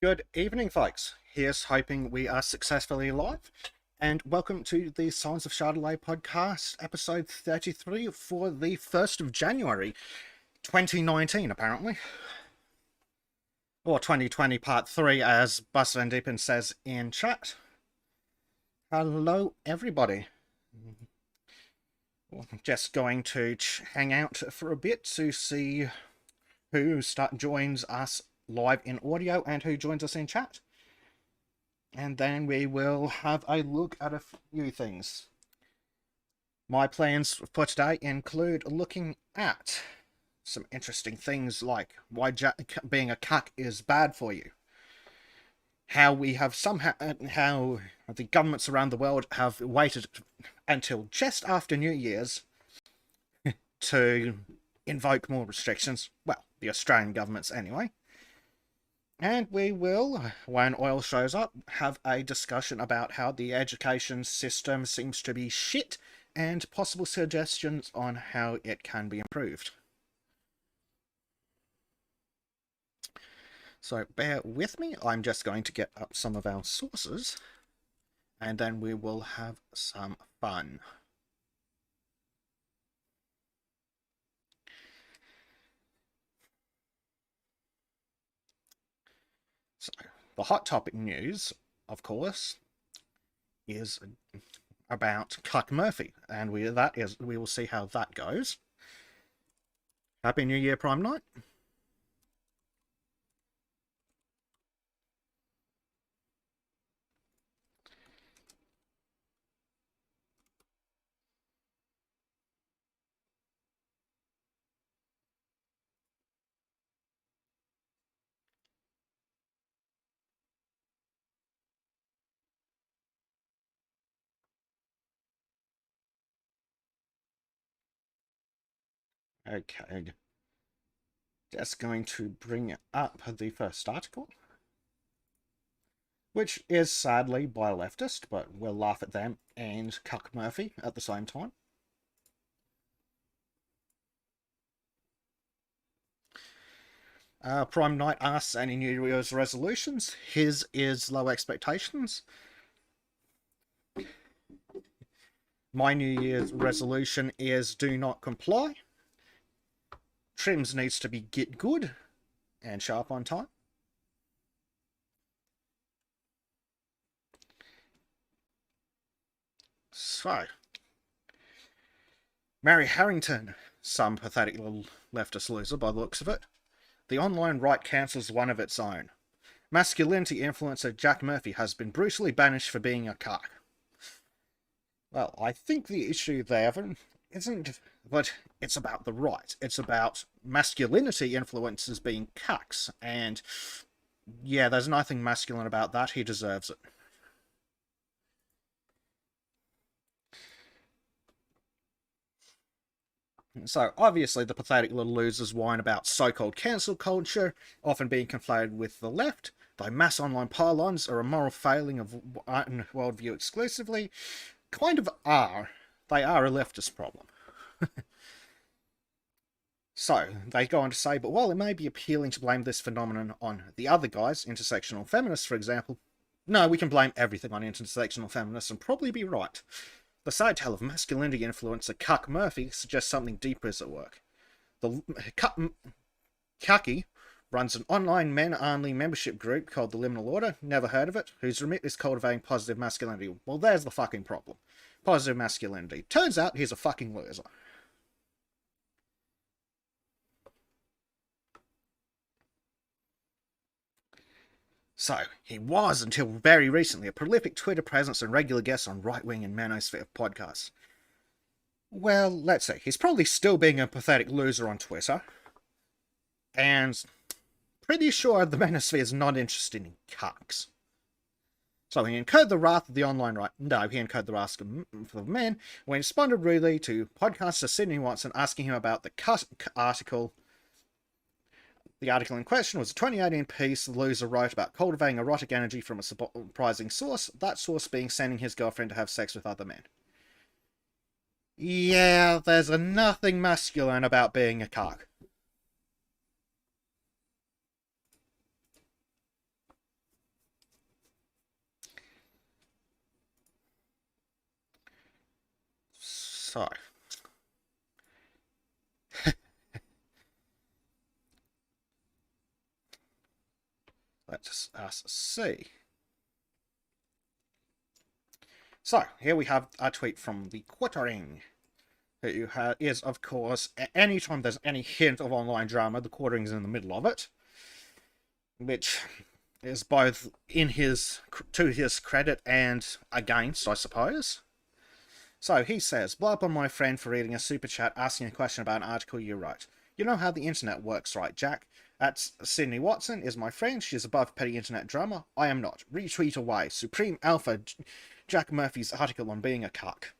Good evening, folks. Here's hoping we are successfully live, and welcome to the Sultans of Shadilay podcast, episode 33 for the 1st of January 2019, apparently. Or 2020 part 3, as Buster and Deepin says in chat. Hello, everybody. Just going to hang out for a bit to see who joins us live in audio and who joins us in chat. And then we will have a look at a few things. My plans for today include looking at some interesting things like why being a cuck is bad for you. How the governments around the world have waited until just after New Year's to invoke more restrictions. Well, the Australian governments anyway. And we will, when oil shows up, have a discussion about how the education system seems to be shit and possible suggestions on how it can be improved. So bear with me, I'm just going to get up some of our sources, and then we will have some fun. So, the hot topic news, of course, is about Cuck Murphy, and we will see how that goes. Happy New Year, Prime Night. Okay. Just going to bring up the first article, which is sadly by a leftist, but we'll laugh at them and Cuck Murphy at the same time. Prime Knight asks any New Year's resolutions. His is low expectations. My New Year's resolution is do not comply. Trims needs to be get good and sharp on time. So, Mary Harrington, some pathetic little leftist loser by the looks of it. The online right cancels one of its own. Masculinity influencer Jack Murphy has been brutally banished for being a cuck. Well, I think the issue there isn't that it's about the right. It's about masculinity influencers being cucks. And yeah, there's nothing masculine about that. He deserves it. So, obviously, the pathetic little losers whine about so-called cancel culture, often being conflated with the left, though mass online pylons are a moral failing of art and worldview exclusively. Kind of are. They are a leftist problem. So, they go on to say, but while it may be appealing to blame this phenomenon on the other guys, intersectional feminists, for example, no, we can blame everything on intersectional feminists and probably be right. The side tale of masculinity influencer Cuck Murphy suggests something deeper is at work. The Cucky runs an online men-only membership group called the Liminal Order, never heard of it, whose remit is cultivating positive masculinity. Well, there's the fucking problem. Positive masculinity. Turns out he's a fucking loser. So, he was, until very recently, a prolific Twitter presence and regular guest on right-wing and manosphere podcasts. Well, let's see. He's probably still being a pathetic loser on Twitter. And pretty sure the manosphere is not interested in cucks. So he incurred the wrath of the online right. No, he incurred the wrath of men when he responded rudely to podcaster Sydney Watson asking him about the article. The article in question was a 2018 piece the loser wrote about cultivating erotic energy from a surprising source, that source being sending his girlfriend to have sex with other men. Yeah, there's nothing masculine about being a cuck. So, let's us see. So, here we have a tweet from the Quartering, who is, of course, anytime there's any hint of online drama, the Quartering's in the middle of it, which is both to his credit and against, I suppose. So he says, "Blah up on my friend for reading a super chat asking a question about an article you wrote. You know how the internet works, right, Jack? That's Sydney Watson is my friend. She's above petty internet drama. I am not. Retweet away. Supreme Alpha Jack Murphy's article on being a cuck."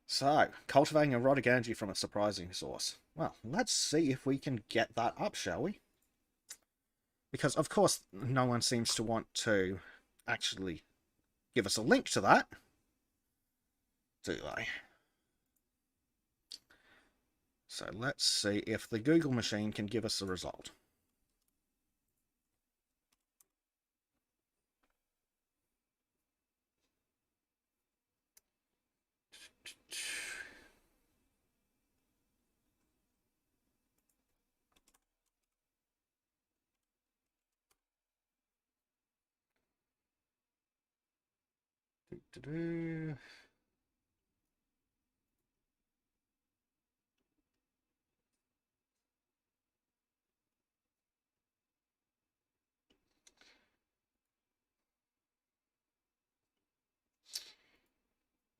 So, cultivating erotic energy from a surprising source. Well, let's see if we can get that up, shall we? Because, of course, no one seems to want to actually give us a link to that, do they? So let's see if the Google machine can give us a result.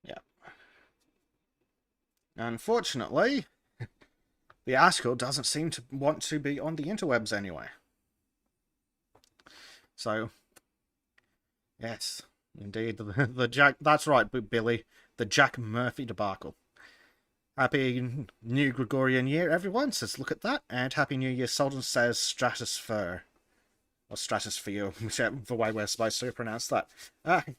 Yeah. Unfortunately, the article doesn't seem to want to be on the interwebs anyway. So, yes, indeed, the Jack. That's right, Billy. The Jack Murphy debacle. Happy New Gregorian Year, everyone. Says, look at that. And Happy New Year, Sultan says Stratosphere. Or Stratosphere, whichever way we're supposed to pronounce that.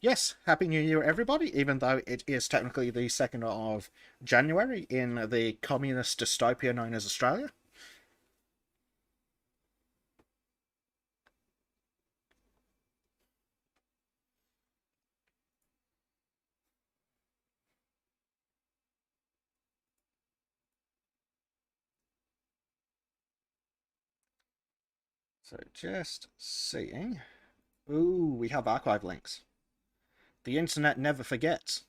Yes, Happy New Year, everybody, even though it is technically the 2nd of January in the communist dystopia known as Australia. So just seeing. Ooh, we have archive links. The internet never forgets.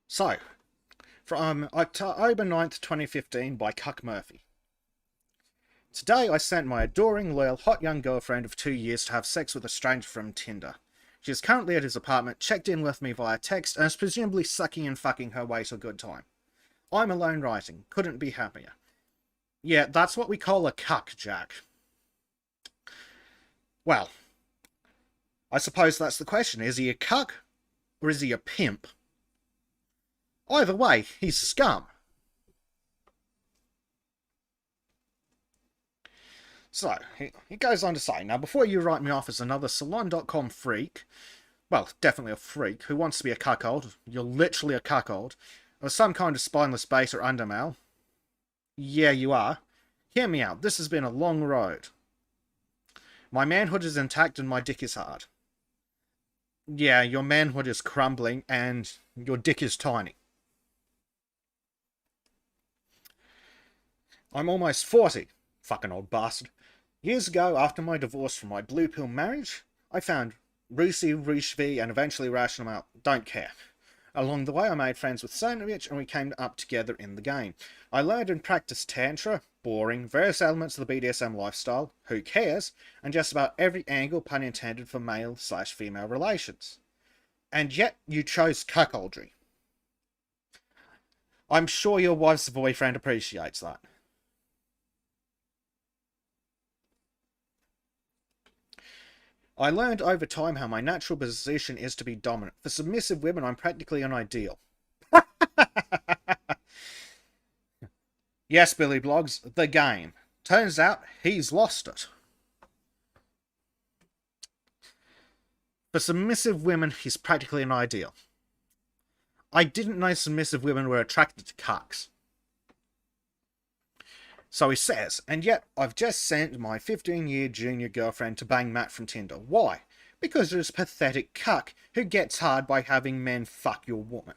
So, from October 9th, 2015 by Cuck Murphy. Today I sent my adoring, loyal, hot young girlfriend of 2 years to have sex with a stranger from Tinder. She is currently at his apartment, checked in with me via text, and is presumably sucking and fucking her way to a good time. I'm alone writing. Couldn't be happier. Yeah, that's what we call a cuck, Jack. Well, I suppose that's the question. Is he a cuck, or is he a pimp? Either way, he's scum. So, he goes on to say, now before you write me off as another salon.com freak, well, definitely a freak, who wants to be a cuckold, you're literally a cuckold, or some kind of spineless bait or undermale, yeah, you are. Hear me out, this has been a long road. My manhood is intact and my dick is hard. Yeah, your manhood is crumbling and your dick is tiny. I'm almost 40, fucking old bastard. Years ago, after my divorce from my blue pill marriage, I found Rusi, Rushvi, and eventually Rational Out. Don't care. Along the way, I made friends with Sonovich, and we came up together in the game. I learned and practiced Tantra, boring, various elements of the BDSM lifestyle, who cares, and just about every angle, pun intended, for male/female relations. And yet, you chose cuckoldry. I'm sure your wife's boyfriend appreciates that. I learned over time how my natural position is to be dominant. For submissive women, I'm practically an ideal. Yes, Billy Blogs, the game. Turns out he's lost it. For submissive women, he's practically an ideal. I didn't know submissive women were attracted to cucks. So he says, and yet I've just sent my 15-year junior girlfriend to bang Matt from Tinder. Why? Because there's a pathetic cuck who gets hard by having men fuck your woman.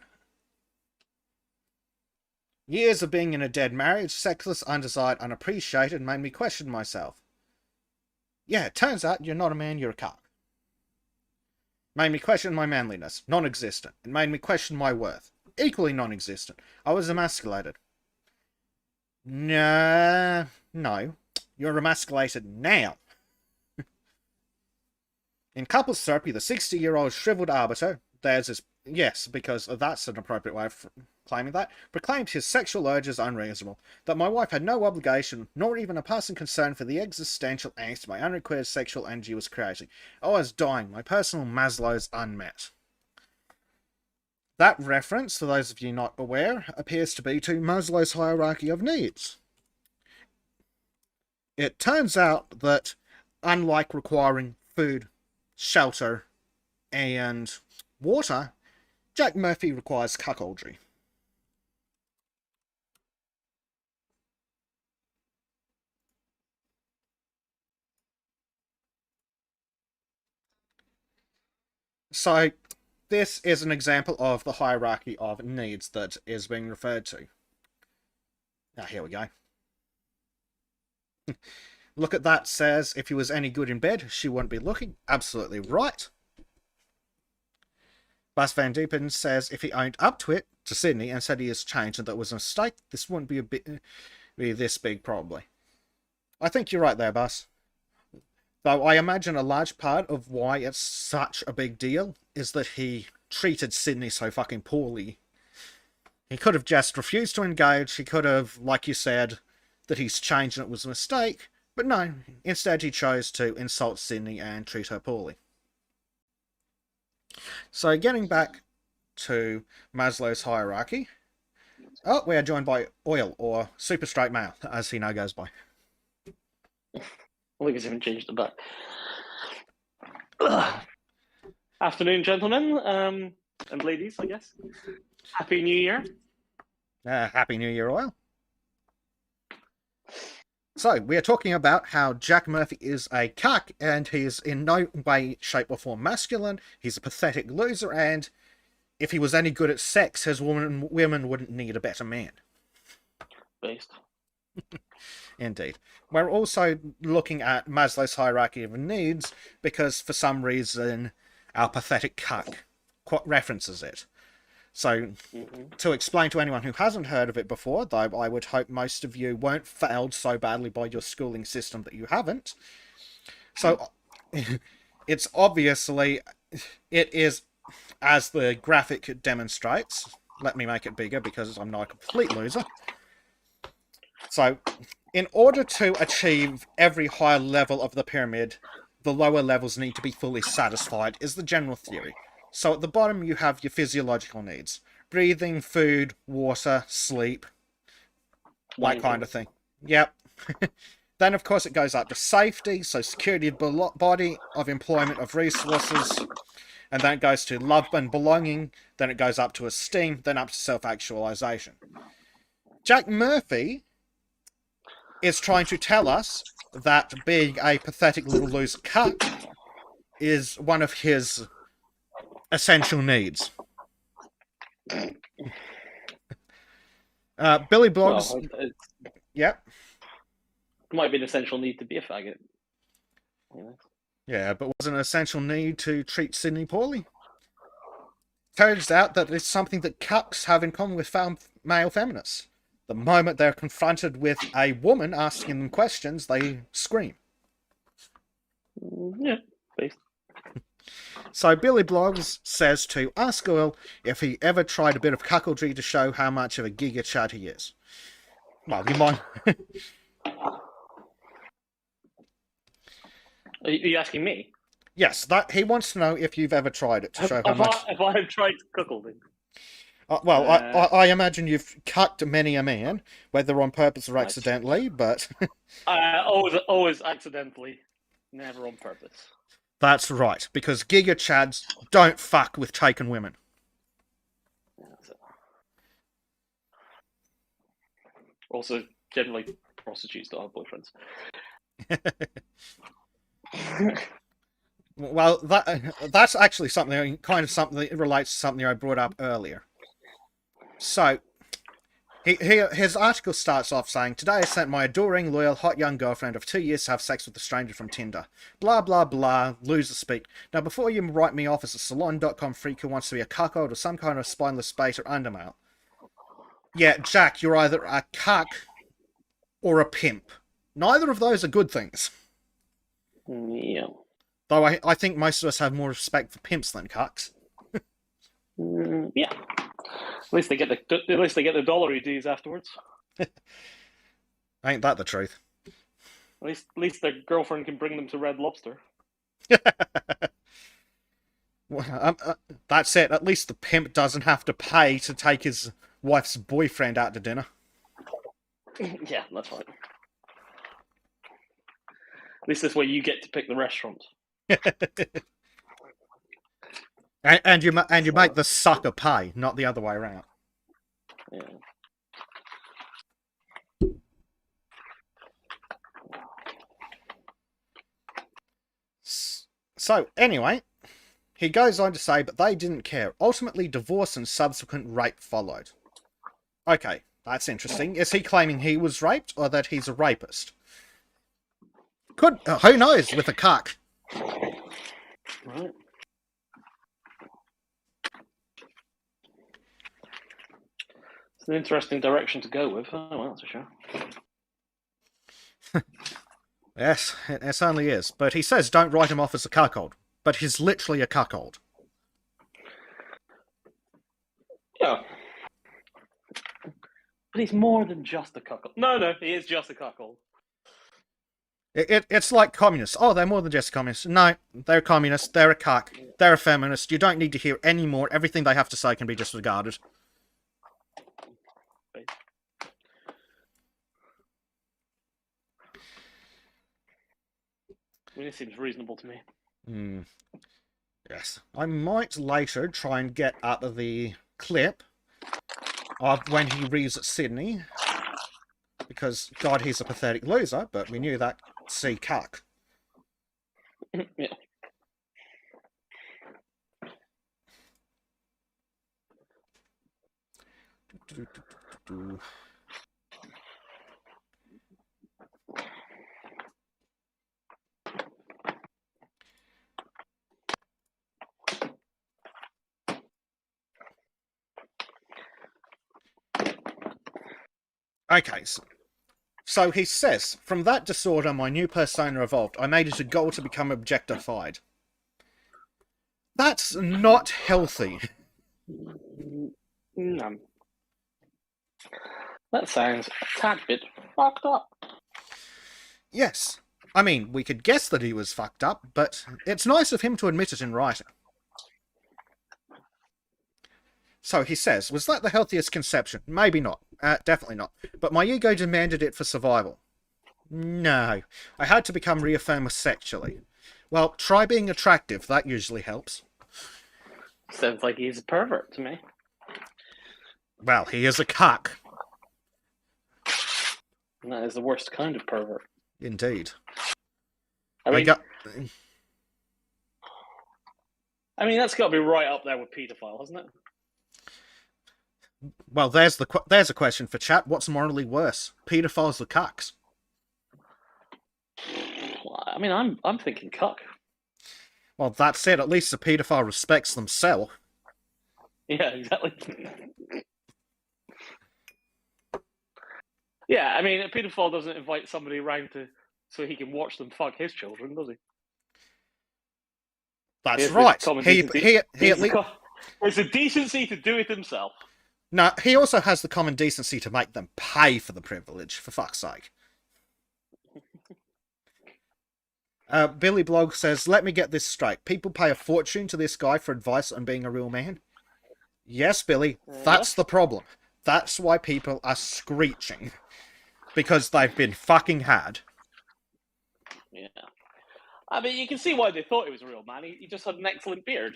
Years of being in a dead marriage, sexless, undesired, unappreciated, made me question myself. Yeah, it turns out you're not a man, you're a cuck. Made me question my manliness. Non-existent. It made me question my worth. Equally non-existent. I was emasculated. No. You're emasculated now. In couples therapy, the 60-year-old shriveled arbiter, there's his... Yes, because that's an appropriate way of claiming that, proclaimed his sexual urges unreasonable, that my wife had no obligation, nor even a passing concern for the existential angst my unrequited sexual energy was creating. I was dying, my personal Maslow's unmet. That reference, for those of you not aware, appears to be to Maslow's hierarchy of needs. It turns out that, unlike requiring food, shelter, and water, Jack Murphy requires cuckoldry. So, this is an example of the hierarchy of needs that is being referred to. Now, here we go. Look at that says, if he was any good in bed, she wouldn't be looking. Absolutely right. Bas Van Diepen says, if he owned up to it, to Sydney, and said he has changed and that was a mistake, this wouldn't be this big, probably. I think you're right there, Bas. Though I imagine a large part of why it's such a big deal is that he treated Sydney so fucking poorly. He could have just refused to engage. He could have, like you said, that he's changed and it was a mistake. But no, instead he chose to insult Sydney and treat her poorly. So getting back to Maslow's hierarchy. Oh, we are joined by Oil, or Super Straight Male, as he now goes by. I think it's even changed it back. Afternoon, gentlemen, and ladies, I guess. Happy New Year. Happy New Year, Oil. So, we are talking about how Jack Murphy is a cuck, and he's in no way, shape, or form masculine. He's a pathetic loser, and if he was any good at sex, his women wouldn't need a better man. Based. Indeed. We're also looking at Maslow's hierarchy of needs because, for some reason, our pathetic cuck references it. So, to explain to anyone who hasn't heard of it before, though I would hope most of you weren't failed so badly by your schooling system that you haven't. So, it's obviously, it is, as the graphic demonstrates, let me make it bigger because I'm not a complete loser. So, in order to achieve every higher level of the pyramid, the lower levels need to be fully satisfied, is the general theory. So at the bottom you have your physiological needs. Breathing, food, water, sleep, that kind of thing. Yep. Then of course it goes up to safety, so security of body, of employment, of resources. And then it goes to love and belonging, then it goes up to esteem, then up to self-actualization. Jack Murphy is trying to tell us that being a pathetic little loose cuck is one of his essential needs. Billy Blogs... Well, yep. It might be an essential need to be a faggot. Yeah, but was it an essential need to treat Sydney poorly? Turns out that it's something that cucks have in common with male feminists. The moment they're confronted with a woman asking them questions, they scream. Yeah, based. So Billy Blogs says to ask Earl if he ever tried a bit of cuckoldry to show how much of a giga chad he is. Well, you might... Are you asking me? Yes, that he wants to know if you've ever tried it to show how much... If I have tried cuckolding. I imagine you've cucked many a man, whether on purpose or accidentally, but... always accidentally, never on purpose. That's right, because giga chads don't fuck with taken women. Yeah, Also, generally, prostitutes don't have boyfriends. Well, that's actually something that relates to something I brought up earlier. So, his article starts off saying, "Today I sent my adoring, loyal, hot young girlfriend of 2 years to have sex with a stranger from Tinder. Blah, blah, blah, loser speak. Now, before you write me off as a salon.com freak who wants to be a cuckold or some kind of spineless bait or undermale. Yeah, Jack, you're either a cuck or a pimp. Neither of those are good things. Yeah. Though I think most of us have more respect for pimps than cucks. Yeah. At least they get the dollary dues afterwards. Ain't that the truth? At least their girlfriend can bring them to Red Lobster. That's it. At least the pimp doesn't have to pay to take his wife's boyfriend out to dinner. Yeah, that's fine. At least this way you get to pick the restaurant. and you make the sucker pay, not the other way around. Yeah. So anyway, he goes on to say, but they didn't care. Ultimately, divorce and subsequent rape followed. Okay, that's interesting. Is he claiming he was raped or that he's a rapist? Who knows with a cuck? Right. It's an interesting direction to go with. Oh, well, that's for sure. Yes, it certainly is. But he says don't write him off as a cuckold. But he's literally a cuckold. Yeah. But he's more than just a cuckold. No, he is just a cuckold. It's like communists. Oh, they're more than just communists. No, they're communists. They're a cuck. They're a feminist. You don't need to hear any more. Everything they have to say can be disregarded. I mean, it seems reasonable to me. Yes. I might later try and get up the clip of when he reads at Sydney. Because, God, he's a pathetic loser, but we knew that. See, cuck. Yeah. Okay, so he says, from that disorder my new persona evolved. I made it a goal to become objectified. That's not healthy. No. That sounds a tad bit fucked up. Yes. I mean, we could guess that he was fucked up, but it's nice of him to admit it in writing. So he says, was that the healthiest conception? Maybe not. Definitely not. But my ego demanded it for survival. No. I had to become reaffirmed sexually. Well, try being attractive. That usually helps. Sounds like he's a pervert to me. Well, he is a cuck. And that is the worst kind of pervert. Indeed. I mean, that's got to be right up there with paedophile, hasn't it? Well, there's a question for chat. What's morally worse, paedophiles or cucks? I mean, I'm thinking cuck. Well, that said, at least the paedophile respects themselves. Yeah, exactly. Yeah, I mean, a paedophile doesn't invite somebody around so he can watch them fuck his children, does he? That's right. It's a decency to do it himself. No, he also has the common decency to make them pay for the privilege, for fuck's sake. Billy Blog says, let me get this straight. People pay a fortune to this guy for advice on being a real man? Yes, Billy, that's the problem. That's why people are screeching. Because they've been fucking had. Yeah. I mean, you can see why they thought he was a real man. He just had an excellent beard.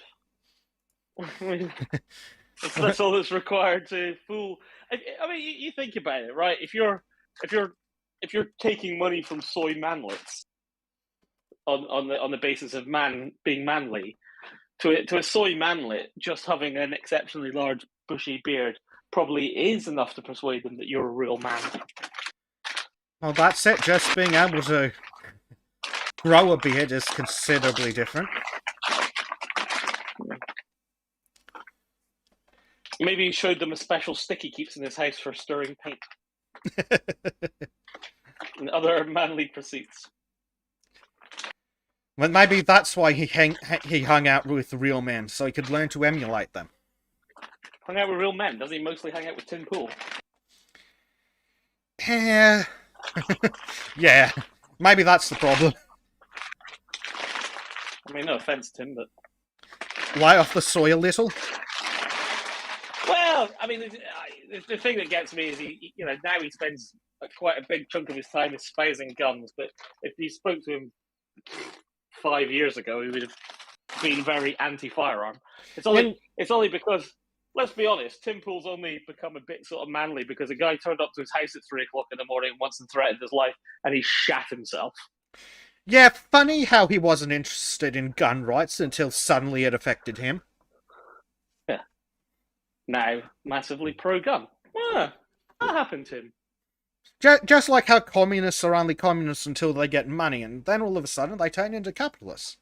That's all that's required to fool. I mean, you think about it, right? If you're taking money from soy manlets on the basis of man being manly, to a soy manlet, just having an exceptionally large bushy beard probably is enough to persuade them that you're a real man. Well, that's it. Just being able to grow a beard is considerably different. Maybe he showed them a special stick he keeps in his house for stirring paint and other manly pursuits. Well, maybe that's why he hung out with real men, so he could learn to emulate them. Hung out with real men? Doesn't he mostly hang out with Tim Pool? Yeah. Yeah. Maybe that's the problem. I mean, no offense, Tim, but Light off the soy a little. well, I mean, the thing that gets me is now he spends quite a big chunk of his time espousing guns. But if you spoke to him 5 years ago, he would have been very anti-firearm. It's only because, let's be honest, Tim Pool's only become a bit sort of manly because a guy turned up to his house at 3 o'clock in the morning once and threatened his life, and he shat himself. Yeah, funny how he wasn't interested in gun rights until suddenly it affected him. Yeah. Now, massively pro-gun. Yeah, that happened to him. Just like how communists are only communists until they get money, and then all of a sudden they turn into capitalists.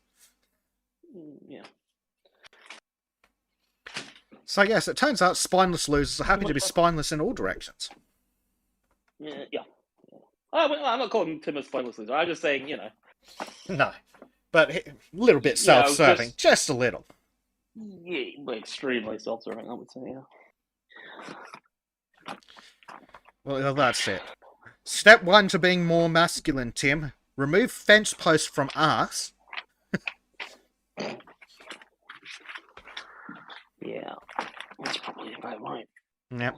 Yeah. So yes, it turns out spineless losers are happy to be spineless in all directions. Yeah. I'm not calling Tim a spineless loser. I'm just saying, No, but a little bit self-serving, just a little. Yeah, extremely self-serving, I would say, yeah. Well, that's it. Step 1 to being more masculine, Tim. Remove fence posts from arse. Yeah, that's probably about right. Yep.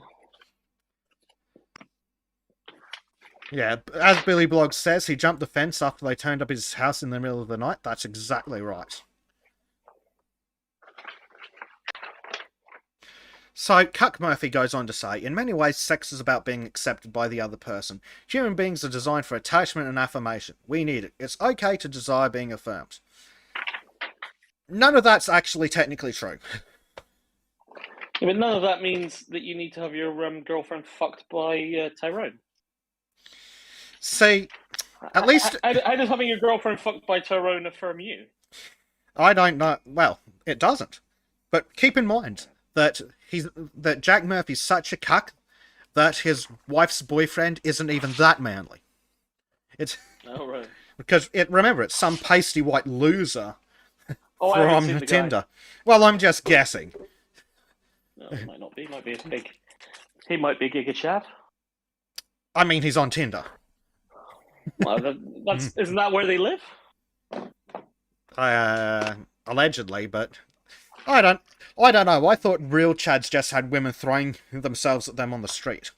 Yeah, as Billy Bloggs says, he jumped the fence after they turned up his house in the middle of the night. That's exactly right. So, Cuck Murphy goes on to say, in many ways, sex is about being accepted by the other person. Human beings are designed for attachment and affirmation. We need it. It's okay to desire being affirmed. None of that's actually technically true. Yeah, but none of that means that you need to have your girlfriend fucked by Tyrone. See, at least... How does having your girlfriend fucked by Tyrone affirm you? I don't know. Well, it doesn't. But keep in mind that Jack Murphy's such a cuck that his wife's boyfriend isn't even that manly. It's... Oh, right. Because, remember, it's some pasty white loser from Tinder. Well, I'm just guessing. No, it might not be. He might be Giga Chad. I mean, he's on Tinder. Well, isn't that where they live? Allegedly, but I don't know. I thought real Chads just had women throwing themselves at them on the street.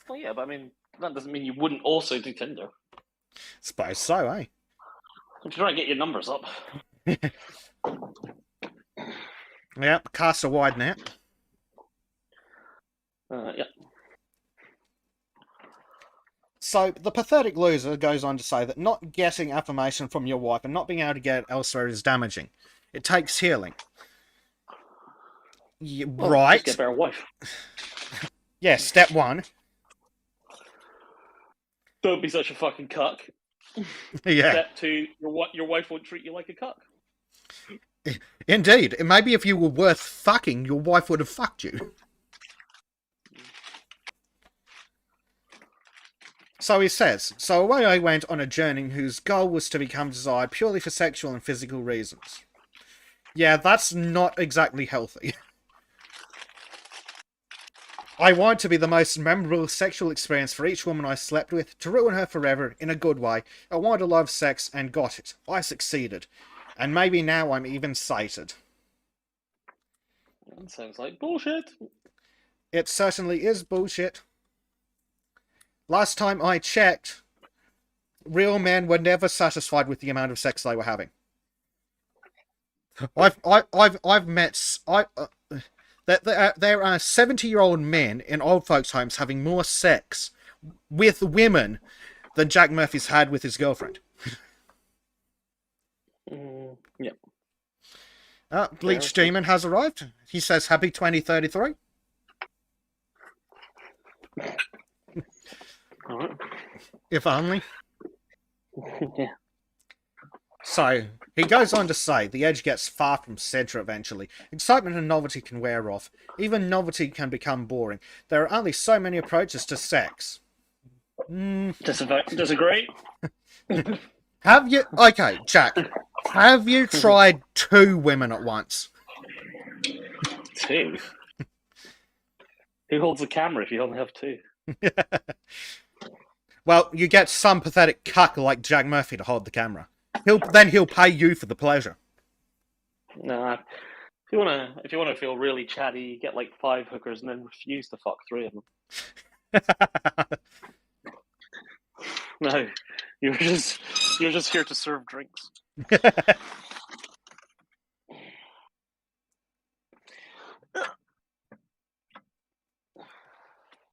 Well, yeah, but I mean, that doesn't mean you wouldn't also do Tinder. Suppose so, eh? I'm trying to get your numbers up. Yep, cast a wide net. Yeah. So, the pathetic loser goes on to say that not getting affirmation from your wife and not being able to get it elsewhere is damaging. It takes healing. Well, right. Just get a better wife. Yeah, step 1. Don't be such a fucking cuck. Yeah. Step 2, your wife won't treat you like a cuck. Indeed. Maybe if you were worth fucking, your wife would have fucked you. So he says, so away I went on a journey whose goal was to become desired purely for sexual and physical reasons. Yeah, that's not exactly healthy. I wanted to be the most memorable sexual experience for each woman I slept with, to ruin her forever, in a good way. I wanted to love sex, and got it. I succeeded. And maybe now I'm even sated. That sounds like bullshit. It certainly is bullshit. Last time I checked, real men were never satisfied with the amount of sex they were having. that there are 70-year-old men in old folks' homes having more sex with women than Jack Murphy's had with his girlfriend. Yeah. Bleach Demon has arrived. He says, happy 2033. All right. If only. Yeah. So, he goes on to say, the edge gets far from center eventually. Excitement and novelty can wear off. Even novelty can become boring. There are only so many approaches to sex. Disagree? Have you... Okay, Jack. Have you tried 2 women at once? 2? Who holds the camera if you only have 2? Well, you get some pathetic cuck like Jack Murphy to hold the camera. He'll pay you for the pleasure. Nah. If you wanna feel really chatty, you get like 5 hookers and then refuse to fuck 3 of them. No, you're just here to serve drinks.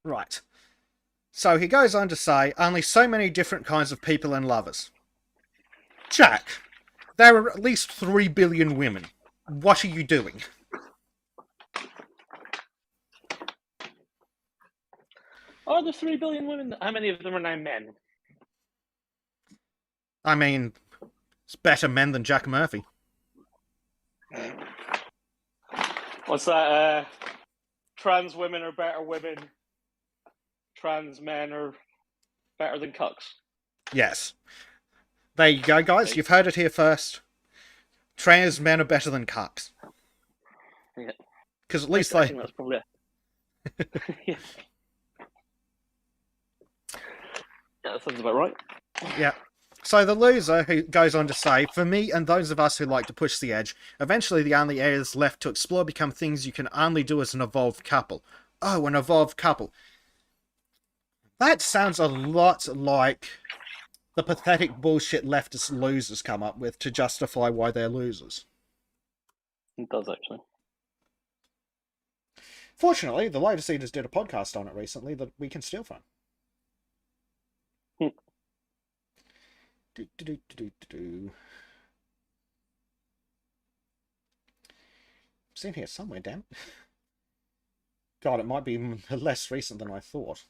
Right. So he goes on to say, only so many different kinds of people and lovers. Jack, there are at least 3 billion women. What are you doing? Are there 3 billion women? How many of them are now men? I mean, it's better men than Jack Murphy. What's that? Trans women are better women. Trans men are better than cucks. Yes. There you go, guys. You've heard it here first. Trans men are better than cucks. Yeah. Because at least I think that's probably it. Yeah. Yeah, that sounds about right. Yeah. So the loser, who goes on to say, for me and those of us who like to push the edge, eventually the only areas left to explore become things you can only do as an evolved couple. Oh, an evolved couple. That sounds a lot like the pathetic bullshit leftist losers come up with to justify why they're losers. It does, actually. Fortunately, the Lotus Eaters did a podcast on it recently that we can steal from. It's in here somewhere, damn. God, it might be less recent than I thought.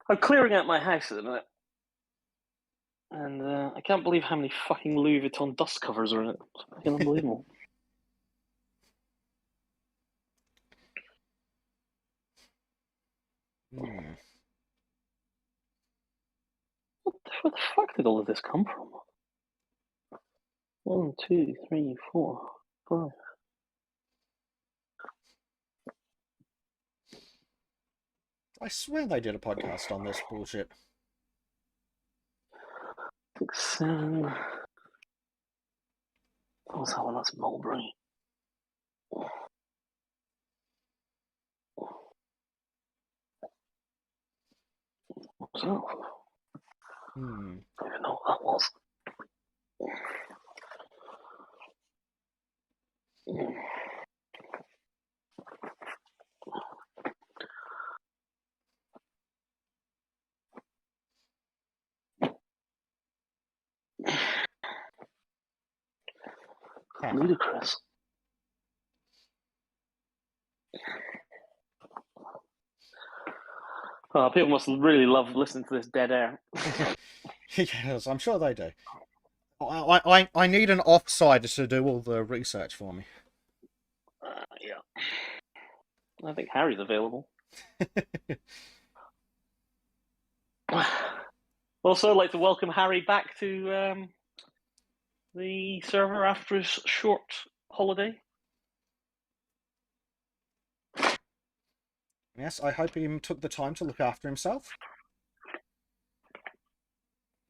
I'm clearing out my house at the minute. And I can't believe how many fucking Louis Vuitton dust covers are in it. It's fucking unbelievable. Hmm. Where the fuck did all of this come from? 1, 2, 3, 4, 5. I swear they did a podcast on this bullshit. 6, 7. What's that one? That's Mulberry. What's that? I don't even know what that was. Huh. Ludicrous. Oh, people must really love listening to this dead air. Yes, I'm sure they do. I need an offsider to do all the research for me. Yeah. I think Harry's available. Also, I'd like to welcome Harry back to the server after his short holiday. Yes, I hope he took the time to look after himself.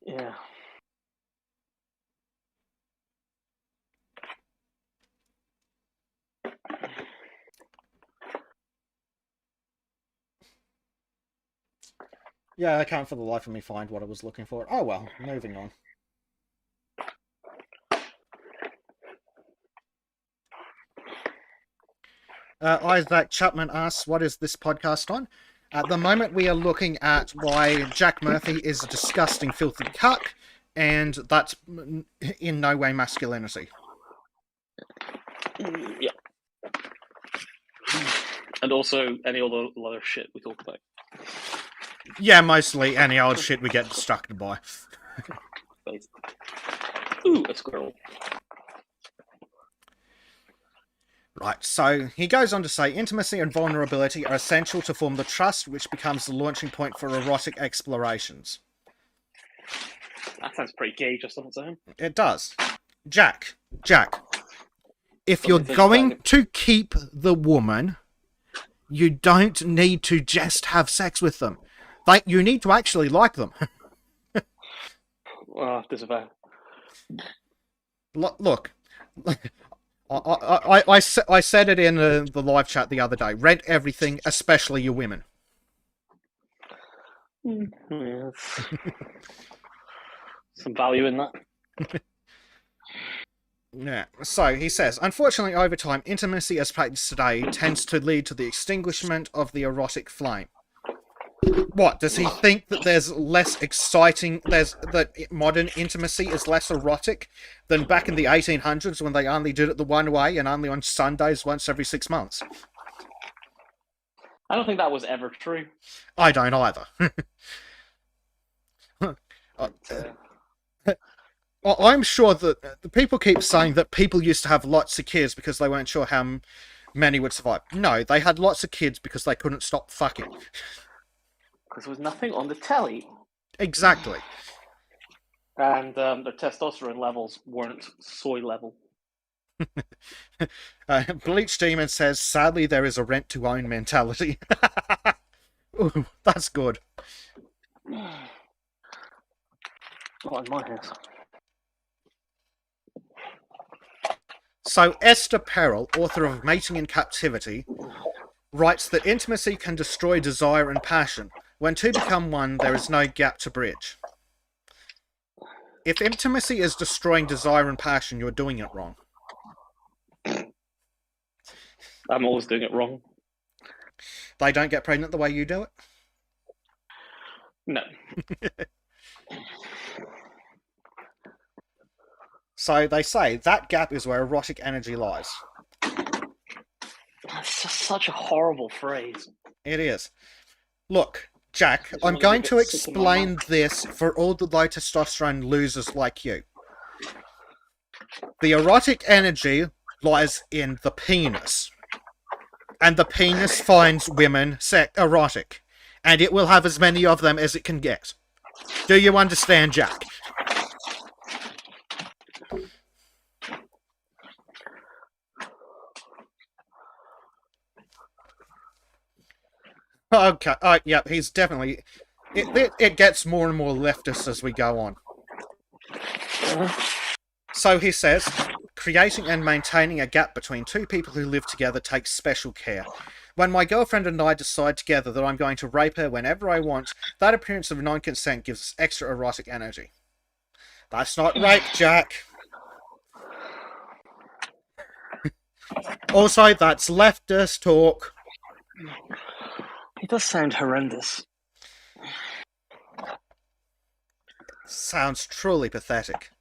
Yeah. Yeah, I can't for the life of me find what I was looking for. Oh well, moving on. Isaac Chapman asks, what is this podcast on? At the moment, we are looking at why Jack Murphy is a disgusting, filthy cuck, and that's in no way masculinity. Yeah. And also any other shit we talk about. Yeah, mostly any old shit we get distracted by. Basically. Ooh, a squirrel. Right, so he goes on to say, intimacy and vulnerability are essential to form the trust which becomes the launching point for erotic explorations. That sounds pretty gay just on its own. It does. Jack, if you're going to keep the woman, you don't need to just have sex with them. You need to actually like them. Disavow. Look, I said it in the live chat the other day. Rent everything, especially your women. Yes. Some value in that. Yeah. So he says, unfortunately, over time, intimacy as practiced today tends to lead to the extinguishment of the erotic flame. What, does he think that there's less exciting, that modern intimacy is less erotic than back in the 1800s when they only did it the one way and only on Sundays once every 6 months? I don't think that was ever true. I don't either. I'm sure that the people keep saying that people used to have lots of kids because they weren't sure how many would survive. No, they had lots of kids because they couldn't stop fucking. Because there was nothing on the telly. Exactly. And their testosterone levels weren't soy level. Bleach Demon says, sadly, there is a rent-to-own mentality. Ooh, that's good. Not in my house. So, Esther Perel, author of Mating in Captivity, writes that intimacy can destroy desire and passion. When two become one, there is no gap to bridge. If intimacy is destroying desire and passion, you're doing it wrong. I'm always doing it wrong. They don't get pregnant the way you do it? No. So they say that gap is where erotic energy lies. That's just such a horrible phrase. It is. Look, Jack, I'm going to explain this for all the low testosterone losers like you. The erotic energy lies in the penis. And the penis finds women erotic. And it will have as many of them as it can get. Do you understand, Jack? Okay, yeah, he's definitely... It gets more and more leftist as we go on. So he says, creating and maintaining a gap between two people who live together takes special care. When my girlfriend and I decide together that I'm going to rape her whenever I want, that appearance of non-consent gives us extra erotic energy. That's not rape, Jack. Also, that's leftist talk. It does sound horrendous. Sounds truly pathetic.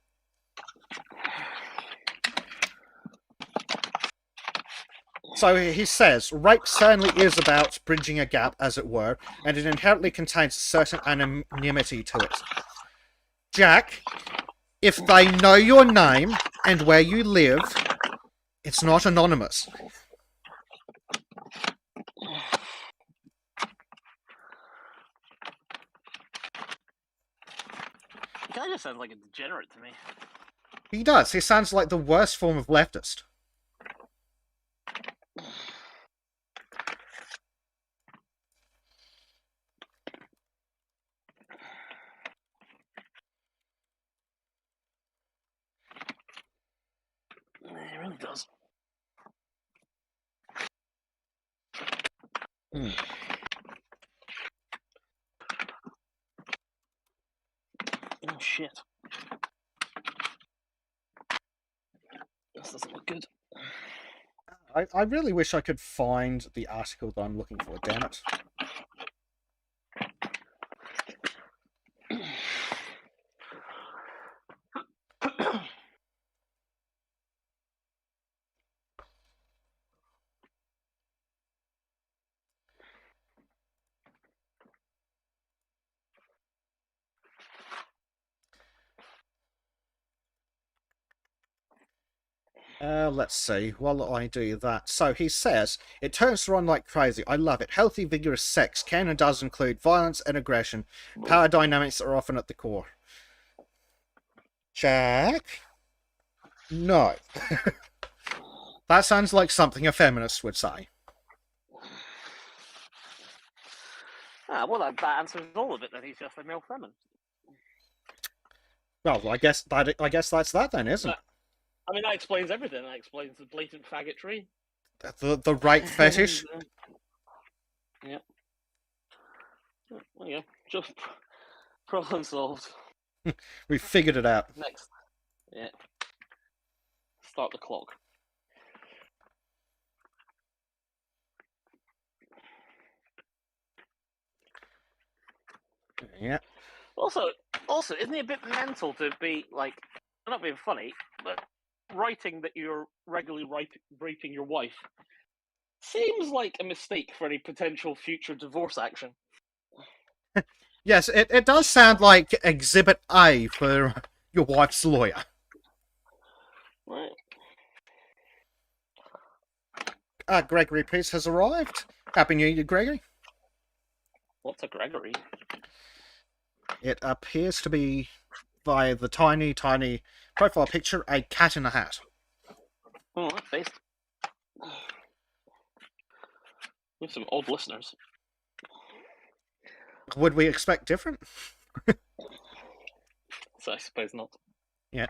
So he says, rape certainly is about bridging a gap, as it were, and it inherently contains a certain anonymity to it. Jack, if they know your name and where you live, it's not anonymous. The guy just sounds like a degenerate to me. He does. He sounds like the worst form of leftist. It really does. Hmm. Oh shit. This doesn't look good. I really wish I could find the article that I'm looking for, damn it. Let's see, while I do that. So he says, it turns her on like crazy. I love it. Healthy, vigorous sex can and does include violence and aggression. Power dynamics are often at the core. Jack? No. That sounds like something a feminist would say. Well, that answers all of it. Then he's just a male feminist. Well, I guess that's that then, isn't it? I mean, that explains everything. That explains the blatant faggotry. The rape fetish. Yeah. Well, yeah. Just problem solved. We figured it out. Next. Yeah. Start the clock. Yeah. Also, isn't it a bit mental to be like, not being funny, but writing that you're regularly raping your wife seems like a mistake for any potential future divorce action. Yes, it does sound like Exhibit A for your wife's lawyer. Right. Gregory Priest has arrived. Happy New Year, Gregory. What's a Gregory? It appears to be, via the tiny profile picture, a cat in a hat. Oh, that's based. We have some old listeners. Would we expect different? So I suppose not. Yeah.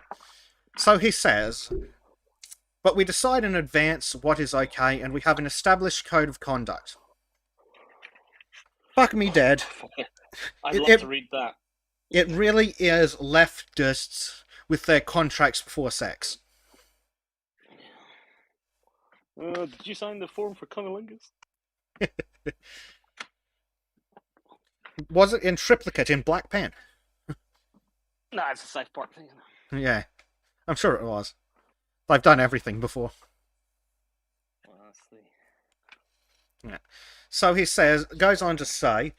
So he says, but we decide in advance what is okay, and we have an established code of conduct. Fuck me dead. I'd love to read that. It really is leftists with their contracts before sex. Did you sign the form for cunnilingus? Was it in triplicate in black pen? No, it's a South Park thing. Yeah, I'm sure it was. They've done everything before. Yeah. So he goes on to say,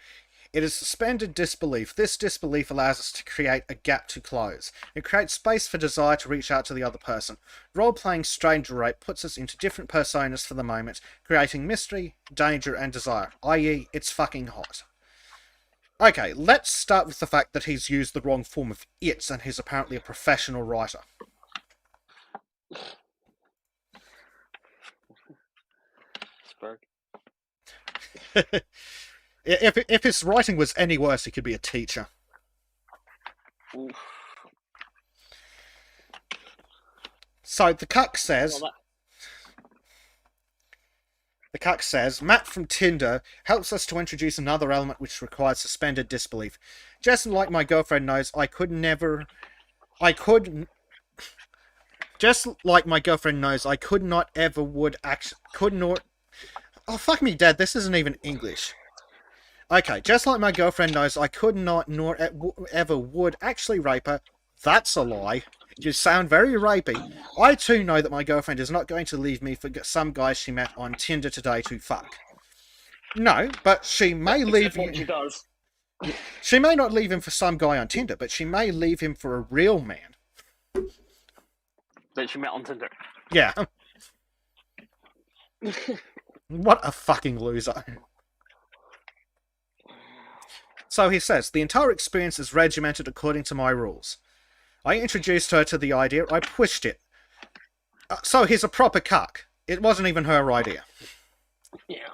it is suspended disbelief. This disbelief allows us to create a gap to close. It creates space for desire to reach out to the other person. Role-playing stranger rape puts us into different personas for the moment, creating mystery, danger, and desire, i.e. it's fucking hot. Okay, let's start with the fact that he's used the wrong form of it's, and he's apparently a professional writer. Spurg. If his writing was any worse, he could be a teacher. Oof. So the cuck says... The cuck says, Matt from Tinder helps us to introduce another element which requires suspended disbelief. Just like my girlfriend knows, Just like my girlfriend knows, I could not ever would could not... Oh, fuck me, Dad, this isn't even English. Okay, just like my girlfriend knows, I could not nor ever would actually rape her. That's a lie. You sound very rapey. I too know that my girlfriend is not going to leave me for some guy she met on Tinder today to fuck. No, but she may leave him. She does. She may not leave him for some guy on Tinder, but she may leave him for a real man. That she met on Tinder. Yeah. What a fucking loser. So he says, the entire experience is regimented according to my rules. I introduced her to the idea, I pushed it. So he's a proper cuck. It wasn't even her idea. Yeah.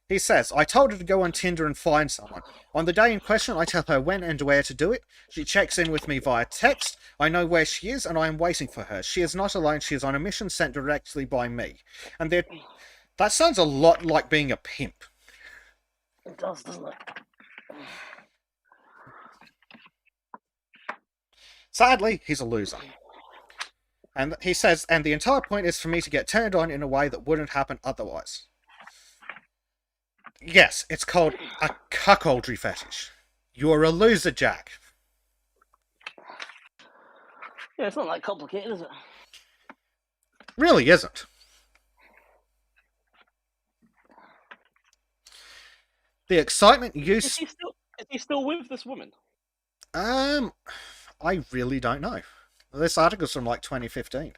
He says, I told her to go on Tinder and find someone. On the day in question, I tell her when and where to do it. She checks in with me via text. I know where she is and I am waiting for her. She is not alone. She is on a mission sent directly by me. And that sounds a lot like being a pimp. It does, doesn't it? Sadly, he's a loser. And he says, and the entire point is for me to get turned on in a way that wouldn't happen otherwise. Yes, it's called a cuckoldry fetish. You're a loser, Jack. Yeah, it's not that complicated, is it? Really isn't. The excitement you... Is he still with this woman? I really don't know. This article's from like 2015.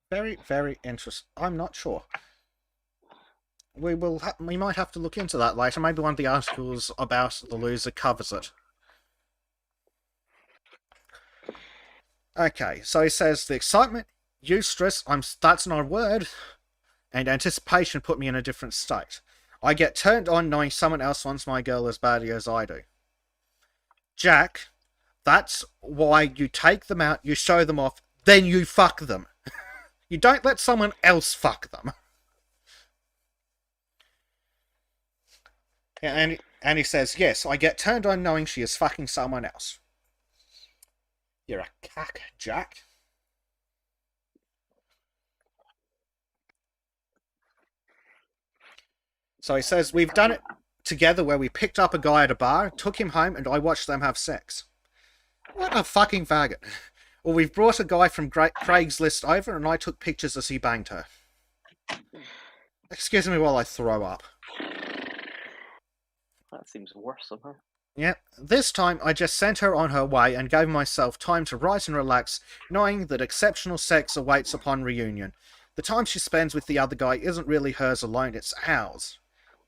Very, very interesting. I'm not sure. We might have to look into that later. Maybe one of the articles about the loser covers it. Okay, so he says the excitement, eustress, that's not a word, and anticipation put me in a different state. I get turned on knowing someone else wants my girl as badly as I do. Jack, that's why you take them out, you show them off, then you fuck them. You don't let someone else fuck them. And he says, yes, I get turned on knowing she is fucking someone else. You're a cack, Jack. So he says, we've done it together where we picked up a guy at a bar, took him home, and I watched them have sex. What a fucking faggot. Or we've brought a guy from Craigslist over, and I took pictures as he banged her. Excuse me while I throw up. That seems worse somehow. Yeah, this time I just sent her on her way and gave myself time to write and relax, knowing that exceptional sex awaits upon reunion. The time she spends with the other guy isn't really hers alone, it's ours.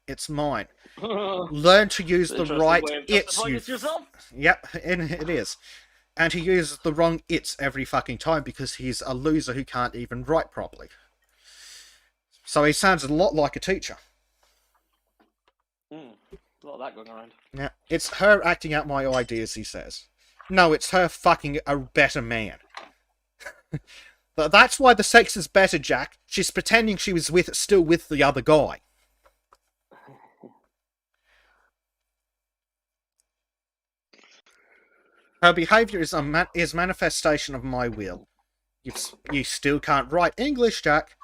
It's mine. Learn to use the right it's, you... Yep, it is. And he uses the wrong it's every fucking time because he's a loser who can't even write properly. So he sounds a lot like a teacher. A lot of that going around. Yeah, it's her acting out my ideas, he says. No, it's her fucking a better man. That's why the sex is better, Jack. She's pretending she was still with the other guy. Her behaviour is manifestation of my will. You still can't write English, Jack.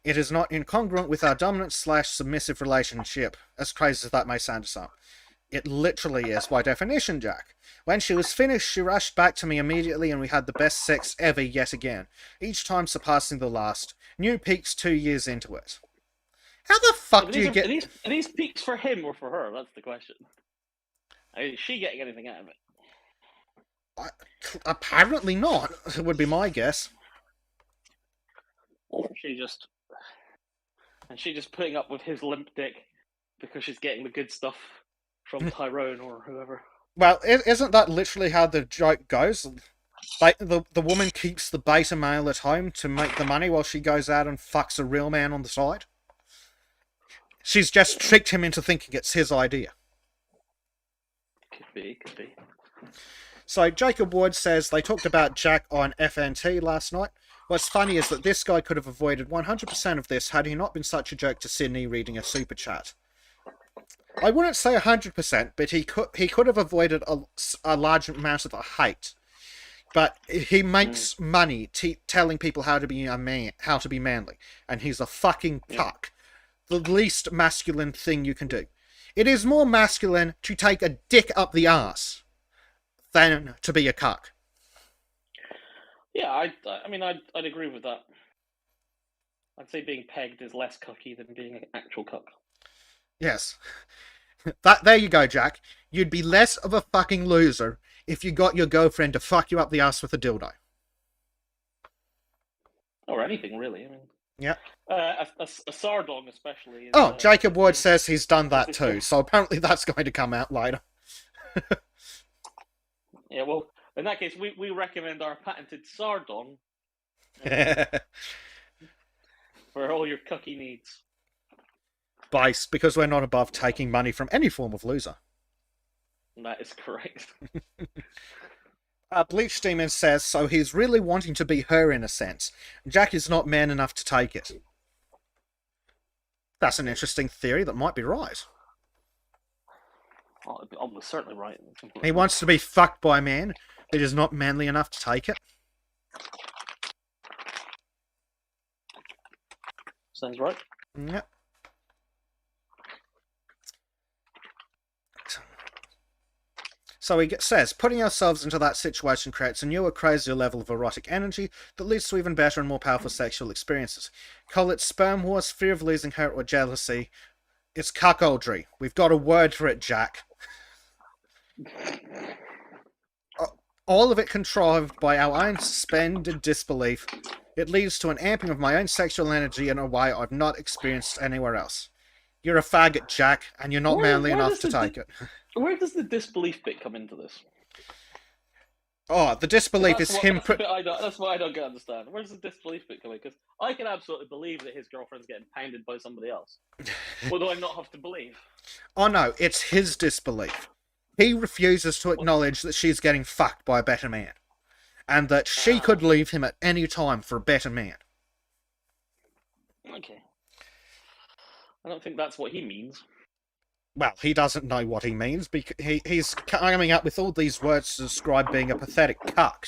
It is not incongruent with our dominant/submissive relationship, as crazy as that may sound to some. It literally is, by definition, Jack. When she was finished, she rushed back to me immediately and we had the best sex ever yet again, each time surpassing the last. New peaks 2 years into it. How the fuck do you get... Are these peaks for him or for her? That's the question. Is she getting anything out of it? Apparently not, would be my guess. She just putting up with his limp dick because she's getting the good stuff from Tyrone or whoever. Well, isn't that literally how the joke goes? The woman keeps the beta male at home to make the money while she goes out and fucks a real man on the side? She's just tricked him into thinking it's his idea. Could be. So Jacob Ward says they talked about Jack on FNT last night. What's funny is that this guy could have avoided 100% of this had he not been such a jerk to Sydney reading a super chat. I wouldn't say 100%, but he could have avoided a large amount of the hate. But he makes money telling people how to be a man, how to be manly, and he's a fucking cuck. The least masculine thing you can do. It is more masculine to take a dick up the arse than to be a cuck. Yeah, I mean, I'd agree with that. I'd say being pegged is less cucky than being an actual cuck. Yes. There you go, Jack. You'd be less of a fucking loser if you got your girlfriend to fuck you up the ass with a dildo. Or anything, really. I mean, yeah. A sardong, especially. Is, Jacob Ward says he's done that too, so apparently that's going to come out later. Yeah, well, in that case, we recommend our patented sardong for all your cucky needs. Base, because we're not above taking money from any form of loser. That is correct. Bleach Demon says, so he's really wanting to be her in a sense. Jack is not man enough to take it. That's an interesting theory that might be right. Well, almost certainly right. He wants to be fucked by a man that is not manly enough to take it. Sounds right. Yep. So he says, putting ourselves into that situation creates a newer, crazier level of erotic energy that leads to even better and more powerful sexual experiences. Call it sperm wars, fear of losing her, or jealousy. It's cuckoldry. We've got a word for it, Jack. All of it contrived by our own suspended disbelief. It leads to an amping of my own sexual energy in a way I've not experienced anywhere else. You're a faggot, Jack, and you're not manly enough to take it. Where does the disbelief bit come into this? Oh, the disbelief is him. That's what I don't get understand. Where does the disbelief bit come in? Because I can absolutely believe that his girlfriend's getting pounded by somebody else. What do I not have to believe? Oh no, it's his disbelief. He refuses to acknowledge that she's getting fucked by a better man. And that she could leave him at any time for a better man. Okay. I don't think that's what he means. Well, he doesn't know what he means, because he's coming up with all these words to describe being a pathetic cuck.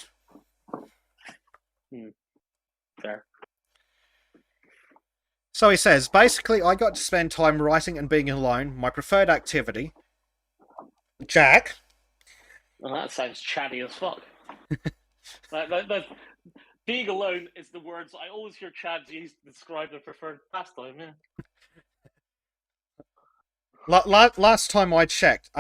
Fair. So he says, basically, I got to spend time writing and being alone, my preferred activity. Jack? Well, that sounds chatty as fuck. Being alone is the words I always hear Chads use to describe their preferred pastime, yeah. Last time I checked,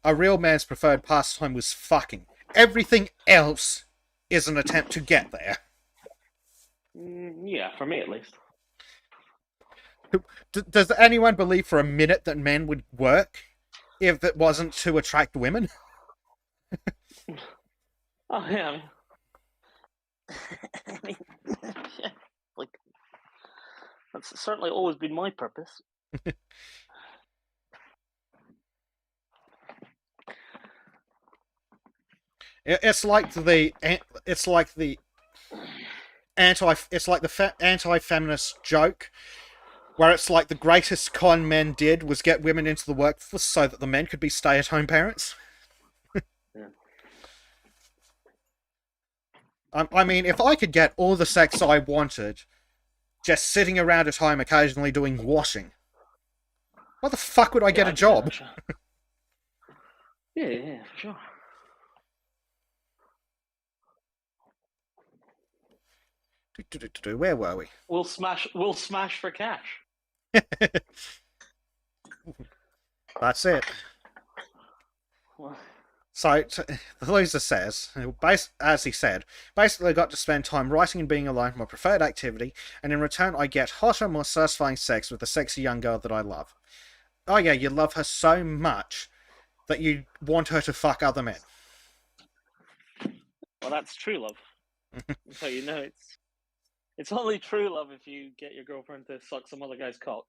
a real man's preferred pastime was fucking. Everything else is an attempt to get there. Yeah, for me at least. Does anyone believe for a minute that men would work if it wasn't to attract women? Oh, yeah, I mean, yeah, like, that's certainly always been my purpose. It's like the anti-feminist joke, where it's like the greatest con men did was get women into the workforce so that the men could be stay-at-home parents. Yeah. I mean, if I could get all the sex I wanted, just sitting around at home occasionally doing washing, why the fuck would I get a job? Yeah, for sure. Where were we? We'll smash for cash. That's it. Well, So, the loser says, as he said, basically I got to spend time writing and being alone, my preferred activity, and in return I get hotter, more satisfying sex with the sexy young girl that I love. Oh yeah, you love her so much that you want her to fuck other men. well, that's true love. So you know it's only true love if you get your girlfriend to suck some other guy's cock.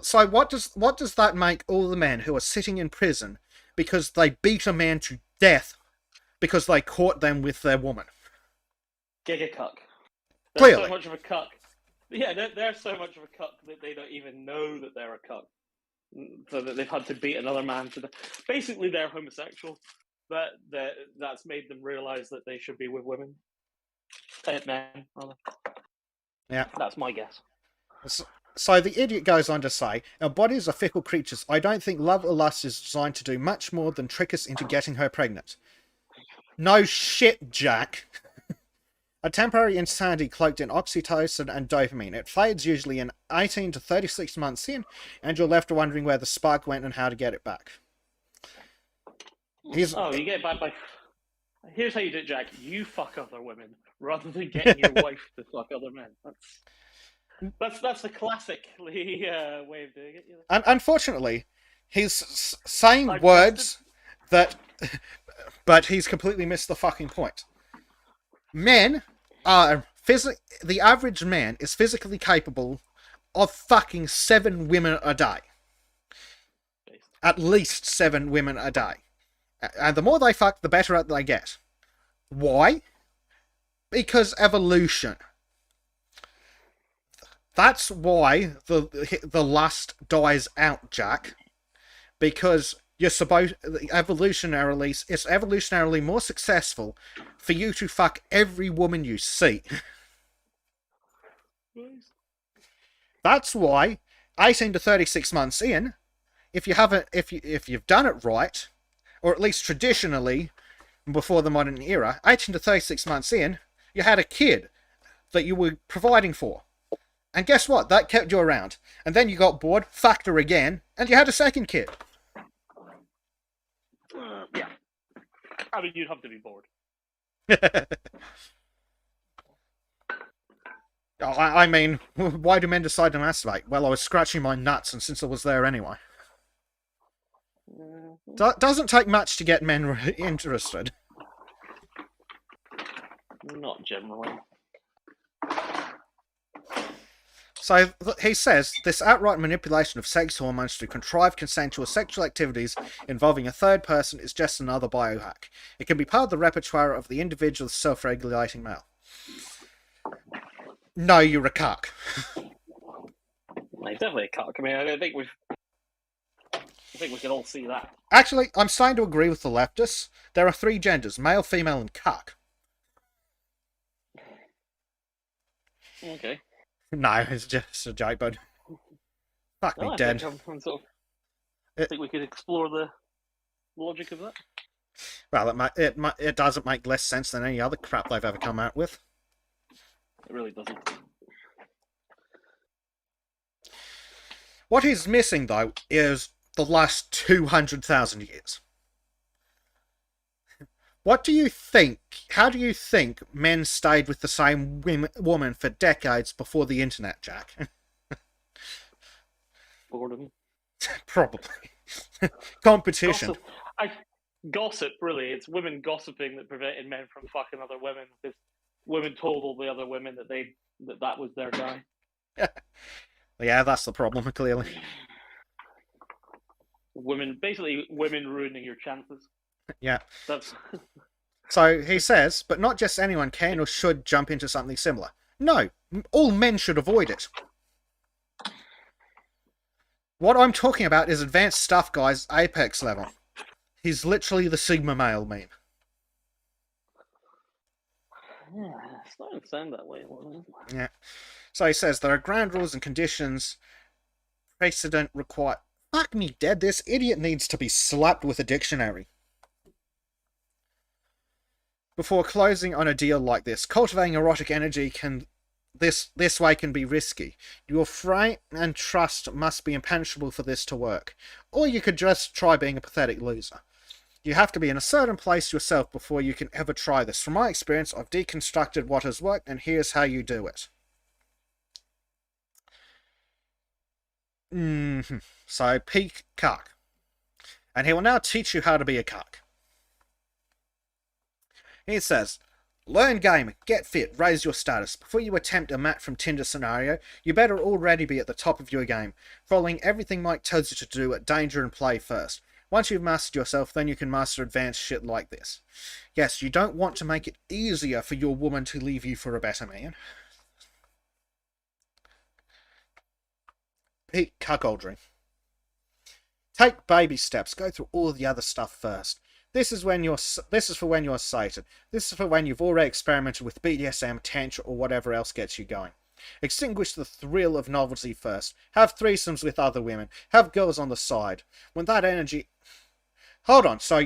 So what does that make all the men who are sitting in prison because they beat a man to death because they caught them with their woman? Giga cuck. They're Clearly. so much of a cuck. Yeah, they're so much of a cuck that they don't even know that they're a cuck. So that they've had to beat another man to the... Basically, they're homosexual. That's made them realise that they should be with women. Men, rather. Yeah. That's my guess. So the idiot goes on to say, our bodies are fickle creatures. I don't think love or lust is designed to do much more than trick us into getting her pregnant. No shit, Jack. A temporary insanity cloaked in oxytocin and dopamine. It fades usually in 18 to 36 months in, and you're left wondering where the spark went and how to get it back. You get it back by... Here's how you do it, Jack. You fuck other women rather than getting your wife to fuck other men. That's the classic way of doing it. You know? And unfortunately, he's saying words that... But he's completely missed the fucking point. Men are... The average man is physically capable of fucking 7 women a day. At least 7 women a day. And the more they fuck, the better at they get. Why? Because evolution. That's why the lust dies out, Jack. Because you're supposed evolutionarily, it's evolutionarily more successful for you to fuck every woman you see. That's why 18 to 36 months in, if you've done it right, or at least traditionally before the modern era, 18 to 36 months in, you had a kid that you were providing for. And guess what? That kept you around. And then you got bored, fucked her again, and you had a second kid. Yeah. I mean, you'd have to be bored. I mean, why do men decide to masturbate? Well, I was scratching my nuts, and since I was there anyway. Doesn't take much to get men interested. Not generally. So he says this outright manipulation of sex hormones to contrive consensual sexual activities involving a third person is just another biohack. It can be part of the repertoire of the individual self-regulating male. No, you're a cuck. He's definitely a cuck. I mean, I think we can all see that. Actually, I'm starting to agree with the leftists. There are 3 genders: male, female, and cuck. Okay. No, it's just a joke, but fuck me I dead. think we could explore the logic of that. Well, it doesn't make less sense than any other crap they've ever come out with. It really doesn't. What is missing, though, is the last 200,000 years. What do you think? How do you think men stayed with the same woman for decades before the internet, Jack? Boredom. Probably. Competition. Gossip, really. It's women gossiping that prevented men from fucking other women. Because women told all the other women that was their guy. Yeah, that's the problem, clearly. Women ruining your chances. Yeah. That's. So he says, but not just anyone can or should jump into something similar. No, all men should avoid it. What I'm talking about is advanced stuff, guys, apex level. He's literally the Sigma male meme. Yeah, it's starting to sound that way. Yeah. So he says there are ground rules and conditions precedent require. Fuck me dead, this idiot needs to be slapped with a dictionary. Before closing on a deal like this, cultivating erotic energy this way can be risky. Your faith and trust must be impenetrable for this to work. Or you could just try being a pathetic loser. You have to be in a certain place yourself before you can ever try this. From my experience, I've deconstructed what has worked, and here's how you do it. So, peak cuck. And he will now teach you how to be a cuck. He says, learn gaming, get fit, raise your status. Before you attempt a Matt from Tinder scenario, you better already be at the top of your game, following everything Mike tells you to do at danger and play first. Once you've mastered yourself, then you can master advanced shit like this. Yes, you don't want to make it easier for your woman to leave you for a better man. Peak cuckoldry. Take baby steps, go through all the other stuff first. This is for when you're sated. This is for when you've already experimented with BDSM, tantra, or whatever else gets you going. Extinguish the thrill of novelty first. Have threesomes with other women. Have girls on the side. When that energy... Hold on, so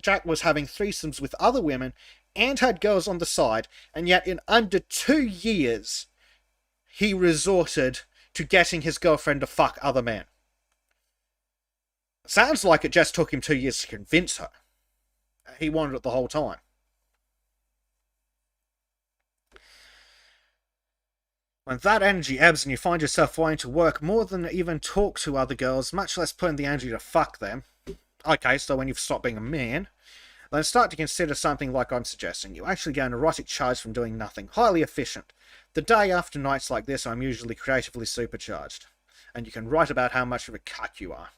Jack was having threesomes with other women and had girls on the side, and yet in under 2 years, he resorted to getting his girlfriend to fuck other men. Sounds like it just took him 2 years to convince her. He wanted it the whole time. When that energy ebbs and you find yourself wanting to work more than even talk to other girls, much less putting the energy to fuck them. Okay, so when you've stopped being a man, then start to consider something like I'm suggesting. You actually get an erotic charge from doing nothing. Highly efficient. The day after nights like this, I'm usually creatively supercharged. And you can write about how much of a cuck you are.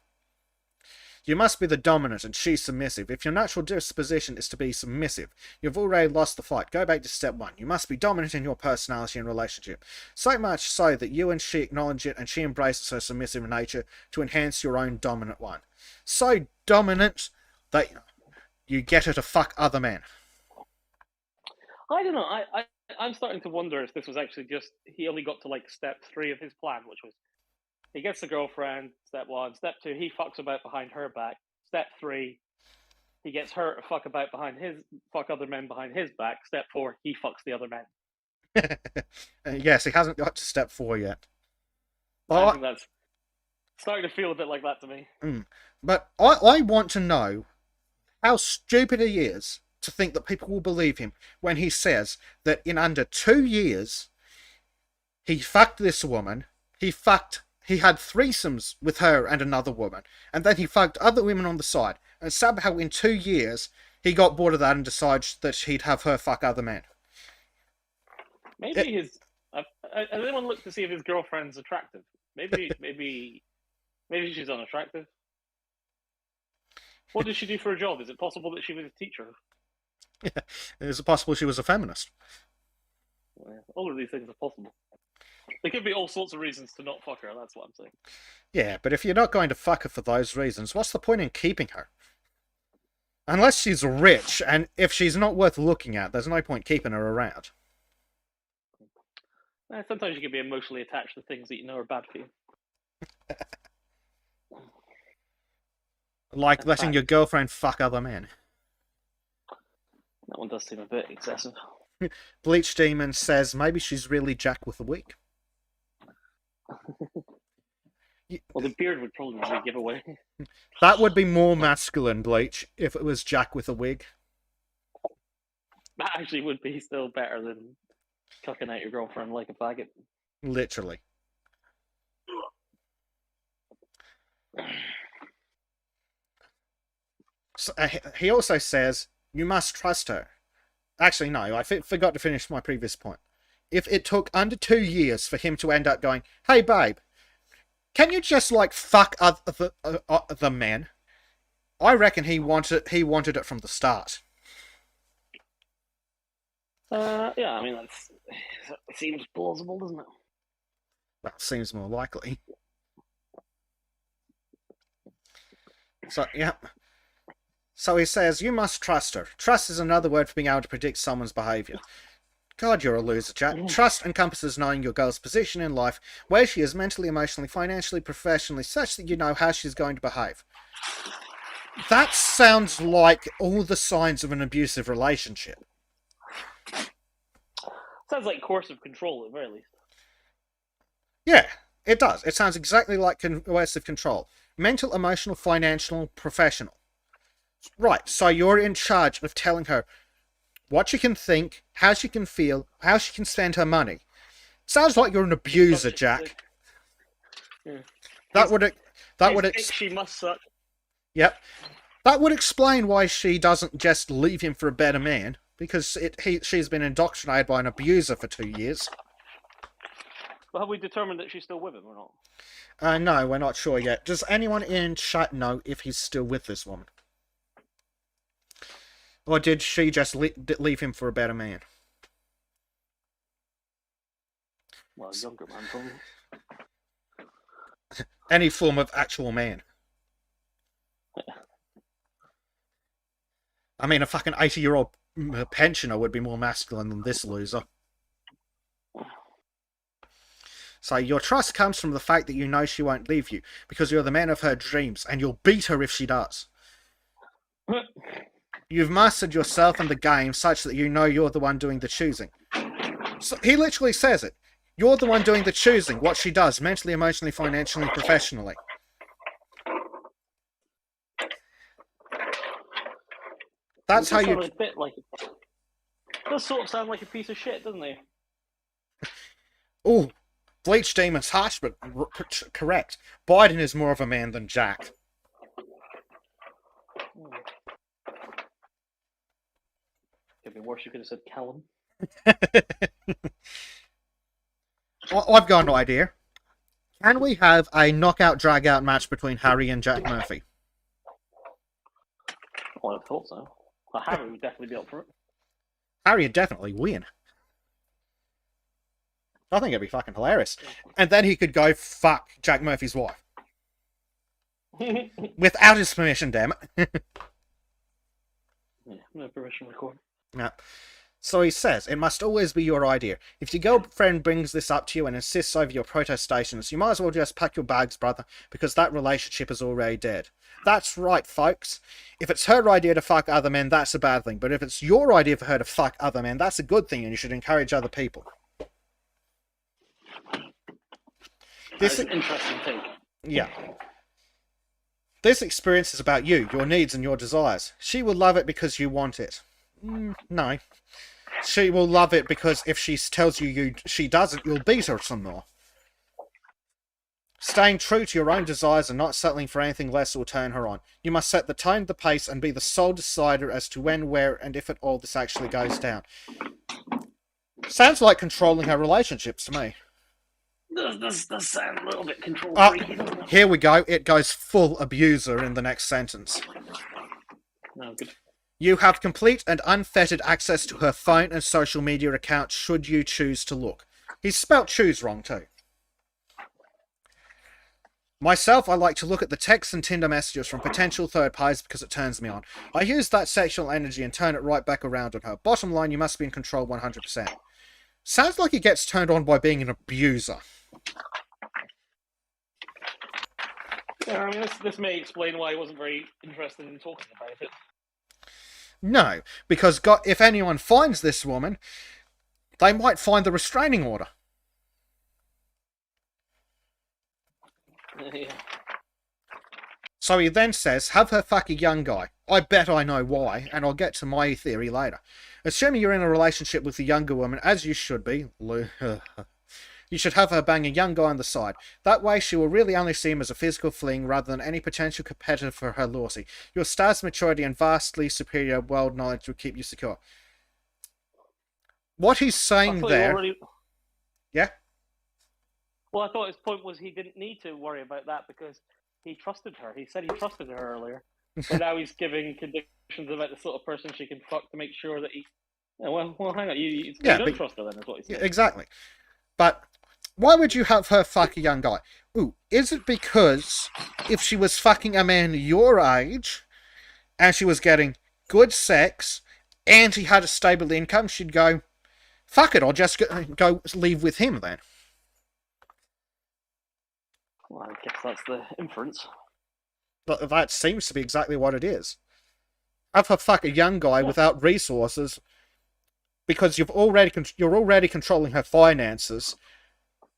You must be the dominant and she's submissive. If your natural disposition is to be submissive, you've already lost the fight. Go back to step one. You must be dominant in your personality and relationship. So much so that you and she acknowledge it and she embraces her submissive nature to enhance your own dominant one. So dominant that you get her to fuck other men. I don't know. I'm starting to wonder if this was actually just he only got to like step 3 of his plan, which was he gets the girlfriend. Step 1. Step 2, he fucks about behind her back. Step 3, he gets her to fuck other men behind his back. Step 4, he fucks the other men. Yes, he hasn't got to step 4 yet. I think that's starting to feel a bit like that to me. But I want to know how stupid he is to think that people will believe him when he says that in under 2 years he fucked this woman, he had threesomes with her and another woman, and then he fucked other women on the side, and somehow in 2 years he got bored of that and decided that he'd have her fuck other men. Maybe has anyone looked to see if his girlfriend's attractive? Maybe she's unattractive. What did she do for a job? Is it possible that she was a teacher? Yeah. Is it possible she was a feminist? Well, all of these things are possible. There could be all sorts of reasons to not fuck her, that's what I'm saying. Yeah, but if you're not going to fuck her for those reasons, what's the point in keeping her? Unless she's rich, and if she's not worth looking at, there's no point keeping her around. Sometimes you can be emotionally attached to things that you know are bad for you. Like letting your girlfriend fuck other men. That one does seem a bit excessive. Bleach Demon says maybe she's really Jack with a wig. Well, the beard would probably be a giveaway. That would be more masculine, Bleach, if it was Jack with a wig. That actually would be still better than cucking out your girlfriend like a faggot. Literally. So, he also says, you must trust her. Actually, no, I forgot to finish my previous point. If it took under 2 years for him to end up going, hey babe, can you just like fuck other men? I reckon he wanted it from the start. Yeah, I mean that seems plausible, doesn't it? That seems more likely. So yeah. So he says, you must trust her. Trust is another word for being able to predict someone's behaviour. God, you're a loser, Jack. Trust encompasses knowing your girl's position in life, where she is mentally, emotionally, financially, professionally, such that you know how she's going to behave. That sounds like all the signs of an abusive relationship. Sounds like coercive control, at the very least. Yeah, it does. It sounds exactly like coercive control. Mental, emotional, financial, professional. Right, so you're in charge of telling her what she can think, how she can feel, how she can spend her money. Sounds like you're an abuser, Jack. Yeah. That would she must suck. Yep. That would explain why she doesn't just leave him for a better man, because she's been indoctrinated by an abuser for 2 years. But have we determined that she's still with him or not? No, we're not sure yet. Does anyone in chat know if he's still with this woman? Or did she just leave him for a better man? Well, a younger man, probably. Any form of actual man. I mean, a fucking 80-year-old pensioner would be more masculine than this loser. So your trust comes from the fact that you know she won't leave you, because you're the man of her dreams, and you'll beat her if she does. You've mastered yourself and the game such that you know you're the one doing the choosing. So he literally says it. You're the one doing the choosing, what she does, mentally, emotionally, financially, professionally. That's how you... Does sort of sound like a piece of shit, doesn't he? Oh, Bleach Demon's harsh, but correct. Biden is more of a man than Jack. Could be worse. You could have said Callum. I've got an idea. Can we have a knockout drag-out match between Harry and Jack Murphy? Well, I thought so. Well, Harry would definitely be up for it. Harry would definitely win. I think it'd be fucking hilarious. And then he could go fuck Jack Murphy's wife. Without his permission, damn it. Yeah, no permission record. No. So he says, it must always be your idea. If your girlfriend brings this up to you and insists over your protestations, you might as well just pack your bags, brother, because that relationship is already dead. That's right, folks. If it's her idea to fuck other men, that's a bad thing. But if it's your idea for her to fuck other men, that's a good thing, and you should encourage other people. That's an interesting take. Yeah. This experience is about you, your needs and your desires. She will love it because you want it. No. She will love it because if she tells you she doesn't, you'll beat her some more. Staying true to your own desires and not settling for anything less will turn her on. You must set the tone, the pace, and be the sole decider as to when, where, and if at all this actually goes down. Sounds like controlling her relationships to me. This does sound a little bit control-freaky, doesn't it? Here we go. It goes full abuser in the next sentence. No, good. You have complete and unfettered access to her phone and social media accounts should you choose to look. He's spelt choose wrong too. Myself, I like to look at the texts and Tinder messages from potential third parties because it turns me on. I use that sexual energy and turn it right back around on her. Bottom line, you must be in control 100%. Sounds like he gets turned on by being an abuser. Yeah, I mean, this may explain why I wasn't very interested in talking about it. No, because if anyone finds this woman, they might find the restraining order. Yeah. So he then says, have her fuck a young guy. I bet I know why, and I'll get to my theory later. Assuming you're in a relationship with a younger woman, as you should be, you should have her bang a young guy on the side. That way she will really only see him as a physical fling rather than any potential competitor for her loyalty. Your star's maturity and vastly superior world knowledge will keep you secure. What he's saying there... Yeah? Well, I thought his point was he didn't need to worry about that because he trusted her. He said he trusted her earlier. But now he's giving conditions about the sort of person she can fuck to make sure that he... Well, hang on. You don't trust her then, is what he's saying. Yeah, exactly. But why would you have her fuck a young guy? Ooh, is it because if she was fucking a man your age and she was getting good sex and he had a stable income, she'd go, fuck it, I'll just go leave with him then. Well, I guess that's the inference. But that seems to be exactly what it is. Have her fuck a young guy without resources because you're already controlling her finances,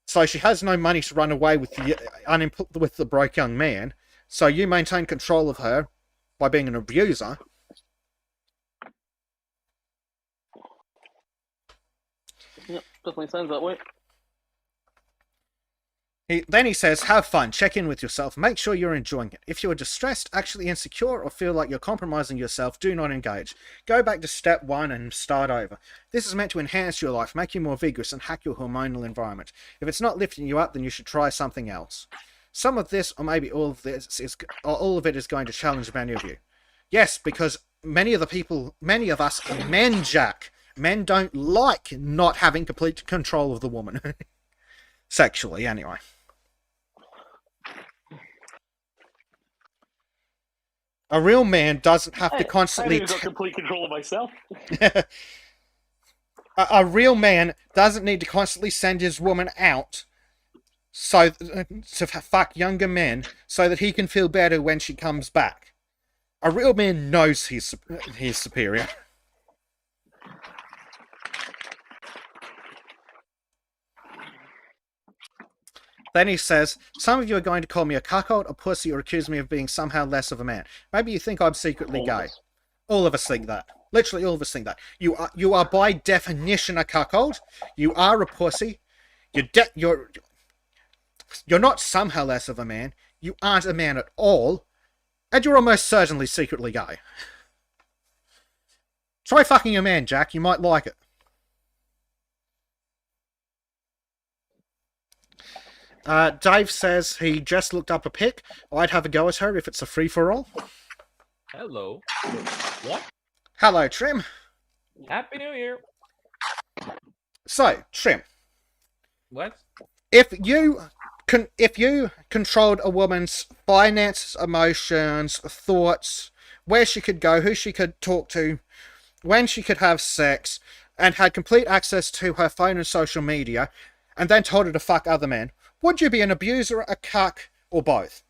so she has no money to run away with the broke young man. So you maintain control of her by being an abuser. Yep, definitely sounds that way. Then he says, have fun, check in with yourself, make sure you're enjoying it. If you're distressed, actually insecure, or feel like you're compromising yourself, do not engage. Go back to step 1 and start over. This is meant to enhance your life, make you more vigorous, and hack your hormonal environment. If it's not lifting you up, then you should try something else. Some of this, or maybe all of it is going to challenge many of you. Yes, because many of us men, Jack, men don't like not having complete control of the woman. Sexually, anyway. A real man doesn't have to constantly... I've got complete control of myself. A real man doesn't need to constantly send his woman out to fuck younger men so that he can feel better when she comes back. A real man knows he's superior. Then he says, some of you are going to call me a cuckold, a pussy, or accuse me of being somehow less of a man. Maybe you think I'm secretly gay. All of us think that. Literally all of us think that. You are by definition a cuckold. You are a pussy. You're not somehow less of a man. You aren't a man at all. And you're almost certainly secretly gay. Try fucking a man, Jack. You might like it. Dave says he just looked up a pic. I'd have a go at her if it's a free-for-all. Oh, Hello. What? Hello, Trim. Happy New Year. So, Trim, What? if you controlled a woman's finances, emotions, thoughts, where she could go, who she could talk to, when she could have sex, and had complete access to her phone and social media, and then told her to fuck other men, would you be an abuser, a cuck, or both?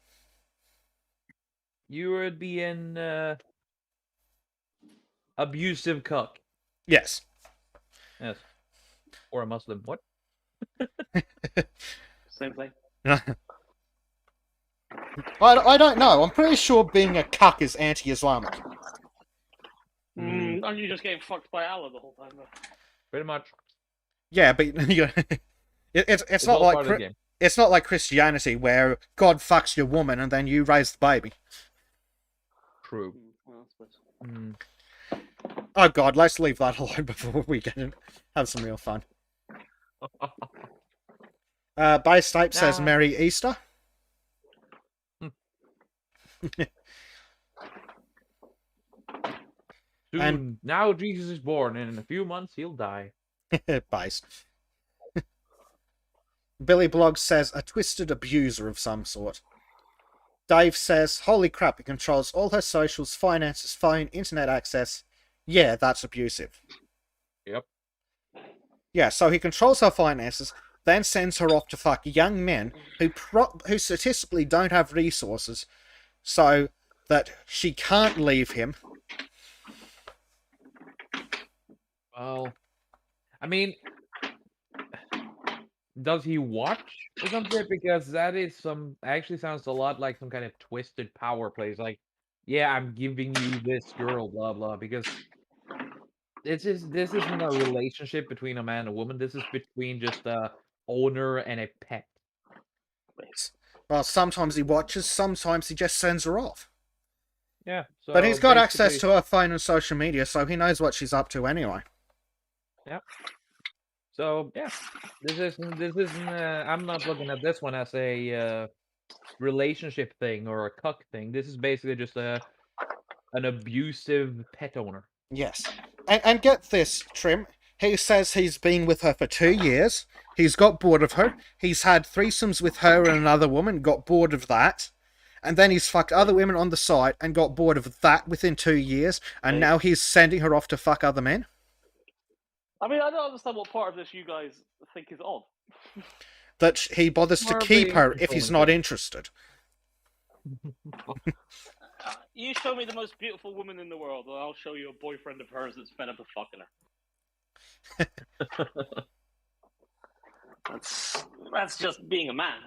You would be an abusive cuck. Yes. Yes. Or a Muslim. What? Same thing. I don't know. I'm pretty sure being a cuck is anti-Islamic. Aren't you just getting fucked by Allah the whole time, though? Pretty much. Yeah, but you know, it's not all part of the like game. it's not like Christianity where God fucks your woman and then you raise the baby. True. Well, I suppose. Mm. Oh God, let's leave that alone before we get in, have some real fun. Base Tape says Nah. Merry Easter. Soon, And- now Jesus is born, and in a few months he'll die. Base. Billy Bloggs says a twisted abuser of some sort. Dave says, holy crap, he controls all her socials, finances, phone, internet access. Yeah, that's abusive. Yep. Yeah, so he controls her finances, then sends her off to fuck young men who statistically don't have resources, so that she can't leave him. Well, I mean, does he watch or something? Because that is actually sounds a lot like some kind of twisted power plays. Like, yeah, I'm giving you this girl, blah blah. Because this isn't a relationship between a man and a woman. This is between just a owner and a pet. Well, sometimes he watches, sometimes he just sends her off. Yeah. So But he's got access basically- to her phone and social media, so he knows what she's up to anyway. So yeah, this isn't. I'm not looking at this one as a relationship thing or a cuck thing. This is basically just an abusive pet owner. Yes. And get this, Trim. He says he's been with her for 2 years. He's got bored of her. He's had threesomes with her and another woman, got bored of that. And then he's fucked other women on the side and got bored of that within 2 years. And now he's sending her off to fuck other men. I mean, I don't understand what part of this you guys think is odd. That he bothers to More keep being her if he's controlling not thing. interested. You show me the most beautiful woman in the world, and I'll show you a boyfriend of hers that's fed up of fucking her. That's just being a man.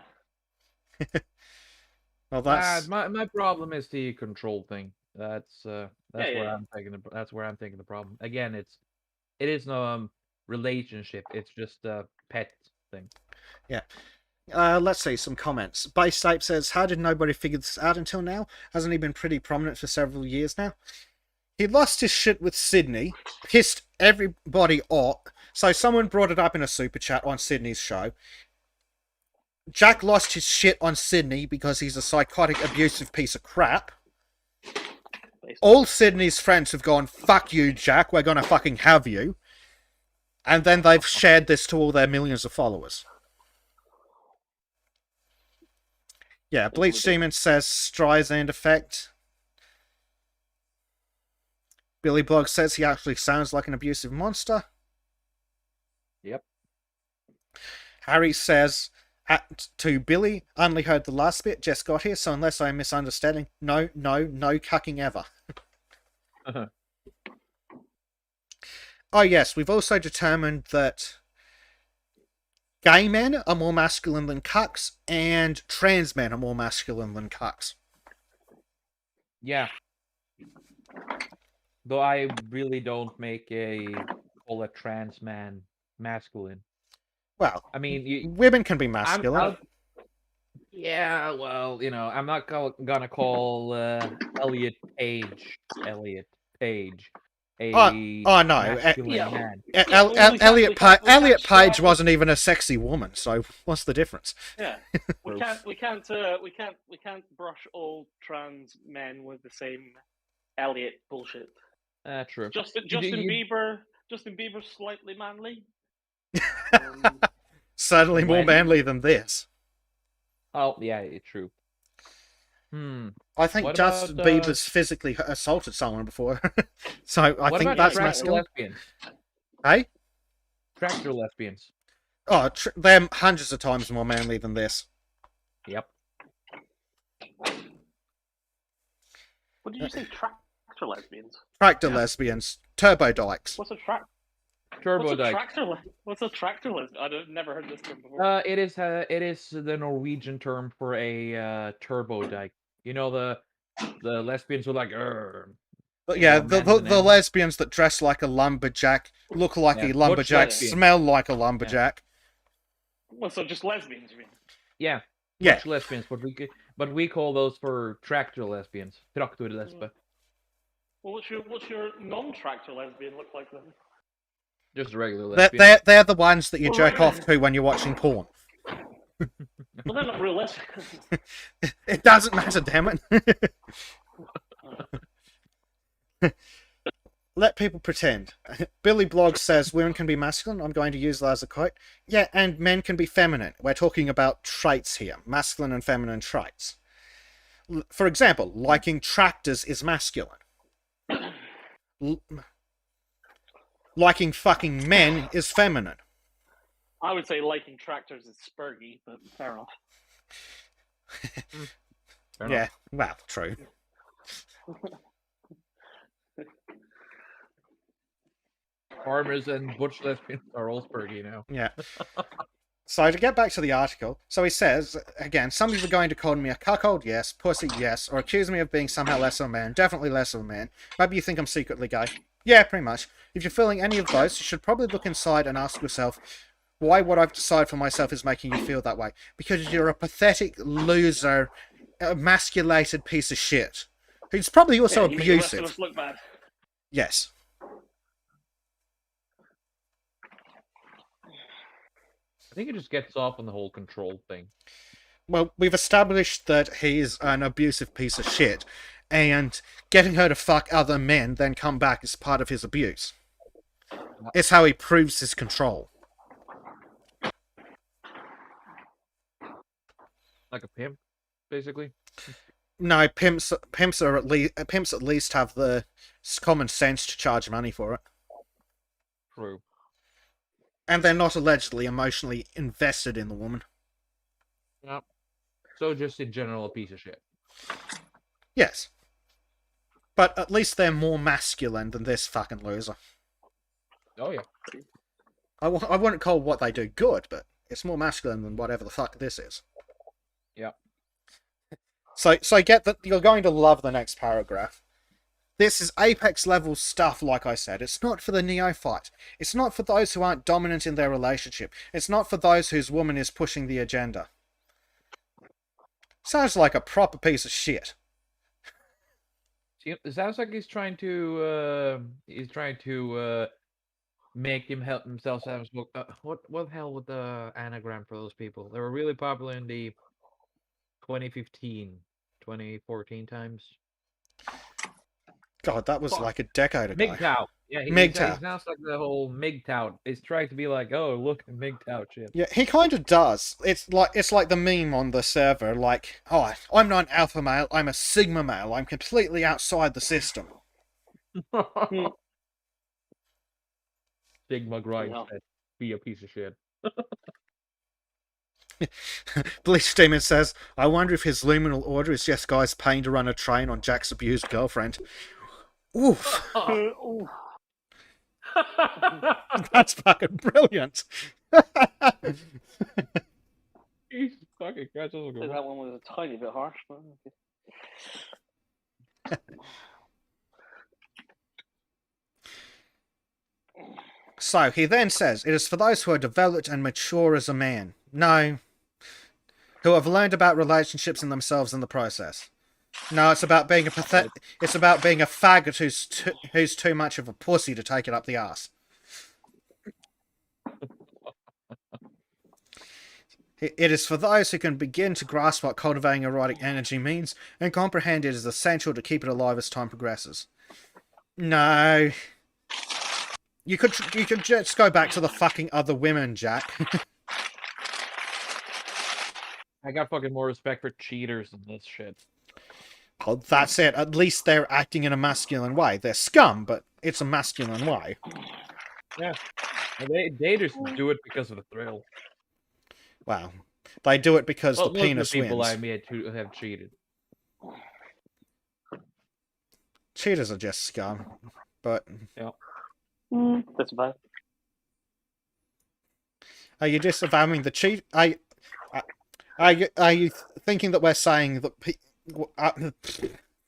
Well, that's... my problem is the control thing. That's where yeah. I'm taking the problem. Again, it is no relationship. It's just a pet thing. Yeah. Let's see some comments. Base Tape says, how did nobody figure this out until now? Hasn't he been pretty prominent for several years now? He lost his shit with Sydney, pissed everybody off. So someone brought it up in a super chat on Sydney's show. Jack lost his shit on Sydney because he's a psychotic, abusive piece of crap. All Sydney's friends have gone, fuck you, Jack, we're gonna fucking have you. And then they've shared this to all their millions of followers. Yeah, Bleach Demon says Streisand effect. Billy Blog says he actually sounds like an abusive monster. Yep. Harry says to Billy, only heard the last bit, just got here, so unless I'm misunderstanding, no cucking ever. Oh yes, we've also determined that gay men are more masculine than cucks, and trans men are more masculine than cucks. Yeah. Though I really don't call a trans man masculine. Well, I mean, women can be masculine. Yeah, well, I'm not gonna call Elliot Page a Oh no, masculine man. Elliot Page wasn't even a sexy woman, so what's the difference? Yeah, we can't brush all trans men with the same Elliot bullshit. True. Justin you- Bieber slightly manly. Certainly more When? manly than this. Oh, yeah, true. I think What Justin about, Bieber's physically assaulted someone before. So I What think about that's tractor masculine. lesbians? Hey? Tractor lesbians. Oh, they're hundreds of times more manly than this. Yep. What did you say? Tractor lesbians? Tractor Yeah. lesbians. Turbo dykes. What's a Turbo dyke. What's a tractor lesbian? I've never heard this term before. It is the Norwegian term for a turbo dyke. You know the lesbians who are like, But you yeah, know, the men and lesbians that dress like a lumberjack, look like Yeah, a butch lumberjack, lesbian. smell like a lumberjack. Well, so just lesbians, you mean? Yeah. Yeah. Butch lesbians, but we call those for tractor lesbians. Traktor lesbe. Well, what's your non-tractor lesbian look like then? Just a regular lesbian. They're the ones that you jerk off to when you're watching porn. Well, they're not real lesbians. It doesn't matter, damn it. Let people pretend. Billy Blogg says women can be masculine. I'm going to use that as a quote. Yeah, and men can be feminine. We're talking about traits here. Masculine and feminine traits. For example, liking tractors is masculine. Liking fucking men is feminine. I would say liking tractors is spurgy, but fair enough. Fair Yeah, enough. well, true. Farmers and butch lesbians are all spurgy now. Yeah. So to get back to the article, so he says, again, some people are going to call me a cuckold, yes, pussy, yes, or accuse me of being somehow less of a man, definitely less of a man. Maybe you think I'm secretly gay. Yeah, pretty much. If you're feeling any of those, you should probably look inside and ask yourself, why what I've decided for myself is making you feel that way? Because you're a pathetic loser, emasculated piece of shit. Who's probably also You make the rest of abusive. us look bad. Yes. I think it just gets off on the whole control thing. Well, we've established that he's an abusive piece of shit, and getting her to fuck other men, then come back is part of his abuse. It's how he proves his control. Like a pimp, basically. No, pimps at least have the common sense to charge money for it, True. and they're not allegedly emotionally invested in the woman. Yep. So just in general, a piece of shit. Yes, but at least they're more masculine than this fucking loser. Oh yeah. I wouldn't call what they do good, but it's more masculine than whatever the fuck this is. Yep. So I get that you're going to love the next paragraph. This is apex level stuff, like I said. It's not for the neophyte. It's not for those who aren't dominant in their relationship. It's not for those whose woman is pushing the agenda. Sounds like a proper piece of shit. See, it sounds like he's trying to make him help himself have a smoke. What the hell with the anagram for those people? They were really popular in the 2015, 2014 times. God, that was like a decade ago. MGTOW. Yeah, he MGTOW. sounds like the whole MGTOW. He's trying to be like, oh, look, MGTOW shit. Yeah, he kind of does. It's like the meme on the server, like, oh, I'm not an alpha male, I'm a sigma male, I'm completely outside the system. Sigma grind No. said, be a piece of shit. Bleach Demon says, I wonder if his luminal order is just guys paying to run a train on Jack's abused girlfriend. Oof. Ooh. That's fucking brilliant. Jesus fucking Christ, that was a good one. That one was a tiny bit harsh, but okay. So he then says, it is for those who are developed and mature as a man. No. Who have learned about relationships and themselves in the process. No, it's about being it's about being a faggot who's too much of a pussy to take it up the arse. It is for those who can begin to grasp what cultivating erotic energy means and comprehend it is essential to keep it alive as time progresses. No. You could just go back to the fucking other women, Jack. I got fucking more respect for cheaters than this shit. Well, that's it. At least they're acting in a masculine way. They're scum, but it's a masculine way. Yeah. And they just do it because of the thrill. Well, they do it because Well, the most of penis the people wins. I met who have cheated. Cheaters are just scum, but Yeah. That's bad. are you disavowing the cheat? Are you thinking that we're saying that?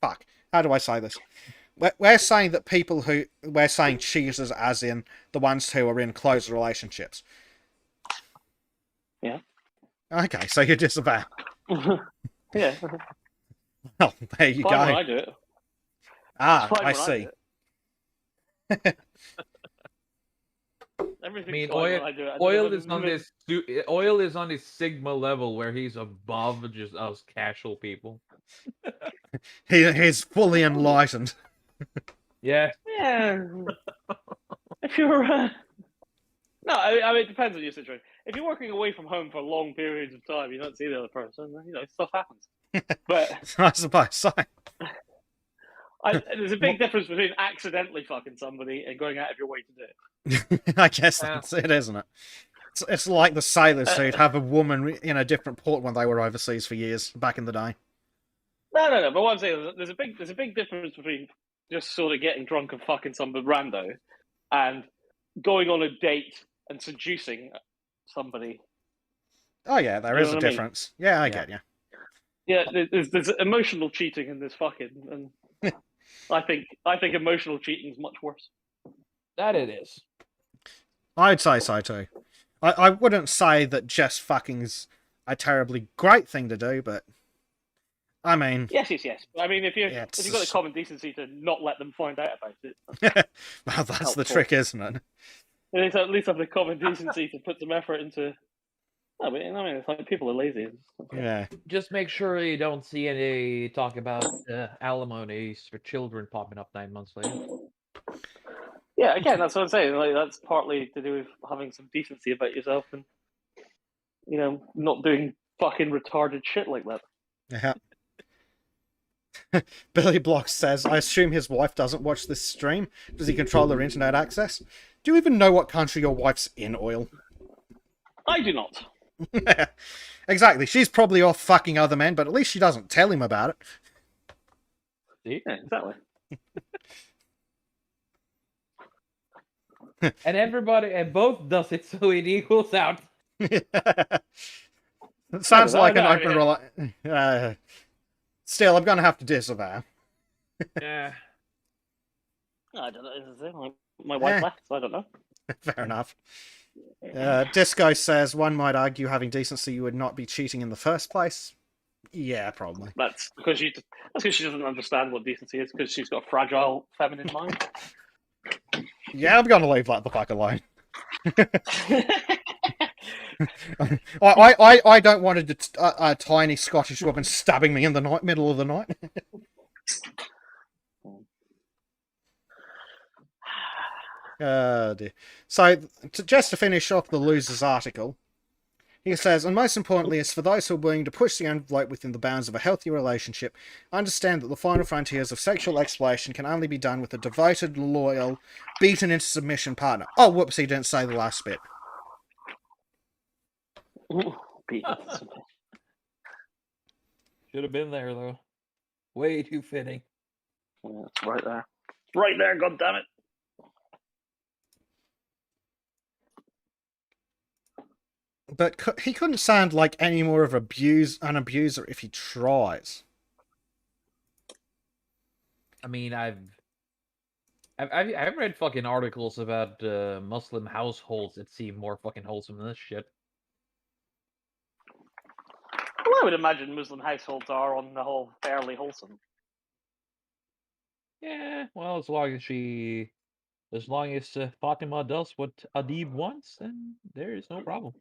Fuck. How do I say this? We're saying that we're saying cheaters as in the ones who are in close relationships. Yeah. Okay, so you disavow. Yeah. Oh, there you Fine when go. I do it. Ah, Fine I when see. do it. I Everything's mean, fine when I do it. Oil is on this. Oil is on this Sigma level where he's above just us casual people. He's fully enlightened. Yeah. Yeah. If you're no, I mean it depends on your situation. If you're working away from home for long periods of time, you don't see the other person. You know, stuff happens. But I suppose so. there's a big difference between accidentally fucking somebody and going out of your way to do it. I guess that's it, isn't it? It's like the sailors who'd have a woman in a different port when they were overseas for years back in the day. No. But what I'm saying is, there's a big difference between just sort of getting drunk and fucking some rando, and going on a date and seducing somebody. Oh yeah, there is a difference. Yeah, I get you. Yeah, there's emotional cheating in this fucking, and I think emotional cheating is much worse. That it is. I'd say so too. I wouldn't say that just fucking's a terribly great thing to do, but I mean, yes. I mean, if you've got the common decency to not let them find out about it, well, that's helpful. The trick, isn't it? At least have the common decency to put some effort into. I mean, it's like people are lazy. Yeah. Just make sure you don't see any talk about alimonies for children popping up 9 months later. Yeah, again, that's what I'm saying. Like, that's partly to do with having some decency about yourself and, you know, not doing fucking retarded shit like that. Yeah. Billy Block says, I assume his wife doesn't watch this stream. Does he control her internet access? Do you even know what country your wife's in, Oil? I do not. Exactly. She's probably off fucking other men, but at least she doesn't tell him about it. See? Yeah, exactly. And both does it so it equals out. It sounds like an open still, I'm gonna have to disavow. Yeah. I don't know. My wife left, so I don't know. Fair enough. Disco says, one might argue having decency you would not be cheating in the first place. Yeah, probably. That's because she doesn't understand what decency is, because she's got a fragile feminine mind. Yeah, I'm gonna leave that the fuck alone. I don't want a tiny Scottish woman stabbing me in the middle of the night. Dear. So, just to finish off the loser's article, he says, and most importantly, it's for those who are willing to push the envelope within the bounds of a healthy relationship, understand that the final frontiers of sexual exploration can only be done with a devoted, loyal, beaten into submission partner. Oh, whoops, he didn't say the last bit. Should have been there, though. Way too fitting. Yeah, it's right there. Right there, goddammit. But he couldn't sound like any more of an abuser if he tries. I mean, I've read fucking articles about Muslim households that seem more fucking wholesome than this shit. Well, I would imagine Muslim households are, on the whole, fairly wholesome. Yeah, well, as long as Fatima does what Adib wants, then there is no problem.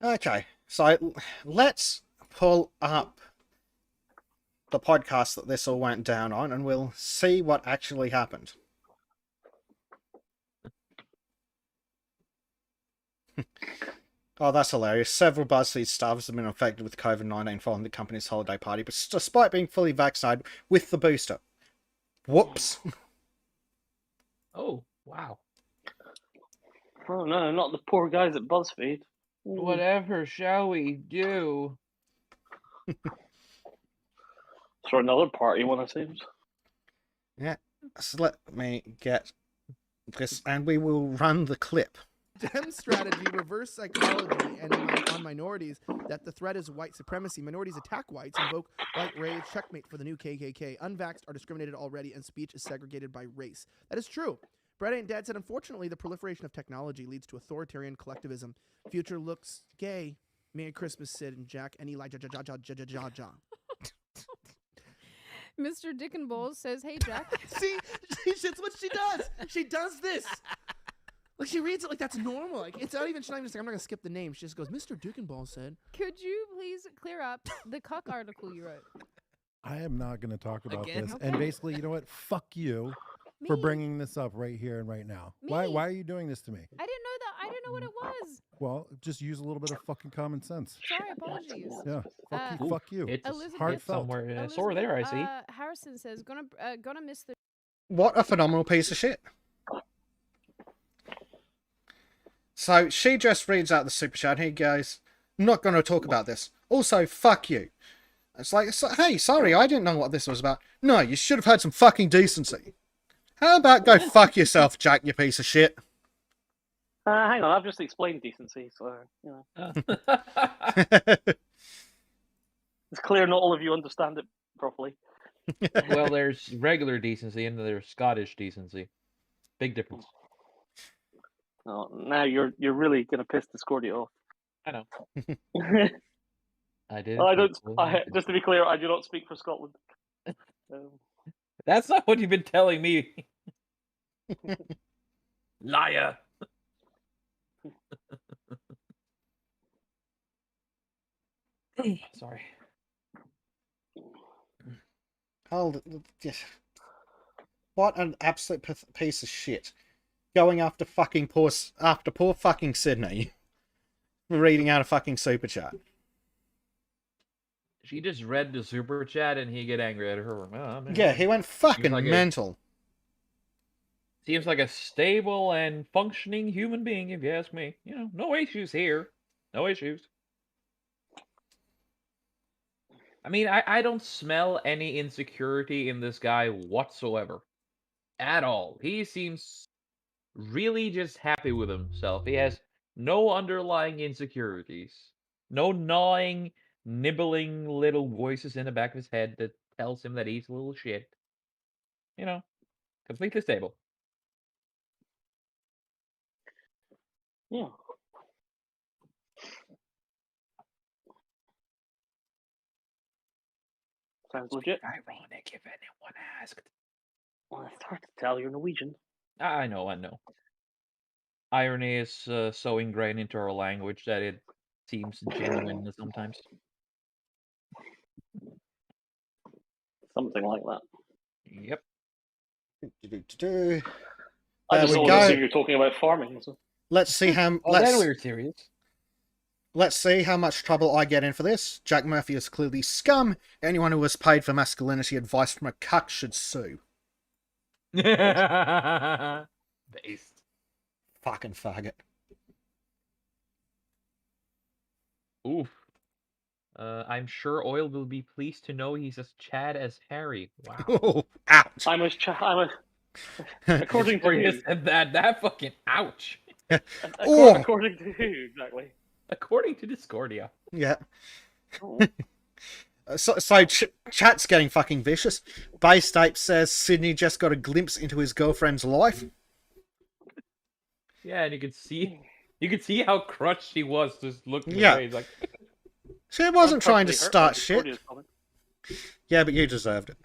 Okay, so let's pull up the podcast that this all went down on, and we'll see what actually happened. Oh, that's hilarious. Several BuzzFeed staffs have been infected with COVID-19 following the company's holiday party, but despite being fully vaccinated with the booster. Whoops. Oh, wow. Oh no, not the poor guys at BuzzFeed. Whatever shall we do? For another party one, it seems. Yeah, so let me get this, and we will run the clip. Dem strategy, reverse psychology, and on minorities, that the threat is white supremacy. Minorities attack whites, invoke white rage, checkmate for the new KKK. Unvaxxed are discriminated already, and speech is segregated by race. That is true. Brett Ain't Dad said, unfortunately, the proliferation of technology leads to authoritarian collectivism. Future looks gay. Merry Christmas, Sid and Jack, and Eli, ja. Mr. Dick and Bowles says, hey, Jack. See, that's what she does. She does this. Like, she reads it like that's normal. Like, it's not even, she's not even saying, I'm not going to skip the name. She just goes, Mr. Dukenball said. Could you please clear up the cuck article you wrote? I am not going to talk about Again? this. Okay. And basically, you know what? Fuck you for bringing this up right here and right now. Why are you doing this to me? I didn't know that. I didn't know what it was. Well, just use a little bit of fucking common sense. Sorry, apologies. Yeah. Ooh, Fuck you. It's Elizabeth- Heartfelt. somewhere sore there, I see. Harrison says, gonna miss the... What a phenomenal piece of shit. So she just reads out the super chat. He goes, I'm not going to talk about this. Also, fuck you. It's like, hey, sorry, I didn't know what this was about. No, you should have had some fucking decency. How about go fuck yourself, Jack, you piece of shit? Hang on, I've just explained decency, so you know. It's clear not all of you understand it properly. Well, there's regular decency and there's Scottish decency. Big difference. Oh, now you're really gonna piss Discordia off. I know. I did. Just to be clear, I do not speak for Scotland. That's not what you've been telling me. Liar. Sorry. Oh, what an absolute piece of shit. Going after poor fucking Sydney. For reading out a fucking super chat. She just read the super chat and he get angry at her. Oh, man. Yeah, he went fucking mental. Seems like a stable and functioning human being, if you ask me. You know, no issues here. No issues. I mean, I don't smell any insecurity in this guy whatsoever. At all. He seems really just happy with himself. He has no underlying insecurities. No gnawing, nibbling little voices in the back of his head that tells him that he's a little shit. You know, completely stable. Yeah. Sounds legit. Ironic if anyone asked. Well, it's hard to tell. You're Norwegian. I know. Irony is so ingrained into our language that it seems genuine sometimes. Something like that. Yep. I just we always go. assume you're talking about farming. So. Let's see how. Oh, then we're serious. Let's see how much trouble I get in for this. Jack Murphy is clearly scum. Anyone who was paid for masculinity advice from a cuck should sue. Based. Fucking faggot. Oof. I'm sure Oil will be pleased to know he's as Chad as Harry. Wow. Oh, ouch. I'm according to You who? said that fucking ouch. Oh. According to who exactly? According to Discordia. Yeah. Oh. So chat's getting fucking vicious. Bay State says Sydney just got a glimpse into his girlfriend's life. Yeah, and you could see how crushed she was just looking Yeah. away. He's like, She wasn't trying to Hurt by start shit. Discordia's comment. Yeah, but you deserved it.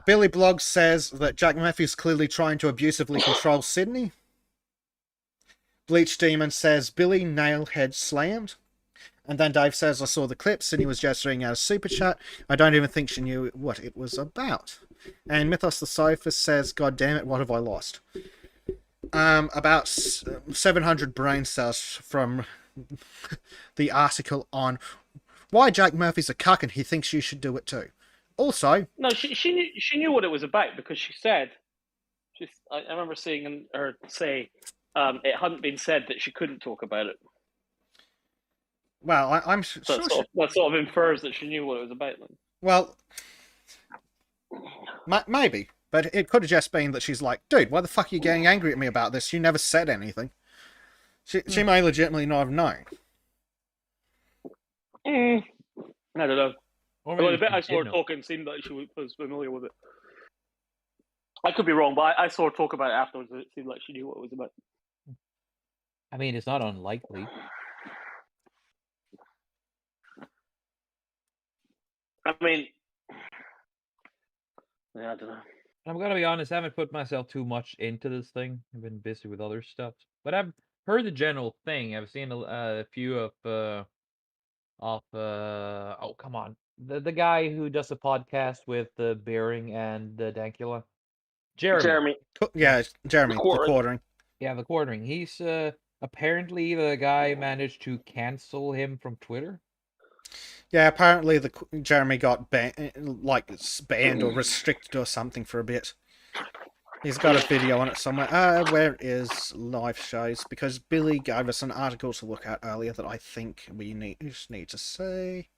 Billy Bloggs says that Jack Murphy is clearly trying to abusively control Sydney. Bleach Demon says, Billy Nailhead slammed. And then Dave says, I saw the clips and he was gesturing out a super chat. I don't even think she knew what it was about. And Mythos the Sophist says, God damn it, what have I lost? About 700 brain cells from the article on why Jack Murphy's a cuck and he thinks you should do it too. Also, No, she knew what it was about because she said. I remember seeing her say it hadn't been said that she couldn't talk about it. well, I'm So sure. that sort of infers that she knew what it was about. Then. Well, maybe. But it could have just been that she's like, dude, why the fuck are you getting angry at me about this? You never said anything. She may legitimately not have known. I don't know. Or Well, maybe the bit she I saw her did know. talking seemed like she was familiar with it. I could be wrong, but I saw her talk about it afterwards and it seemed like she knew what it was about. I mean, it's not unlikely. I mean, yeah, I don't know. I'm gonna be honest, I haven't put myself too much into this thing. I've been busy with other stuff. But I've heard the general thing. I've seen a few of oh, come on. The guy who does a podcast with Bearing and Dankula. Jeremy. Yeah, Jeremy, the Quartering. quartering. Yeah, the quartering. He's apparently the guy managed to cancel him from Twitter. Yeah, apparently Jeremy got banned or restricted or something for a bit. He's got a video on it somewhere. Where is live shows? Because Billy gave us an article to look at earlier that I think we just need to see.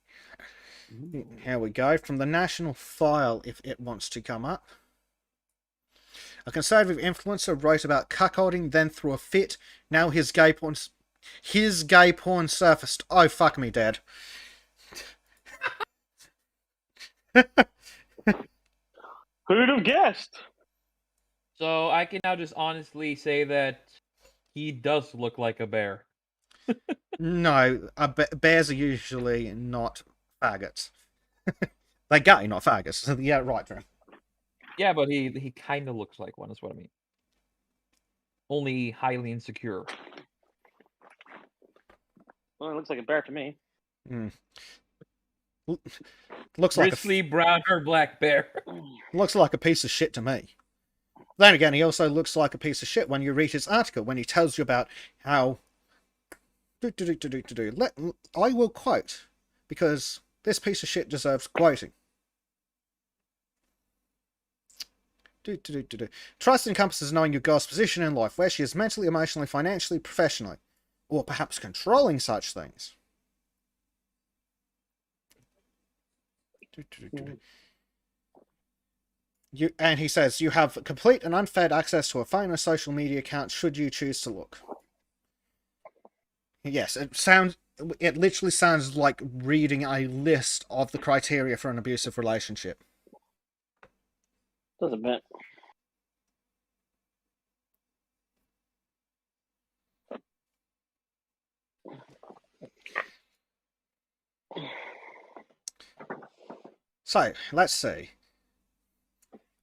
Here we go. From the National File, if it wants to come up. A conservative influencer wrote about cuckolding, then threw a fit. Now his gay porn surfaced. Oh, fuck me, Dad. Who'd have guessed? So I can now just honestly say that he does look like a bear. No, bears are usually not faggots. They're gay, not faggots. Yeah, right, Drew. Yeah, but he kind of looks like one, is what I mean. Only highly insecure. Well, it looks like a bear to me. Looks like Bristly brown or black bear. looks like a piece of shit to me. Then again, he also looks like a piece of shit when you read his article, when he tells you about how... I will quote, because this piece of shit deserves quoting. Trust encompasses knowing your girl's position in life, where she is mentally, emotionally, financially, professionally, or perhaps controlling such things. And he says, you have complete and unfettered access to a phone or social media account should you choose to look. Yes, it literally sounds like reading a list of the criteria for an abusive relationship. Does a bit. So, let's see.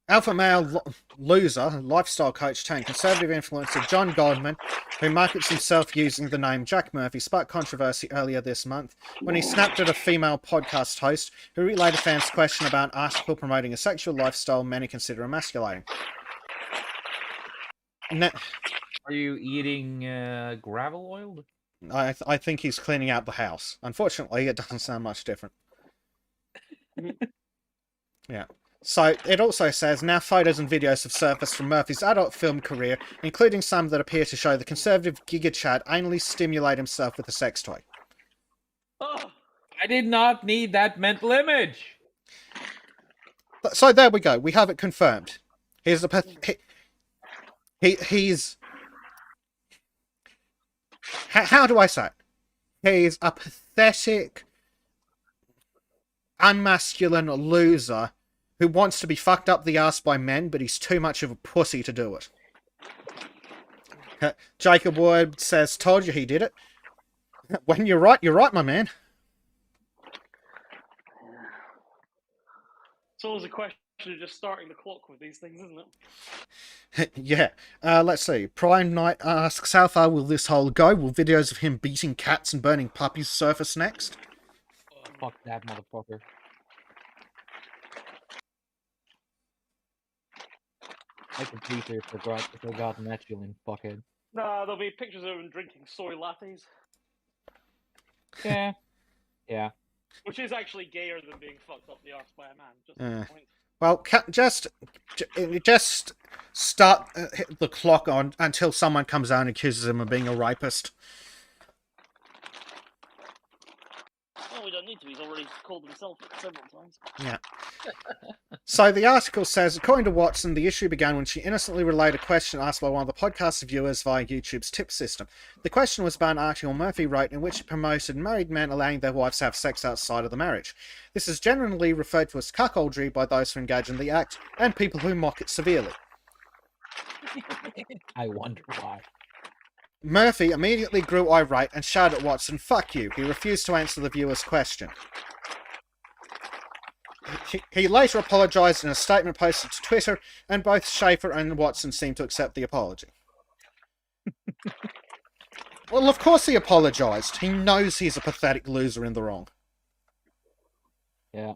Alpha male loser, lifestyle coach turned conservative influencer John Goldman, who markets himself using the name Jack Murphy, sparked controversy earlier this month when he snapped at a female podcast host who relayed a fan's question about an article promoting a sexual lifestyle many consider emasculating. Are you eating gravel oil? I think he's cleaning out the house. Unfortunately, it doesn't sound much different. Yeah. So, it also says, now photos and videos have surfaced from Murphy's adult film career, including some that appear to show the conservative Giga Chad anally stimulate himself with a sex toy. Oh. I did not need that mental image! So there we go. We have it confirmed. He's a he's... How do I say it? He's a pathetic, unmasculine loser who wants to be fucked up the ass by men, but he's too much of a pussy to do it. Jacob Ward says, told you he did it. When you're right, my man. It's always a question of just starting the clock with these things, isn't Yeah. Let's see. Prime Knight asks, how far will this hole go? Will videos of him beating cats and burning puppies surface next? Fuck that motherfucker. I completely forgot Natural fuckhead. No, there'll be pictures of him drinking soy lattes, Yeah. Yeah. which is actually gayer than being fucked up the arse by a man. Just a point. Well, just start hit the clock on until someone comes out and accuses him of being a rapist. Oh, we don't need to. He's already called himself several times. Yeah. So the article says, according to Watson, the issue began when she innocently relayed a question asked by one of the podcast's viewers via YouTube's tip system. The question was about an article Murphy wrote in which he promoted married men allowing their wives to have sex outside of the marriage. This is generally referred to as cuckoldry by those who engage in the act, and people who mock it severely. I wonder why. Murphy immediately grew irate and shouted at Watson, "Fuck you." He refused to answer the viewer's question. He later apologised in a statement posted to Twitter, and both Schaefer and Watson seemed to accept the apology. Well, of course he apologised. He knows he's a pathetic loser in the wrong. Yeah.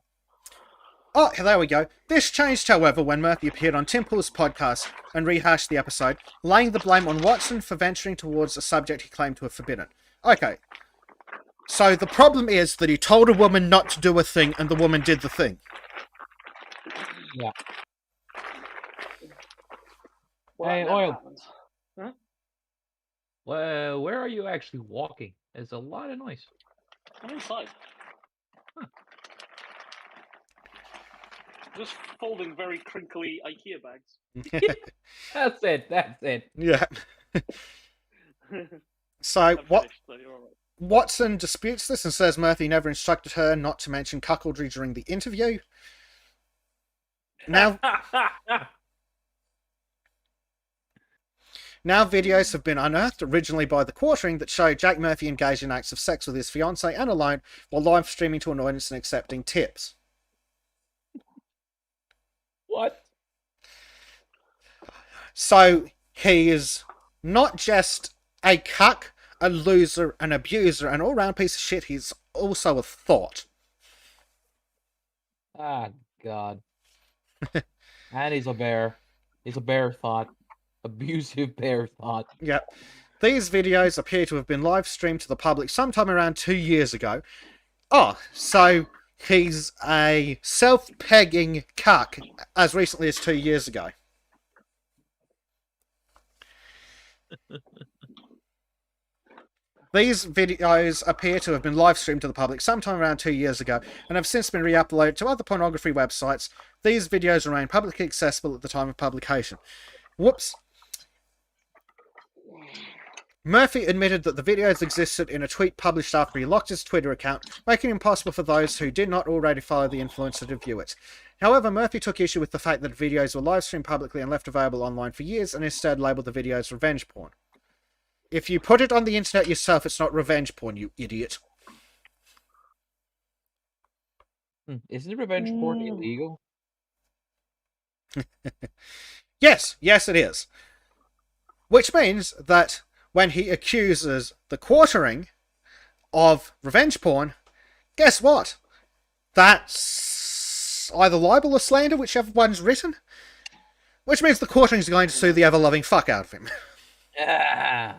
Oh, there we go. This changed, however, when Murphy appeared on Tim Pool's podcast and rehashed the episode, laying the blame on Watson for venturing towards a subject he claimed to have forbidden. Okay. So the problem is that he told a woman not to do a thing, and the woman did the thing. Yeah. Well, Hey, that never Oil. happens. Huh? Well, where are you actually walking? There's a lot of noise. I'm inside. Just folding very crinkly IKEA bags. That's it. That's it. Yeah. So, I'm what? finished, so you're all right. Watson disputes this and says Murphy never instructed her not to mention cuckoldry during the interview. Now videos have been unearthed, originally by The Quartering, that show Jack Murphy engaged in acts of sex with his fiancée and alone while live streaming to an audience and accepting tips. What? So he is not just a cuck, a loser, an abuser, an all-round piece of shit, he's also a thought. Ah, God. And he's a bear. He's a bear thought. Abusive bear thought. Yep. These videos appear to have been live streamed to the public sometime around 2 years ago. Oh, so he's a self-pegging cuck as recently as 2 years ago. These videos appear to have been live streamed to the public sometime around 2 years ago and have since been re-uploaded to other pornography websites. These videos remain publicly accessible at the time of publication. Whoops. Murphy admitted that the videos existed in a tweet published after he locked his Twitter account, making it impossible for those who did not already follow the influencer to view it. However, Murphy took issue with the fact that videos were live streamed publicly and left available online for years, and instead labelled the videos revenge porn. If you put it on the internet yourself, it's not revenge porn, you idiot. Isn't revenge porn illegal? Yes, it is. Which means that when he accuses The Quartering of revenge porn, guess what? That's either libel or slander, whichever one's written. Which means The Quartering's going to sue the ever-loving fuck out of him. Ah.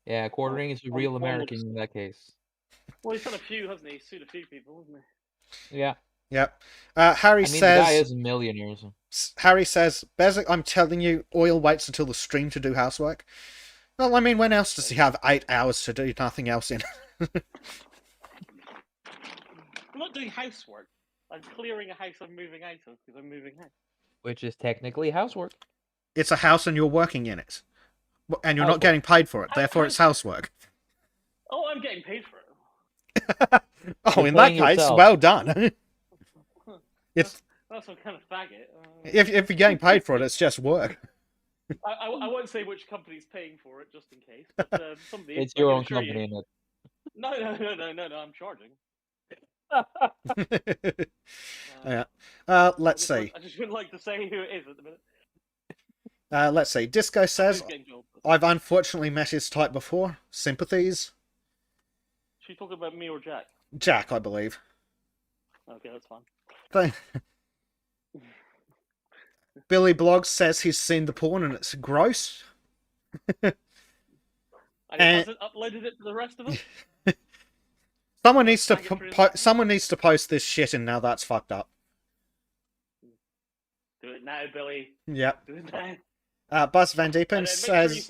Yeah, Quartering is a real American in that case. Well, he's done a few, hasn't he? He's sued a few people, hasn't he? Yeah. Yep. Harry I mean, says... the guy is a millionaire. So. Harry says, Bezic, I'm telling you, Oil waits until the stream to do housework. Well, I mean, when else does he have 8 hours to do nothing else in? I'm not doing housework. I'm clearing a house I'm moving out of because I'm moving house. Which is technically housework. It's a house and you're working in it. And you're Housework. not getting paid for it, therefore it's housework. Oh, I'm getting paid for it. Oh, You're in that playing case, yourself. well done. It's That's some kind of faggot. if you're getting paid for it, it's just work. I won't say which company's paying for it, just in case. But somebody. It's I your can own assure you. company, isn't No, I'm charging. Yeah. Let's see. I just wouldn't like to say who it is at the minute. Let's see. Disco says, Who's getting job? I've unfortunately met his type before. Sympathies. She talking about me or Jack? Jack, I believe. Okay, that's fine. Billy Bloggs says he's seen the porn and it's gross. And he And- hasn't uploaded it to the rest of us? Someone needs to Thank you for that. someone needs to post this shit, and now that's fucked up. Do it now, Billy. Yep. Do it now. Buzz Van And Diepen then says,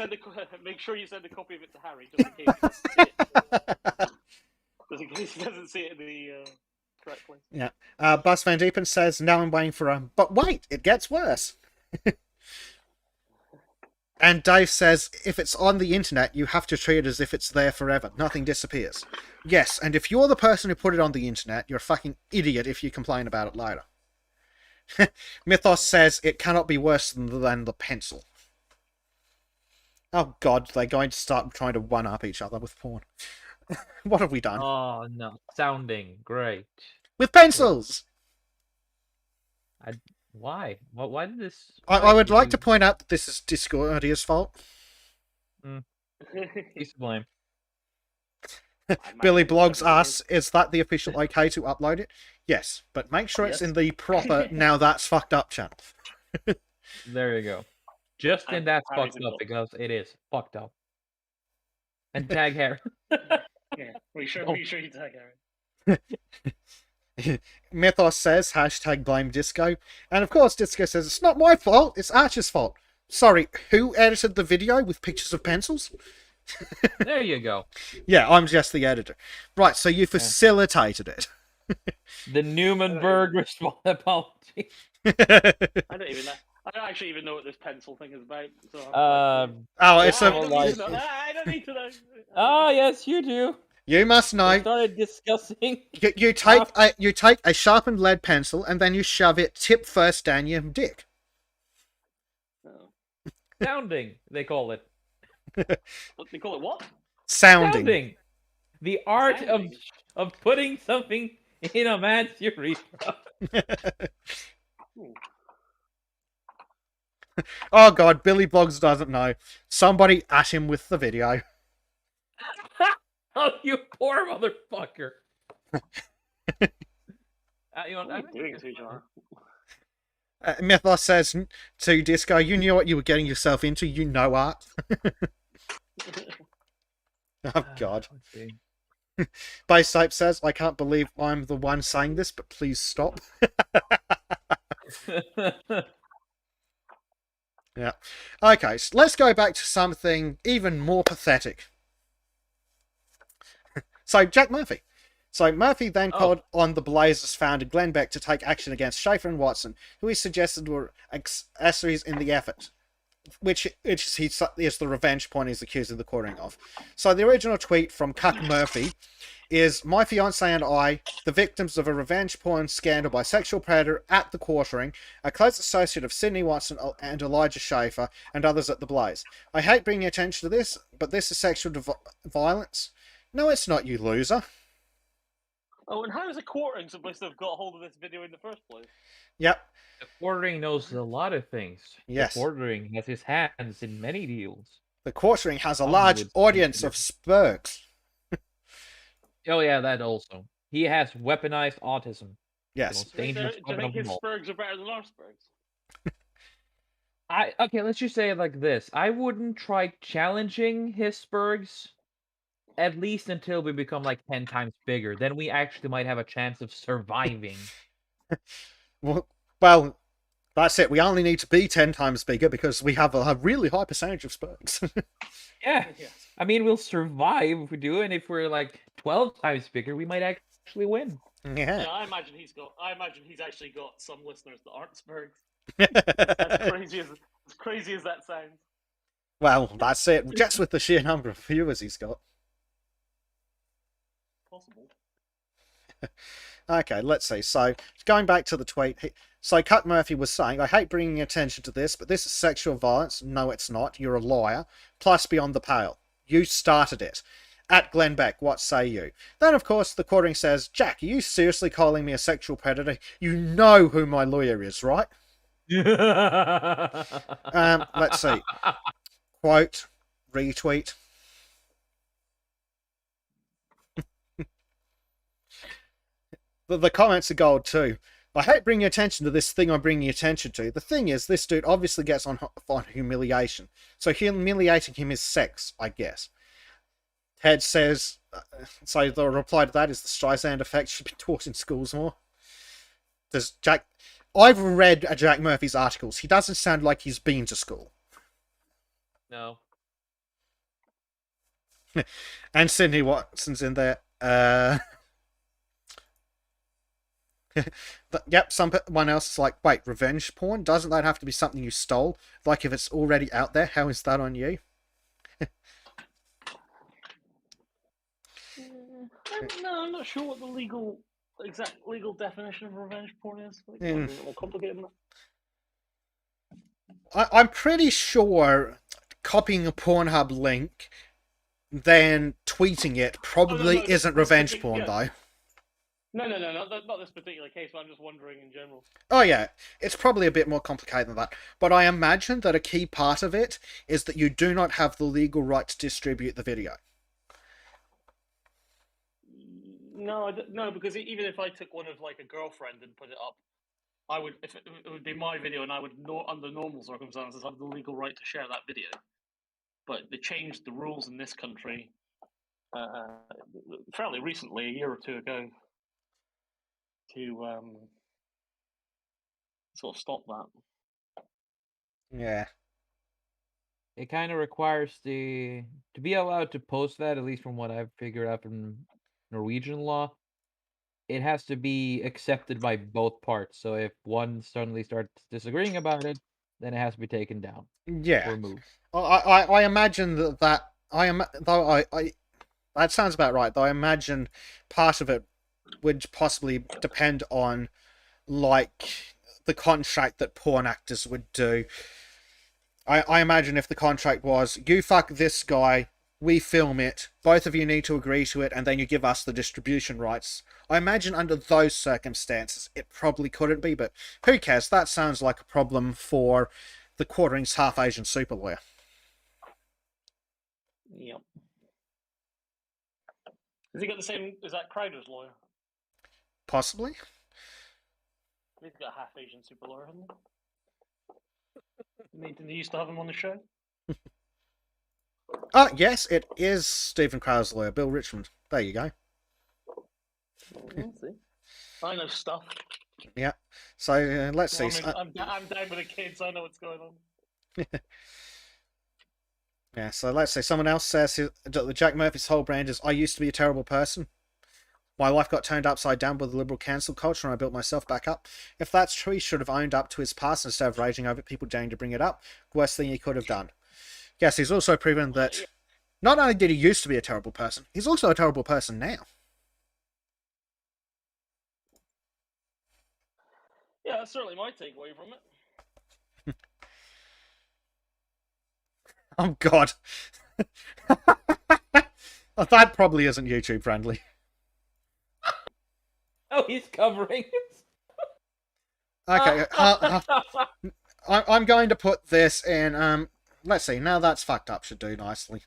make sure you send a copy of it to Harry, just in case he doesn't see it. Just in case he doesn't see it in the correct place. Buzz Van Diepen says, now I'm waiting for a, but wait, it gets worse. And Dave says, if it's on the internet, you have to treat it as if it's there forever. Nothing disappears. Yes, and if you're the person who put it on the internet, you're a fucking idiot if you complain about it later. Mythos says, it cannot be worse than the pencil. Oh god, they're going to start trying to one-up each other with porn. What have we done? Oh no, sounding great. With pencils! Why? Why did this? I would like to point out that this is Discordia's fault. He's to blame. Billy Bloggs asks, is that the official okay to upload it? Yes, but make sure it's Yes. in the proper now that's fucked up channel. There you go. Just in And that Harry's fucked up involved. because it is fucked up. And tag Harry. Yeah, we sure you tag Harry. Mythos says, hashtag blame Disco. And of course, Disco says, it's not my fault, it's Archer's fault. Sorry, who edited the video with pictures of pencils? There you go. Yeah, I'm just the editor. Right, so you facilitated it. The Newmanberg response apology. I don't actually even know what this pencil thing is about. So Oh, it's I a. don't need to know. I don't need to know. Oh yes, you do. You must We know. started discussing. You take a sharpened lead pencil and then you shove it tip first down your dick. Oh. Sounding, they call it. What they call it? What? Sounding. The art Sounding. of putting something in a man's urethra. Oh god, Billy Bloggs doesn't know. Somebody at him with the video. Oh, you poor motherfucker. You know, What are you doing to each other? Mythos says to Disco, you knew what you were getting yourself into, you know art. Oh god. Let's see. Base Tape says, I can't believe I'm the one saying this, but please stop. Yeah. Okay, so let's go back to something even more pathetic. So, Jack Murphy. So, Murphy then called on the Blazers founder Glenn Beck to take action against Schaefer and Watson, who he suggested were accessories in the effort, which is the revenge porn he's accusing the quartering of. So, the original tweet from Cuck Murphy is, my fiance and I, the victims of a revenge porn scandal by sexual predator at the quartering, a close associate of Sydney Watson and Elijah Schaefer and others at the Blaze. I hate bringing attention to this, but this is sexual violence. No, it's not, you loser. Oh, and how is a quartering supposed to have got hold of this video in the first place? Yep. The quartering knows a lot of things. Yes. The quartering has his hands in many deals. The quartering has a Some large would audience consider- of spurgs. Oh yeah, that also. He has weaponized autism. The Yes. most Do you dangerous think weapon of his them all. spurgs are better than our spurgs? Okay, let's just say it like this. I wouldn't try challenging his spurgs, at least until we become like 10 times bigger. Then we actually might have a chance of surviving. Well, that's it. We only need to be 10 times bigger because we have a really high percentage of spurgs. Yeah. Yes. I mean, we'll survive if we do, and if we're like 12 times bigger, we might actually win. Yeah. Yeah, I imagine he's actually got some listeners that aren't spurgs. As crazy as that sounds. Well, that's it. Just with the sheer number of viewers he's got. Possible. Okay, let's see. So, going back to the tweet. So, Cut Murphy was saying, I hate bringing attention to this, but this is sexual violence. No, it's not. You're a liar. Plus, beyond the pale. You started it. At Glenn Beck, what say you? Then, of course, the quartering says, Jack, are you seriously calling me a sexual predator? You know who my lawyer is, right? Let's see. Quote, retweet. The comments are gold too. I hate bringing attention to this thing I'm bringing attention to. The thing is, this dude obviously gets on humiliation. So humiliating him is sex, I guess. Ted says, so the reply to that is the Streisand effect should be taught in schools more. Does Jack... I've read Jack Murphy's articles. He doesn't sound like he's been to school. No. And Sydney Watson's in there. Yep, someone else is like, wait, revenge porn? Doesn't that have to be something you stole? Like, if it's already out there, how is that on you? No, I'm not sure what the exact legal definition of revenge porn is. Like, Mm. it's a little complicated than I'm pretty sure copying a Pornhub link, then tweeting it probably no, isn't this revenge particular- porn, yeah. though. No, not this particular case, but I'm just wondering in general. Oh yeah, it's probably a bit more complicated than that. But I imagine that a key part of it is that you do not have the legal right to distribute the video. No, because even if I took one of like a girlfriend and put it up, I would, if it would be my video, and I would, under normal circumstances, have the legal right to share that video. But they changed the rules in this country fairly recently, a year or two ago, to sort of stop that. Yeah. It kind of requires to be allowed to post that, at least from what I've figured out from Norwegian law. It has to be accepted by both parts. So if one suddenly starts disagreeing about it, then it has to be taken down, Yeah. removed. I imagine that that sounds about right. Though I imagine part of it would possibly depend on like the contract that porn actors would do. I imagine if the contract was, you fuck this guy, we film it, both of you need to agree to it, and then you give us the distribution rights. I imagine under those circumstances it probably couldn't be, but who cares? That sounds like a problem for the quarter-inch half-Asian super lawyer. Yep. Has he got the same? Is that Crowder's lawyer? Possibly. He's got a half Asian super lawyer, hasn't he? Didn't he used to have him on the show? Oh, yes, it is Stephen Crowder's lawyer, Bill Richmond. There you go. See. I know stuff. Yeah. So let's see. I'm down with the kids. I know what's going on. Yeah, so let's say someone else says that Jack Murphy's whole brand is, I used to be a terrible person. My life got turned upside down by the liberal cancel culture and I built myself back up. If that's true, he should have owned up to his past instead of raging over people daring to bring it up. Worst thing he could have done. Yes, he's also proven that not only did he used to be a terrible person, he's also a terrible person now. Yeah, that's certainly my takeaway from it. Oh, God. That probably isn't YouTube friendly. Oh, he's covering it. Okay, I'm going to put this in, let's see, now that's fucked up should do nicely.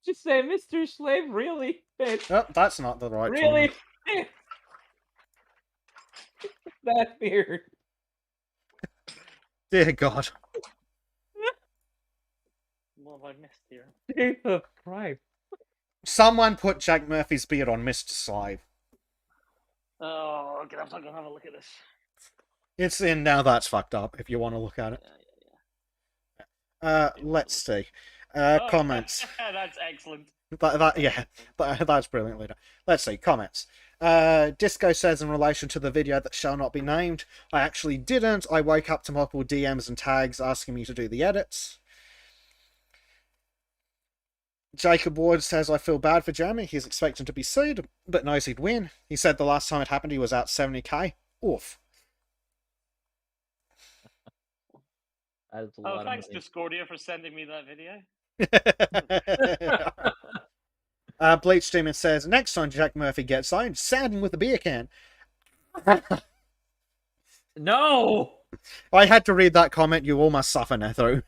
Just say, Mr. Slave, really? Oh, that's not the right Really? one. That weird. Dear God. What have I missed here? Jesus Christ. Someone put Jack Murphy's beard on Mr. Slave. Oh, I'm gonna have a look at this. It's in Now That's Fucked Up, if you want to look at it. Let's see. Comments. That's excellent. That's brilliantly done. Let's see, comments. Disco says in relation to the video that shall not be named, I actually didn't. I woke up to multiple DMs and tags asking me to do the edits. Jacob Ward says, I feel bad for Jeremy. He's expecting to be sued, but knows he'd win. He said the last time it happened he was out 70k. Oof. That's a lot Thanks, of money. Discordia, for sending me that video. Bleach Demon says, next time Jack Murphy gets owned, sand him with a beer can. No! I had to read that comment. You all must suffer, Netho.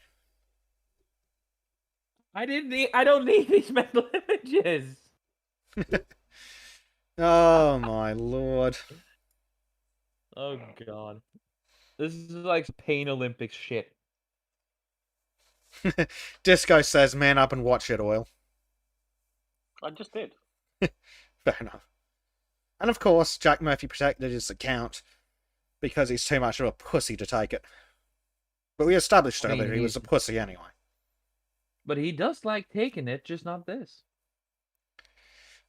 I don't need these mental images. Oh my lord. Oh god. This is like Pain Olympics shit. Disco says, man up and watch it, Oil. I just did. Fair enough. And of course, Jack Murphy protected his account because he's too much of a pussy to take it. But we established I mean, earlier he was a pussy anyway. But he does like taking it, just not this.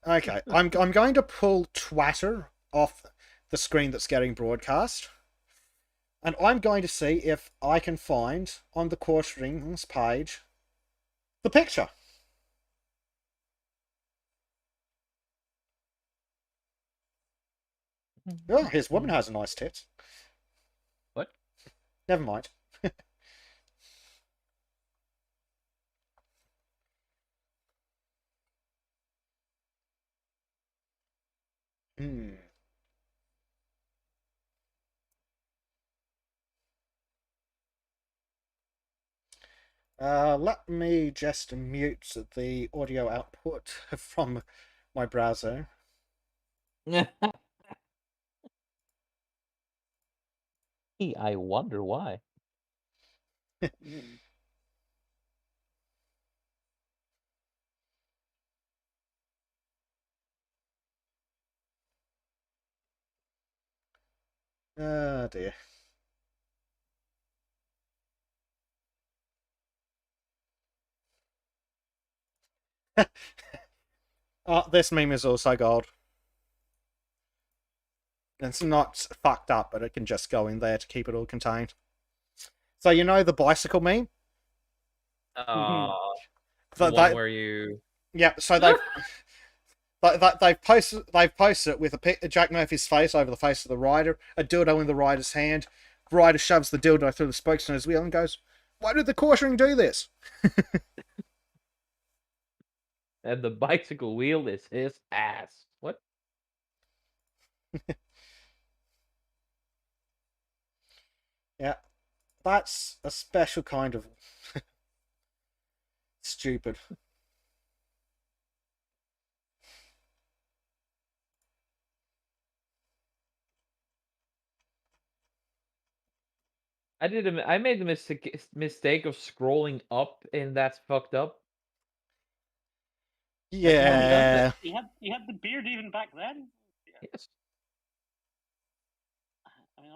Okay, I'm going to pull Twitter off the screen that's getting broadcast. And I'm going to see if I can find on the Core Strings page the picture. Oh, his woman has a nice tits. What? Never mind. Hmm. Let me just mute the audio output from my browser. I wonder why. Oh dear. This meme is also gold. It's not fucked up, but it can just go in there to keep it all contained. So you know the bicycle meme? The Th- one they- where you... yeah, so they've posted it with a Jack Murphy's face over the face of the rider, a dildo in the rider's hand. The rider shoves the dildo through the spokes on his wheel and goes, "Why did the caution do this?" And the bicycle wheel is his ass. What? Yeah, that's a special kind of stupid. I made the mistake of scrolling up, and that's fucked up. Yeah. He had the beard even back then. Yes. I mean,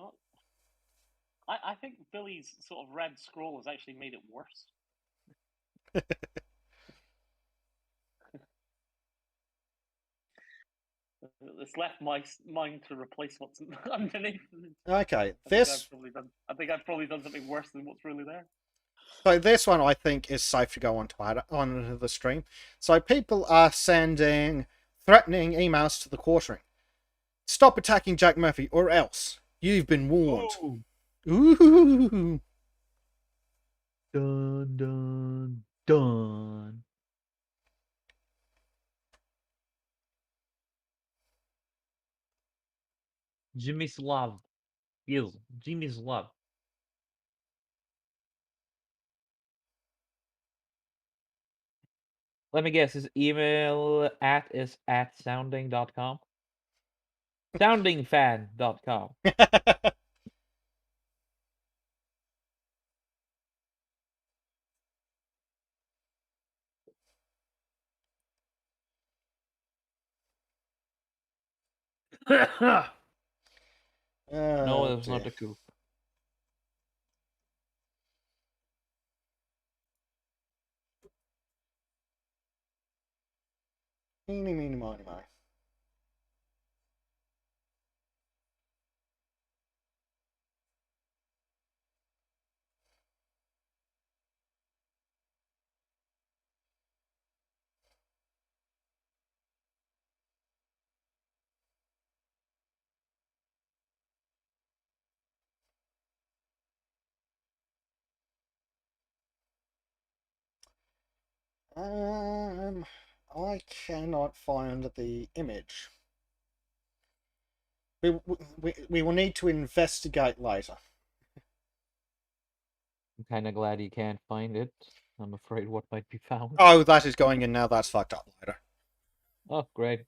I think Billy's sort of red scroll has actually made it worse. It's left my mind to replace what's underneath. Okay, I this think I've probably done something worse than what's really there. so this one I think is safe to go on the stream. So people are sending threatening emails to the quartering. Stop attacking Jack Murphy, or else you've been warned. Ooh. Dun dun dun. Jimmy's love. Yes, Jimmy's love. Let me guess, his email is at sounding.com? Soundingfan.com. No, it was not the coup. Meeny, meeny, miny, miny. I cannot find the image. We will need to investigate later. I'm kind of glad you can't find it. I'm afraid what might be found. Oh, that is going in now. That's fucked up later. Oh, great.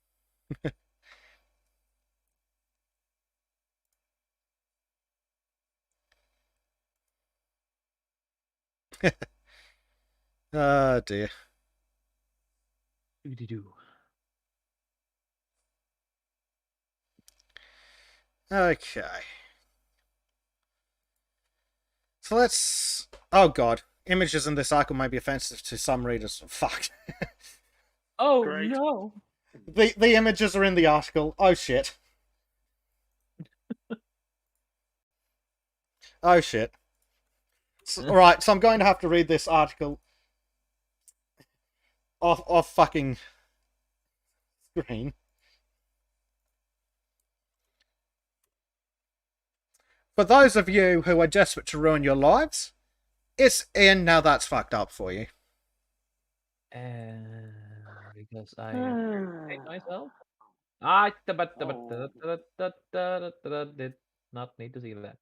Oh dear. Doo-dee-doo. Okay. So let's. Oh god. Images in this article may be offensive to some readers. Fuck. Oh Great. no! The images are in the article. Oh shit. Oh shit. Alright, so I'm going to have to read this article off fucking screen. For those of you who are desperate to ruin your lives, it's in Now That's Fucked Up for you. Because I hate myself. I did not need to see that.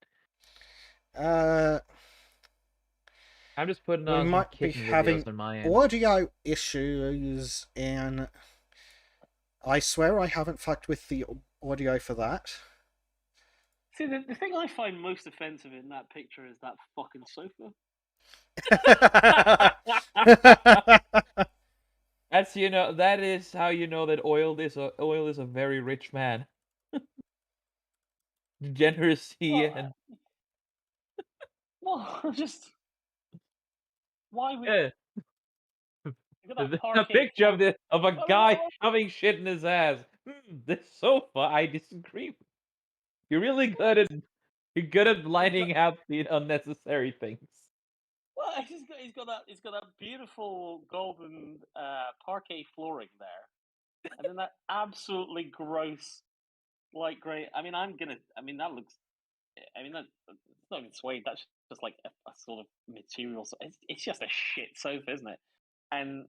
I'm just putting We on some might be kitten having videos on my end. audio issues, and I swear I haven't fucked with the audio for that. See, the thing I find most offensive in that picture is that fucking sofa. That's that is how you know that oil is a very rich man. Generous he and Well, just why would yeah. look at that A parquet picture of floor. a Oh, guy oh, shoving shit in his ass. This sofa, I disagree with. You're really good at lining out the unnecessary things. well, he's got that beautiful golden parquet flooring there, and then that absolutely gross light grey. I mean, that looks. I mean, it's not even suede. That's just like a sort of material. It's just a shit sofa, isn't it? And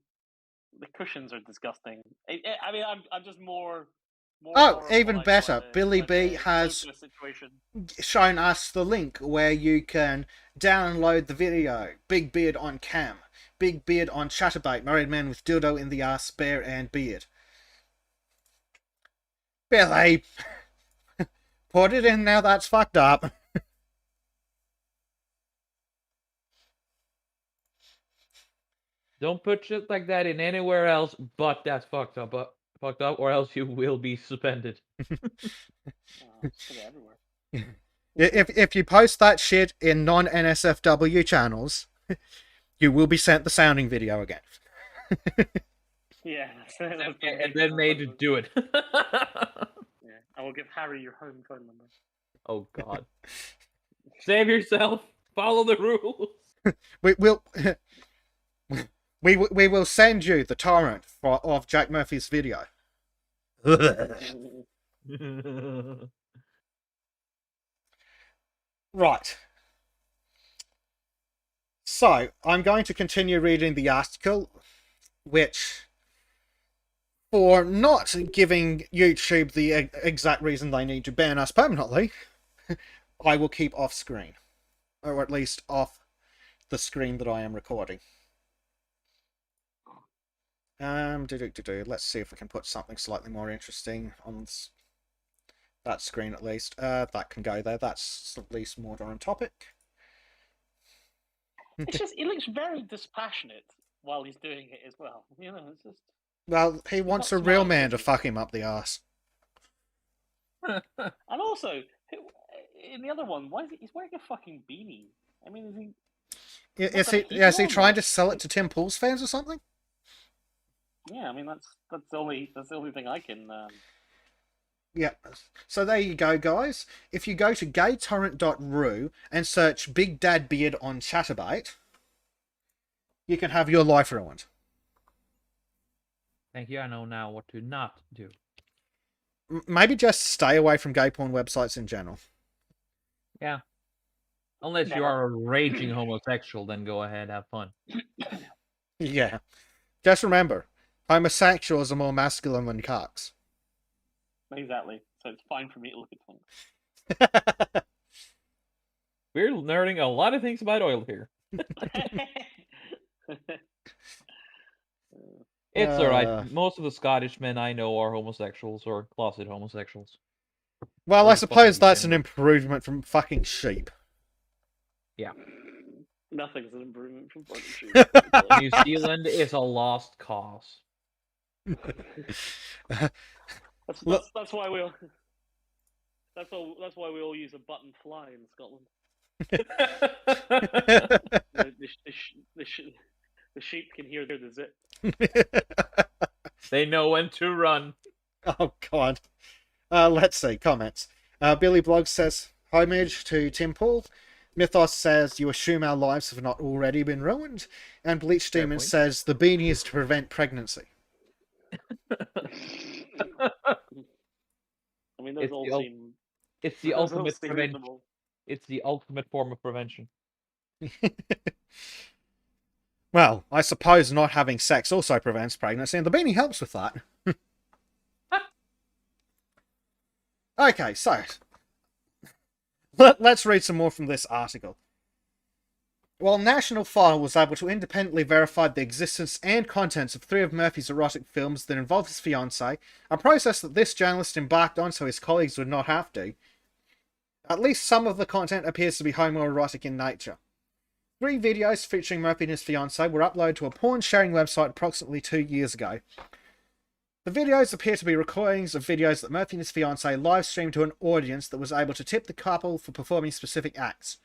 the cushions are disgusting. I mean, I'm just more. Oh, even horrified better. by Billy by B the has sofa situation. shown us the link where you can download the video. Big beard on cam. Big beard on chatterbait. Married man with dildo in the ass, bear and beard. Billy! Put it in Now That's Fucked Up. Don't put shit like that in anywhere else but that's fucked up, or else you will be suspended. Just put it everywhere. If you post that shit in non-NSFW channels, you will be sent the sounding video again. Yeah, And then made to do it. Yeah, I will give Harry your home phone number. Oh god. Save yourself. Follow the rules. We will. We will send you the torrent of Jack Murphy's video. Right. So, I'm going to continue reading the article, which, for not giving YouTube the exact reason they need to ban us permanently, I will keep off screen. Or at least off the screen that I am recording. Let's see if we can put something slightly more interesting on that screen at least. That can go there. That's at least more on topic. It's just he looks very dispassionate while he's doing it as well. It's just. Well, he wants a not real smiling, man is to he? fuck him up the arse. And also, in the other one, why is he's wearing a fucking beanie? I mean, is he? Is got a he heater on, trying or- to sell it to Tim Pool's fans or something? Yeah, I mean that's the only thing I can. Yeah. So there you go, guys. If you go to gaytorrent.ru and search Big Dad Beard on Chatterbait, you can have your life ruined. Thank you. I know now what to not do. Maybe just stay away from gay porn websites in general. Yeah. Unless you Never. are a raging homosexual, then go ahead, have fun. Yeah. Just remember, homosexuals are more masculine than cocks. Exactly. so it's fine for me to look at things. We're learning a lot of things about oil here. It's alright. Most of the Scottish men I know are homosexuals or closeted homosexuals. Well, Or I just suppose fucking that's an degenerate. improvement from fucking sheep. Nothing's an improvement from fucking sheep. New Zealand is a lost cause. That's why we all. That's why we all use a button fly in Scotland. The sheep can hear the zip. They know when to run. Oh, God. Let's see. Comments. Billy Blog says, homage to Tim Paul. Mythos says, you assume our lives have not already been ruined. And Bleach Fair Demon point. says, the beanie is to prevent pregnancy. I mean, those It's all the ul- seem. It's the those all ultimate seem prevention. reasonable. It's the ultimate form of prevention. Well, I suppose not having sex also prevents pregnancy, and the beanie helps with that. Okay, so let's read some more from this article. While National File was able to independently verify the existence and contents of 3 of Murphy's erotic films that involve his fiancée, a process that this journalist embarked on so his colleagues would not have to, at least some of the content appears to be homoerotic in nature. 3 videos featuring Murphy and his fiancée were uploaded to a porn sharing website approximately 2 years ago. The videos appear to be recordings of videos that Murphy and his fiancée live streamed to an audience that was able to tip the couple for performing specific acts.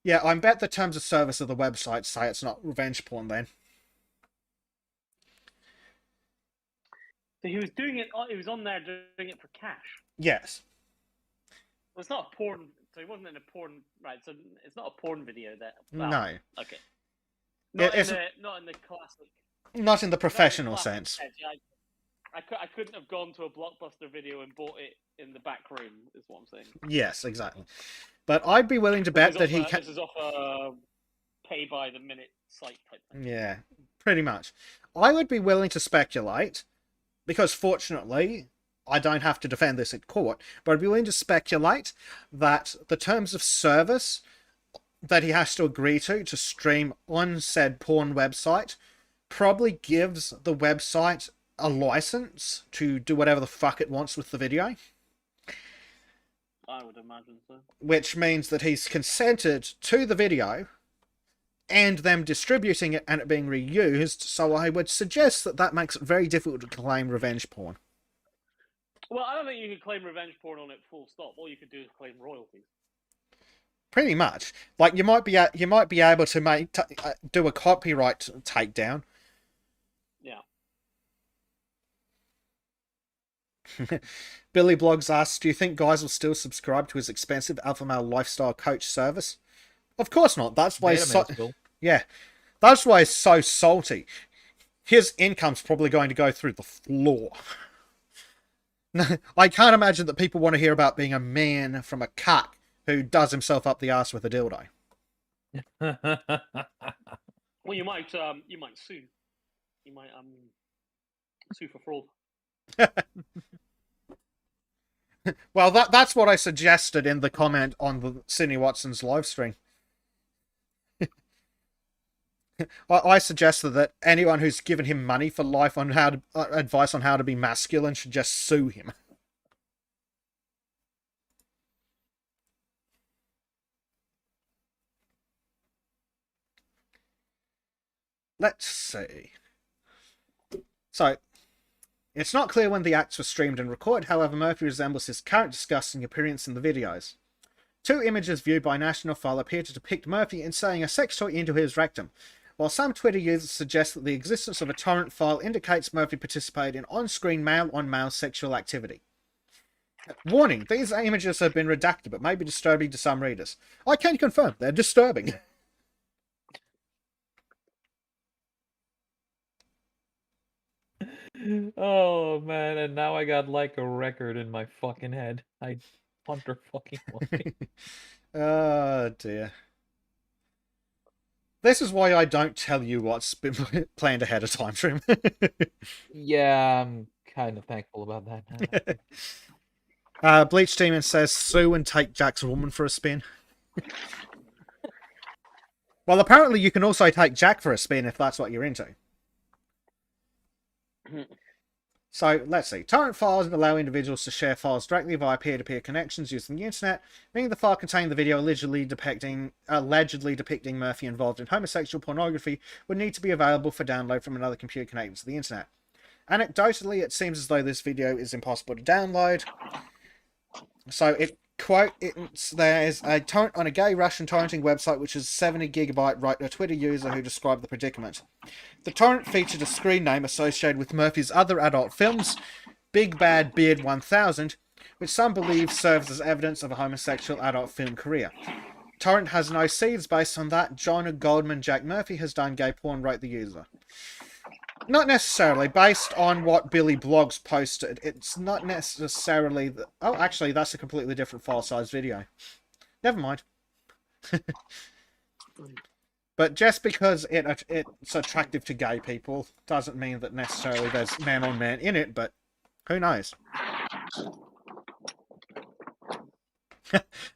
Yeah, I bet the terms of service of the website say it's not revenge porn then. So he was doing it. He was on there doing it for cash. Yes. Well, it's not a porn. So he wasn't in a porn, right? So it's not a porn video. No. Okay. Not Not in the classic. Not in the professional classic sense. Yeah, I couldn't have gone to a Blockbuster video and bought it in the back room. Is what I'm saying. Yes, exactly. But I'd be willing to bet that he This is off a pay by the minute site type thing. Yeah, pretty much. I would be willing to speculate, because fortunately, I don't have to defend this in court, but I'd be willing to speculate that the terms of service that he has to agree to stream on said porn website probably gives the website a license to do whatever the fuck it wants with the video. I would imagine so. Which means that he's consented to the video and them distributing it and it being reused, so I would suggest that that makes it very difficult to claim revenge porn. Well, I don't think you could claim revenge porn on it full stop. All you could do is claim royalties. Pretty much. Like, you might be able to do a copyright takedown. Yeah. Billy Blogs asks, do you think guys will still subscribe to his expensive alpha male lifestyle coach service? Of course not. That's why he's yeah. That's why he's so salty. His income's probably going to go through the floor. I can't imagine that people want to hear about being a man from a cuck who does himself up the arse with a dildo. Well, you might sue. You might sue for fraud. Well, that's what I suggested in the comment on the Sydney Watson's live stream. I suggested that anyone who's given him money for life on how to advice on how to be masculine should just sue him. Let's see. So, it's not clear when the acts were streamed and recorded, however Murphy resembles his current disgusting appearance in the videos. 2 images viewed by National File appear to depict Murphy inserting a sex toy into his rectum, while some Twitter users suggest that the existence of a torrent file indicates Murphy participated in on-screen male-on-male sexual activity. Warning, these images have been redacted but may be disturbing to some readers. I can confirm, they're disturbing. Oh man, and now I got like a record in my fucking head. I wonder fucking why. Oh dear. This is why I don't tell you what's been planned ahead of time, Trim. Yeah, I'm kind of thankful about that. Bleach Demon says, sue and take Jack's woman for a spin. Well, apparently you can also take Jack for a spin if that's what you're into. So, let's see. Torrent files allow individuals to share files directly via peer-to-peer connections using the internet, meaning the file containing the video allegedly depicting Murphy involved in homosexual pornography would need to be available for download from another computer connected to the internet. Anecdotally, it seems as though this video is impossible to download. So, there's a torrent on a gay Russian torrenting website which is 70GB, wrote a Twitter user who described the predicament. The torrent featured a screen name associated with Murphy's other adult films, Big Bad Beard 1000, which some believe serves as evidence of a homosexual adult film career. Torrent has no seeds based on that. John Goldman Jack Murphy has done gay porn, wrote the user. Not necessarily. Based on what Billy Blogs posted, it's not necessarily... Oh, actually, that's a completely different file size video. Never mind. But just because it's attractive to gay people doesn't mean that necessarily there's man on man in it, but who knows?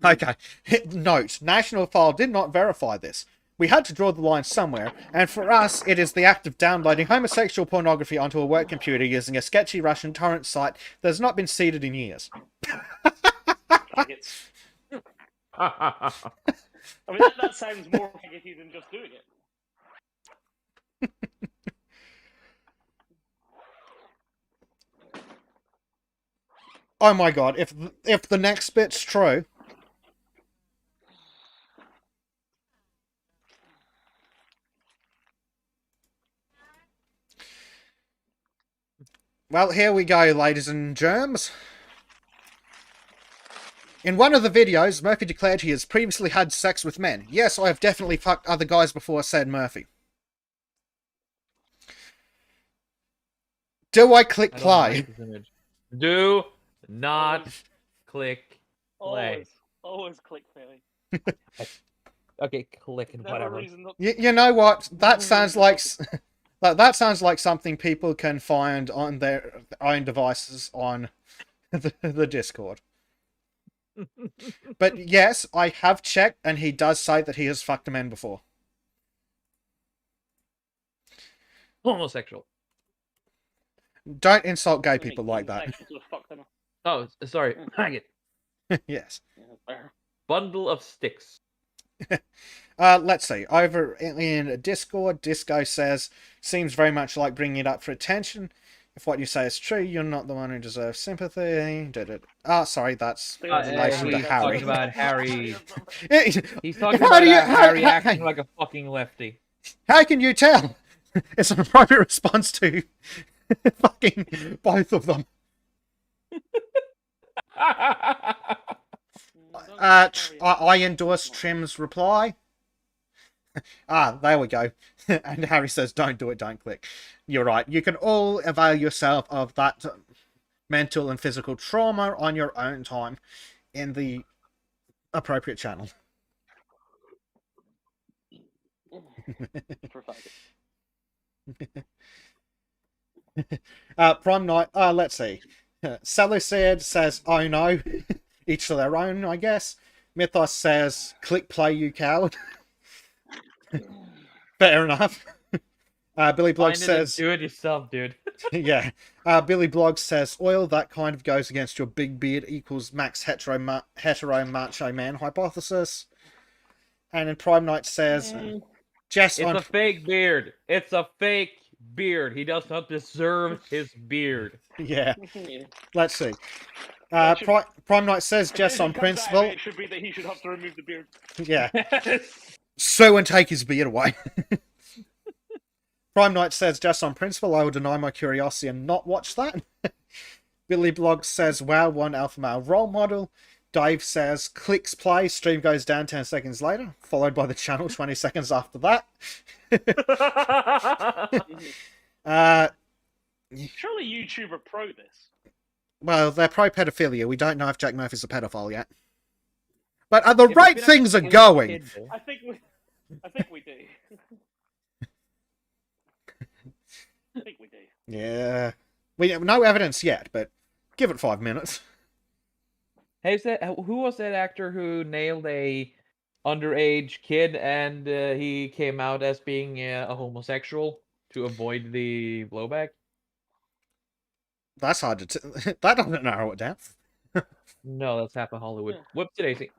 Okay. Note, National File did not verify this. We had to draw the line somewhere, and for us, it is the act of downloading homosexual pornography onto a work computer using a sketchy Russian torrent site that has not been seeded in years. I mean, that sounds more faggoty than just doing it. Oh my god, if the next bit's true... Well, here we go, ladies and germs. In one of the videos, Murphy declared he has previously had sex with men. Yes, I have definitely fucked other guys before, said Murphy. Do I click play? Do not click play. Always click play. Okay, click and whatever. You know what? That sounds like... That sounds like something people can find on their own devices on the Discord. But yes, I have checked, and he does say that he has fucked a man before. Homosexual. Don't insult gay people like that. Oh, sorry. Maggot. Yes. Bundle of sticks. Let's see. Over in Discord, Disco says, seems very much like bringing it up for attention. If what you say is true, you're not the one who deserves sympathy. Sorry, that's in relation to Harry. Talking about Harry. He's talking How about do you- Harry how- acting like a fucking lefty. How can you tell? It's an appropriate response to fucking both of them. I endorse Trim's reply. There we go. And Harry says, don't do it, don't click. You're right. You can all avail yourself of that mental and physical trauma on your own time in the appropriate channel. Prime Night, let's see. Seleucid says, oh no. Each to their own, I guess. Mythos says, click play, you coward. Fair enough. Billy Blog says... Do it yourself, dude. Yeah. Billy Blog says, oil, that kind of goes against your big beard equals max hetero macho man hypothesis. And then Prime Knight says... It's a fake beard. It's a fake beard. He does not deserve his beard. Yeah. Let's see. Prime Knight says, just on principle... It should be that he should have to remove the beard. Yeah. Sue and take his beard away. Prime Knight says, just on principle, I will deny my curiosity and not watch that. Billy Blog says, wow, one alpha male role model. Dave says, clicks play, stream goes down 10 seconds later, followed by the channel 20 seconds after that. Surely YouTube are pro this. Well, they're pro-pedophilia. We don't know if Jack Murphy's a pedophile yet. But at the rate things are going... I think we do. I think we do. Yeah. We have no evidence yet, but give it 5 minutes. Hey, who was that actor who nailed a underage kid and he came out as being a homosexual to avoid the blowback? That's hard to. That doesn't narrow it down. No, that's half of Hollywood. Yeah. Whoops, Daisy.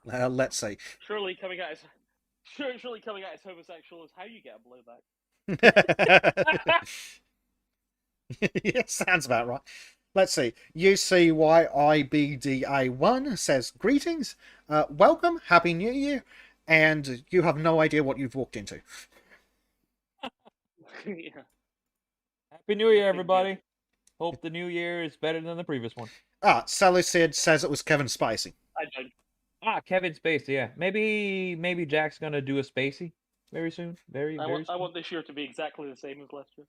Let's see. Surely coming out as homosexual is how you get a blowback. Yeah, sounds about right. Let's see. UCYIBDA1 says, greetings, welcome, Happy New Year, and you have no idea what you've walked into. Yeah. Happy New Year, Nothing everybody. good. Hope the new year is better than the previous one. Sally said says it was Kevin Spacey. I don't. Kevin Spacey, yeah. Maybe Jack's gonna do a Spacey very soon. Very I soon. want this year to be exactly the same as last year.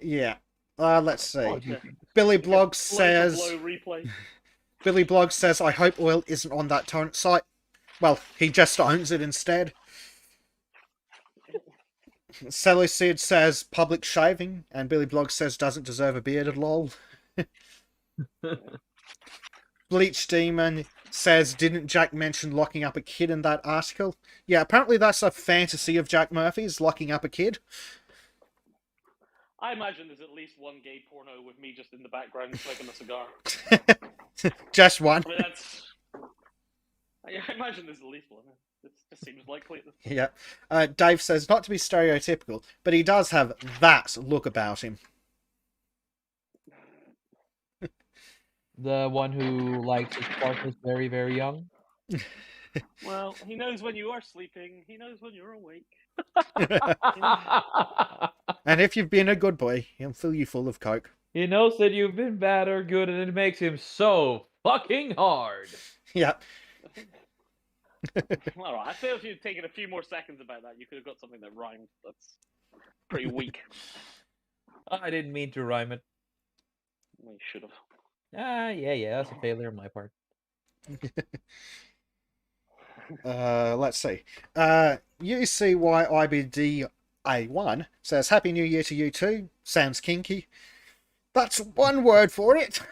Yeah. Let's see. Oh, gee. Billy Like a Blog blow for says. blow replay. Billy Blog says, I hope oil isn't on that torrent site. Well, he just owns it instead. Seleucid says public shaving, and Billy Blog says doesn't deserve a bearded lol. Bleach Demon says, didn't Jack mention locking up a kid in that article? Yeah, apparently that's a fantasy of Jack Murphy's, locking up a kid. I imagine there's at least one gay porno with me just in the background smoking a cigar. Just one. I mean, that's. I imagine there's at least one. It just seems likely. Yeah. Dave says, not to be stereotypical, but he does have that look about him. The one who likes his partners very, very young. Well, he knows when you are sleeping. He knows when you're awake. And if you've been a good boy, he'll fill you full of coke. He knows that you've been bad or good, and it makes him so fucking hard. Yeah. All right. I feel if you'd taken a few more seconds about that, you could have got something that rhymed. That's pretty weak. I didn't mean to rhyme it. Well, you should have. Yeah, that's a failure on my part. Let's see. UCYIBDA1 says, Happy New Year to you too. Sounds kinky. That's one word for it.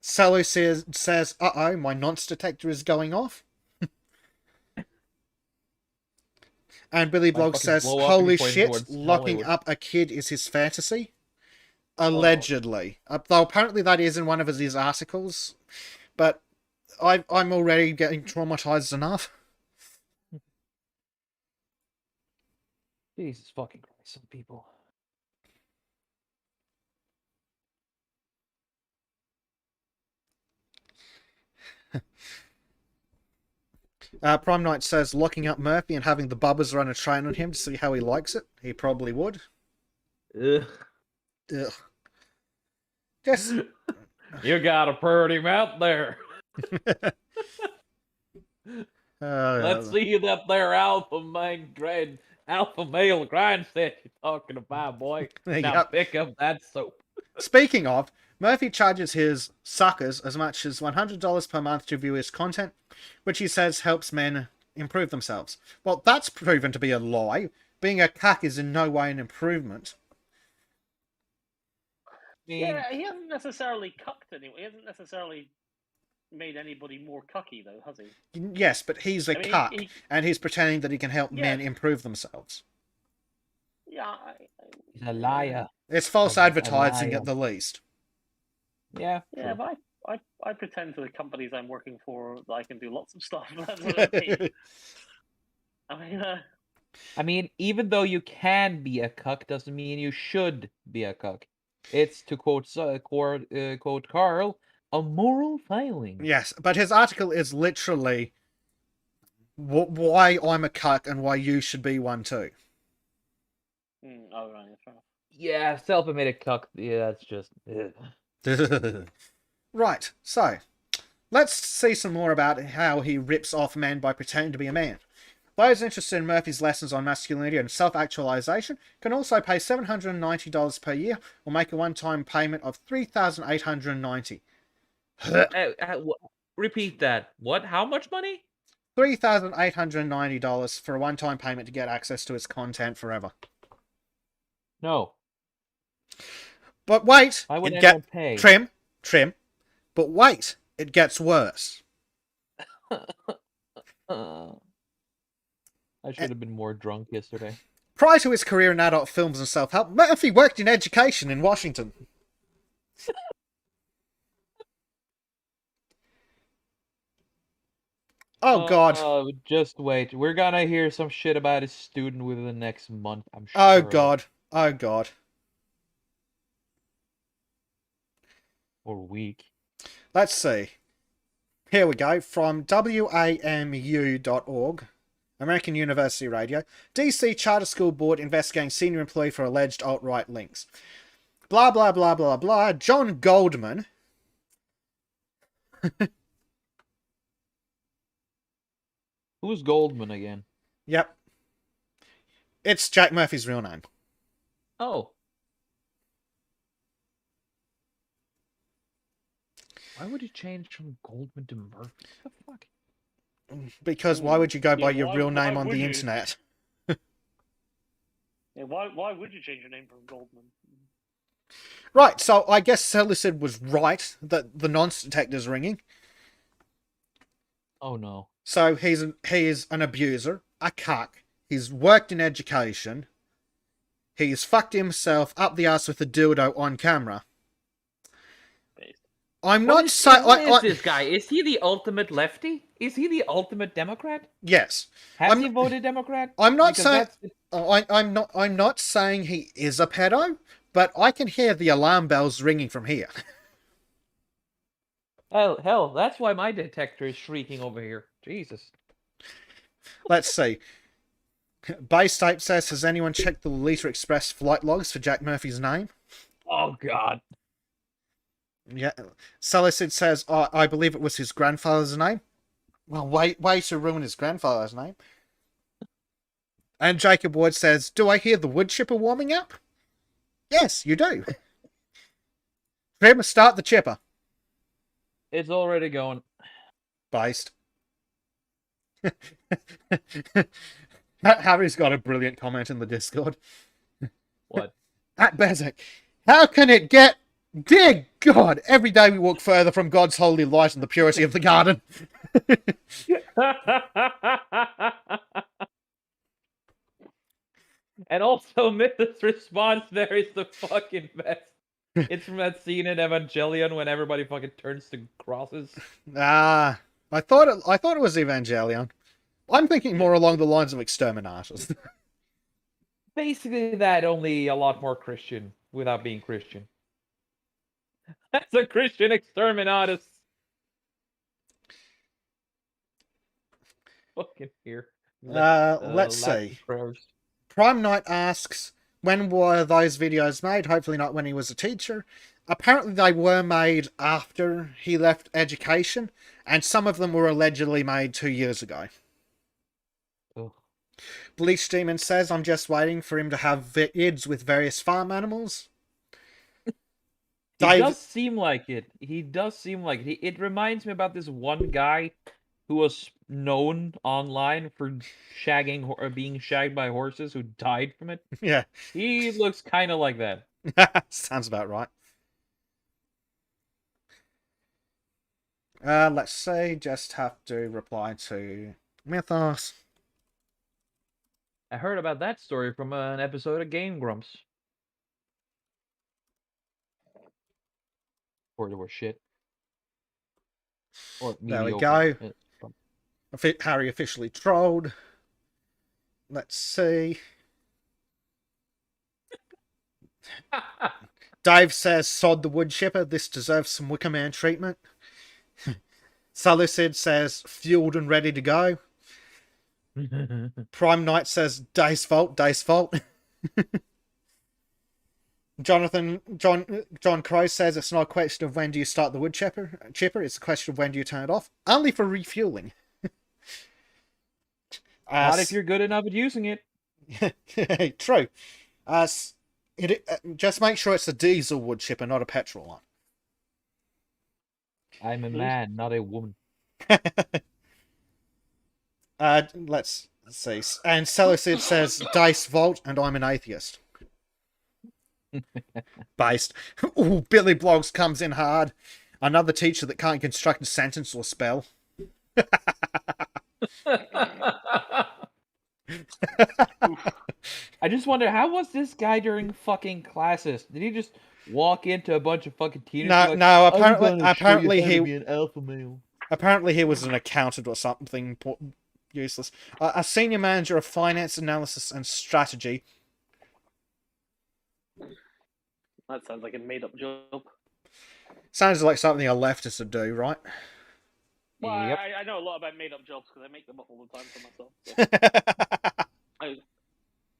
Salo says, uh-oh, my nonce detector is going off. And Billy Blog fucking says, blow up holy and point shit, towards locking Hollywood. up a kid is his fantasy. Allegedly. Though apparently that is in one of his articles. But I'm already getting traumatized enough. Jesus fucking Christ, some people. Prime Knight says, locking up Murphy and having the bubbers run a train on him to see how he likes it. He probably would. Ugh. Ugh. Just... You gotta purr him out there. Let's see that there alpha male grind set you're talking about, boy. Now Yep. pick up that soap. Speaking of, Murphy charges his suckers as much as $100 per month to view his content, which he says helps men improve themselves. Well, that's proven to be a lie. Being a cuck is in no way an improvement. Yeah, he hasn't necessarily cucked anyone. He hasn't necessarily made anybody more cucky, though, has he? Yes, but he's a I mean, cuck, and he's pretending that he can help men improve themselves. Yeah. He's a liar. It's false A advertising liar. at the least. Yeah. Yeah, but I pretend to the companies I'm working for that I can do lots of stuff. That's what I mean. I mean, even though you can be a cuck, doesn't mean you should be a cuck. It's, to quote Carl, a moral failing. Yes, but his article is literally why I'm a cuck and why you should be one too. Oh, right, that's fair enough. Yeah, self-admitted cuck. Yeah, that's just... ugh. Right, so let's see some more about how he rips off men by pretending to be a man. Those interested in Murphy's lessons on masculinity and self-actualization can also pay $790 per year or make a one-time payment of $3,890. Repeat that. What? How much money? $3,890 for a one-time payment to get access to his content forever. No. But wait, Why would it anyone get pay? trim. But wait, it gets worse. I should have been more drunk yesterday. Prior to his career in adult films and self-help, Murphy worked in education in Washington. Oh God. Just wait. We're gonna hear some shit about his student within the next month, I'm sure. Oh of it. God. Oh God. Or week. Let's see. Here we go. From WAMU.org, American University Radio. DC Charter School Board investigating senior employee for alleged alt-right links. Blah, blah, blah, blah, blah. John Goldman. Who's Goldman again? Yep. It's Jack Murphy's real name. Oh. Why would he change from Goldman to Murphy? What the fuck? Because why would you go by Yeah, your why- real why name on would the you? internet? Yeah, why would you change your name from Goldman? Right, so I guess Selicid was right that the nonce detector's ringing. Oh no. So he is an abuser, a cuck. He's worked in education. He's fucked himself up the ass with a dildo on camera. I'm What not is saying. this guy? Is he the ultimate lefty? Is he the ultimate Democrat? Yes, Has he voted Democrat? I'm not Because saying. I'm not saying he is a pedo, but I can hear the alarm bells ringing from here. Hell, that's why my detector is shrieking over here. Jesus. Let's see. Base Tape says, has anyone checked the Lolita Express flight logs for Jack Murphy's name? Oh God. Yeah. Selicid says, I believe it was his grandfather's name. Well, way to ruin his grandfather's name. And Jacob Ward says, do I hear the wood chipper warming up? Yes, you do. Trim, start the chipper. It's already going. Based. Harry's got a brilliant comment in the Discord. What? At Bezek, how can it get... Dear God, every day we walk further from God's holy light and the purity of the garden. And also, Mythos' response there is the fucking best. It's from that scene in Evangelion when everybody fucking turns to crosses. I thought it was Evangelion. I'm thinking more along the lines of Exterminators. Basically that, only a lot more Christian without being Christian. That's a Christian exterminatus. Fucking here. Let's Latin see. prayers. Prime Knight asks, when were those videos made? Hopefully not when he was a teacher. Apparently they were made after he left education, and some of them were allegedly made 2 years ago. Ugh. Bleach Demon says, I'm just waiting for him to have vids with various farm animals. He Dave- does seem like it. He does seem like it. It reminds me about this one guy who was known online for shagging or being shagged by horses who died from it. Yeah, He looks kind of like that. sounds about right. Let's see, just have to reply to Mythos. I heard about that story from an episode of Game Grumps. Or there was shit. Or There we mediocre. go. Harry officially trolled. Let's see. Dave says, sod the wood chipper, this deserves some Wicker Man treatment. Selicid says, fueled and ready to go. Prime Knight says, Dace fault. John Crow says, it's not a question of when do you start the wood chipper, it's a question of when do you turn it off. Only for refueling. Not if you're good enough at using it. True. Just make sure it's a diesel wood chipper, not a petrol one. I'm a man, not a woman. Let's see. And Selicid says, Dice Vault, and I'm an atheist. Based. Ooh, Billy Blogs comes in hard. Another teacher that can't construct a sentence or spell. I just wonder, how was this guy during fucking classes? Did he just walk into a bunch of fucking teenagers? No, like, no. "I'm Apparently, gonna show you apparently how to he, be an alpha male." apparently he was an accountant or something useless. A senior manager of finance analysis and strategy. That sounds like a made-up job. Sounds like something a leftist would do, right? Well, Yep. I know a lot about made-up jobs because I make them up all the time for myself.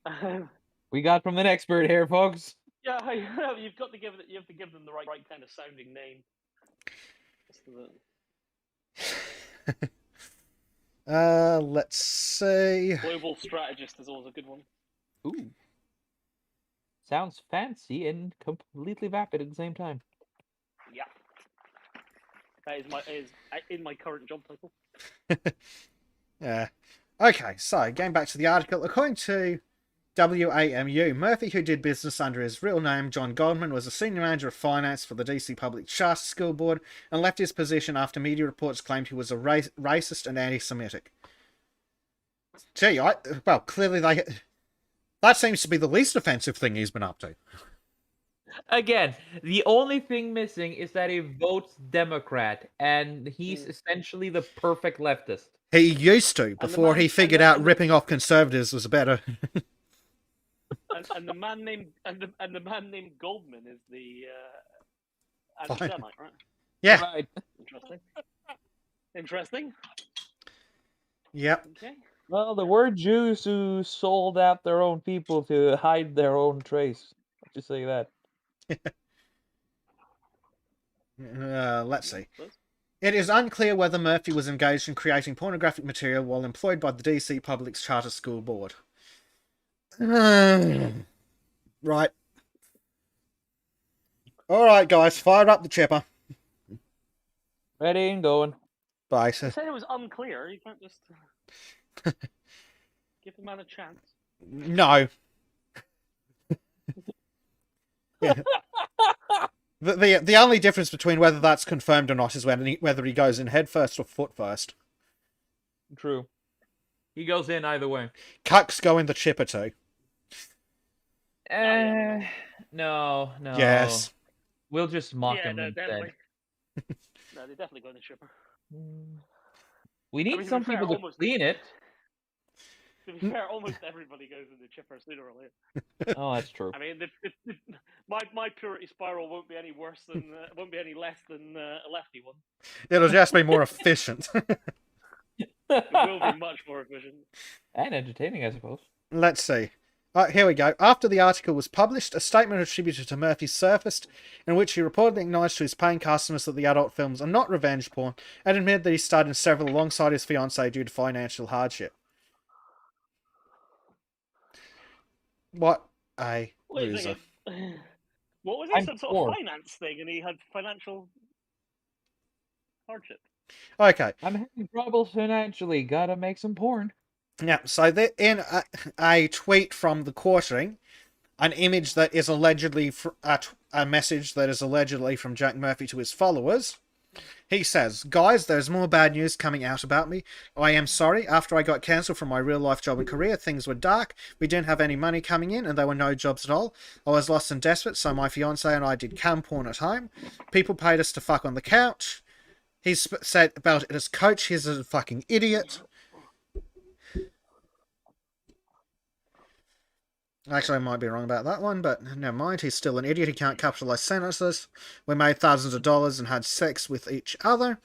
So. We got from an expert here, folks. Yeah, you've got to give it. You have to give them the right kind of sounding name. Let's see. Global strategist is always a good one. Ooh. Sounds fancy and completely vapid at the same time. Yeah, that is in my current job title. Yeah. Okay, so going back to the article, according to WAMU, Murphy, who did business under his real name, John Goldman, was a senior manager of finance for the DC Public Charter School Board and left his position after media reports claimed he was a racist and anti-Semitic. Gee, well, clearly that seems to be the least offensive thing he's been up to. Again, the only thing missing is that he votes Democrat, and he's essentially the perfect leftist. He used to, before he figured out ripping off conservatives was better. And the man named Goldman is the anti-Semite, right? Yeah. Right. Interesting. Yep. Okay. Well, there were Jews who sold out their own people to hide their own trace. Let's just say that. Let's see. It is unclear whether Murphy was engaged in creating pornographic material while employed by the DC Public Charter School Board. Right. Alright, guys, fire up the chipper. Ready and going. Bye. You said it was unclear. You can't just give the man a chance. No. The only difference between whether that's confirmed or not is whether he goes in head first or foot first. True. He goes in either way. Cucks go in the chipper too. No. Yes. We'll just mock Yeah, him no, instead. definitely. No, they definitely go in the chipper. We need mean, to some be fair, people to almost- clean it. To be fair, almost everybody goes in the chipper sooner or later. Oh, that's true. I mean, my purity spiral won't be any worse than won't be any less than a lefty one. It'll just be more efficient. It will be much more efficient. And entertaining, I suppose. Let's see. Here we go. After the article was published, a statement attributed to Murphy surfaced, in which he reportedly acknowledged to his paying customers that the adult films are not revenge porn, and admitted that he starred in several alongside his fiancée due to financial hardship. What a Wait a loser. second. What was I'm it? Some sort poor. of finance thing, and he had financial hardship. Okay. I'm having troubles financially. Gotta make some porn. Yeah, so in a tweet from the Quartering, an image that is allegedly a message that is allegedly from Jack Murphy to his followers. He says, "Guys, there's more bad news coming out about me. I am sorry. After I got cancelled from my real-life job and career, things were dark. We didn't have any money coming in, and there were no jobs at all. I was lost and desperate, so my fiancée and I did cam porn at home. People paid us to fuck on the couch. He said about it as coach, he's a fucking idiot. Actually, I might be wrong about that one, but never mind. He's still an idiot. He can't capitalize sentences. We made thousands of dollars and had sex with each other.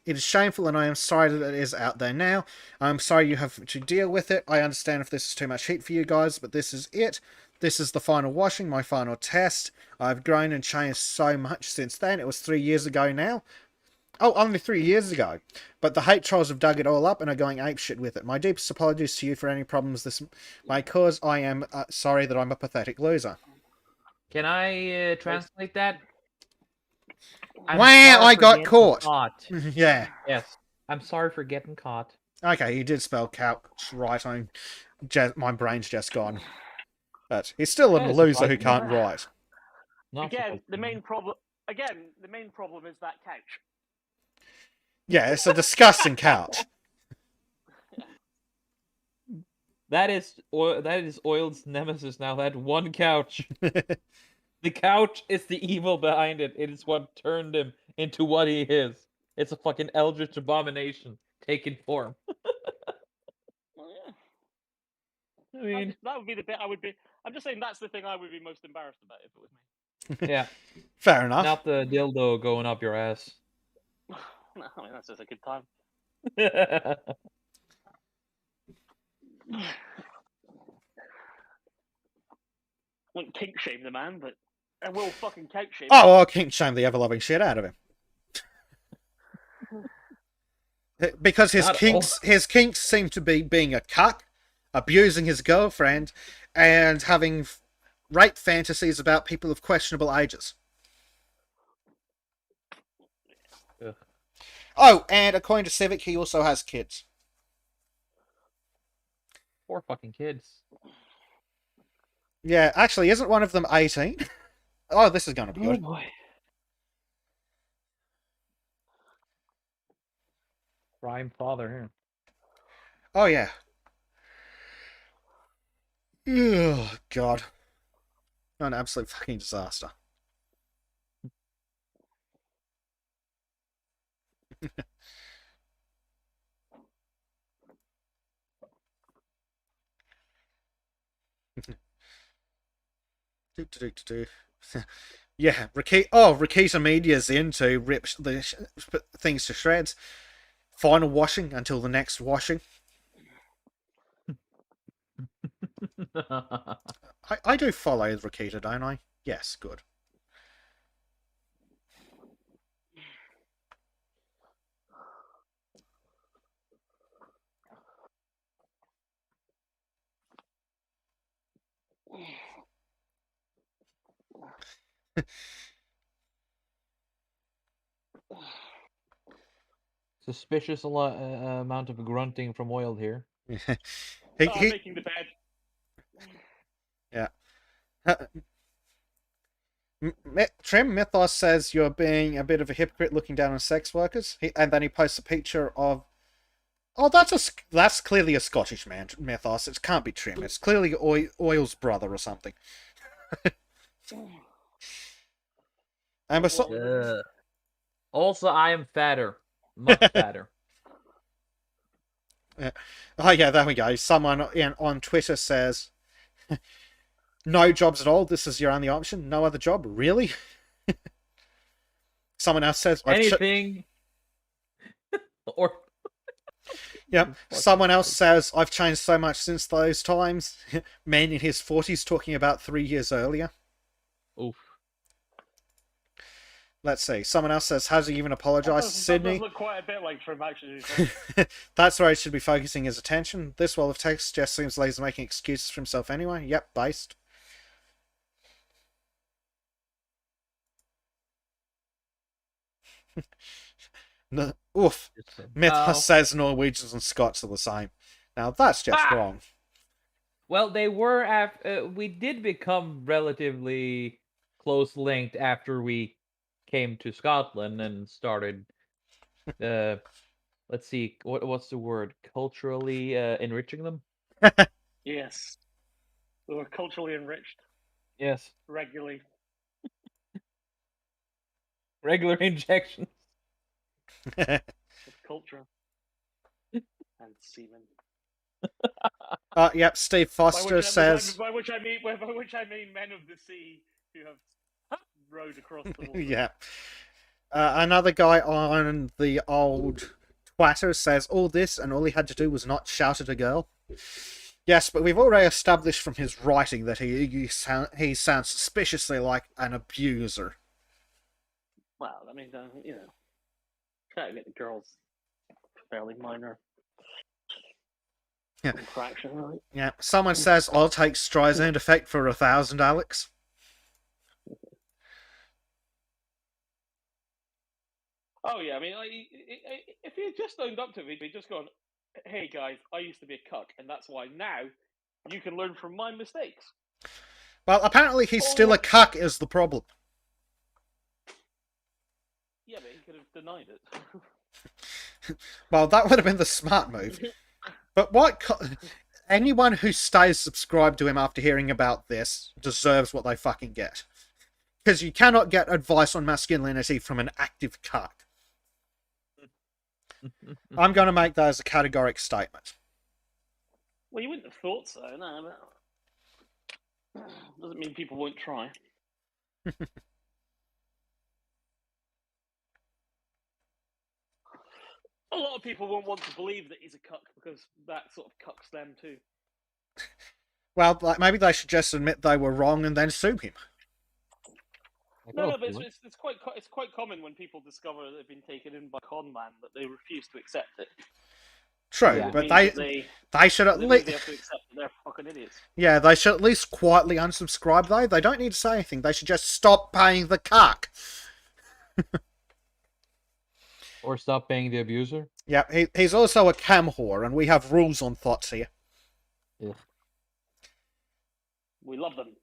It is shameful, and I am sorry that it is out there now. I'm sorry you have to deal with it. I understand if this is too much heat for you guys, but this is it. This is the final washing, my final test. I've grown and changed so much since then. It was 3 years ago now. Oh, only 3 years ago. But the hate trolls have dug it all up and are going apeshit with it. My deepest apologies to you for any problems this may cause. I am sorry that I'm a pathetic loser." Can I translate that? Wow, sorry I for got getting caught. Yeah. Yes. I'm sorry for getting caught. Okay, he did spell couch right. My brain's just gone. But he's still a Yeah, it's loser who surprising. can't write. Not Again, supposed the to main problem. Again, the main problem is that couch. Yeah, it's a disgusting couch. That is Oil's nemesis now. That one couch. The couch is the evil behind it. It is what turned him into what he is. It's a fucking eldritch abomination taking form. Well, yeah. I mean, That would be the bit I would be. I'm just saying that's the thing I would be most embarrassed about if it was me. yeah, Fair enough. not the dildo going up your ass. No, I mean that's just a good time. Wouldn't kink shame the man, but I will fucking couch shame. Oh, well, kink shame the ever-loving shit out of him. Because his Not kinks seem to be being a cuck, abusing his girlfriend, and having rape fantasies about people of questionable ages. Ugh. Oh, and according to Civic, he also has kids. Poor fucking kids. Yeah, actually, isn't one of them 18? Oh, this is going to be Oh good. boy. Prime father here. Oh, yeah. Oh, God. An absolute fucking disaster. Yeah, Rakita Media's into rips the things to shreds. Final washing until the next washing. I do follow Rakita, don't I? Yes, good. Suspicious amount of grunting from Oil here. Making the bed. Yeah. Trim Mythos says you're being a bit of a hypocrite looking down on sex workers, and then he posts a picture of. Oh, that's clearly a Scottish man, Mythos. It can't be Trim. It's clearly Oil's brother or something. And Also, I am fatter. Much fatter. Oh yeah, there we go. Someone on Twitter says, "No jobs at all. This is your only option. No other job, really." Someone else says, anything. Or yep. Someone else says, "I've changed so much since those times." Man in his 40s talking about 3 years earlier. Oof. Let's see. Someone else says, "Has he even apologized to Sydney?" That does look quite a bit like Trim actually. That's where he should be focusing his attention. This wall of text just seems like he's making excuses for himself anyway. Yep, based. No, oof. Mythos says Norwegians and Scots are the same. Now that's just wrong. Well, they were we did become relatively close linked after we came to Scotland and started let's see, what's the word? Culturally enriching them? Yes. They were culturally enriched. Yes. Regularly. Regular injections. With culture. And semen. Yep, Steve Foster says... By which I mean men of the sea who have rowed across the water. Yeah. Another guy on the old Twitter says, all this and all he had to do was not shout at a girl. Yes, but we've already established from his writing that he sounds suspiciously like an abuser. Well, I mean, trying to get the girls fairly minor infraction, right? Yeah, someone says, I'll take Streisand effect for 1,000, Alex. Oh, yeah, I mean, if he had just owned up to it, he'd just gone, hey, guys, I used to be a cuck, and that's why now you can learn from my mistakes. Well, apparently he's still a cuck is the problem. Yeah, but he could have denied it. Well, that would have been the smart move. But anyone who stays subscribed to him after hearing about this deserves what they fucking get. Because you cannot get advice on masculinity from an active cuck. I'm going to make that as a categoric statement. Well, you wouldn't have thought so, no, but doesn't mean people won't try. A lot of people won't want to believe that he's a cuck because that sort of cucks them too. Well, maybe they should just admit they were wrong and then sue him. No, but it's quite common when people discover that they've been taken in by con man that they refuse to accept it. True, Yeah. but they should at they least have to accept that they're fucking idiots. yeah, they should at least quietly unsubscribe though. They don't need to say anything. They should just stop paying the cuck. Or stop paying the abuser. Yeah, he's also a cam whore, and we have rules on thoughts here. We love them.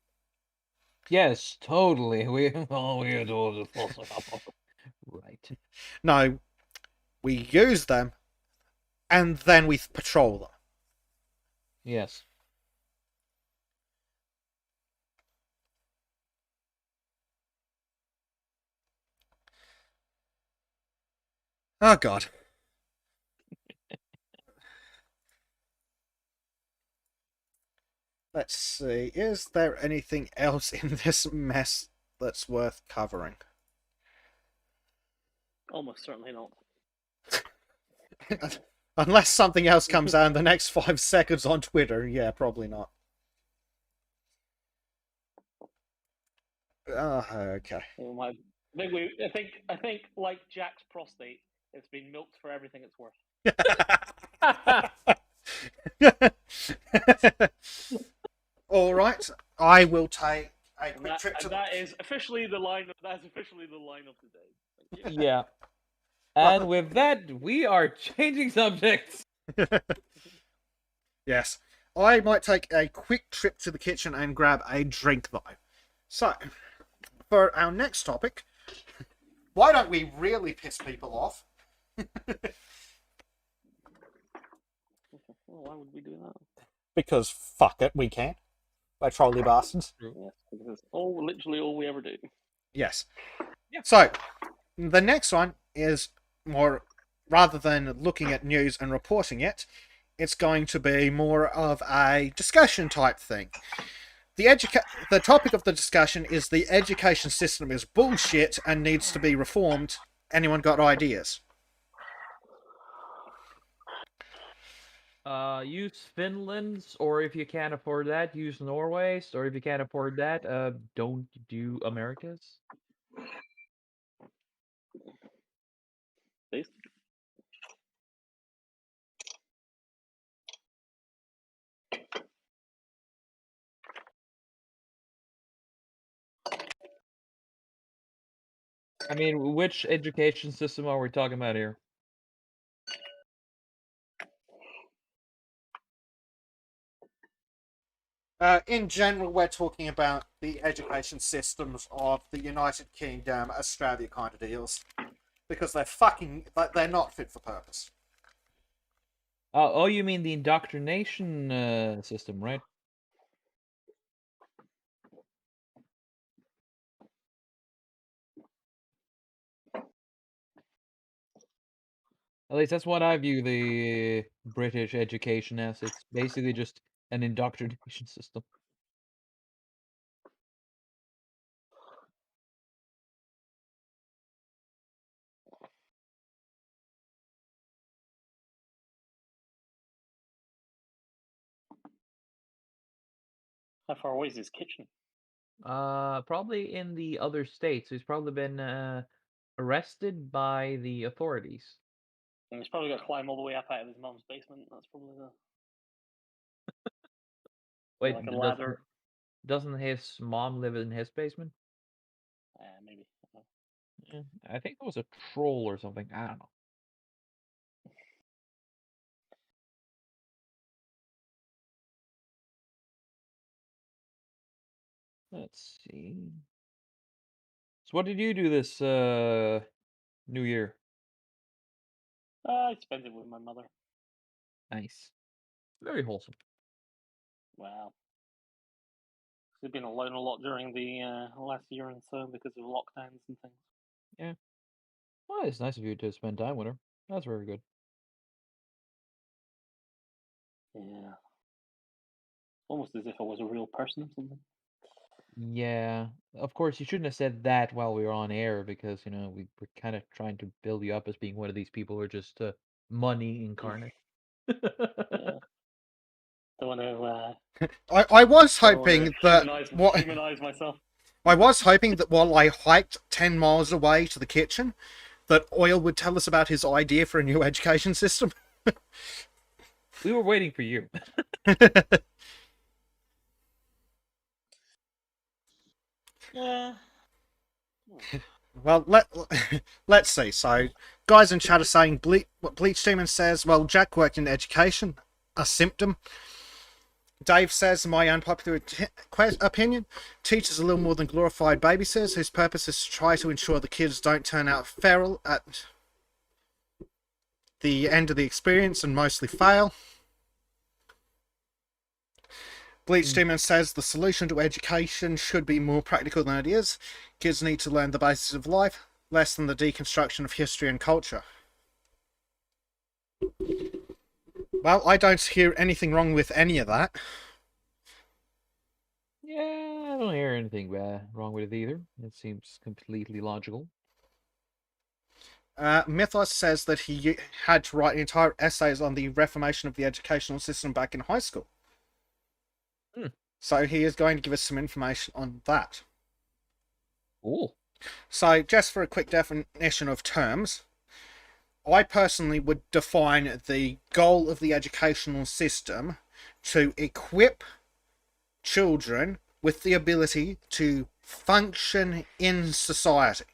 Yes, totally. We do right. No, we use them, and then we patrol them. Yes. Oh God. Let's see. Is there anything else in this mess that's worth covering? Almost certainly not. Unless something else comes out in the next 5 seconds on Twitter, yeah, probably not. Okay. I think like Jack's prostate, it's been milked for everything it's worth. All right, I will take a quick And trip to. that is officially the line. That's officially the line of the day. Thank you. Yeah. And with that, we are changing subjects. Yes, I might take a quick trip to the kitchen and grab a drink though. So, for our next topic, why don't we really piss people off? Well, why would we do that? Because fuck it, we can. By trolley bastards. Yes, because it's literally all we ever do. Yes. Yeah. So, the next one is more, rather than looking at news and reporting it, it's going to be more of a discussion type thing. The topic of the discussion is the education system is bullshit and needs to be reformed. Anyone got ideas? Use Finland's, or if you can't afford that, use Norway's, or if you can't afford that, don't do America's. Please. I mean, which education system are we talking about here? In general, we're talking about the education systems of the United Kingdom, Australia kind of deals. Because they're not fit for purpose. Oh, you mean the indoctrination system, right? At least that's what I view the British education as. It's basically just an indoctrination system. How far away is his kitchen? Probably in the other states. He's probably been arrested by the authorities. And he's probably got to climb all the way up out of his mum's basement. That's probably Wait, like a ladder. doesn't his mom live in his basement? Maybe. I think it was a troll or something. I don't know. Let's see. So what did you do this New Year. I spent it with my mother. Nice. Very wholesome. Wow. She's been alone a lot during the last year and so because of lockdowns and things. Yeah. Well, it's nice of you to spend time with her. That's very good. Yeah. Almost as if I was a real person or something. Yeah. Of course, you shouldn't have said that while we were on air because, you know, we were kind of trying to build you up as being one of these people who are just money incarnate. Yeah. Don't want to I was hoping that humanize myself. I was hoping that while I hiked 10 miles away to the kitchen, that Oil would tell us about his idea for a new education system. We were waiting for you. Yeah. Well, let's see. So, guys in chat are saying what Bleach Demon says. Well, Jack worked in education, a symptom. Dave says, my unpopular opinion, teachers are a little more than glorified babysitters whose purpose is to try to ensure the kids don't turn out feral at the end of the experience and mostly fail. Bleach Demon says the solution to education should be more practical than it is. Kids need to learn the basics of life, less than the deconstruction of history and culture. Well, I don't hear anything wrong with any of that. Yeah, I don't hear anything wrong with it either. It seems completely logical. Mythos says that he had to write entire essays on the reformation of the educational system back in high school. So he is going to give us some information on that. Cool. So just for a quick definition of terms, I personally would define the goal of the educational system to equip children with the ability to function in society.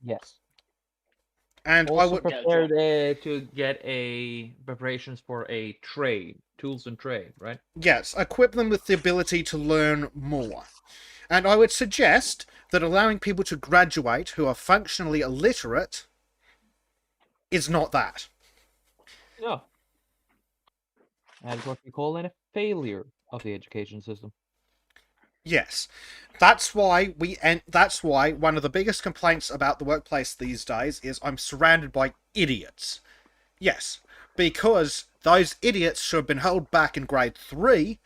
Yes. And Also I would prepared to get preparations for a trade, tools and trade, right? Yes, equip them with the ability to learn more. And I would suggest that allowing people to graduate who are functionally illiterate is not that. Yeah. That's what we call a failure of the education system. Yes. That's why one of the biggest complaints about the workplace these days is I'm surrounded by idiots. Yes, because those idiots should have been held back in grade 3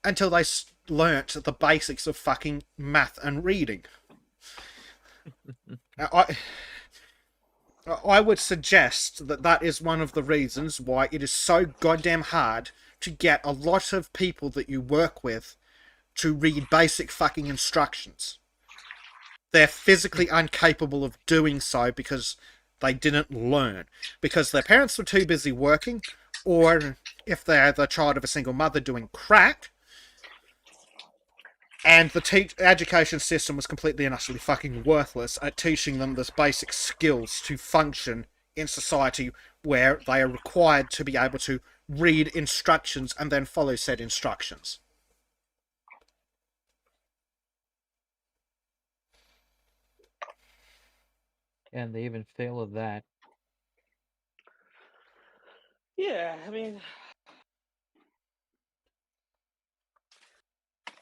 until they learnt the basics of fucking math and reading. I would suggest that that is one of the reasons why it is so goddamn hard to get a lot of people that you work with to read basic fucking instructions. They're physically incapable of doing so because they didn't learn. Because their parents were too busy working, or if they're the child of a single mother doing crack, and the education system was completely and utterly fucking worthless at teaching them this basic skills to function in society where they are required to be able to read instructions and then follow said instructions. And they even fail at that. Yeah, I mean,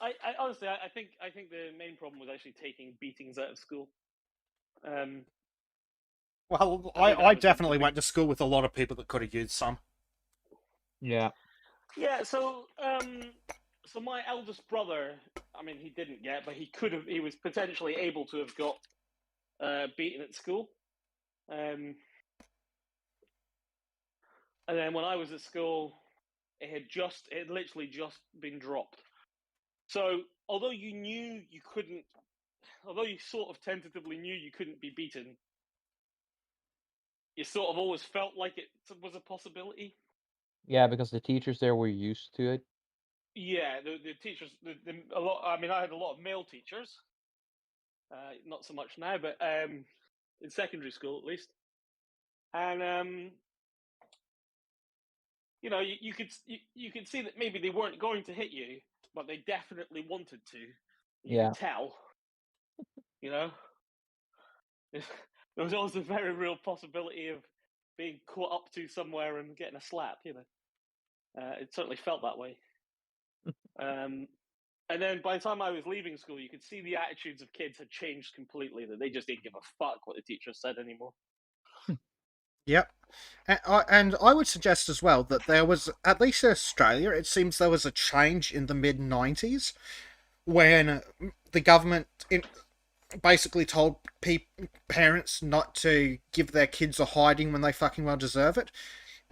I honestly, I think the main problem was actually taking beatings out of school. Well, I think that I was definitely the went to school with a lot of people that could have used some. Yeah. Yeah, so my eldest brother, I mean, he didn't get, but he was potentially able to have got beaten at school. And then when I was at school, it had literally just been dropped. So although you sort of tentatively knew you couldn't be beaten, you sort of always felt like it was a possibility. Yeah, because the teachers there were used to it. Yeah, the teachers, a lot. I mean, I had a lot of male teachers. Not so much now, but in secondary school at least. And you could see that maybe they weren't going to hit you, but they definitely wanted to. You Yeah. could tell. You know, there was always a very real possibility of being caught up to somewhere and getting a slap. It certainly felt that way. And then by the time I was leaving school, you could see the attitudes of kids had changed completely. That they just didn't give a fuck what the teacher said anymore. Yep. And I would suggest as well that there was, at least in Australia, it seems there was a change in the mid-90s when the government basically told parents not to give their kids a hiding when they fucking well deserve it.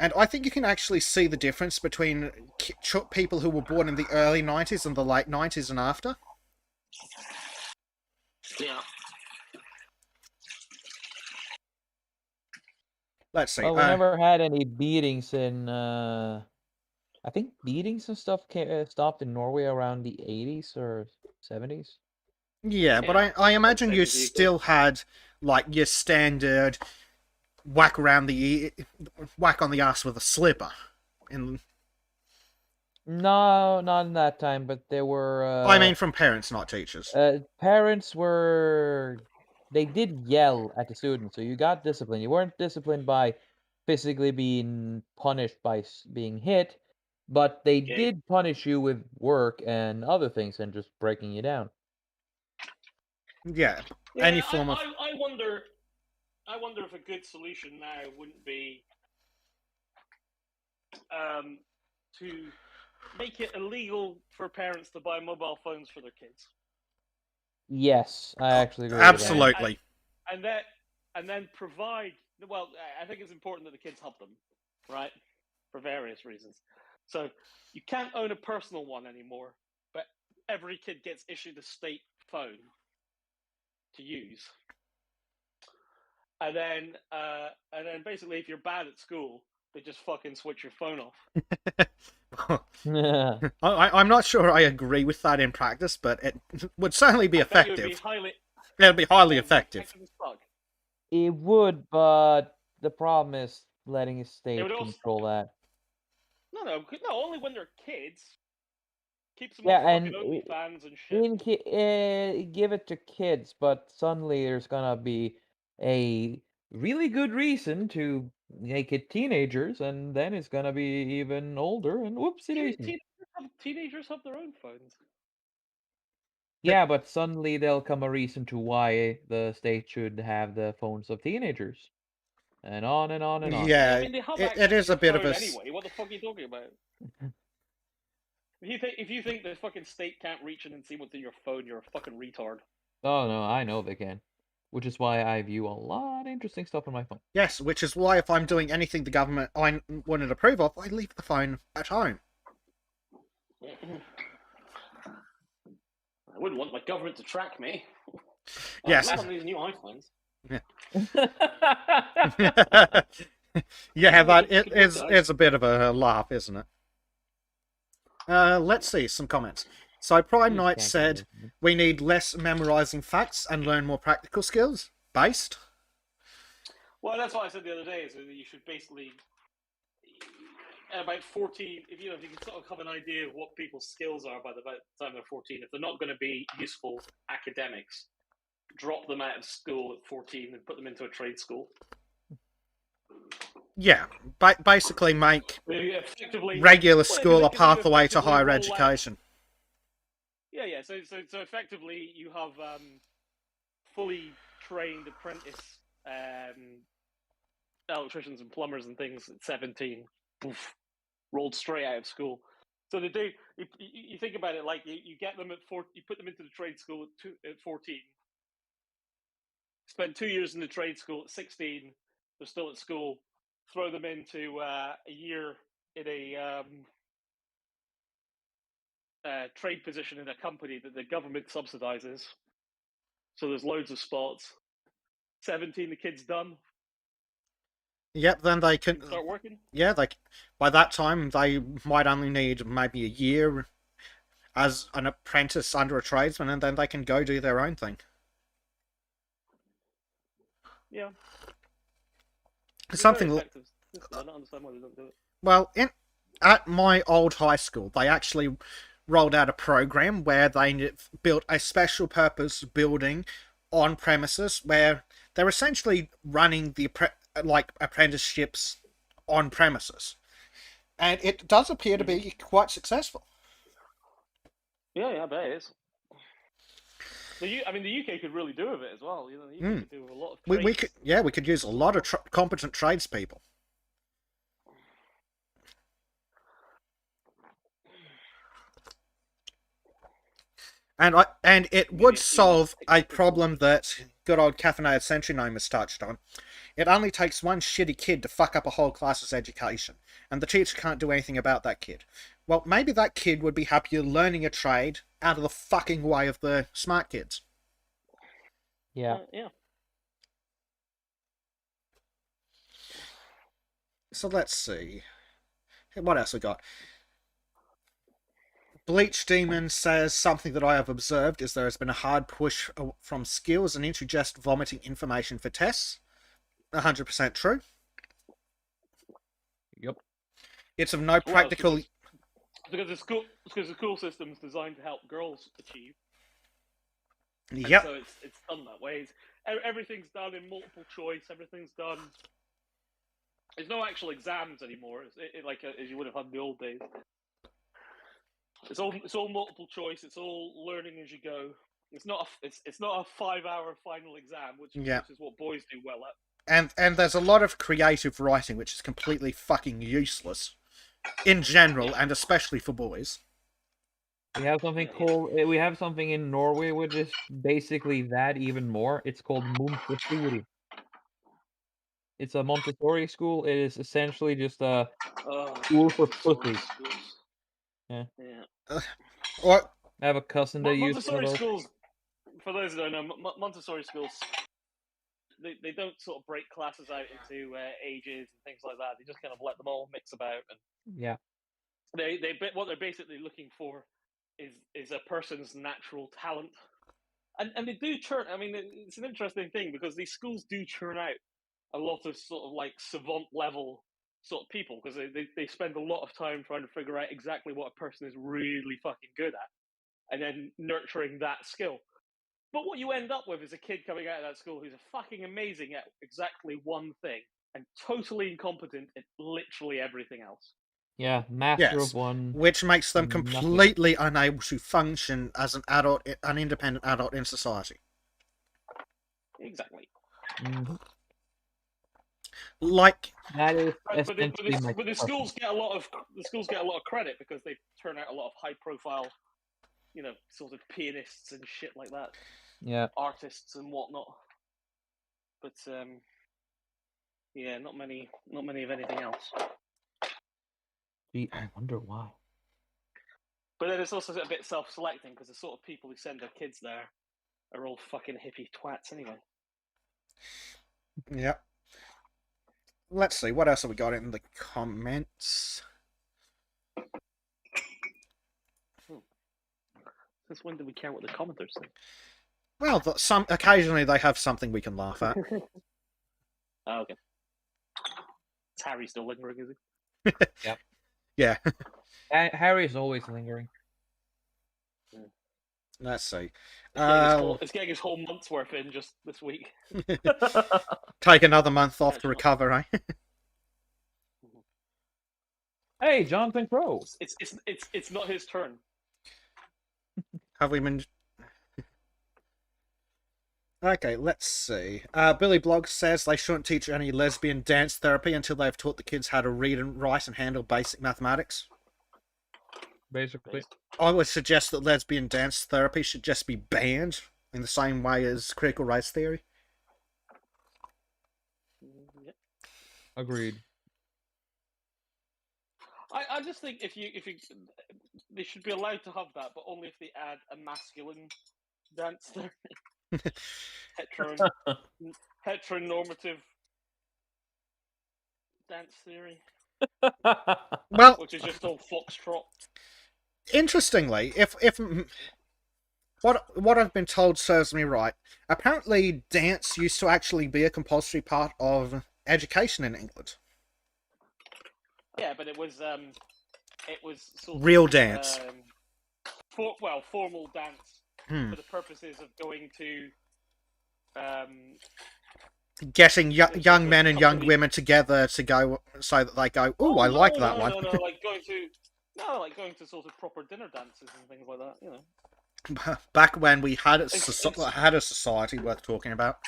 And I think you can actually see the difference between people who were born in the early 90s and the late 90s and after. Yeah. Let's see. Well, we never had any beatings in. I think beatings and stuff stopped in Norway around the 80s or 70s. Yeah, but I imagine you still had like your standard whack on the ass with a slipper. No, not in that time, but there were. I mean, from parents, not teachers. Parents were. They did yell at the students, so you got disciplined. You weren't disciplined by physically being punished by being hit, but they did punish you with work and other things and just breaking you down. Yeah, any form of. I wonder if a good solution now wouldn't be to make it illegal for parents to buy mobile phones for their kids. Yes, I actually agree. Absolutely. And then provide. Well, I think it's important that the kids have them, right? For various reasons. So you can't own a personal one anymore, but every kid gets issued a state phone to use. And then basically, if you're bad at school, they just fucking switch your phone off. I'm not sure I agree with that in practice, but it would certainly be effective. It would be highly effective. It would, but the problem is letting a state control that. No, only when they're kids. Keeps them Yeah, off and fucking OnlyFans and shit. give it to kids, but suddenly there's gonna be a really good reason to make it teenagers, and then it's gonna be even older, and whoopsie daisy. Teenagers have their own phones. Yeah, but suddenly there'll come a reason to why the state should have the phones of teenagers, and on and on and on. Yeah, I mean, they have it is a bit of a. Anyway, what the fuck are you talking about? If you think the fucking state can't reach in and see what's in your phone, you're a fucking retard. Oh no, I know they can. Which is why I view a lot of interesting stuff on my phone. Yes, which is why if I'm doing anything the government I wouldn't approve of, I leave the phone at home. I wouldn't want my government to track me. Yes. Not on these new iPhones. Yeah, that is a bit of a laugh, isn't it? Let's see some comments. So Prime Knight said, we need less memorizing facts and learn more practical skills. Based? Well, that's what I said the other day, is that you should basically, at about 14, if you can sort of have an idea of what people's skills are by the time they're 14, if they're not going to be useful academics, drop them out of school at 14 and put them into a trade school. Yeah, basically make regular school a pathway to higher education. Yeah. So effectively, you have fully trained apprentice electricians and plumbers and things at 17, poof, rolled straight out of school. So they do. You think about it, like you get them at 4. You put them into the trade school at 14. Spend 2 years in the trade school at 16. They're still at school. Throw them into a year in a trade position in a company that the government subsidizes. So there's loads of spots. 17, the kid's done. Yep, then they can start working. Yeah, by that time they might only need maybe a year as an apprentice under a tradesman, and then they can go do their own thing. Yeah. Something. I don't understand why they don't do it. Well, at my old high school, they actually rolled out a program where they built a special purpose building on premises where they're essentially running the apprenticeships on premises, and it does appear to be quite successful. Yeah, I bet it is. The UK could really do with it as well. You know, the UK could do with a lot of trades. We could use a lot of competent tradespeople. And it would solve a problem that good old caffeinated century gnome has touched on. It only takes one shitty kid to fuck up a whole class's education, and the teacher can't do anything about that kid. Well, maybe that kid would be happier learning a trade out of the fucking way of the smart kids. Yeah. Yeah. So let's see. What else we got? Bleach Demon says something that I have observed is there has been a hard push from skills and into just vomiting information for tests. 100% true. Yep. It's of no practical... Because the school system is designed to help girls achieve. Yep. And so it's done that way. Everything's done in multiple choice. Everything's done. There's no actual exams anymore. It's as you would have had in the old days. It's all multiple choice. It's all learning as you go. It's not a 5-hour final exam, which is what boys do well at. And there's a lot of creative writing which is completely fucking useless in general, and especially for boys. We have something called. We have something in Norway which is basically that even more. It's called Montessori. It's a Montessori school. It is essentially just a school for pussies. Yeah. What? I have a cousin that used Montessori schools. For those who don't know, Montessori schools, they don't sort of break classes out into ages and things like that. They just kind of let them all mix about. And yeah. What they're basically looking for is a person's natural talent, and they do churn. I mean, it's an interesting thing because these schools do churn out a lot of sort of like savant level sort of people because they spend a lot of time trying to figure out exactly what a person is really fucking good at, and then nurturing that skill. But what you end up with is a kid coming out of that school who's fucking amazing at exactly one thing and totally incompetent at literally everything else. Yeah, master of one. Which makes them completely unable to function as an independent adult in society. Exactly. Mm-hmm. Like that is but the schools get a lot of credit because they turn out a lot of high profile, sort of pianists and shit like that. Yeah. Artists and whatnot. But not many of anything else. Gee, I wonder why. But then it's also a bit self-selecting because the sort of people who send their kids there are all fucking hippie twats anyway. Yeah. Let's see, what else have we got in the comments? Since when do we care what the commenters say? Well, occasionally they have something we can laugh at. Oh, okay. Is Harry still lingering, is he? Yep. Yeah. Harry is always lingering. Let's see. It's getting his whole month's worth in just this week. Take another month off to recover, eh? Hey, Jonathan Crow. It's not his turn. Have we been... Okay, let's see. Billy Blogg says they shouldn't teach any lesbian dance therapy until they've taught the kids how to read and write and handle basic mathematics. Basically. I would suggest that lesbian dance therapy should just be banned in the same way as critical race theory. Yep. Agreed. I just think if you they should be allowed to have that, but only if they add a masculine dance therapy. Heteronormative dance theory. Well, which is just all foxtrot. Interestingly, if what I've been told serves me right, apparently dance used to actually be a compulsory part of education in England. Yeah, but it was sort real of, dance. Formal dance for the purposes of going to getting young men and young women together to go so that they go, "Oh, I like that one." No, like going to sort of proper dinner dances and things like that. You know, Back when we had It's- had a society worth talking about.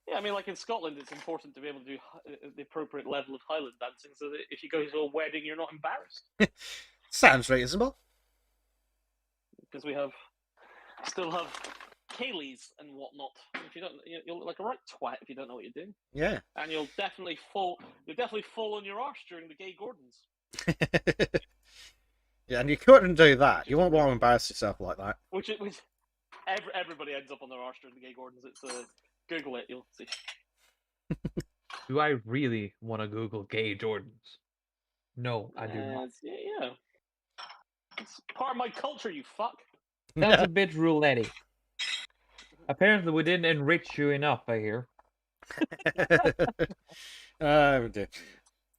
yeah, I mean, like in Scotland, it's important to be able to do the appropriate level of Highland dancing, so that if you go to a wedding, you're not embarrassed. Sounds reasonable. Because we still have Kayleys and whatnot. If you don't, you'll look like a right twat if you don't know what you're doing, Yeah. and you'll definitely fall on your arse during the gay Gordons. Yeah, and you couldn't do that. You won't want to embarrass yourself like that. Which everybody ends up on their arse during the gay Gordons. It's Google it, you'll see. Do I really want to Google gay Jordans? No, I do not. Yeah, it's part of my culture. You fuck. That's a bit roulette. Apparently, we didn't enrich you enough, I hear. Oh dear.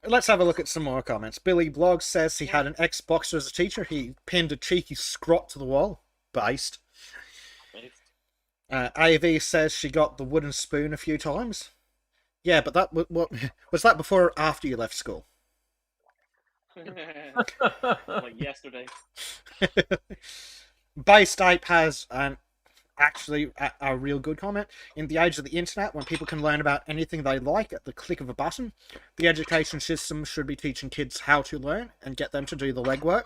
Let's have a look at some more comments. Billy Blog says he had an ex-boxer as a teacher. He pinned a cheeky scrot to the wall. Based. AV says she got the wooden spoon a few times. Yeah, but that what was that before or after you left school? Like yesterday. Based Ape has actually a real good comment. In the age of the internet, when people can learn about anything they like at the click of a button, the education system should be teaching kids how to learn and get them to do the legwork.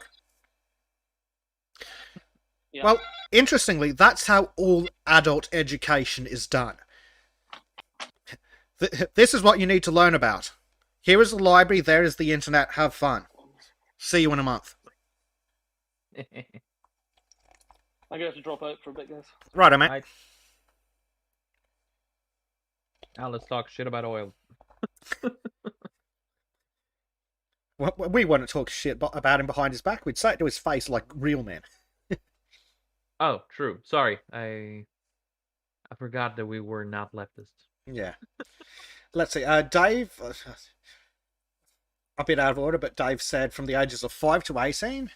Yeah. Well, interestingly, that's how all adult education is done. This is what you need to learn about. Here is the library, there is the internet, have fun. See you in a month. I'm gonna have to drop out for a bit, guys. Righto, mate. Right. Now let's talk shit about oil. Well, we wouldn't talk shit about him behind his back. We'd say it to his face like real men. Oh, true. Sorry, I forgot that we were not leftists. Yeah. Let's see. Dave, a bit out of order, but Dave said from the ages of 5 to 18,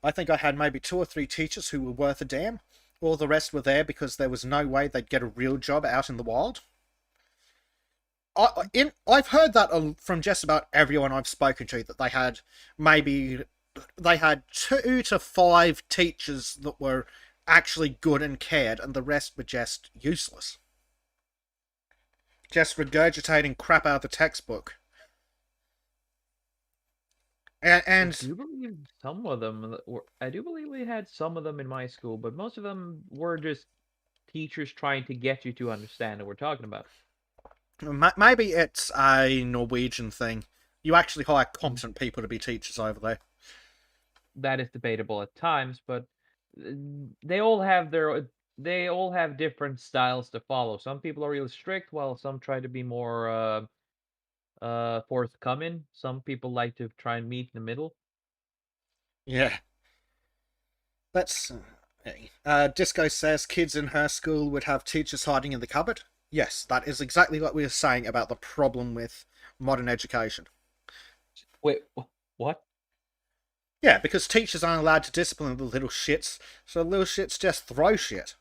I think I had maybe 2 or 3 teachers who were worth a damn. All the rest were there because there was no way they'd get a real job out in the wild. I've heard that from just about everyone I've spoken to, that they had 2 to 5 teachers that were actually good and cared, and the rest were just useless. Just regurgitating crap out of the textbook. And I do believe some of them I do believe we had some of them in my school, but most of them were just teachers trying to get you to understand what we're talking about. Maybe it's a Norwegian thing. You actually hire competent people to be teachers over there. That is debatable at times, but they all have different styles to follow. Some people are really strict, while some try to be more forthcoming. Some people like to try and meet in the middle. Yeah. Let's. Disco says kids in her school would have teachers hiding in the cupboard. Yes, that is exactly what we were saying about the problem with modern education. Wait, what? Yeah, because teachers aren't allowed to discipline the little shits, so the little shits just throw shit.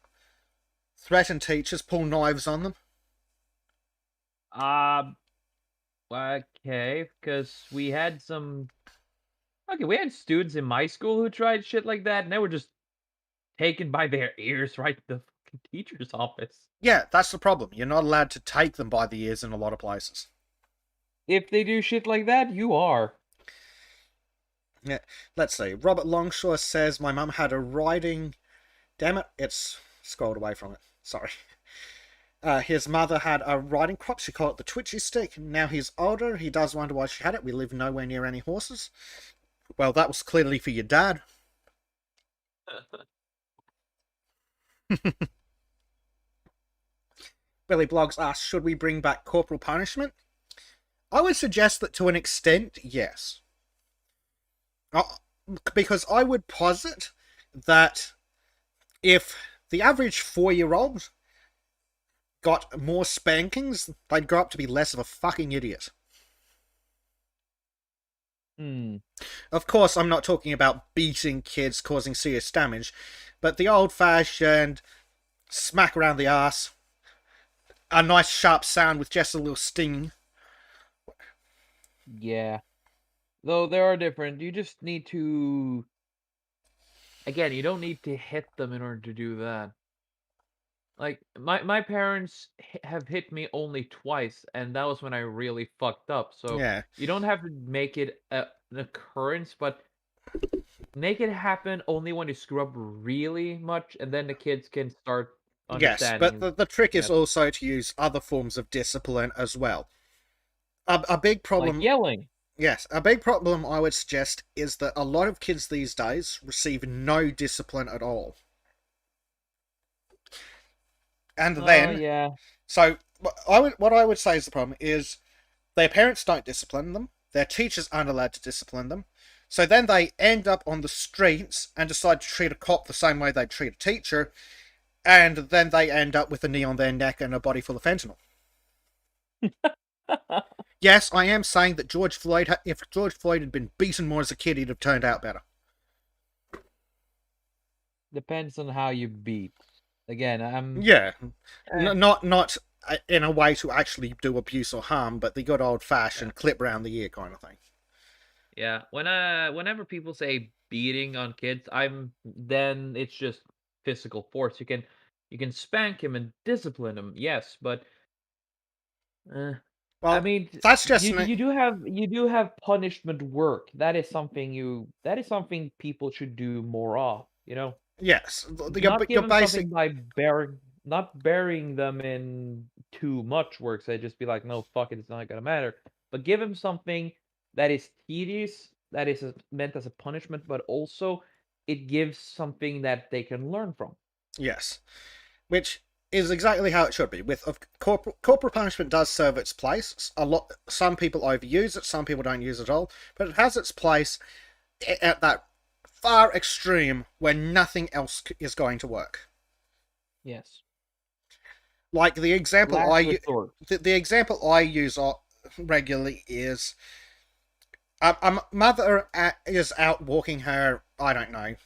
Threaten teachers, pull knives on them. Okay, because we had students in my school who tried shit like that, and they were just taken by their ears right to the fucking teacher's office. Yeah, that's the problem. You're not allowed to take them by the ears in a lot of places. If they do shit like that, you are. Yeah, let's see. Robert Longshore says my mum had a riding... Damn it, it's scrolled away from it. Sorry. His mother had a riding crop. She called it the twitchy stick. Now he's older. He does wonder why she had it. We live nowhere near any horses. Well, that was clearly for your dad. Billy Blogs asks, should we bring back corporal punishment? I would suggest that to an extent, yes. Because I would posit that if the average 4-year-old got more spankings, they'd grow up to be less of a fucking idiot. Of course, I'm not talking about beating kids causing serious damage, but the old-fashioned smack around the ass, a nice sharp sound with just a little sting. Yeah. Though there are different. You just need to. Again, you don't need to hit them in order to do that. Like my parents have hit me only twice, and that was when I really fucked up. So Yeah. you don't have to make it an occurrence, but make it happen only when you screw up really much, and then the kids can start Yes, but understanding. the trick is Yes. also to use other forms of discipline as well. A big Like problem, yelling. yes, a big problem I would suggest is that a lot of kids these days receive no discipline at all. And then, Yeah. so what I would say is the problem is their parents don't discipline them, their teachers aren't allowed to discipline them, so then they end up on the streets and decide to treat a cop the same way they treat a teacher, and then they end up with a knee on their neck and a body full of fentanyl. Yes, I am saying that if George Floyd had been beaten more as a kid, he'd have turned out better. Depends on how you beat. Again, Yeah, Eh. not in a way to actually do abuse or harm, but the good old fashioned clip round the ear kind of thing. Yeah. Whenever people say beating on kids, then it's just physical force. You can spank him and discipline him, yes, but I Well, mean, that's just you do have punishment work. That is something people should do more of. yes, Not give your them basic. something by not burying them in too much work. So just be like, no, fuck it, it's not gonna matter. But give them something that is tedious, that is meant as a punishment, but also it gives something that they can learn from. Yes, which is exactly how it should be. With corporal punishment does serve its place. Some people overuse it, some people don't use it at all, but it has its place at that far extreme where nothing else is going to work. Yes. Like the example Last resort. the example I use regularly is a mother is out walking her, I don't know,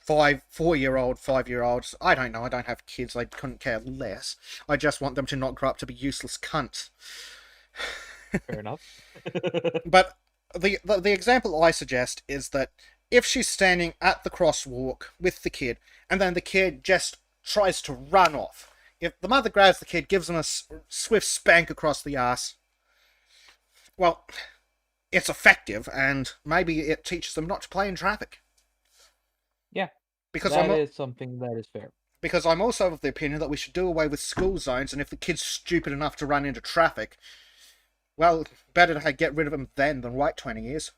4-year-old, 5-year-olds. I don't know. I don't have kids. I couldn't care less. I just want them to not grow up to be useless cunts. Fair enough. But the example I suggest is that if she's standing at the crosswalk with the kid, and then the kid just tries to run off, if the mother grabs the kid, gives him a swift spank across the ass, well, it's effective, and maybe it teaches them not to play in traffic. Yeah, because that is something that is fair. Because I'm also of the opinion that we should do away with school zones, and if the kid's stupid enough to run into traffic, well, better to get rid of him then than wait 20 years.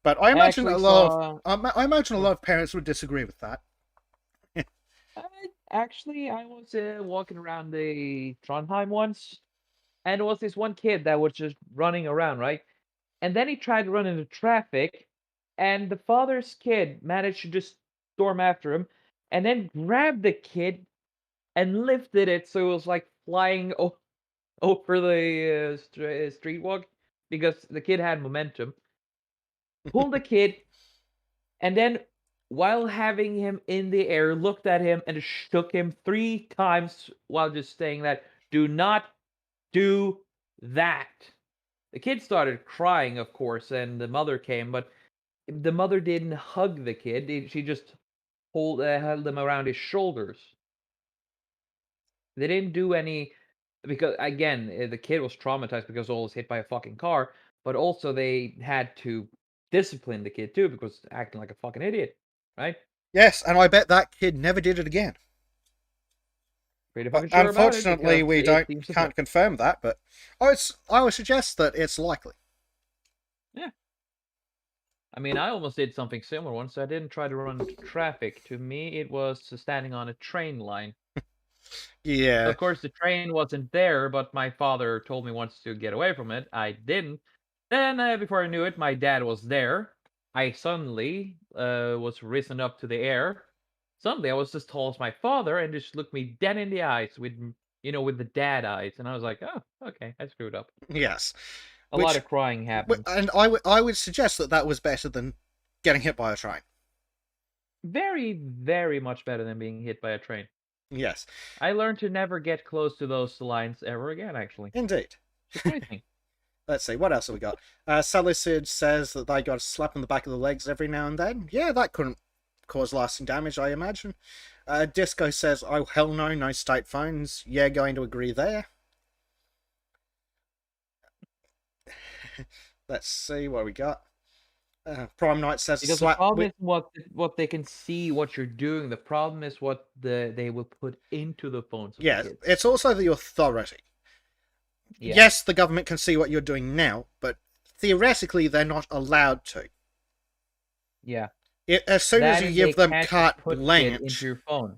But I imagine I imagine a lot of parents would disagree with that. I was walking around the Trondheim once, and there was this one kid that was just running around, right? And then he tried to run into traffic, and the father's kid managed to just storm after him, and then grabbed the kid and lifted it so it was like flying over the street walk because the kid had momentum. Pulled the kid, and then while having him in the air, looked at him and shook him 3 times while just saying that, "Do not do that." The kid started crying, of course, and the mother came, but the mother didn't hug the kid. She just held him around his shoulders. They didn't do any because again, the kid was traumatized because all was hit by a fucking car, but also they had to discipline the kid too because acting like a fucking idiot, right? Yes, and I bet that kid never did it again. Pretty fucking sure Unfortunately, about it we can't confirm that, but I would suggest that it's likely. Yeah. I mean, I almost did something similar once. I didn't try to run into traffic. To me, it was standing on a train line. Yeah. Of course, the train wasn't there, but my father told me once to get away from it. I didn't. Then, before I knew it, my dad was there. I suddenly was risen up to the air. Suddenly, I was as tall as my father, and just looked me dead in the eyes with the dad eyes, and I was like, "Oh, okay, I screwed up." Yes. A lot of crying happened. And I would suggest that was better than getting hit by a train. very, very much better than being hit by a train. Yes, I learned to never get close to those lines ever again, actually. indeed. It's a great thing. Let's see, what else have we got? Salicid says that they got a slap on the back of the legs every now and then. Yeah, that couldn't cause lasting damage, I imagine. Disco says, oh, hell no, no state phones. Yeah, going to agree there. Let's see what we got. Prime Knight says, Because the slap. problem is what they can see what you're doing. The problem is what they will put into the phones of the Yeah, kids. it's also the authority. Yeah. Yes, the government can see what you're doing now, but theoretically, they're not allowed to. Yeah. As soon as That you and give they them can't carte just put shit blanche, into your phone.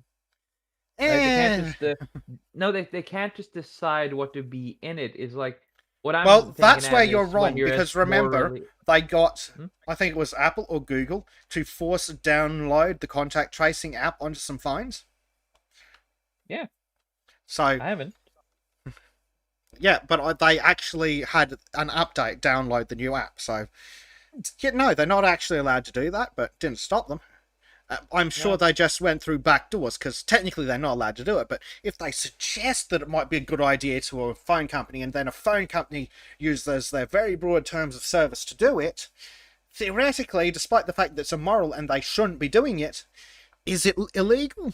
Like, eh, they can't just no, they can't just decide what to be in it. It's like what I'm well, thinking that's at where is you're when wrong, you're because more remember, really- they got, Hmm? I think it was Apple or Google, to force download the contact tracing app onto some phones. Yeah. So, I haven't. yeah, but they actually had an update download the new app. So, yeah, no, they're not actually allowed to do that, but didn't stop them. I'm sure No. they just went through back doors, because technically they're not allowed to do it. But if they suggest that it might be a good idea to a phone company, and then a phone company uses their very broad terms of service to do it, theoretically, despite the fact that it's immoral and they shouldn't be doing it, is it illegal?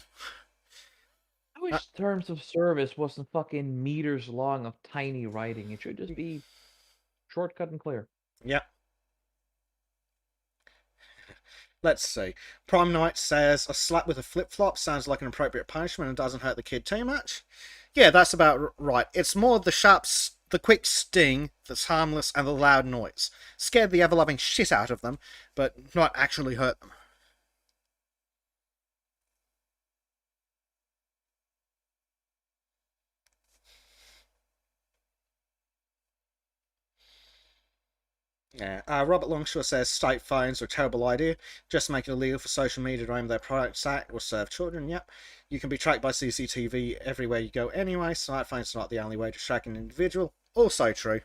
I wish terms of service wasn't fucking meters long of tiny writing. It should just be shortcut and clear. Yep. Let's see. Prime Knight says, a slap with a flip-flop sounds like an appropriate punishment and doesn't hurt the kid too much. Yeah, that's about right. It's more the quick sting that's harmless and the loud noise. Scared the ever-loving shit out of them, but not actually hurt them. Yeah. Robert Longshore says state phones are a terrible idea. Just make it illegal for social media to aim their products at or serve children. Yep. You can be tracked by CCTV everywhere you go anyway. Smartphones are not the only way to track an individual. Also true.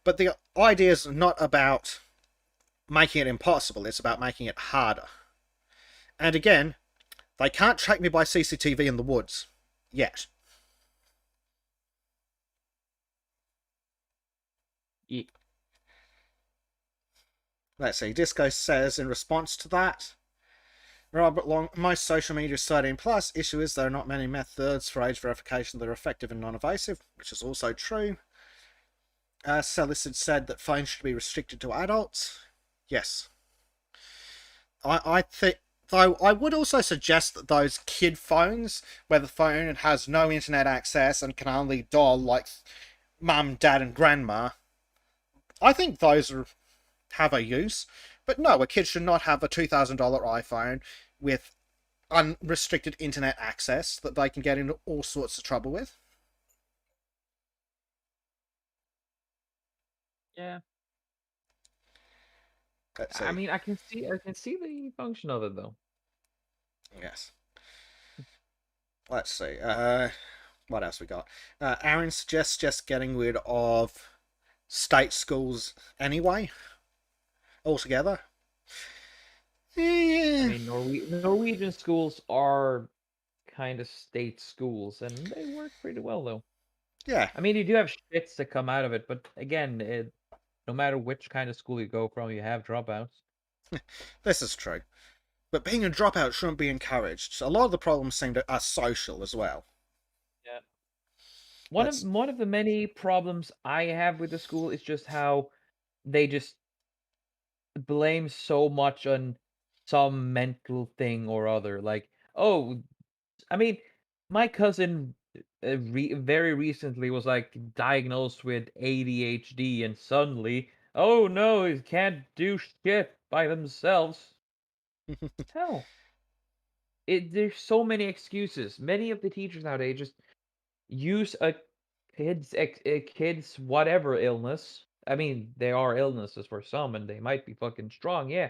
But the idea is not about making it impossible. It's about making it harder. And again, they can't track me by CCTV in the woods. Yet. Yeah. Let's see. Disco says in response to that, Robert Long, most social media is 13 plus. Issue is there are not many methods for age verification that are effective and non-invasive, which is also true. Salicid said that phones should be restricted to adults. Yes. I think, though, I would also suggest that those kid phones, where the phone has no internet access and can only dial like mum, dad, and grandma, I think those have a use. But no, a kid should not have a $2,000 iPhone with unrestricted internet access that they can get into all sorts of trouble with. Yeah. Let's see. I mean, I can see the function of it though. Yes. Let's see. What else we got? Aaron suggests just getting rid of state schools anyway, altogether. I mean, Norwegian schools are kind of state schools, and they work pretty well though. Yeah. I mean, you do have shits that come out of it, but again, no matter which kind of school you go from, you have dropouts. This is true. But being a dropout shouldn't be encouraged. A lot of the problems seem to are social as well. Yeah. One of the many problems I have with the school is just how they just blame so much on some mental thing or other. Like, oh, I mean, my cousin very recently was like diagnosed with ADHD, and suddenly, oh no, he can't do shit by themselves. Hell, there's so many excuses. Many of the teachers nowadays just use a kid's whatever illness. I mean, there are illnesses for some, and they might be fucking strong, yeah.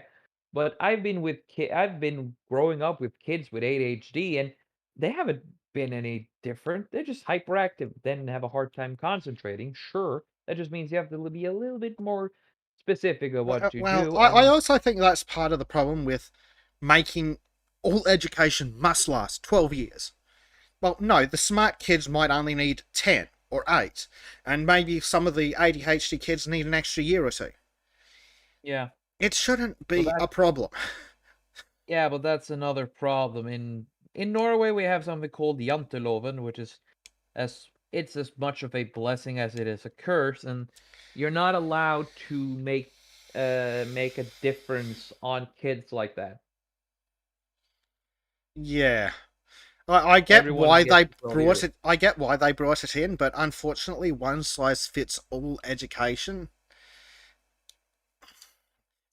But I've been growing up with kids with ADHD, and they haven't been any different. They're just hyperactive, then have a hard time concentrating. Sure, that just means you have to be a little bit more specific of what you Well, do. I also think that's part of the problem with making all education must last 12 years. Well, no, the smart kids might only need 10 or 8, and maybe some of the ADHD kids need an extra year or two. Yeah. It shouldn't be Well, a problem. Yeah, but that's another problem. In Norway, we have something called janteloven, which is it's as much of a blessing as it is a curse, and you're not allowed to make a difference on kids like that. Yeah. I get Everyone why gets they 12 brought years. it. I get why they brought it in, but unfortunately, one size fits all education.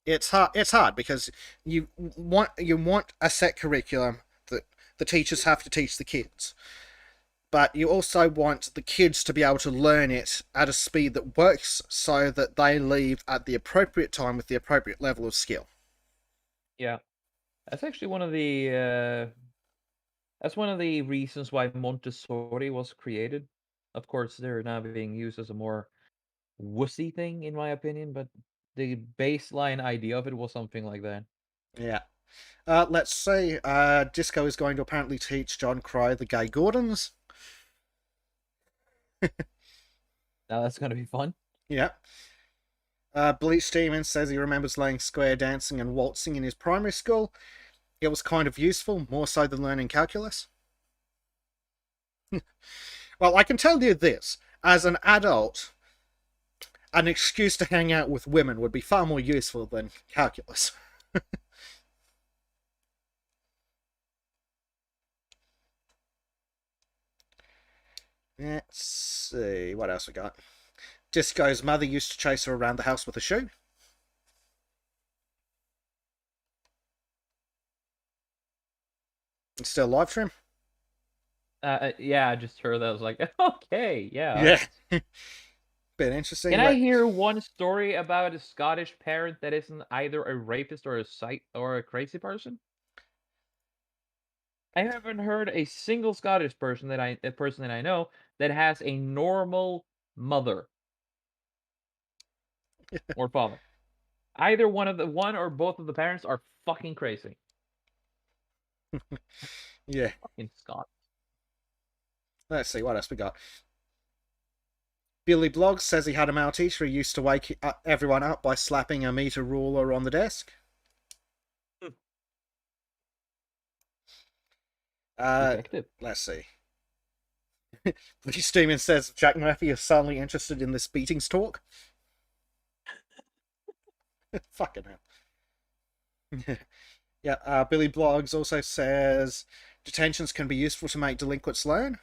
It's hard. It's hard because you want a set curriculum that the teachers have to teach the kids, but you also want the kids to be able to learn it at a speed that works, so that they leave at the appropriate time with the appropriate level of skill. Yeah, that's actually that's one of the reasons why Montessori was created. Of course, they're now being used as a more wussy thing, in my opinion, but the baseline idea of it was something like that. Yeah. Let's see. Disco is going to apparently teach John Crow the Gay Gordons. Now that's gonna be fun. Yeah. Bleach Demon says he remembers learning square dancing and waltzing in his primary school. It was kind of useful, more so than learning calculus. Well, I can tell you this. As an adult, an excuse to hang out with women would be far more useful than calculus. Let's see, what else we got? Disco's mother used to chase her around the house with a shoe. It's still live stream? Yeah, I just heard that. I was like, okay, yeah. Yeah. Bit interesting. Can I hear one story about a Scottish parent that isn't either a rapist or a crazy person? I haven't heard a single Scottish person that I know that has a normal mother or father. Either one or both of the parents are fucking crazy. Yeah. Fucking Scott. Let's see, what else we got? Billy Bloggs says he had a male teacher who used to wake everyone up by slapping a meter ruler on the desk. Effective. Let's see. Bleach Demon says Jack Murphy is suddenly interested in this beatings talk. Fucking hell. Yeah, Billy Bloggs also says detentions can be useful to make delinquents learn.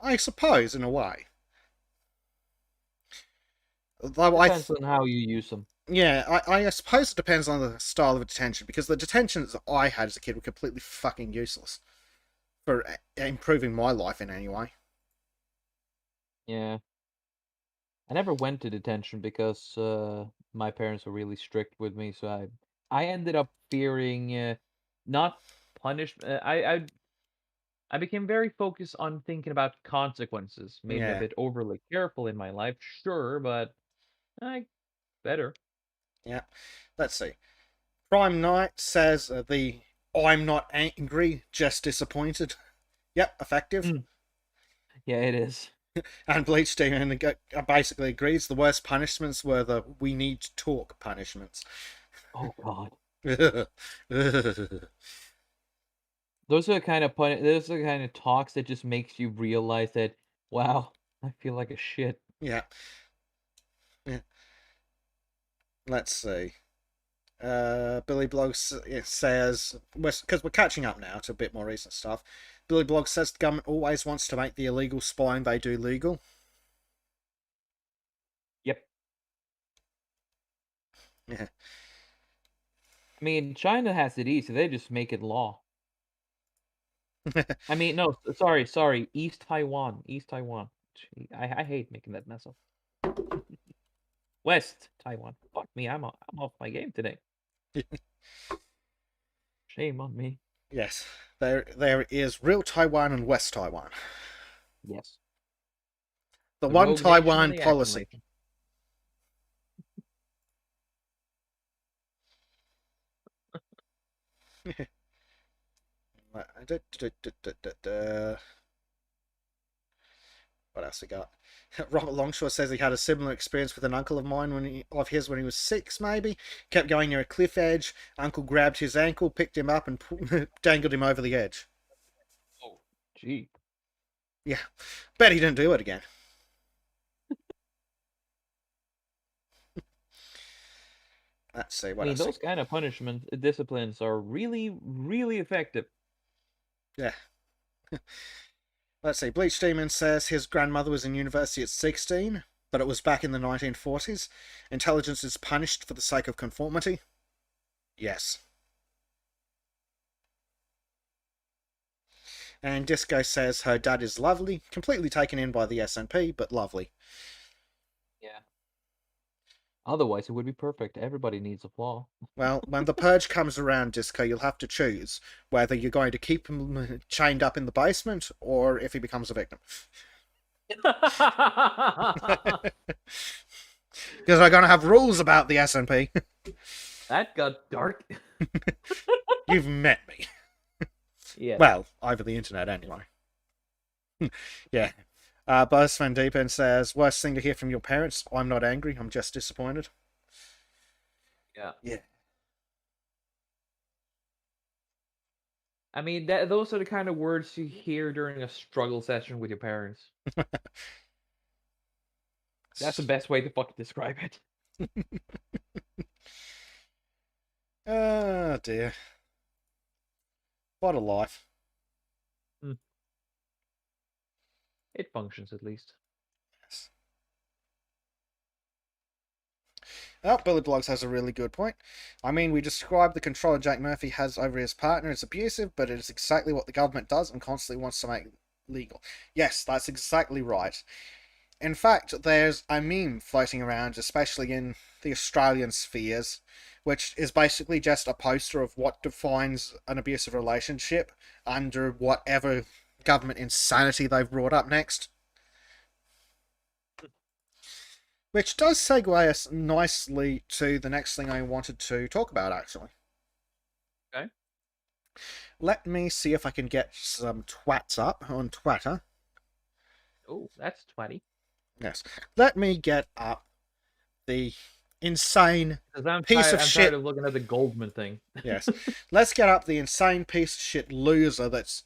I suppose, in a way. Though Depends on how you use them. Yeah, I suppose it depends on the style of detention, because the detentions I had as a kid were completely fucking useless for improving my life in any way. Yeah. I never went to detention because my parents were really strict with me, so I ended up fearing not punishment. I became very focused on thinking about consequences. Made me a Yeah. bit overly careful in my life, sure, but better. Yeah. Let's see. Prime Knight says the I'm not angry, just disappointed. Yep, effective. Yeah, it is. And Bleach Demon basically agrees the worst punishments were the we need to talk punishments. Oh god. Those are the kind of talks that just makes you realize that, wow, I feel like a shit. Yeah. Let's see. Billy Bloggs says, because we're catching up now to a bit more recent stuff. Billy Bloggs says the government always wants to make the illegal spying they do legal. Yep. Yeah. I mean, China has it easy. They just make it law. I mean, no, sorry. East Taiwan. Gee, I hate making that mess up. West Taiwan. Fuck me, I'm off my game today. Shame on me. Yes, there is real Taiwan and West Taiwan. Yes. The The one rogue nation Taiwan and the action policy. nation. What else we got? Robert Longshore says he had a similar experience with an uncle of mine when he was 6, maybe. Kept going near a cliff edge. Uncle grabbed his ankle, picked him up, and dangled him over the edge. Oh, gee. Yeah, bet he didn't do it again. Let's see what I mean, else. those kind of punishment disciplines are really, really effective. Yeah. Let's see. Bleach Demon says his grandmother was in university at 16, but it was back in the 1940s. Intelligence is punished for the sake of conformity. Yes. And Disco says her dad is lovely, completely taken in by the SNP, but lovely. Yeah. Otherwise, it would be perfect. Everybody needs a flaw. Well, when the purge comes around, Disco, you'll have to choose whether you're going to keep him chained up in the basement or if he becomes a victim. Because we're going to have rules about the SNP. That got dark. You've met me. Yeah. Well, over the internet anyway. Yeah. Buzz Van Deepen says, worst thing to hear from your parents? I'm not angry, I'm just disappointed. Yeah. Yeah. I mean, those are the kind of words you hear during a struggle session with your parents. That's the best way to fucking describe it. Oh, dear. What a life. It functions, at least. Yes. Oh, Billy Blogs has a really good point. I mean, we described the control Jack Murphy has over his partner as abusive, but it is exactly what the government does and constantly wants to make legal. Yes, that's exactly right. In fact, there's a meme floating around, especially in the Australian spheres, which is basically just a poster of what defines an abusive relationship under whatever government insanity they've brought up next. Which does segue us nicely to the next thing I wanted to talk about, actually. Okay. Let me see if I can get some twats up on Twitter. Oh, that's 20. Yes. Let me get up the insane piece of I'm shit. tired of looking at the Goldman thing. Yes. Let's get up the insane piece of shit loser that's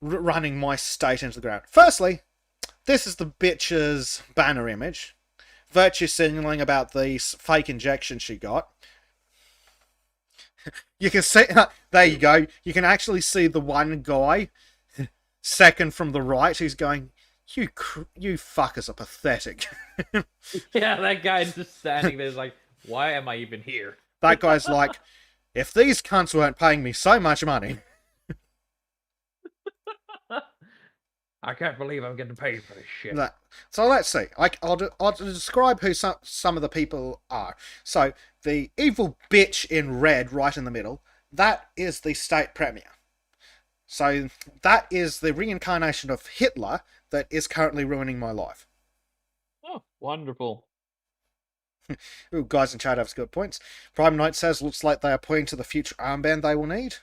running my state into the ground. Firstly, this is the bitch's banner image. Virtue signaling about the fake injection she got. You can see... there you go. You can actually see the one guy, second from the right, who's going, you fuckers are pathetic. Yeah, that guy's just standing there like, why am I even here? That guy's like, if these cunts weren't paying me so much money... I can't believe I'm getting paid for this shit. No. So let's see. I'll describe who some of the people are. So the evil bitch in red, right in the middle, that is the state premier. So that is the reincarnation of Hitler that is currently ruining my life. Oh, wonderful. Ooh, guys in chat have good points. Prime Knight says, looks like they are pointing to the future armband they will need.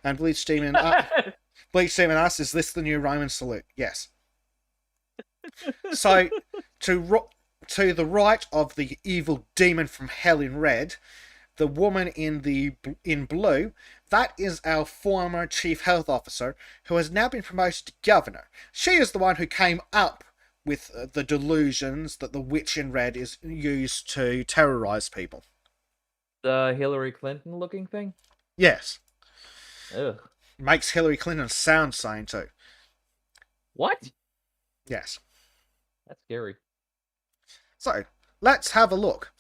And Bleach Demon asks, is this the new Roman salute? Yes. So, to the right of the evil demon from hell in red, the woman in blue, that is our former chief health officer, who has now been promoted to governor. She is the one who came up with the delusions that the witch in red is used to terrorize people. The Hillary Clinton looking thing? Yes. Ugh. Makes Hillary Clinton sound sane too. What? Yes. That's scary. So, let's have a look.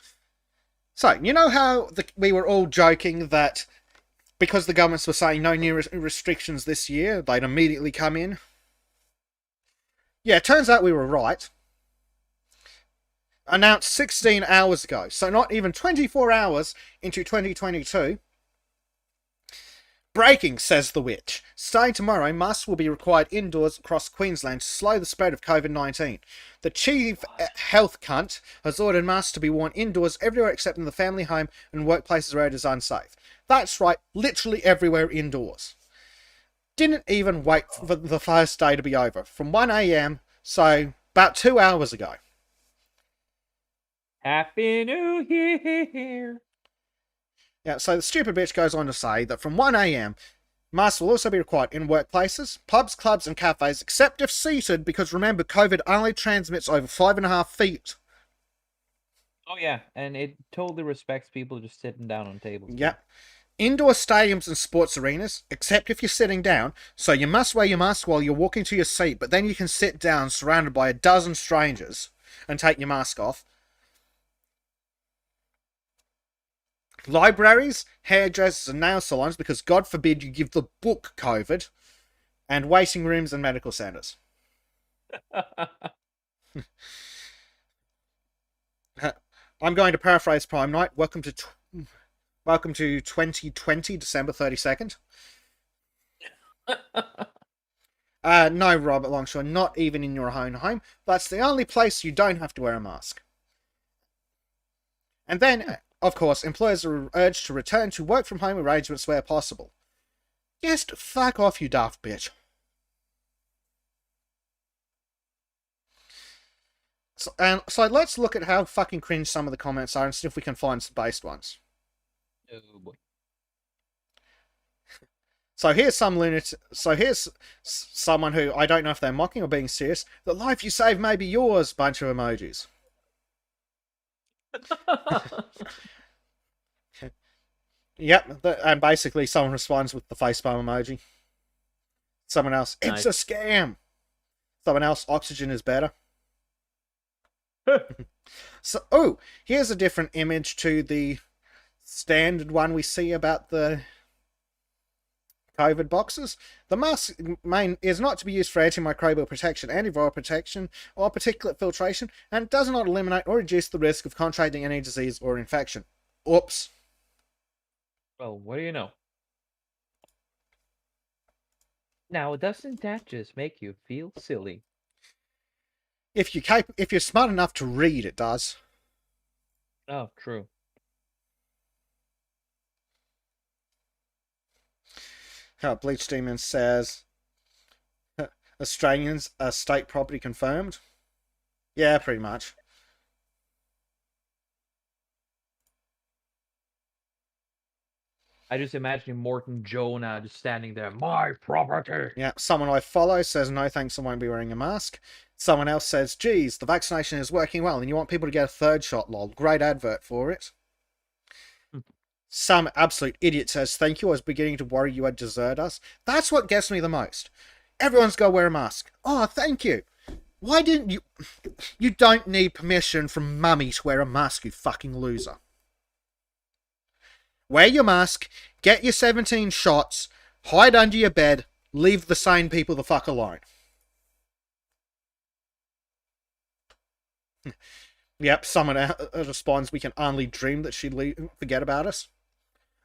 So, you know how we were all joking that because the governments were saying no new restrictions this year, they'd immediately come in? Yeah, it turns out we were right. Announced 16 hours ago, so not even 24 hours into 2022. Breaking, says the witch. Starting tomorrow, masks will be required indoors across Queensland to slow the spread of COVID-19. The chief health cunt has ordered masks to be worn indoors everywhere except in the family home and workplaces where it is unsafe. That's right, literally everywhere indoors. Didn't even wait for the first day to be over. From 1 a.m., so about 2 hours ago. Happy New Year. Yeah, so the stupid bitch goes on to say that from 1 a.m., masks will also be required in workplaces, pubs, clubs, and cafes, except if seated, because remember, COVID only transmits over 5.5 feet. Oh yeah, and it totally respects people just sitting down on tables. Yep. Indoor stadiums and sports arenas, except if you're sitting down, so you must wear your mask while you're walking to your seat, but then you can sit down surrounded by a dozen strangers and take your mask off. Libraries, hairdressers, and nail salons, because God forbid you give the book COVID, and waiting rooms and medical centres. I'm going to paraphrase Prime Night. Welcome to 2020, December 32nd. No, Robert Longshore, not even in your own home. That's the only place you don't have to wear a mask. And then, of course, employers are urged to return to work from home arrangements where possible. Just fuck off, you daft bitch. So let's look at how fucking cringe some of the comments are and see if we can find some based ones. Oh boy. So here's some lunatic. So here's someone who I don't know if they're mocking or being serious. The life you save may be yours. Bunch of emojis. Yep, and basically someone responds with the facepalm emoji. Someone else, it's Nice. a scam. Someone else, oxygen is better. So, here's a different image to the standard one we see about the COVID boxes. The mask is not to be used for antimicrobial protection, antiviral protection, or particulate filtration, and does not eliminate or reduce the risk of contracting any disease or infection. Oops. Well, what do you know? Now, doesn't that just make you feel silly? If you're smart enough to read, it does. Oh, true. Bleach Demon says, Australians are state property confirmed. Yeah, pretty much. I just imagine Morton Jonah just standing there, my property. Yeah, someone I follow says, no thanks, I won't be wearing a mask. Someone else says, geez, the vaccination is working well and you want people to get a third shot, lol. Great advert for it. Some absolute idiot says, thank you, I was beginning to worry you had deserted us. That's what gets me the most. Everyone's got to wear a mask. Oh, thank you. Why didn't you... You don't need permission from mummy to wear a mask, you fucking loser. Wear your mask, get your 17 shots, hide under your bed, leave the sane people the fuck alone. Yep, someone responds, we can only dream that she'd forget about us.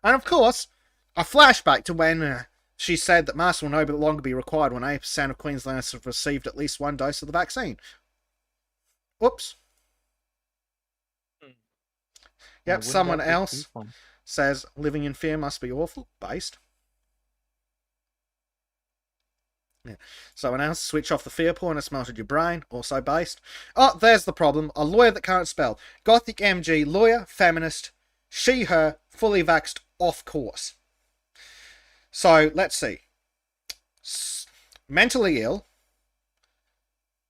And of course, a flashback to when she said that masks will no longer be required when 80% of Queenslanders have received at least one dose of the vaccine. Whoops. Yep, someone else says, living in fear must be awful. Based. Yeah. Someone else, switch off the fear porn, it's melted your brain. Also based. Oh, there's the problem. A lawyer that can't spell. Gothic MG, lawyer, feminist, she, her, fully vaxxed, off course. So, let's see. Mentally ill,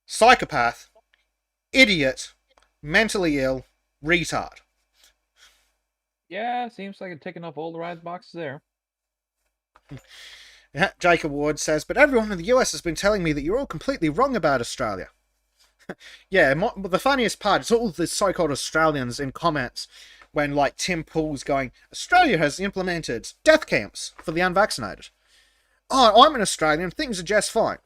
psychopath, idiot, mentally ill, retard. Yeah, seems like it's ticking off all the right boxes there. Jacob Ward says, but everyone in the US has been telling me that you're all completely wrong about Australia. Yeah, the funniest part is all the so-called Australians in comments when, like, Tim Pool's going, Australia has implemented death camps for the unvaccinated. Oh, I'm an Australian, things are just fine.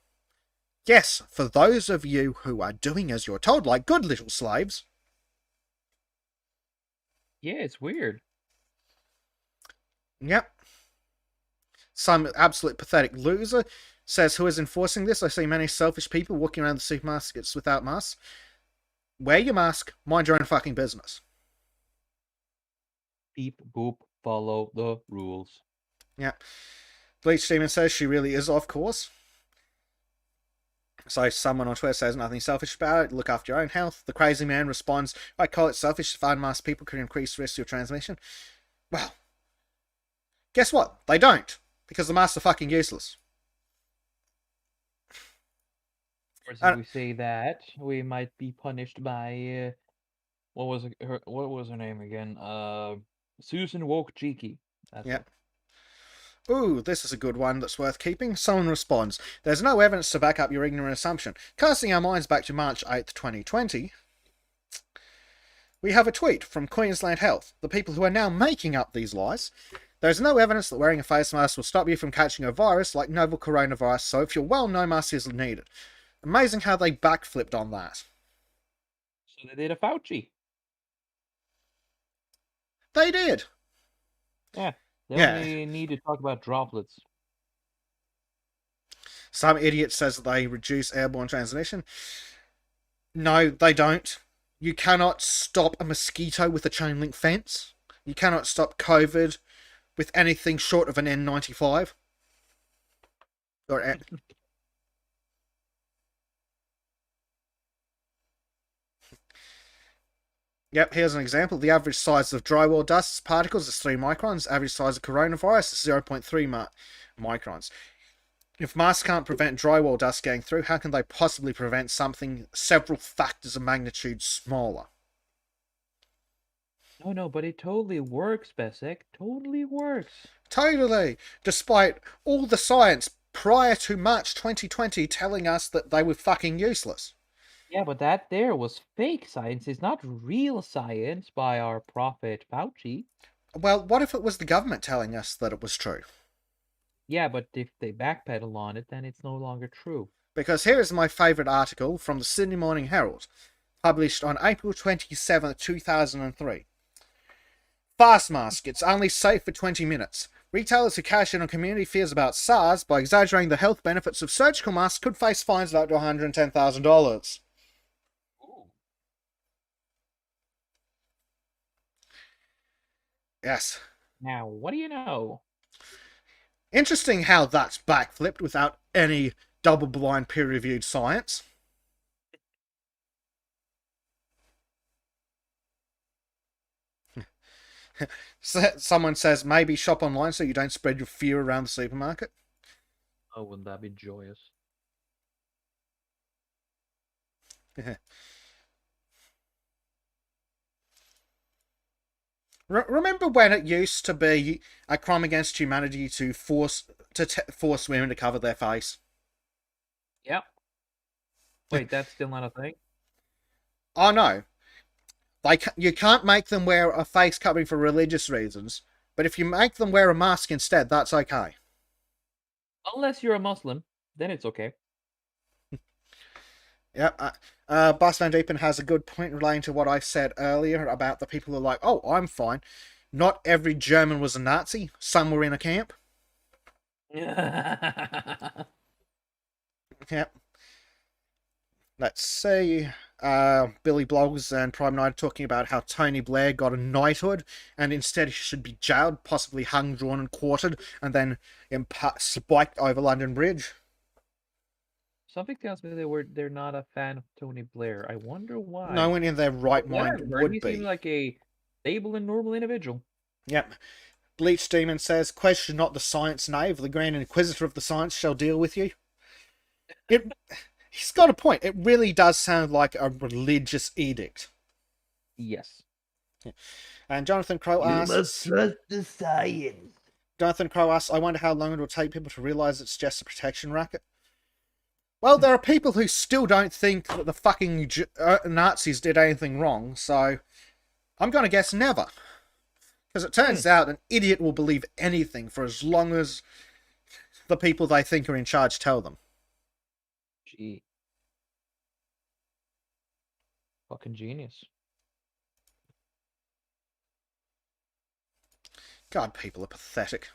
Yes, for those of you who are doing as you're told, like good little slaves. Yeah, it's weird. Yep. Some absolute pathetic loser says, who is enforcing this? I see many selfish people walking around the supermarkets without masks. Wear your mask, mind your own fucking business. Beep, boop, follow the rules. Yeah. Bleach Demon says she really is, of course. So someone on Twitter says nothing selfish about it. Look after your own health. The crazy man responds, I call it selfish if unmasked people could increase risk of transmission. Well, guess what? They don't. Because the masks are fucking useless. Of course, if we say that, we might be punished by what was her name again? Susan Wojcicki. That's Yeah. it. Ooh, this is a good one that's worth keeping. Someone responds, there's no evidence to back up your ignorant assumption. Casting our minds back to March 8th, 2020, we have a tweet from Queensland Health, the people who are now making up these lies. There's no evidence that wearing a face mask will stop you from catching a virus like novel coronavirus, so if you're well, no mask is needed. Amazing how they backflipped on that. So they did a Fauci. They did. Yeah. They Yeah. only need to talk about droplets. Some idiot says that they reduce airborne transmission. No, they don't. You cannot stop a mosquito with a chain link fence. You cannot stop COVID with anything short of an N95. Or Yep, here's an example. The average size of drywall dust particles is 3 microns. Average size of coronavirus is 0.3 microns. If masks can't prevent drywall dust getting through, how can they possibly prevent something several factors of magnitude smaller? Oh no, but it totally works, Besek. Totally works. Totally! Despite all the science prior to March 2020 telling us that they were fucking useless. Yeah, but that there was fake science. It's not real science by our prophet Fauci. Well, what if it was the government telling us that it was true? Yeah, but if they backpedal on it, then it's no longer true. Because here is my favourite article from the Sydney Morning Herald, published on April 27th, 2003. Fast mask, it's only safe for 20 minutes. Retailers who cash in on community fears about SARS by exaggerating the health benefits of surgical masks could face fines of up to $110,000. Yes. Now, what do you know? Interesting how that's backflipped without any double-blind peer-reviewed science. Someone says, maybe shop online so you don't spread your fear around the supermarket. Oh, wouldn't that be joyous? Remember when it used to be a crime against humanity to force women to cover their face? Yep. Wait, that's still not a thing? Oh no. You can't make them wear a face covering for religious reasons, but if you make them wear a mask instead, that's okay. Unless you're a Muslim, then it's okay. Yep. Bas Van Diepen has a good point relating to what I said earlier about the people who are like, oh, I'm fine. Not every German was a Nazi. Some were in a camp. Yep. Let's see. Billy Blogs and Prime Knight talking about how Tony Blair got a knighthood and instead he should be jailed, possibly hung, drawn, and quartered, and then spiked over London Bridge. Something tells me they're not a fan of Tony Blair. I wonder why. No one in their right mind would he be. seemed like a stable and normal individual. Yep. Bleach Demon says, question not the science knave, the Grand Inquisitor of the science shall deal with you. He's got a point. It really does sound like a religious edict. Yes. Yeah. And Jonathan Crow asks... You must trust the science. Jonathan Crow asks, I wonder how long it will take people to realise it's just a protection racket. Well, there are people who still don't think that the fucking Nazis did anything wrong, so I'm going to guess never. Because it turns out an idiot will believe anything for as long as the people they think are in charge tell them. Gee. Fucking genius. God, people are pathetic.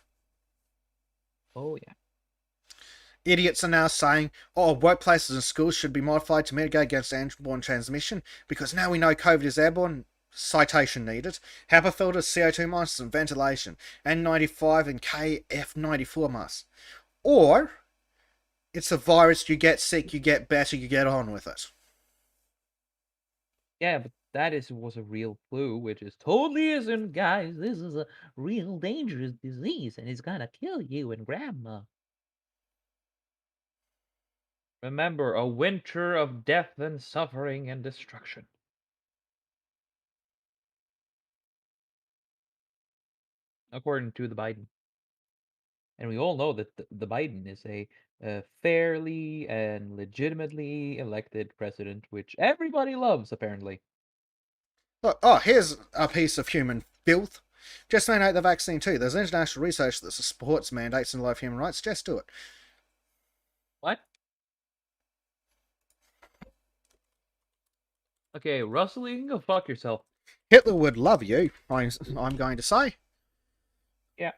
Oh, yeah. Idiots are now saying, oh, workplaces and schools should be modified to mitigate against airborne transmission because now we know COVID is airborne. citation needed, HEPA filters, CO2 masks, and ventilation, N95 and KF94 masks. Or, it's a virus, you get sick, you get better, you get on with it. Yeah, but was a real flu, which is totally isn't, guys. This is a real dangerous disease, and it's gonna kill you and grandma. Remember, a winter of death and suffering and destruction. According to the Biden. And we all know that the Biden is a fairly and legitimately elected president, which everybody loves, apparently. Look, oh, here's a piece of human filth. Just mandate the vaccine too. There's international research that supports mandates in life human rights. Just do it. What? Okay, Russell, you can go fuck yourself. Hitler would love you, I'm going to say. Yeah.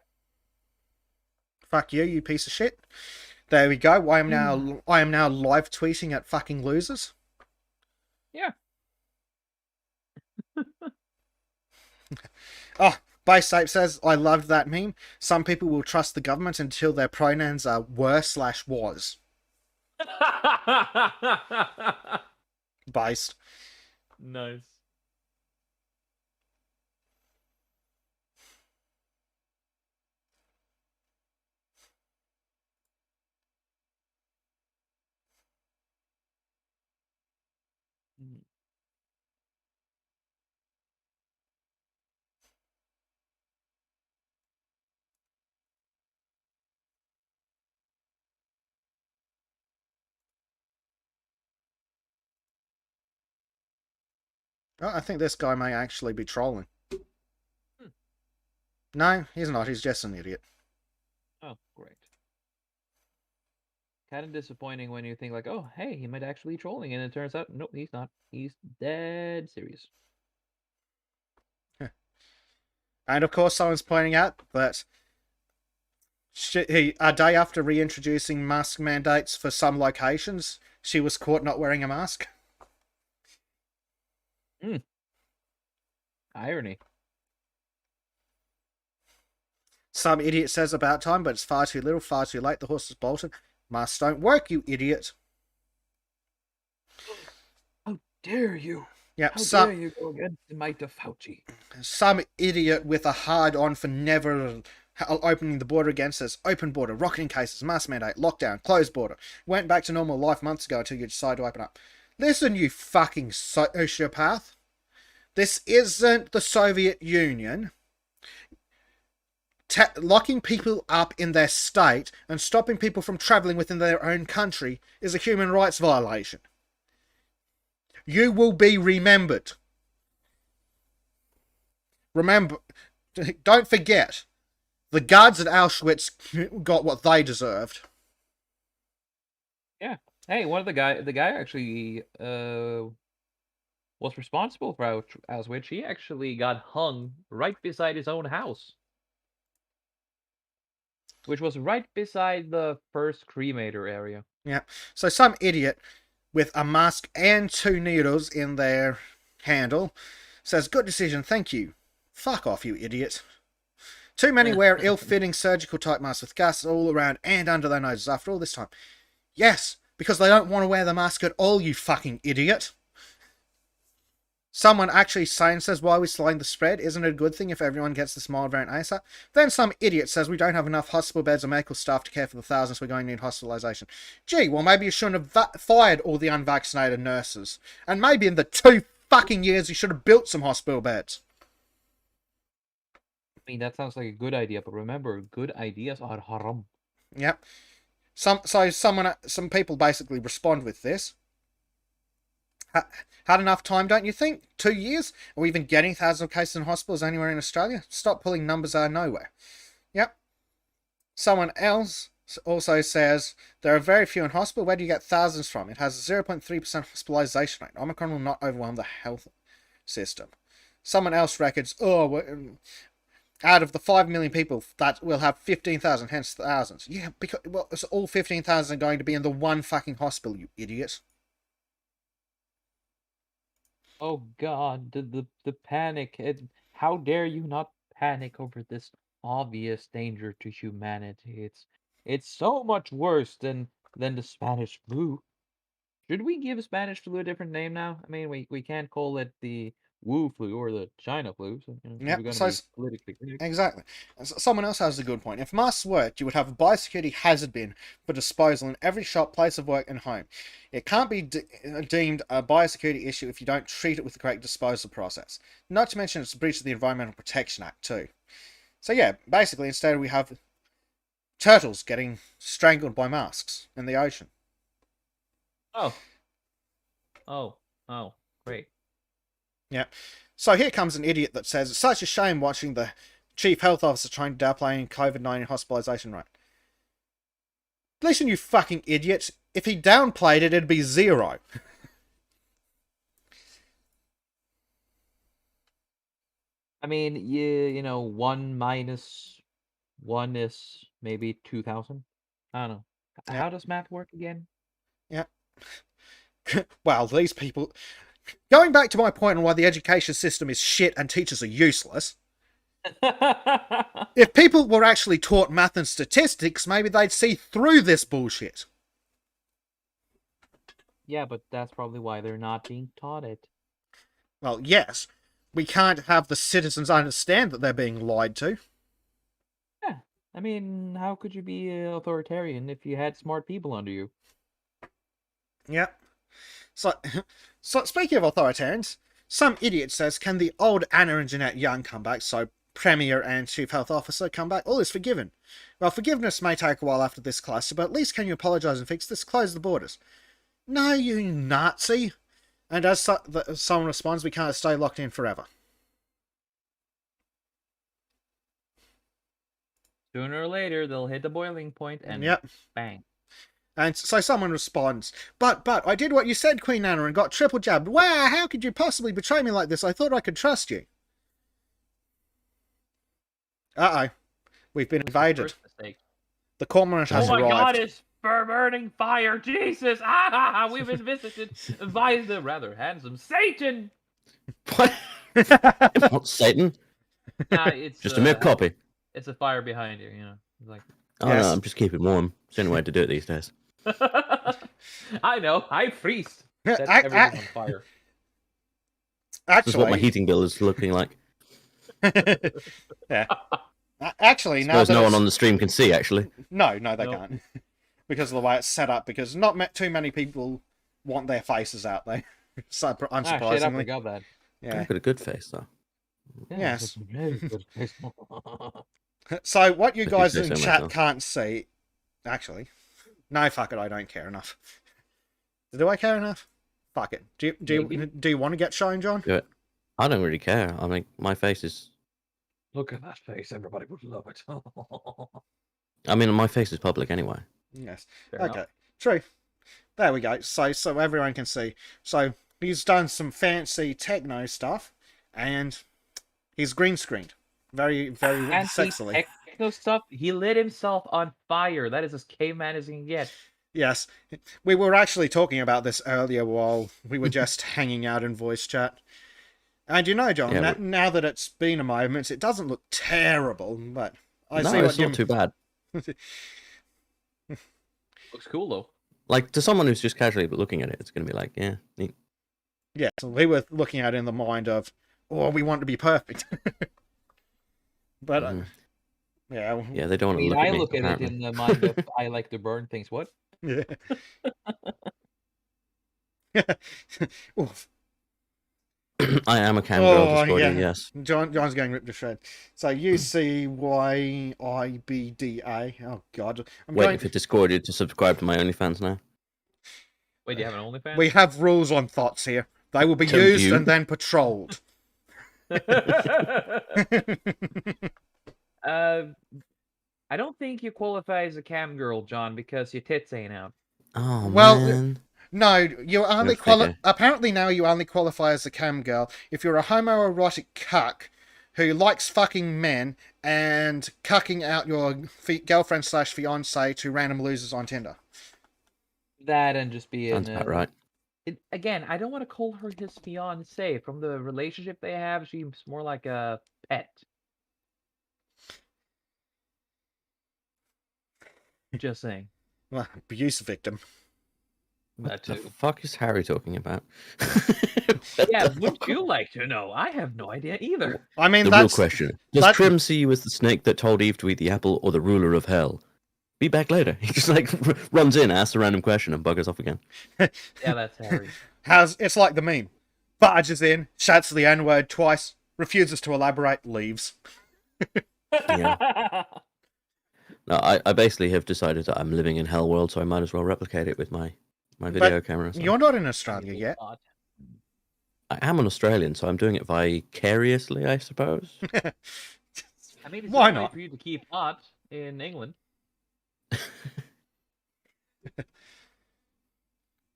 Fuck you, you piece of shit. There we go. I am now live tweeting at fucking losers. Yeah. Oh, Base Ape says, I loved that meme. Some people will trust the government until their pronouns are were/was. Based. Nice. Oh, I think this guy may actually be trolling. No, he's not. He's just an idiot. Oh, great. Kind of disappointing when you think like, oh, hey, he might actually be trolling, and it turns out, no, he's not. He's dead serious. And of course, someone's pointing out that a day after reintroducing mask mandates for some locations, she was caught not wearing a mask. Irony. Some idiot says about time, but it's far too little, far too late. The horse is bolted. Masks don't work, you idiot. How dare you? Yep, How dare you go against the might of Fauci? Some idiot with a hard on for never opening the border again says open border, rocketing cases, mask mandate, lockdown, closed border. Went back to normal life months ago until you decide to open up. Listen, you fucking sociopath. This isn't the Soviet Union. Locking people up in their state and stopping people from travelling within their own country is a human rights violation. You will be remembered. Remember, don't forget, the guards at Auschwitz got what they deserved. Yeah. Hey, the guy actually was responsible for Auschwitz. He actually got hung right beside his own house, which was right beside the first cremator area. Yeah. So some idiot with a mask and 2 needles in their handle says, good decision, thank you. Fuck off, you idiot. Too many wear ill-fitting surgical type masks with gas all around and under their noses after all this time. Yes, because they don't want to wear the mask at all, you fucking idiot. Someone actually sane says, why are we slowing the spread? Isn't it a good thing if everyone gets this mild variant ASAP? Then some idiot says we don't have enough hospital beds or medical staff to care for the thousands we're going to need hospitalisation. Gee, well maybe you shouldn't have fired all the unvaccinated nurses. And maybe in the 2 fucking years you should have built some hospital beds. I mean, that sounds like a good idea, but remember, good ideas are haram. Yep. Some people basically respond with this. Had enough time, don't you think? 2 years? Are we even getting thousands of cases in hospitals anywhere in Australia? Stop pulling numbers out of nowhere. Yep. Someone else also says, there are very few in hospital. Where do you get thousands from? It has a 0.3% hospitalisation rate. Omicron will not overwhelm the health system. Someone else reckons, out of the 5 million people, that will have 15,000, hence thousands. Yeah, because so all 15,000 are going to be in the one fucking hospital, you idiot. Oh God, the panic! How dare you not panic over this obvious danger to humanity? It's so much worse than the Spanish flu. Should we give Spanish flu a different name now? I mean, we can't call it the Wu flu or the China flu. So, if Yep. we're gonna So be politically correct. exactly. Someone else has a good point. If masks worked, you would have a biosecurity hazard bin for disposal in every shop, place of work, and home. It can't be deemed a biosecurity issue if you don't treat it with the correct disposal process. Not to mention it's a breach of the Environmental Protection Act too. So yeah, basically instead we have turtles getting strangled by masks in the ocean. Oh, oh, great. Yeah. So here comes an idiot that says it's such a shame watching the chief health officer trying to downplay COVID-19 hospitalization rate. Listen, you fucking idiots. If he downplayed it, it'd be 0. I mean, you know, 1 minus 1 is maybe 2,000. I don't know. Yeah. How does math work again? Yeah. Well, these people... Going back to my point on why the education system is shit and teachers are useless, if people were actually taught math and statistics, maybe they'd see through this bullshit. Yeah, but that's probably why they're not being taught it. Well, yes. We can't have the citizens understand that they're being lied to. Yeah. I mean, how could you be authoritarian if you had smart people under you? Yep. So speaking of authoritarians, some idiot says, can the old Anna and Jeanette Young come back, so Premier and Chief Health Officer come back? All is forgiven. Well, forgiveness may take a while after this cluster, but at least can you apologise and fix this? Close the borders. No, you Nazi. And as someone responds, we can't stay locked in forever. Sooner or later, they'll hit the boiling point and Yep. bang. And so someone responds, but I did what you said, Queen Anna, and got triple jabbed. Wow, how could you possibly betray me like this? I thought I could trust you. Uh-oh. We've been invaded. The cormorant has Oh my arrived. God, it's burning fire! Jesus! Ah, we've been visited by the rather handsome Satan! What? Not Satan. It's Just a mere copy. It's a fire behind you, you know. It's like... Oh Yes. no, I'm just keeping warm. It's the only way to do it these days. I know, I freeze. Set I- everything on fire. This is what my Actually, heating bill is looking like. yeah. Actually, now Suppose that no one it's- on the stream can see, actually. No, they No. can't. Because of the way it's set up, because not too many people want their faces out there. So, Ah, shit, I unsurprisingly. forgot that. Yeah. I've got a good face, though. Yeah, Yes. it's a very good face. So what you If you guys say in so chat myself. can't see... Actually. No, fuck it, I don't care enough. Do I care enough? Fuck it. Do you want to get shown, John? Do it. I don't really care. I mean, my face is... Look at that face, everybody would love it. I mean, my face is public anyway. Yes. Fair Okay. enough. True. There we go. So everyone can see. So he's done some fancy techno stuff, and he's green screened. Very, very sexily. Techno stuff. He lit himself on fire. That is as caveman as he can get. Yes. We were actually talking about this earlier while we were just hanging out in voice chat. And you know, John, Yeah, now that it's been a moment, it doesn't look terrible, but I no, see it's what not too bad. Looks cool though. Like, to someone who's just casually looking at it, it's going to be like, yeah, neat. Yeah, so we were looking at it in the mind of, oh, we want to be perfect. But, yeah. Yeah, they don't I want to mean, look I at me, look at it apparently. in the mind of I like to burn things. What? Yeah. Oof. I am a cam girl, Oh, Discordia, yeah. yes. John's going ripped to shred. So UCYIBDA. Oh God. Waiting for Discordia to subscribe to my OnlyFans now. Wait, do you have an OnlyFans? We have rules on thoughts here. They will be Don't used you? and then patrolled. I don't think you qualify as a cam girl, John, because your tits ain't out. Oh, Well, man. No, you only You're a figure. apparently now you only qualify as a cam girl if you're a homoerotic cuck who likes fucking men and cucking out your girlfriend / fiance to random losers on Tinder. That and just being Sounds about right. again, I don't want to call her his fiance. From the relationship they have, she's more like a pet. Just saying. Well, abuse victim. That The too. fuck is Harry talking about? Yeah, wouldn't you like to know? I have no idea either. I mean, The real that's question: does that- Trim see you as the snake that told Eve to eat the apple, or the ruler of hell? Be back later. He just like runs in, asks a random question, and buggers off again. Yeah, that's Harry. it's like the meme. Barges in, shouts the N-word twice, refuses to elaborate, leaves. Yeah. No, I basically have decided that I'm living in Hell World, so I might as well replicate it with my video camera. So. You're not in Australia yet. I am an Australian, so I'm doing it vicariously, I suppose. I mean, it's Why a way not? for you to keep hot in England.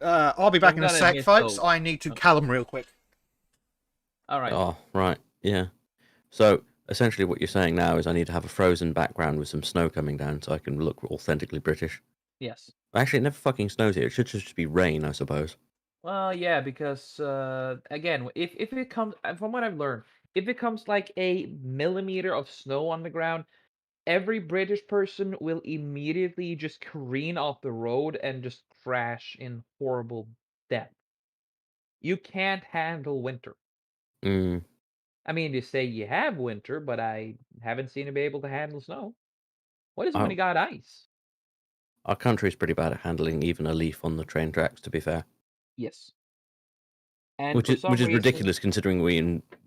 I'll be back I'm in a gonna sec, miss folks. those. I need to callum real quick. All right. Oh, right. Yeah. So essentially, what you're saying now is I need to have a frozen background with some snow coming down, so I can look authentically British. Yes. Actually, it never fucking snows here. It should just be rain, I suppose. Well, yeah, because again, if it comes, from what I've learned, if it comes like a millimeter of snow on the ground, every British person will immediately just careen off the road and just crash in horrible death. You can't handle winter. Mm. I mean, they say you have winter, but I haven't seen it be able to handle snow. What is it when you got ice? Our country's pretty bad at handling even a leaf on the train tracks, to be fair. Yes. And Which for is some reason, ridiculous considering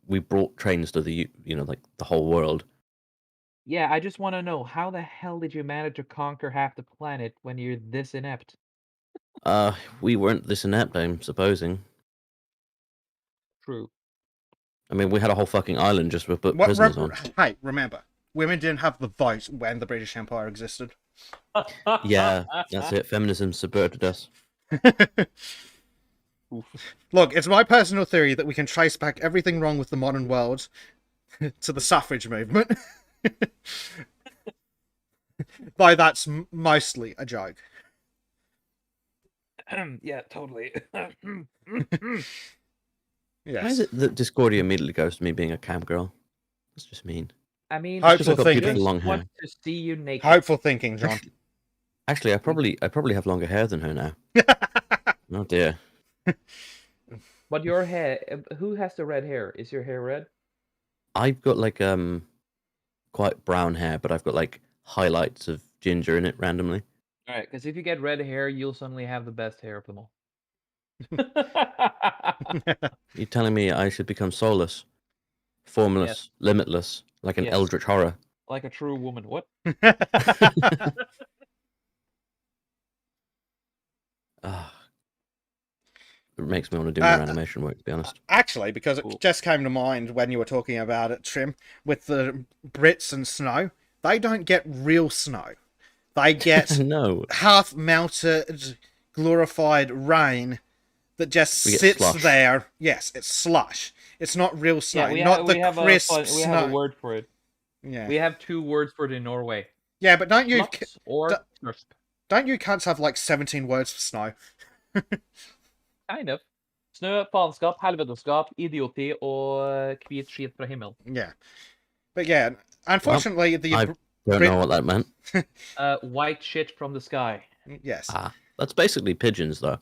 we brought trains to the like the whole world. yeah, I just want to know how the hell did you manage to conquer half the planet when you're this inept? We weren't this inept, I'm supposing. True. I mean, we had a whole fucking island just to put What, prisoners on. Hey, remember, women didn't have the vote when the British Empire existed. Yeah, that's it. Feminism subverted us. Look, it's my personal theory that we can trace back everything wrong with the modern world to the suffrage movement. Though that's mostly a joke. Yeah, totally. Yes. Why is it that Discordia immediately goes to me being a cam girl? That's just mean. I mean, Hopeful I've got thinking. beautiful long hair. want to see you naked. Hopeful thinking, John. Actually, I probably have longer hair than her now. Oh dear. But your hair, who has the red hair? Is your hair red? I've got like quite brown hair, but I've got like highlights of ginger in it randomly. All right, because if you get red hair, you'll suddenly have the best hair of them all. You're telling me I should become soulless, formless, limitless, like an Yes. eldritch horror? Like a true woman. What? Ah, it makes me want to do more animation work, to be honest. Actually, because Cool. it just came to mind when you were talking about it, Trim, with the Brits and snow, they don't get real snow. They get No. half melted, glorified rain that just We get sits slush. there. Yes, it's slush. It's not real snow, Yeah, not the we have crisp we snow. have a word for it. Yeah, We have 2 words for it in Norway. yeah, but don't you Flux or snurp. don't you cunts have like 17 words for snow? Kind of. Snø, faenskap, helveteskap, idioti og hvit skit fra himmel. Yeah, but yeah, unfortunately, I the don't Brit- know what that meant. White shit from the sky. yes. Ah, that's basically pigeons, though.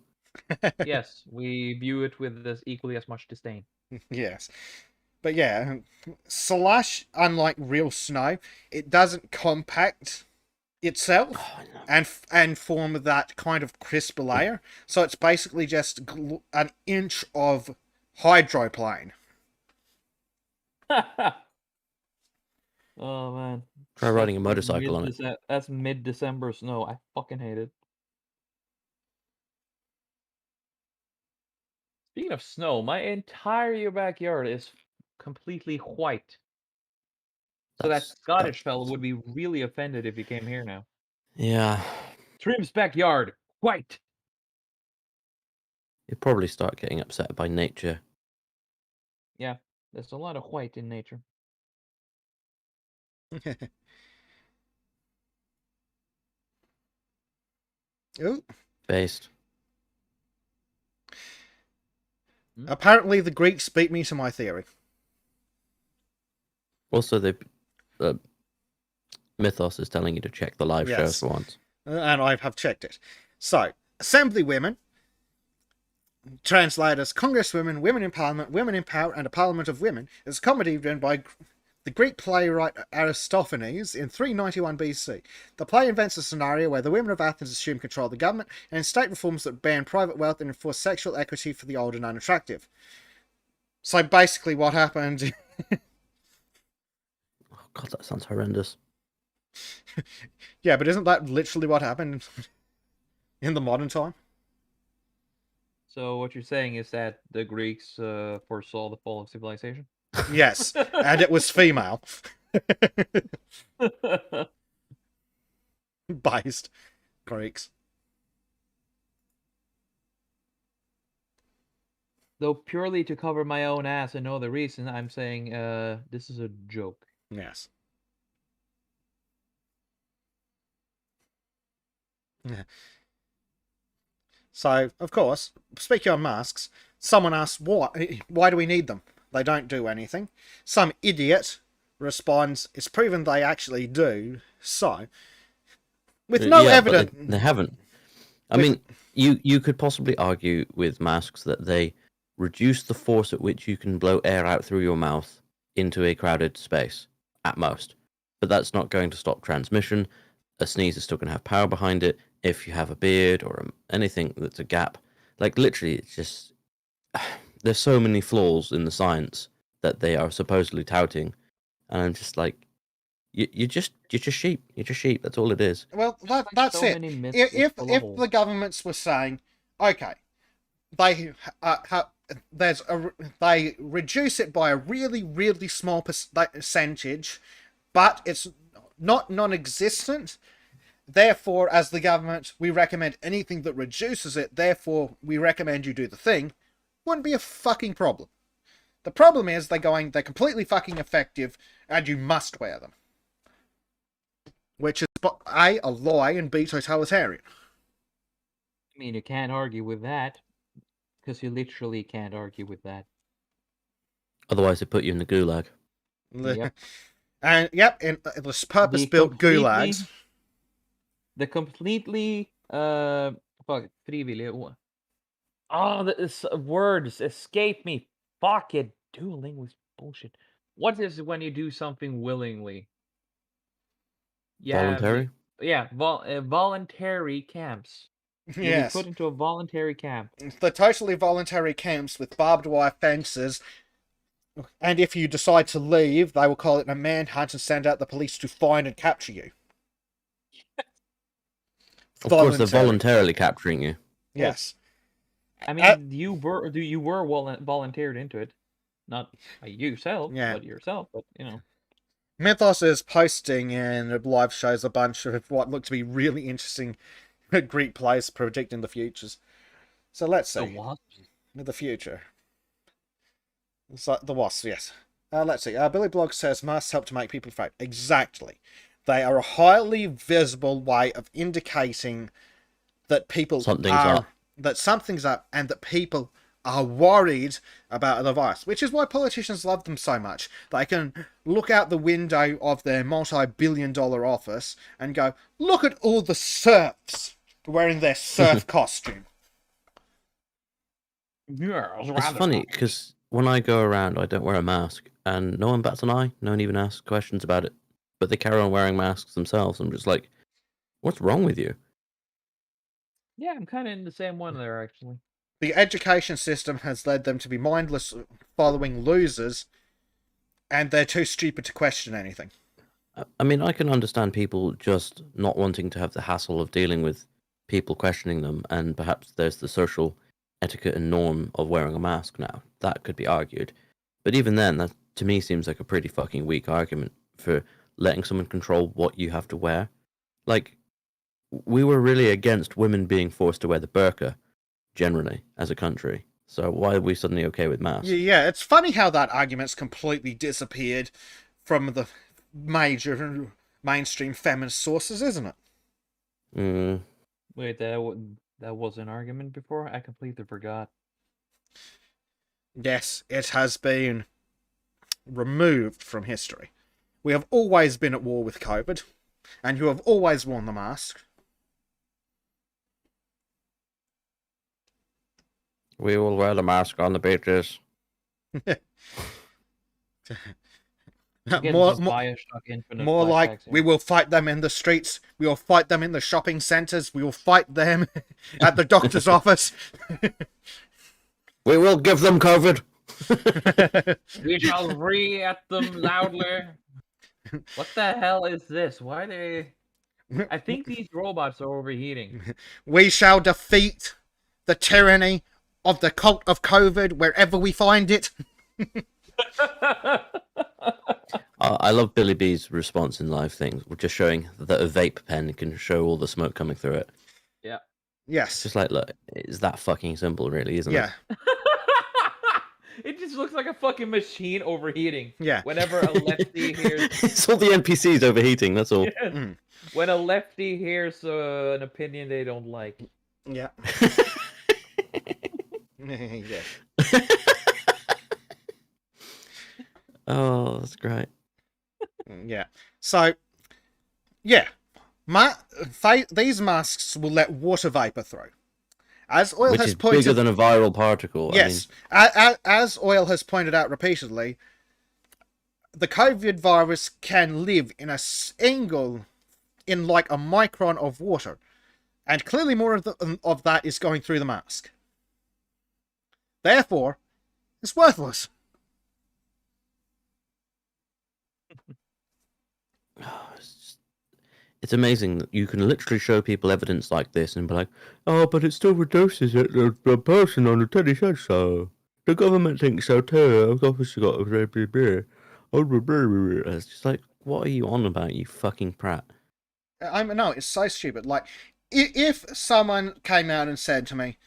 Yes, we view it with this equally as much disdain. Yes. But yeah, slush, unlike real snow, it doesn't compact itself Oh, no. and form that kind of crisp layer. So it's basically just an inch of hydroplane. Oh man. Try riding a That's motorcycle on it. That's mid-December snow. I fucking hate it. Speaking of snow, my entire backyard is completely white. So that Scottish fellow would be really offended if he came here now. Yeah. Trim's backyard, white. You'll probably start getting upset by nature. Yeah, there's a lot of white in nature. Ooh. Based. Apparently, the Greeks beat me to my theory. Also, Mythos is telling you to check the live show Yes. for once. And I have checked it. So, Assemblywomen, translated as Congresswomen, Women in Parliament, Women in Power, and a Parliament of Women, is a comedy written by the Greek playwright Aristophanes in 391 BC. The play invents a scenario where the women of Athens assume control of the government and state reforms that ban private wealth and enforce sexual equity for the old and unattractive. So basically what happened... Oh, God, that sounds horrendous. Yeah, but isn't that literally what happened in the modern time? So what you're saying is that the Greeks foresaw the fall of civilization? Yes, and it was female. Based Greeks. Though purely to cover my own ass and no other reason, I'm saying this is a joke. Yes. Yeah. So, of course, speaking on masks, someone asks, why do we need them? They don't do anything. Some idiot responds, it's proven they actually do. So, with no evidence... They haven't. I mean, you could possibly argue with masks that they reduce the force at which you can blow air out through your mouth into a crowded space, at most. But that's not going to stop transmission. A sneeze is still going to have power behind it. If you have a beard or anything that's a gap, like literally, it's just there's so many flaws in the science that they are supposedly touting, and I'm just like, you're just sheep. You're just sheep. That's all it is. Well, that's so it. many myths If full of holes. the governments were saying, okay, they they reduce it by a really, really small percentage, but it's not non-existent. Therefore, as the government, we recommend anything that reduces it. Therefore, we recommend you do the thing. Wouldn't be a fucking problem. The problem is they're completely fucking effective, and you must wear them. Which is A, a lie, and B, totalitarian. I mean, you can't argue with that, because you literally can't argue with that. Otherwise, they put you in the gulag. Yep. And yep, in this purpose-built gulags. The completely frivilliga. Oh, the words escape me. Fuck it. Duolingo is bullshit. What is it when you do something willingly? Yeah, Voluntary? Yeah, voluntary camps. You'll Yes. be put into a voluntary camp. The totally voluntary camps with barbed wire fences. And if you decide to leave, they will call it a manhunt and send out the police to find and capture you. Of course, they're voluntarily capturing you. Yes. I mean, you were volunteered into it, not by yourself, but yourself. But you know, Mythos is posting and live shows a bunch of what look to be really interesting Greek plays predicting the futures. So let's see. The what? The future. So, the wasps, yes. Let's see. Billy Blog says masks help to make people afraid. Exactly. They are a highly visible way of indicating that people that something's up and that people are worried about the virus, which is why politicians love them so much. They can look out the window of their multi-billion-dollar office and go, look at all the serfs wearing their serf costume. Yeah, it's funny because when I go around, I don't wear a mask, and no one bats an eye. No one even asks questions about it. But they carry on wearing masks themselves. I'm just like, what's wrong with you? Yeah, I'm kind of in the same one there, actually. The education system has led them to be mindless following losers, and they're too stupid to question anything. I mean, I can understand people just not wanting to have the hassle of dealing with people questioning them, and perhaps there's the social etiquette and norm of wearing a mask now. That could be argued. But even then, that to me seems like a pretty fucking weak argument for letting someone control what you have to wear. Like, we were really against women being forced to wear the burqa, generally, as a country. So why are we suddenly okay with masks? Yeah, it's funny how that argument's completely disappeared from the major mainstream feminist sources, isn't it? Mm. Wait, that was an argument before? I completely forgot. Yes, it has been removed from history. We have always been at war with COVID, and you have always worn the mask. We will wear the mask on the beaches. Again, more, this is more, Bioshock Infinite more like flashbacks here. we will fight them in the streets. We will fight them in the shopping centres. We will fight them at the doctor's office. We will give them COVID. We shall re at them loudly. What the hell is this? Why are they? I think these robots are overheating. We shall defeat the tyranny of the cult of COVID wherever we find it. I love Billy B's response in live things, just showing that a vape pen can show all the smoke coming through it. Yeah. It's Yes. just like, look, it's that fucking simple, really, isn't Yeah. it? It just looks like a fucking machine overheating. Yeah. Whenever a lefty hears, It's all the NPCs overheating, that's all. Yes. Mm. When a lefty hears an opinion they don't like. Yeah. Yeah. Oh, that's great. Yeah. So, yeah. These masks will let water vapor through. As Oil Which has is pointed bigger than a viral particle. Yes. As Oil has pointed out repeatedly, the COVID virus can live in a single, in like a micron of water. And clearly more of that is going through the mask. Therefore, it's worthless. It's amazing that you can literally show people evidence like this and be like, oh, but it still reduces it. The person on the telly said so. The government thinks so too. I've obviously got a very big beer. It's just like, what are you on about, you fucking prat? No, it's so stupid. Like, if someone came out and said to me,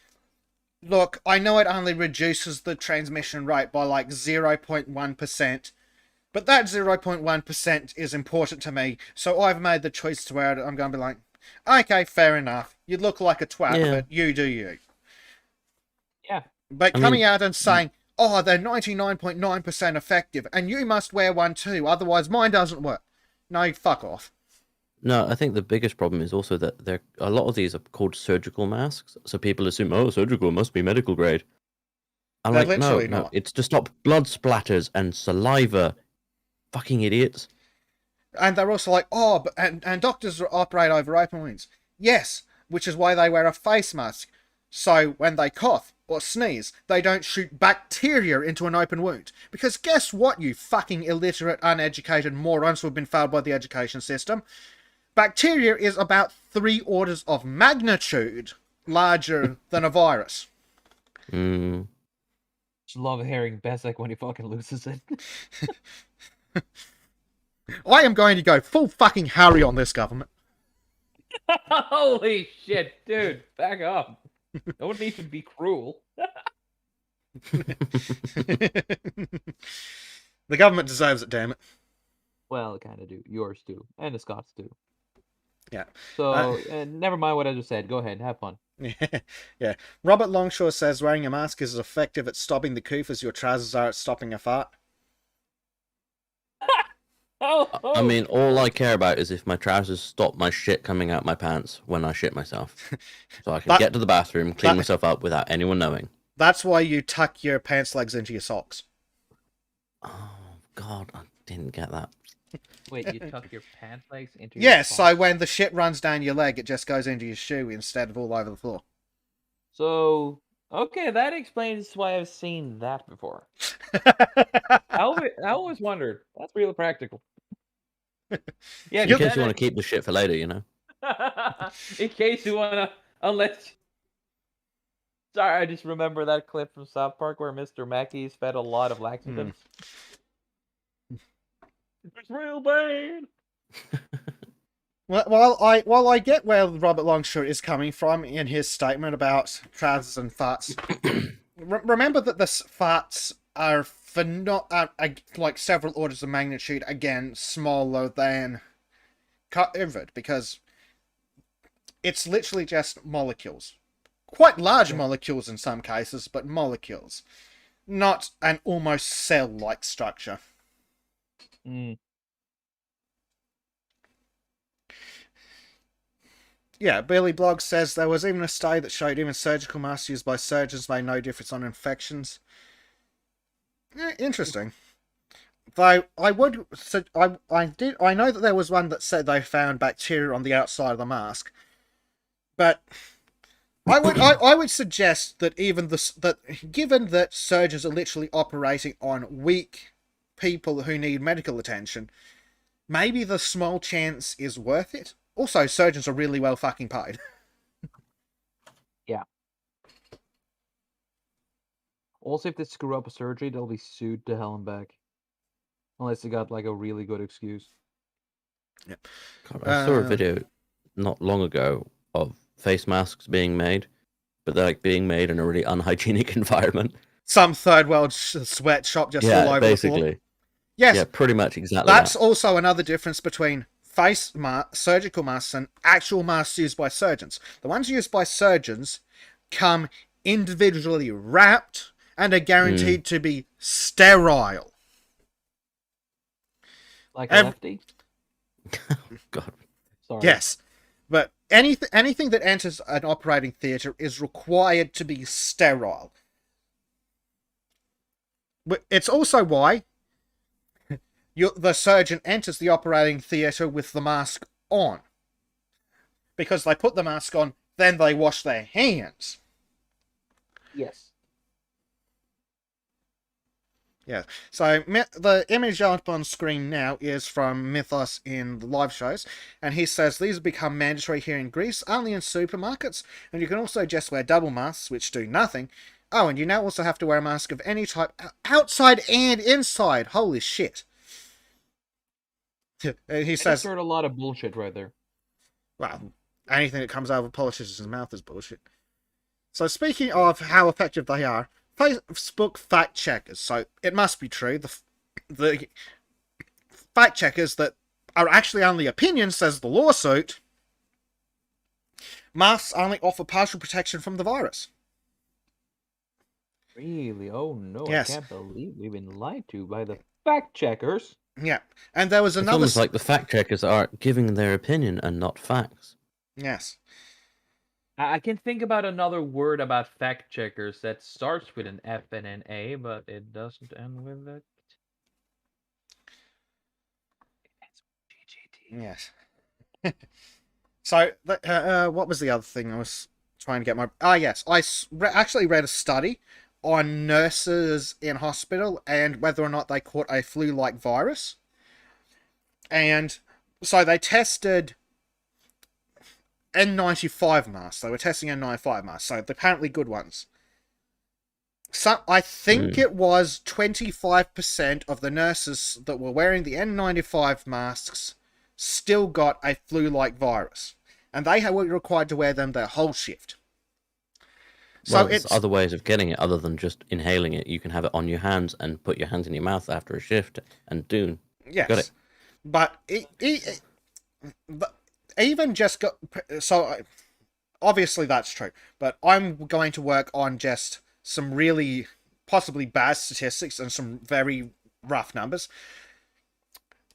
look, I know it only reduces the transmission rate by like 0.1%, but that 0.1% is important to me, so I've made the choice to wear it. I'm going to be like, okay, fair enough. You look like a twat, Yeah. but you do you. Yeah. But I coming mean- out and saying, oh, they're 99.9% effective, and you must wear one too, otherwise mine doesn't work. No, fuck off. No, I think the biggest problem is also that a lot of these are called surgical masks, so people assume, oh, surgical must be medical grade. I'm They're like, literally no, not. it's to stop blood splatters and saliva. Fucking idiots. And they're also like, oh, but, and doctors operate over open wounds. Yes, which is why they wear a face mask. So when they cough or sneeze, they don't shoot bacteria into an open wound. Because guess what, you fucking illiterate, uneducated morons who have been failed by the education system? Bacteria is about 3 orders of magnitude larger than a virus. Mm. Just love hearing Besek when he fucking loses it. I am going to go full fucking Harry on this government. Holy shit, dude. Back up. No one needs to be cruel. The government deserves it, damn it. Well, kind of do. Yours too. And the Scots too. Yeah. So, never mind what I just said. Go ahead. Have fun. Yeah. Robert Longshore says wearing a mask is as effective at stopping the coof as your trousers are at stopping a fart. I mean, all I care about is if my trousers stop my shit coming out my pants when I shit myself. So I can That- get to the bathroom, clean that- myself up without anyone knowing. That's why you tuck your pants legs into your socks. Oh, God, I didn't get that. Wait, you tuck your pant legs into your Yes, socks? so when the shit runs down your leg, it just goes into your shoe instead of all over the floor. So, okay, that explains why I've seen that before. I always wondered. That's real practical. Yeah, In case you want to keep the shit for later, you know? in case you want to, unless... Sorry, I just remember that clip from South Park where Mr. Mackey's fed a lot of laxatives. It's real bad. While I get where Robert Longshore is coming from in his statement about trousers and farts, remember that the farts are like several orders of magnitude again smaller than COVID, because it's literally just molecules, quite large molecules in some cases, but molecules. not an almost cell-like structure. Mm. Yeah, Billy Blogg says there was even a study that showed even surgical masks used by surgeons made no difference on infections. Interesting. Though I would, I know that there was one that said they found bacteria on the outside of the mask, but I would suggest that given that surgeons are literally operating on weak people who need medical attention, maybe the small chance is worth it. Also, surgeons are really well fucking paid. Yeah. Also, if they screw up a surgery, they'll be sued to hell and back. Unless they got like a really good excuse. God, I saw a video not long ago of face masks being made, but they're like being made in a really unhygienic environment. Some third world sweatshop just all over the floor. Basically. Yes, yeah, pretty much exactly. That's that. also another difference between surgical masks and actual masks used by surgeons. The ones used by surgeons come individually wrapped and are guaranteed to be sterile. Like a lefty? God. Sorry. Yes, but anything that enters an operating theatre is required to be sterile. But it's also why the surgeon enters the operating theatre with the mask on. Because they put the mask on, then they wash their hands. Yes. Yeah. So the image up on screen now is from Mythos in the live shows, and he says these have become mandatory here in Greece, only in supermarkets, and you can also just wear double masks, which do nothing. Oh, and you now also have to wear a mask of any type, outside and inside. Holy shit. He says... heard a lot of bullshit right there. Well, anything that comes out of a politician's mouth is bullshit. So speaking of how effective they are, Facebook fact checkers. So it must be true. The fact checkers that are actually only opinions, says the lawsuit. Masks only offer partial protection from the virus. Really? Oh no! Yes. I can't believe we've been lied to by the fact checkers. Yeah, and there was It's another. almost like the fact checkers are giving their opinion and not facts. Yes. I can think about another word about fact checkers that starts with an F and an A, but it doesn't end with it. Yes. So, what was the other thing I was trying to get my... yes, I actually read a study on nurses in hospital and whether or not they caught a flu-like virus. And so they tested N95 masks. They were testing N95 masks, so the apparently good ones. So I think it was 25% of the nurses that were wearing the N95 masks still got a flu-like virus, and they were required to wear them their whole shift. So there's other ways of getting it other than just inhaling it. You can have it on your hands and put your hands in your mouth after a shift and do. Yes, got it. But even just got so obviously that's true. But I'm going to work on just some really possibly bad statistics and some very rough numbers.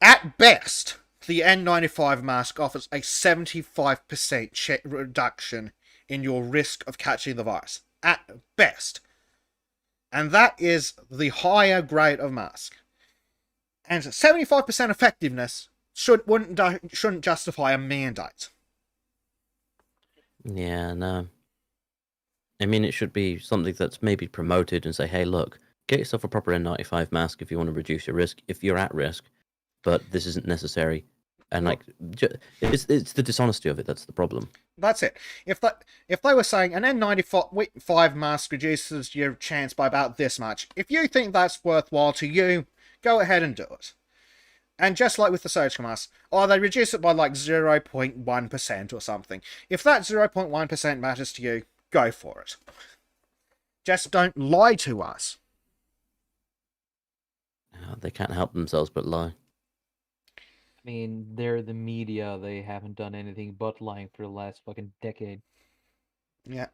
At best, the N95 mask offers a 75% reduction in your risk of catching the virus. At best. And that is the higher grade of mask. And 75% effectiveness shouldn't justify a mandate. Yeah, no. I mean, it should be something that's maybe promoted and say, hey, look, get yourself a proper N95 mask if you want to reduce your risk, if you're at risk, but this isn't necessary. And like, it's the dishonesty of it that's the problem. That's it. If they were saying an N95 mask reduces your chance by about this much, if you think that's worthwhile to you, go ahead and do it. And just like with the surgical mask, they reduce it by like 0.1% or something. If that 0.1% matters to you, go for it. Just don't lie to us. They can't help themselves but lie. I mean, they're the media. They haven't done anything but lying for the last fucking decade. Yeah.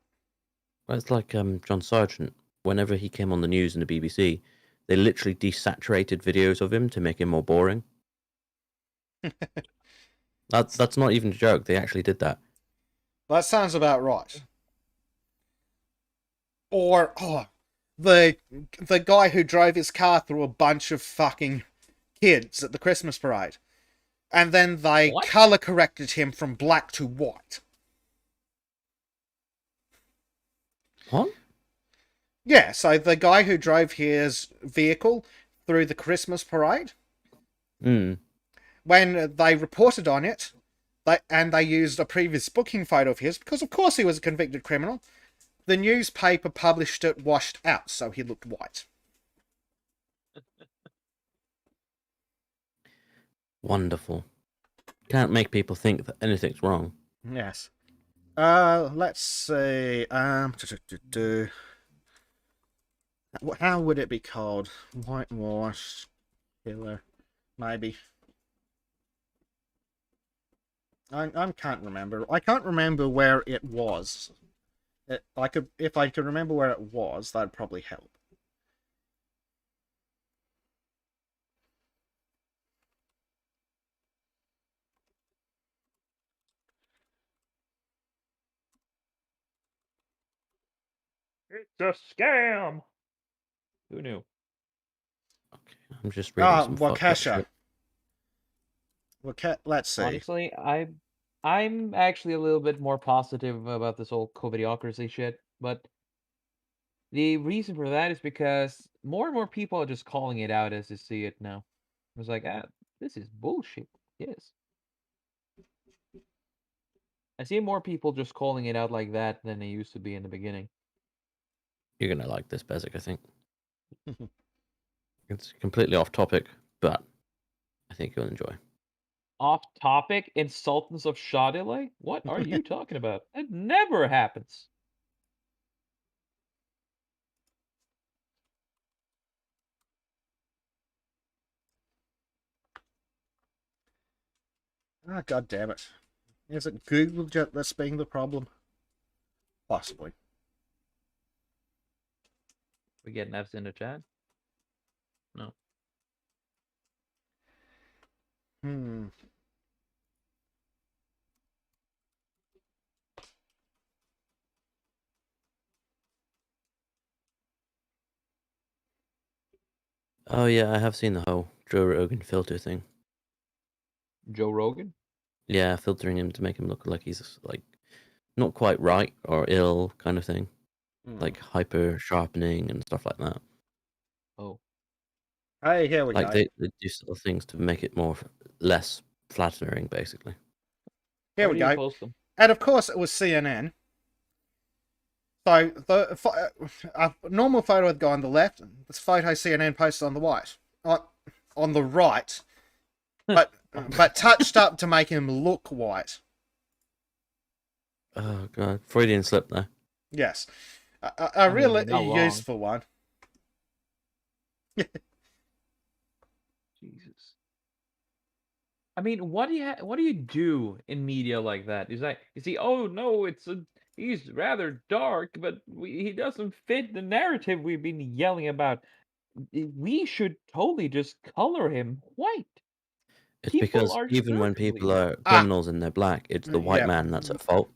Well, it's like John Sargent whenever he came on the news and the BBC, they literally desaturated videos of him to make him more boring. That's not even a joke. They actually did that. That sounds about right. Or the guy who drove his car through a bunch of fucking kids at the Christmas parade, and then they What? color corrected him from black to white. What? Yeah, so the guy who drove his vehicle through the Christmas parade, Hmm. when they reported on it, they used a previous booking photo of his, because of course he was a convicted criminal, the newspaper published it washed out, so he looked white. Wonderful. Can't make people think that anything's wrong. Yes. Let's see. How would it be called? Whitewash killer, maybe. I can't remember. I can't remember where it was. If I could remember where it was, that'd probably help. It's a scam. Who knew? I'm just reading some fucked up Waukesha. shit. Let's see. Honestly, I'm actually a little bit more positive about this whole COVIDiocracy shit, but the reason for that is because more and more people are just calling it out as they see it now. It's like, this is bullshit. Yes. I see more people just calling it out like that than they used to be in the beginning. You're gonna like this, Bezic, I think. It's completely off topic, but I think you'll enjoy. Off topic in Sultans of Shadilay? What are you talking about? That never happens. Ah, god damn it. Is it Google that's being the problem? Possibly. We getting F's in the chat? No. Hmm. Oh yeah, I have seen the whole Joe Rogan filter thing. Joe Rogan? Yeah, filtering him to make him look like he's like not quite right or ill kind of thing. Like hyper sharpening and stuff like that. Oh. Hey, here we Like go. they do sort of things to make it less flattering, basically. Here Where we do you go. post them? And of course, it was CNN. So a normal photo would go on the left. This photo CNN posted on the right, on the right, but touched up to make him look white. Oh god, Freudian slip there. Yes, a I mean, really you're not wrong. useful one. Jesus. I mean, what do you do in media like that? Is he? Oh no, he's rather dark, but he doesn't fit the narrative we've been yelling about. We should totally just color him white. It's People because are even when people circling. are criminals and they're black, it's the white Yeah. man that's at fault.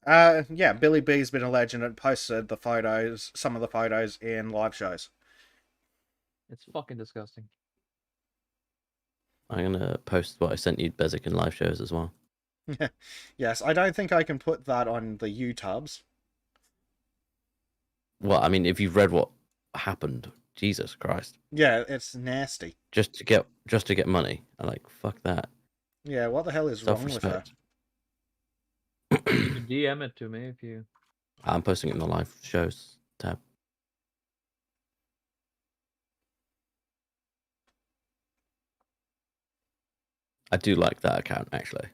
Yeah, Billy B's been alleged and posted some of the photos in live shows. It's fucking disgusting. I'm gonna post what I sent you, Bezic, in live shows as well. Yes, I don't think I can put that on the YouTubes. Well, I mean, if you've read what happened, Jesus Christ. Yeah, it's nasty. Just to get money. I like fuck that. Yeah, what the hell is wrong with her? Self-respect. You can DM it to me if you. I'm posting it in the live shows tab. I do like that account actually.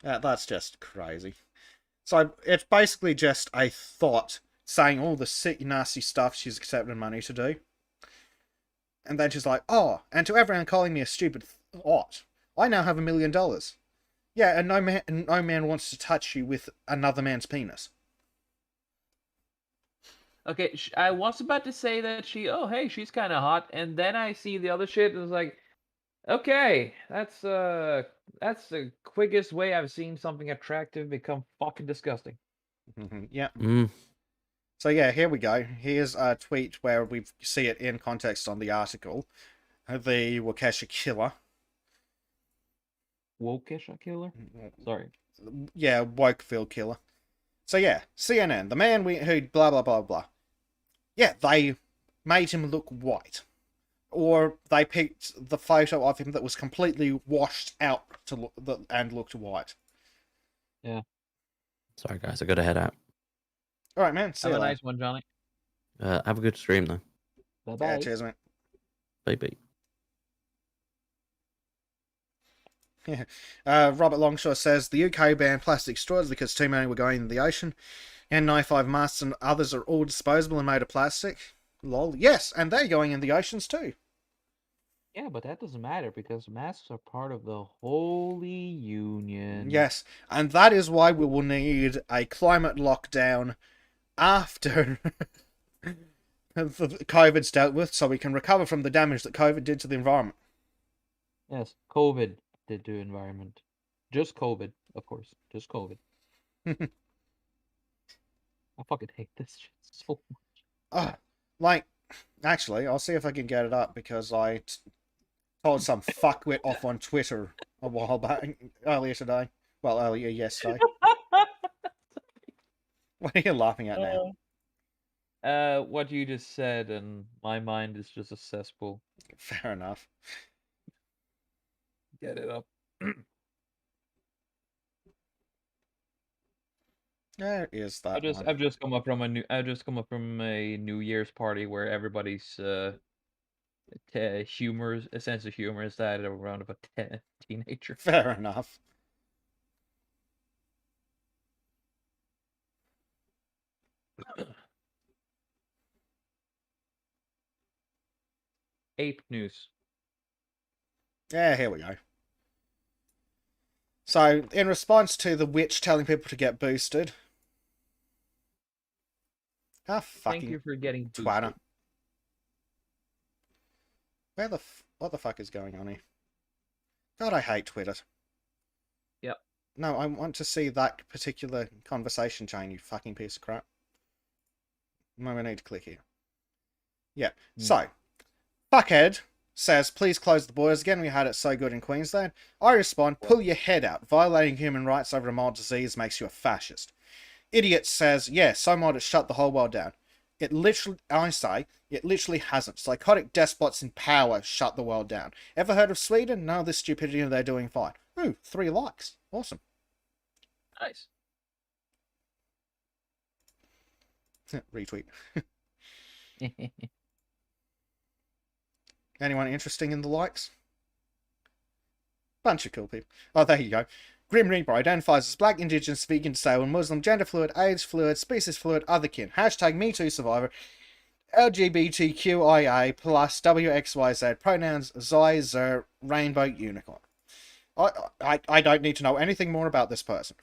That's just crazy. So it's basically just a thought saying all the sick, nasty stuff she's accepting money to do. And then she's like, oh, and to everyone calling me a stupid thought, I now have $1 million. Yeah, and no man wants to touch you with another man's penis. Okay, I was about to say that hey, she's kind of hot, and then I see the other shit, and it's like, okay, that's the quickest way I've seen something attractive become fucking disgusting. Yeah. Mm. So yeah, here we go. Here's a tweet where we see it in context on the article. The Waukesha killer. Waukesha killer? Sorry. Yeah, Wokeville killer. So yeah, CNN, the man who blah blah blah blah. Yeah, they made him look white. Or they picked the photo of him that was completely washed out and looked white. Yeah. Sorry, guys, I got to head out. All right, man. See Have you a later. nice one, Johnny. Have a good stream, though. Bye-bye. Yeah, cheers, mate. Bye-bye. Yeah. Robert Longshore says the UK banned plastic straws because too many were going in the ocean. N95 masks and others are all disposable and made of plastic. Lol. Yes, and they're going in the oceans too. Yeah, but that doesn't matter because masks are part of the Holy Union. Yes, and that is why we will need a climate lockdown after COVID's dealt with, so we can recover from the damage that COVID did to the environment. Yes, COVID did to environment. Just COVID, of course. Just COVID. I fucking hate this shit so much. Actually, I'll see if I can get it up because I told some fuckwit off on Twitter a while back, earlier today. Well, earlier yesterday. What are you laughing at now? What you just said, and my mind is just a cesspool. Fair enough. Get it up. There is that one. I've just come up from a New Year's party where everybody's humor, a sense of humor is that around of a teenager. Fair enough. Ape news. Yeah, here we go. So, in response to the witch telling people to get boosted. Thank you for getting twatter. boosted. What the fuck is going on here? God, I hate Twitter. Yep. No, I want to see that particular conversation chain, you fucking piece of crap. No, I need to click here. Yeah. So, fuckhead says, please close the borders again. We had it so good in Queensland. I respond, pull your head out. Violating human rights over a mild disease makes you a fascist. Idiot says, yeah, so mild it shut the whole world down. It literally hasn't. Psychotic despots in power shut the world down. Ever heard of Sweden? No, this stupidity and they're doing fine. Ooh, 3 likes. Awesome. Nice. Retweet. Anyone interesting in the likes? Bunch of cool people. Oh, there you go. Grim Reaper identifies as black, indigenous, vegan, disabled, Muslim, gender fluid, age fluid, species fluid, other kin. Hashtag MeTooSurvivor. LGBTQIA plus WXYZ pronouns Xi, Zer, Rainbow Unicorn. I don't need to know anything more about this person.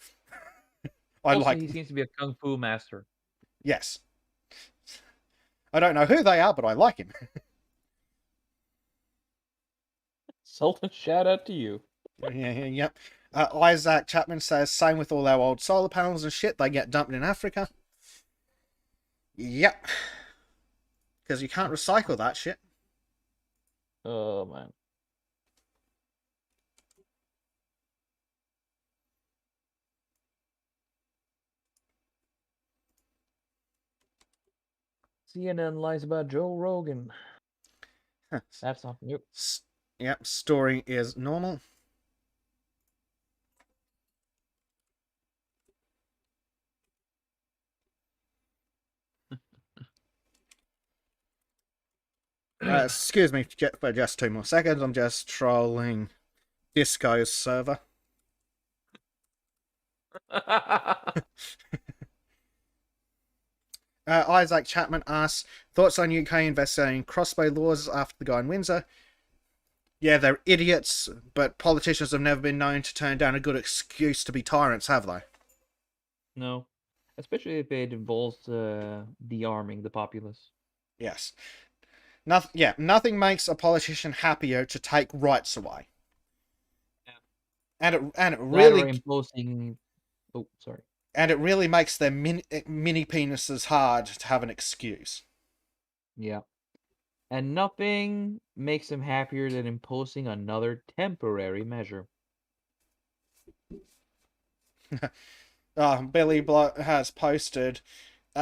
He seems to be a kung fu master. Yes. I don't know who they are, but I like him. Sultan, shout out to you. Yep. Isaac Chapman says, same with all our old solar panels and shit. They get dumped in Africa. Yep. Because you can't recycle that shit. Oh, man. CNN lies about Joe Rogan. That's not new. Yep, story is normal. Excuse me for just 2 more seconds. I'm just trolling Disco's server. Isaac Chapman asks, thoughts on UK investigating crossbow laws after the guy in Windsor? Yeah, they're idiots, but politicians have never been known to turn down a good excuse to be tyrants, have they? No, especially if it involves de-arming the populace. Yes. Nothing makes a politician happier to take rights away. Yeah. And it That or really imposing. Oh, sorry. and it really makes their mini penises hard to have an excuse. Yeah. And nothing makes him happier than imposing another temporary measure. Billy has posted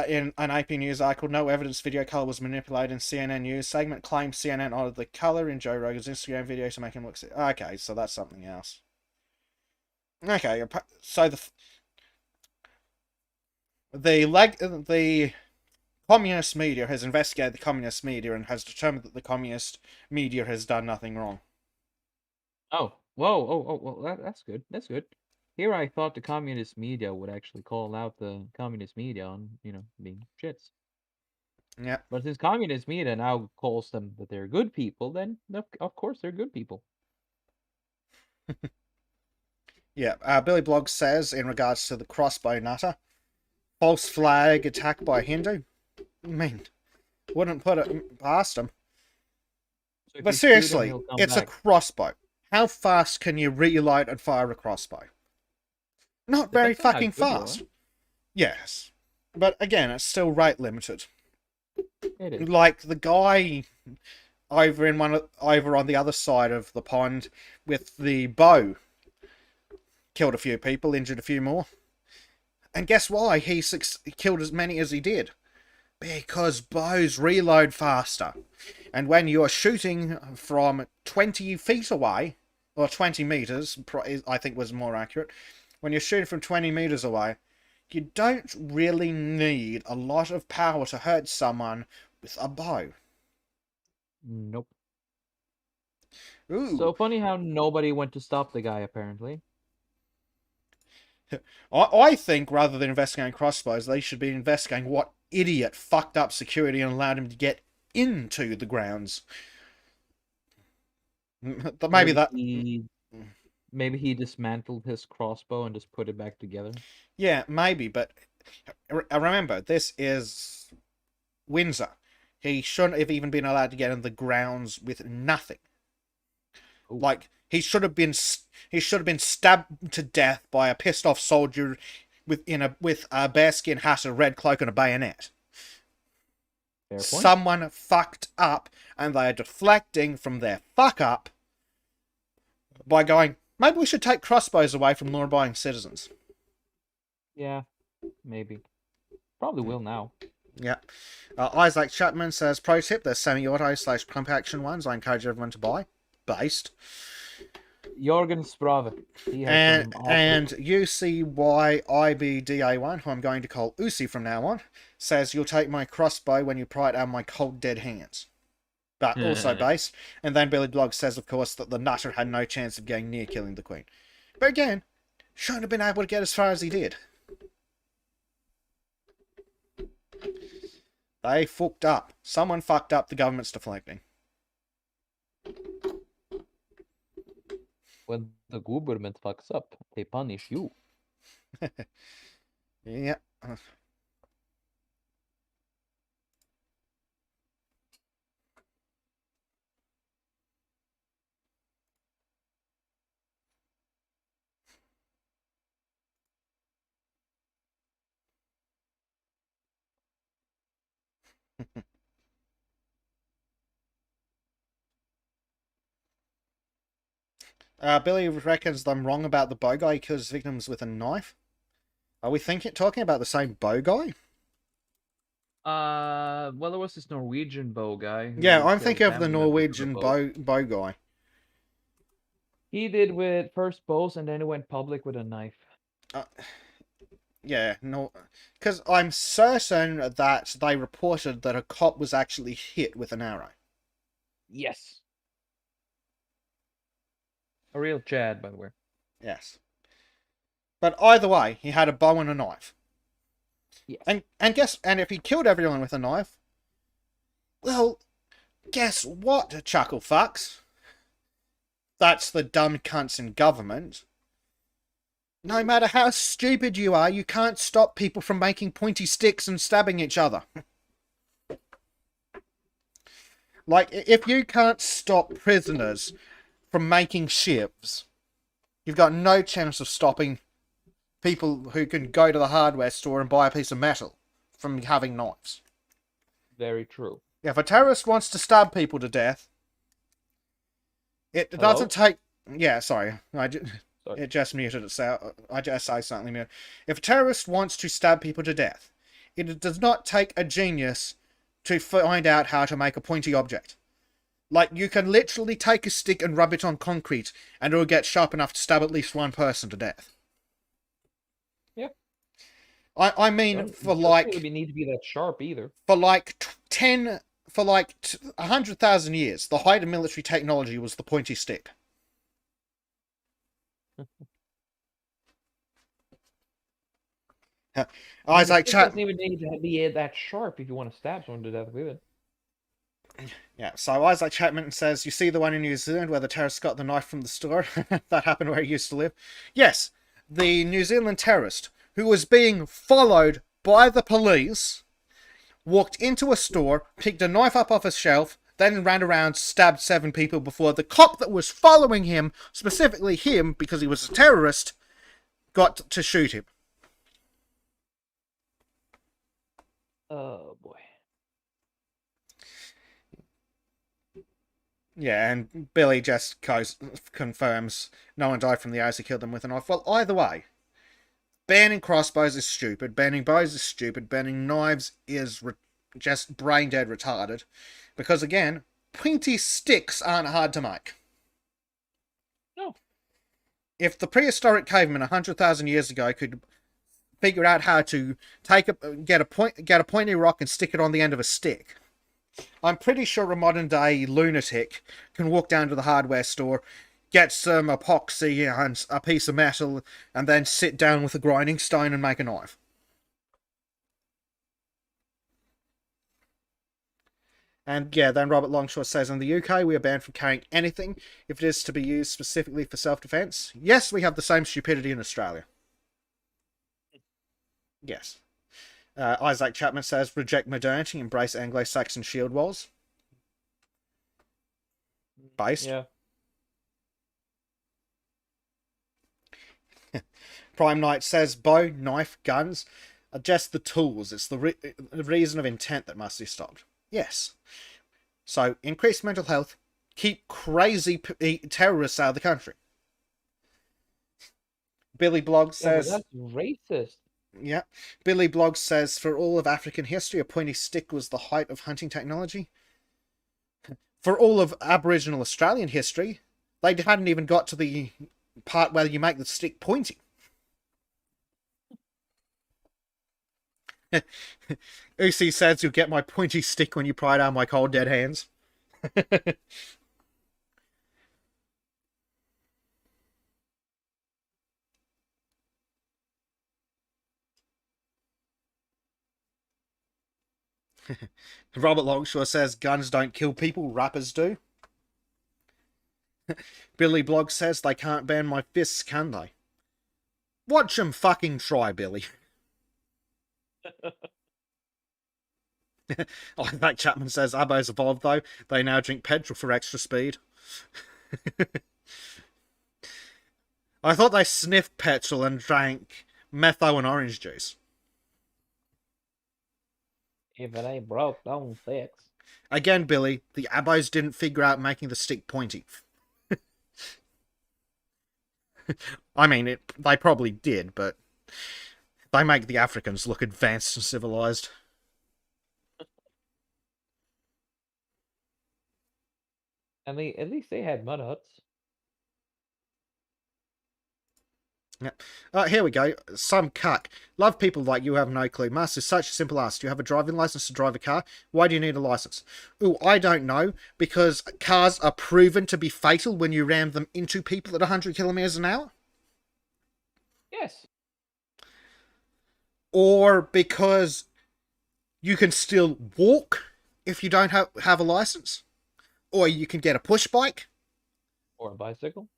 in an AP News article, no evidence video color was manipulated in CNN News segment. Claims CNN ordered the color in Joe Rogan's Instagram video to make him look. Okay, so that's something else. Okay, so the communist media has investigated the communist media and has determined that the communist media has done nothing wrong. Oh, whoa, well, that's good. That's good. Here I thought the communist media would actually call out the communist media on, being shits. Yeah. But since communist media now calls them that they're good people, then of course they're good people. Yeah, Billy Bloggs says, in regards to the crossbow nutter, false flag attack by Hindu. I mean, wouldn't put it past him. So But seriously, it's a crossbow. How fast can you reload and fire a crossbow? Not very fucking fast. Yes. But again, it's still rate limited. It is. Like the guy over on the other side of the pond with the bow killed a few people, injured a few more. And guess why he killed as many as he did? Because bows reload faster. And when you are shooting from 20 feet away, or 20 meters, I think was more accurate, when you're shooting from 20 meters away, you don't really need a lot of power to hurt someone with a bow. Nope. Ooh. So funny how nobody went to stop the guy, apparently. I think rather than investigating crossbows, they should be investigating what idiot fucked up security and allowed him to get into the grounds. Maybe he dismantled his crossbow and just put it back together. Yeah, maybe, but remember, this is Windsor. He shouldn't have even been allowed to get in the grounds with nothing. Ooh. Like, he should have been stabbed to death by a pissed off soldier with a bearskin hat, a red cloak, and a bayonet. Fair point. Someone fucked up, and they are deflecting from their fuck up by going, maybe we should take crossbows away from law-abiding citizens. Yeah, maybe. Probably will now. Yeah. Isaac Chapman says, pro tip, there's semi-auto / pump action ones I encourage everyone to buy. Based. Jorgen Sprave. And UCYIBDA1, who I'm going to call Usi from now on, says, you'll take my crossbow when you pry it out of my cold dead hands. But also based. And then Billy Bloggs says, of course, that the nutter had no chance of getting near killing the Queen. But again, shouldn't have been able to get as far as he did. They fucked up. Someone fucked up, the government's deflecting. When the government fucks up, they punish you. Yeah. Billy reckons I'm wrong about the bow guy who kills victims with a knife. Are we talking about the same bow guy? Well, there was this Norwegian bow guy. Yeah, I'm thinking of the Norwegian bow guy. He did with first bows and then he went public with a knife. Yeah, no, because I'm certain that they reported that a cop was actually hit with an arrow. Yes. A real Chad, by the way. Yes. But either way, he had a bow and a knife. Yes. And if he killed everyone with a knife, well, guess what, chuckle fucks? that's the dumb cunts in government. No matter how stupid you are, you can't stop people from making pointy sticks and stabbing each other. Like, if you can't stop prisoners from making shivs, you've got no chance of stopping people who can go to the hardware store and buy a piece of metal from having knives. Very true. If a terrorist wants to stab people to death, it doesn't take... Yeah, sorry. Sorry. It just muted itself. I just accidentally muted. If a terrorist wants to stab people to death, it does not take a genius to find out how to make a pointy object. Like, you can literally take a stick and rub it on concrete, and it'll get sharp enough to stab at least one person to death. Yeah. I mean, for like... It doesn't need to be that sharp either. For like 100,000 years, the height of military technology was the pointy stick. Isaac It doesn't even need to be that sharp if you want to stab someone to death with it. Yeah, so Isaac Chapman says, you see the one in New Zealand where the terrorist got the knife from the store? That happened where he used to live? Yes, the New Zealand terrorist, who was being followed by the police, walked into a store, picked a knife up off a shelf, then ran around, stabbed 7 people before the cop that was following him, specifically him, because he was a terrorist, got to shoot him. Oh, boy. Yeah, and Billy just confirms no one died from the arrows he killed them with a knife. Well, either way, banning crossbows is stupid, banning bows is stupid, banning knives is just brain-dead retarded. Because, again, pointy sticks aren't hard to make. No. If the prehistoric cavemen 100,000 years ago could figure out how to get a pointy rock and stick it on the end of a stick, I'm pretty sure a modern-day lunatic can walk down to the hardware store, get some epoxy and a piece of metal, and then sit down with a grinding stone and make a knife. And yeah, then Robert Longshore says, in the UK, we are banned from carrying anything if it is to be used specifically for self-defense. Yes, we have the same stupidity in Australia. Yes. Isaac Chapman says, reject modernity, embrace Anglo-Saxon shield walls. Based. Yeah. Prime Knight says, bow, knife, guns are just the tools. It's the reason of intent that must be stopped. Yes. So, increase mental health, keep crazy terrorists out of the country. Billy Blog says... Yeah, that's racist. Yeah. Billy Blog says, for all of African history, a pointy stick was the height of hunting technology. For all of Aboriginal Australian history, they hadn't even got to the part where you make the stick pointy. Usi says, you'll get my pointy stick when you pry it out of my cold dead hands. Robert Longshore says, guns don't kill people, rappers do. Billy Blog says, they can't ban my fists, can they? Watch them fucking try, Billy. That Chapman says, Abbo's evolved though. They now drink petrol for extra speed. I thought they sniffed petrol and drank metho and orange juice. If it ain't broke, don't fix. Again, Billy, the Abbos didn't figure out making the stick pointy. I mean, they probably did, but they make the Africans look advanced and civilized. And at least they had mud huts. Yeah. Here we go. Some cuck. Love people like you have no clue. Master is such a simple ask. Do you have a driving license to drive a car? Why do you need a license? Ooh, I don't know. Because cars are proven to be fatal when you ram them into people at 100 kilometers an hour? Yes. Or because you can still walk if you don't have a license? Or you can get a push bike? Or a bicycle.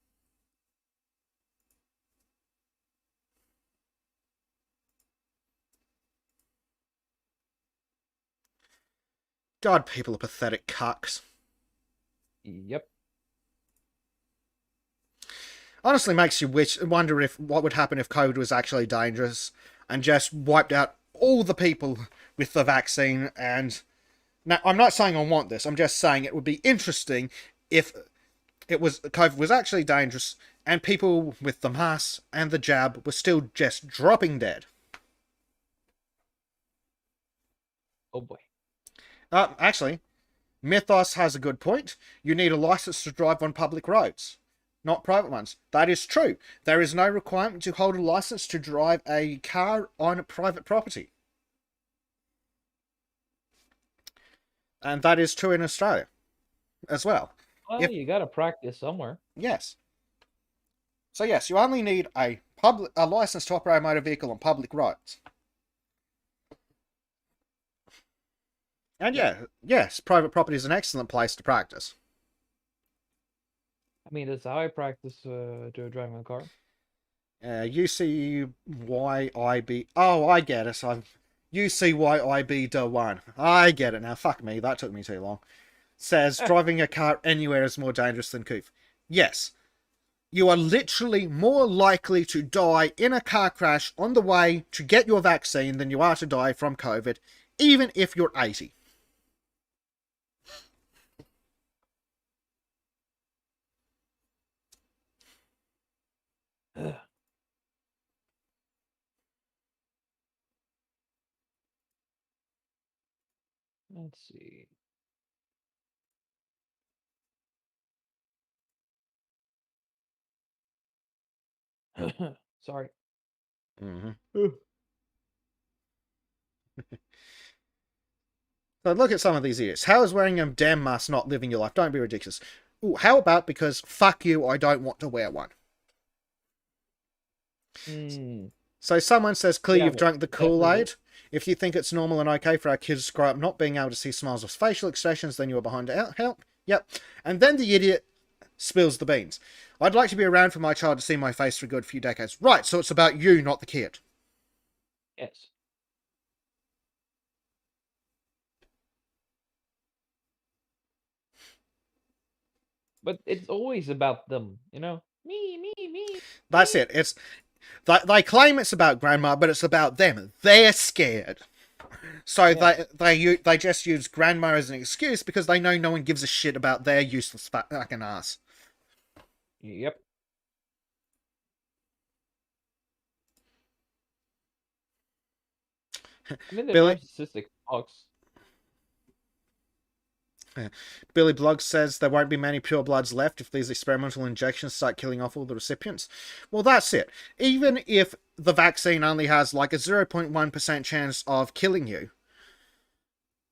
God, people are pathetic cucks. Yep. Honestly makes you wonder if what would happen if COVID was actually dangerous and just wiped out all the people with the vaccine. And now, I'm not saying I want this. I'm just saying it would be interesting if COVID was actually dangerous and people with the mask and the jab were still just dropping dead. Oh boy. Actually, Mythos has a good point. You need a license to drive on public roads, not private ones. That is true. There is no requirement to hold a license to drive a car on private property. And that is true in Australia as well. Well, you gotta practice somewhere. Yes. So yes, you only need a license to operate a motor vehicle on public roads. And yes, private property is an excellent place to practice. I mean, that's how I practice driving a car. UCYIB. Oh, I get it. I'm UCYIB-1. I get it now. Fuck me, that took me too long. Says driving a car anywhere is more dangerous than coof. Yes. You are literally more likely to die in a car crash on the way to get your vaccine than you are to die from COVID, even if you're 80. Let's see. Sorry. Mm-hmm. So look at some of these idiots. How is wearing a damn mask not living your life? Don't be ridiculous. Ooh, how about because fuck you, I don't want to wear one. So someone says, clearly you've drunk the Kool-Aid. If you think it's normal and okay for our kids to grow up not being able to see smiles or facial expressions, then you are behind help. Yep. And then the idiot spills the beans. I'd like to be around for my child to see my face for a good few decades. Right, so it's about you, not the kid. Yes. But it's always about them, you know? Me. That's it. It's they claim it's about grandma, but it's about them. They're scared. So yeah. they just use grandma as an excuse because they know no one gives a shit about their useless fucking ass. Yep. I mean, they're narcissistic fucks. Billy Bloggs says there won't be many purebloods left if these experimental injections start killing off all the recipients. Well, that's it. Even if the vaccine only has like a 0.1% chance of killing you,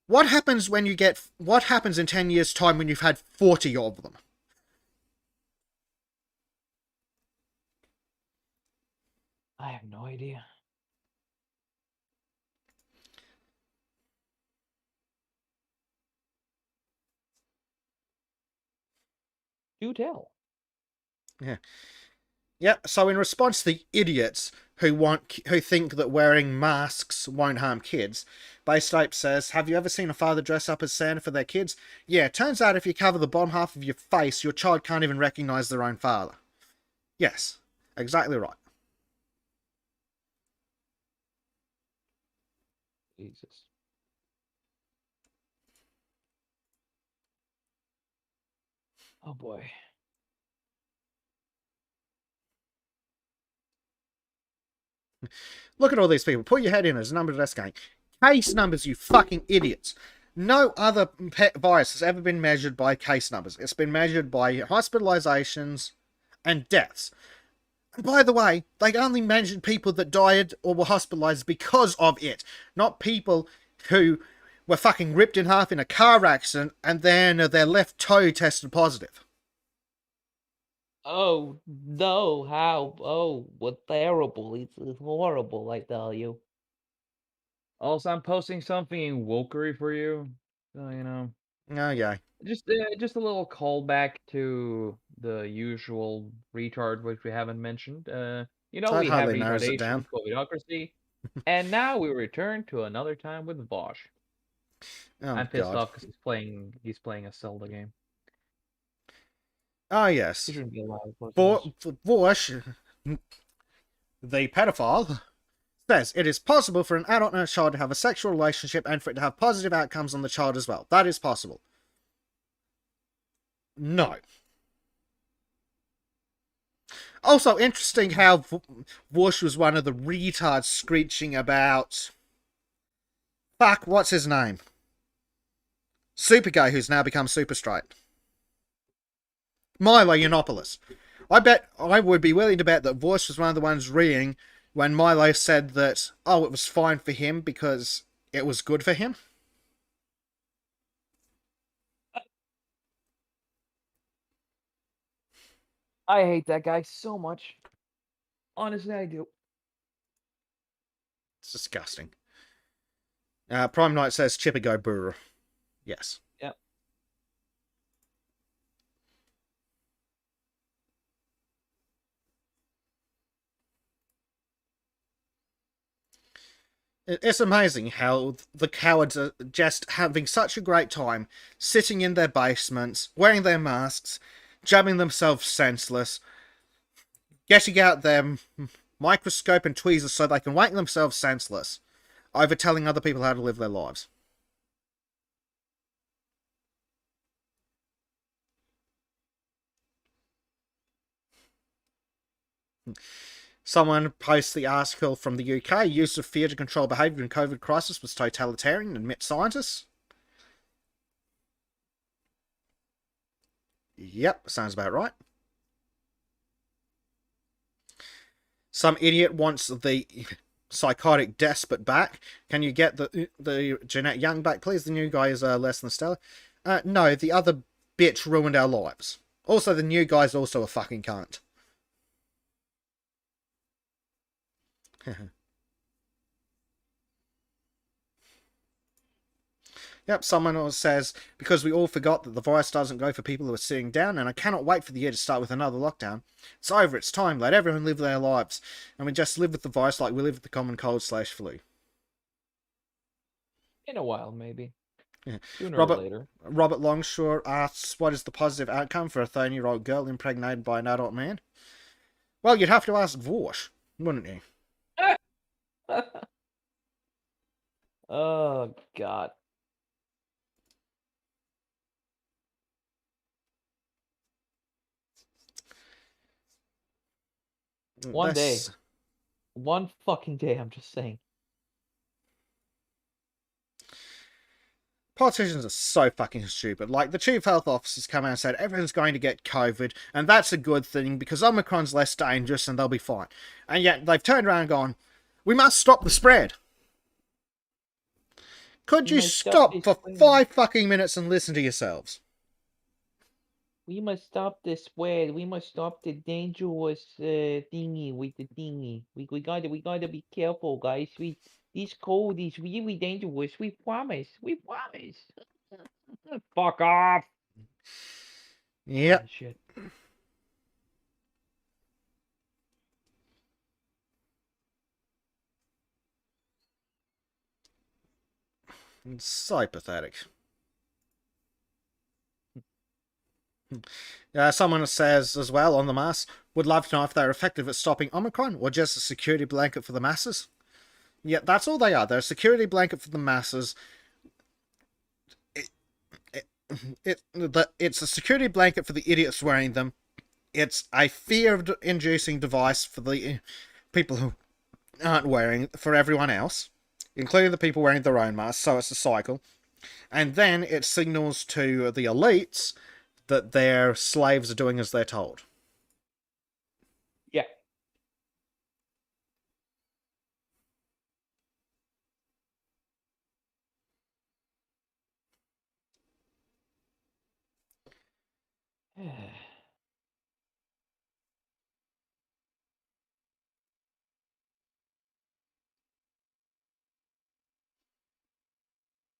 what happens in 10 years' time when you've had 40 of them? I have no idea. Do tell. Yeah. Yeah, so in response to the idiots who think that wearing masks won't harm kids, Baystape says, have you ever seen a father dress up as Santa for their kids? Yeah, turns out if you cover the bottom half of your face, your child can't even recognize their own father. Yes, exactly right. Jesus. Oh boy. Look at all these people. Put your head in as a number desk gang. Case numbers, you fucking idiots. No other virus has ever been measured by case numbers. It's been measured by hospitalizations and deaths. And by the way, they only measured people that died or were hospitalized because of it, not people who were fucking ripped in half in a car accident and then their left toe tested positive. Oh, no, how? Oh, what terrible. It's horrible, I tell you. Also, I'm posting something in Wokery for you, so, you know. Oh, yeah. Just a little callback to the usual retard, which we haven't mentioned. You know, That we have hardly narrows it retardation down. with Covidocracy, and now we return to another time with Vosh. Oh, I'm pissed God. off because he's playing a Zelda game. Ah, yes. He shouldn't be allowed. To Vorsh, the pedophile, says it is possible for an adult and a child to have a sexual relationship and for it to have positive outcomes on the child as well. That is possible. No. Also, interesting how Vorsh was one of the retards screeching about... Fuck, what's his name? Super Gay, who's now become Super Straight. Milo Yiannopoulos. I would be willing to bet that Vorsh was one of the ones reeing when Milo said that, oh, it was fine for him because it was good for him. I hate that guy so much. Honestly, I do. It's disgusting. Prime Knight says Chipigo Burr. Yes. Yep. It's amazing how the cowards are just having such a great time sitting in their basements, wearing their masks, jabbing themselves senseless, getting out their microscope and tweezers so they can wank themselves senseless, over telling other people how to live their lives. Someone posts the article from the UK. Use of fear to control behaviour in COVID crisis was totalitarian, admit scientists. Yep, sounds about right. Some idiot wants the psychotic despot back. Can you get the Jeanette Young back, please? The new guy is less than stellar. No, the other bitch ruined our lives. Also, the new guy's also a fucking cunt. Yep, someone else says, because we all forgot that the virus doesn't go for people who are sitting down, and I cannot wait for the year to start with another lockdown. It's over, it's time, let everyone live their lives. And we just live with the virus like we live with the common cold/flu. In a while, maybe. Yeah. Sooner or later. Robert Longshore asks, what is the positive outcome for a 13-year-old girl impregnated by an adult man? Well, you'd have to ask Vorsh, wouldn't you? Oh, God. One day. One fucking day, I'm just saying. Politicians are so fucking stupid. Like, the chief health officer's come out and said everyone's going to get COVID, and that's a good thing because Omicron's less dangerous and they'll be fine. And yet they've turned around and gone, we must stop the spread. Could you stop for 5 fucking minutes and listen to yourselves? We must stop the spread. We must stop the dangerous thingy with the thingy. We gotta be careful, guys. This cold is really dangerous. We promise. We promise. Fuck off. Yep. Oh, shit. It's so pathetic. Someone says as well on the mask, would love to know if they're effective at stopping Omicron or just a security blanket for the masses. Yeah, that's all they are. They're a security blanket for the masses. It's a security blanket for the idiots wearing them. It's a fear-inducing device for the people who aren't wearing, for everyone else, including the people wearing their own masks, so it's a cycle. And then it signals to the elites that their slaves are doing as they're told. Yeah.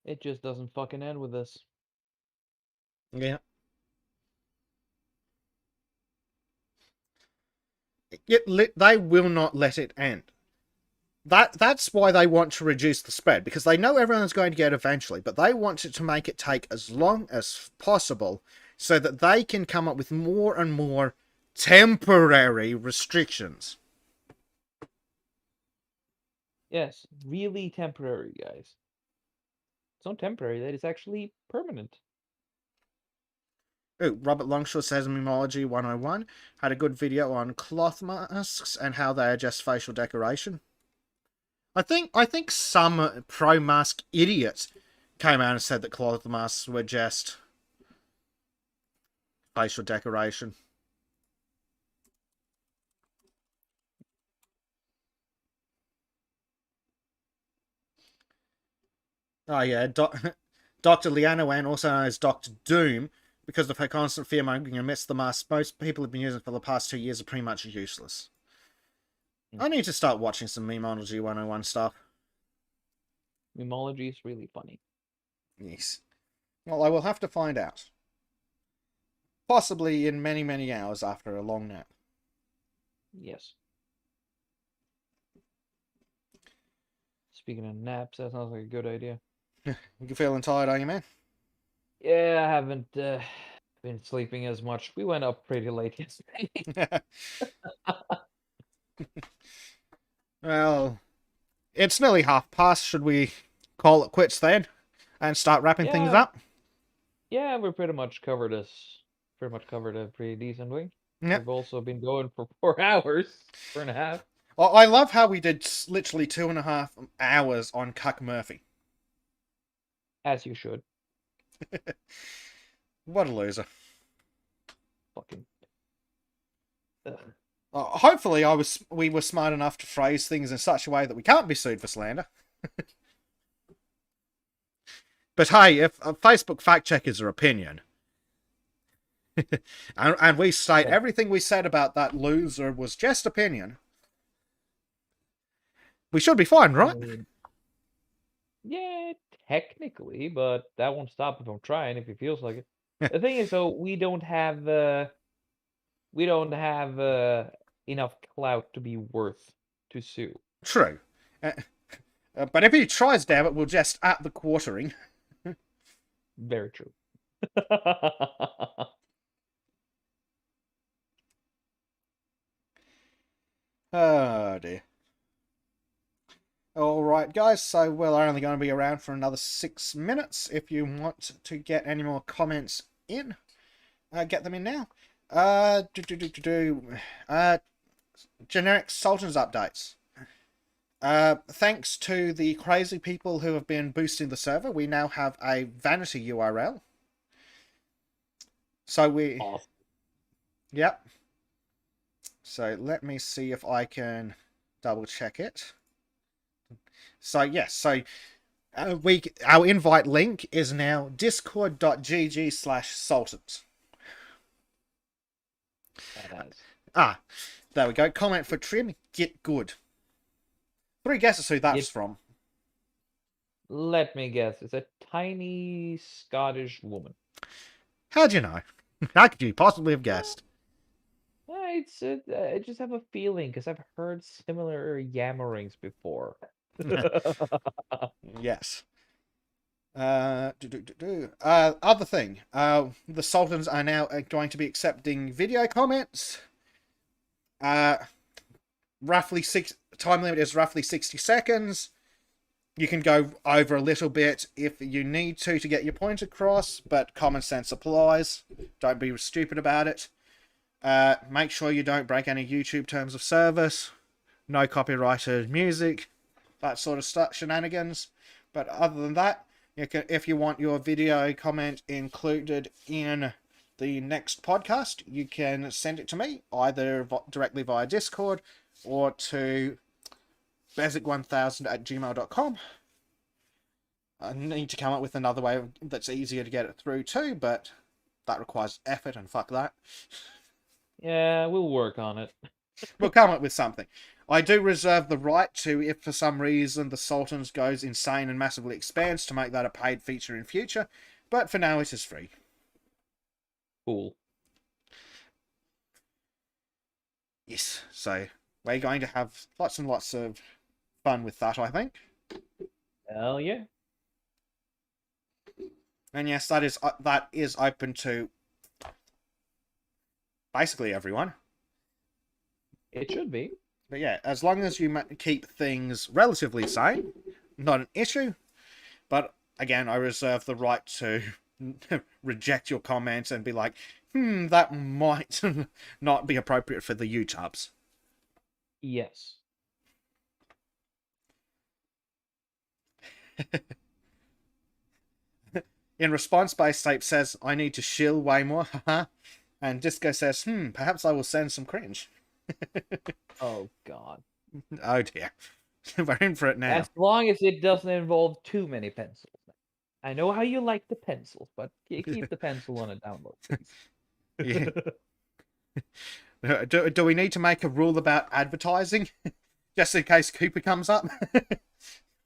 It just doesn't fucking end with this. Yeah. They will not let it end. That's why they want to reduce the spread, because they know everyone's going to get it eventually, but they want it to make it take as long as possible so that they can come up with more and more temporary restrictions. Yes, really temporary, guys. It's not temporary, that is actually permanent. Ooh, Robert Longshaw says Mimology 101 had a good video on cloth masks and how they are just facial decoration. I think some pro-mask idiots came out and said that cloth masks were just facial decoration. Oh yeah, Dr. Liana Wan, also known as Dr. Doom, because of her constant fear-mongering amidst the masks most people have been using for the past 2 years, are pretty much useless. I need to start watching some Memology 101 stuff. Memology is really funny. Yes. Well, I will have to find out. Possibly in many, many hours after a long nap. Yes. Speaking of naps, that sounds like a good idea. You feeling tired, are you, man? Yeah, I haven't been sleeping as much. We went up pretty late yesterday. Well, it's nearly 30:30. Should we call it quits then and start wrapping things Yeah. up? Yeah, we're pretty much covered it pretty decently. Yep. We've also been going for 4 hours, 4.5. I love how we did literally 2.5 hours on Cuck Murphy. As you should. What a loser. Fucking. Hopefully we were smart enough to phrase things in such a way that we can't be sued for slander. But hey, if Facebook fact checkers are opinion, and we state everything we said about that loser was just opinion, we should be fine, right? Yeah, technically, but that won't stop him from trying if he feels like it. The thing is, though, we don't have enough clout to be worth to sue. True. But if he tries, damn it, we'll just at the quartering. Very true. Oh dear. Alright guys, so we're only going to be around for another 6 minutes. If you want to get any more comments in, get them in now. Generic Sultans updates. Thanks to the crazy people who have been boosting the server, we now have a vanity URL. So we... Awesome. Yep. So let me see if I can double check it. So yes, so our invite link is now discord.gg/sultans. There we go. Comment for Trim, get good. 3 guesses who that's from. Let me guess. It's a tiny Scottish woman. How'd you know? How could you possibly have guessed? I just have a feeling because I've heard similar yammerings before. Yes. Other thing. The Sultans are now going to be accepting video comments. Time limit is roughly 60 seconds. You can go over a little bit if you need to get your point across, but common sense applies. Don't be stupid about it. Make sure you don't break any YouTube terms of service. No copyrighted music. That sort of shenanigans. But other than that, if you want your video comment included in the next podcast, you can send it to me, either directly via Discord or to bezic1000@gmail.com. I need to come up with another way that's easier to get it through too, but that requires effort, and fuck that. Yeah, we'll work on it. We'll come up with something. I do reserve the right to, if for some reason the Sultans goes insane and massively expands, to make that a paid feature in future, but for now it is free. Cool. Yes, so we're going to have lots and lots of fun with that, I think. Hell yeah. And yes, that is open to basically everyone. It should be. But yeah, as long as you keep things relatively sane, not an issue. But again, I reserve the right to reject your comments and be like, that might not be appropriate for the YouTubes. Yes. In response, Base Tape says, I need to shill way more, and Disco says, perhaps I will send some cringe. Oh God. Oh dear. We're in for it now. As long as it doesn't involve too many pencils. I know how you like the pencils, but keep the pencil on a download, please. Yeah. Do we need to make a rule about advertising? Just in case Cooper comes up?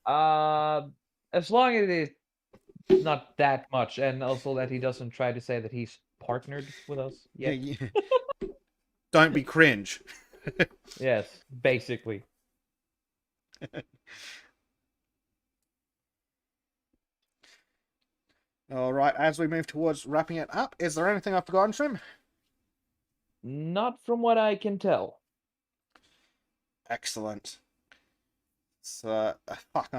As long as it's not that much, and also that he doesn't try to say that he's partnered with us yet. Yeah. Don't be cringe. Yes, basically. All right, as we move towards wrapping it up, is there anything I've forgotten, Trim? Not from what I can tell. Excellent. So, fuck,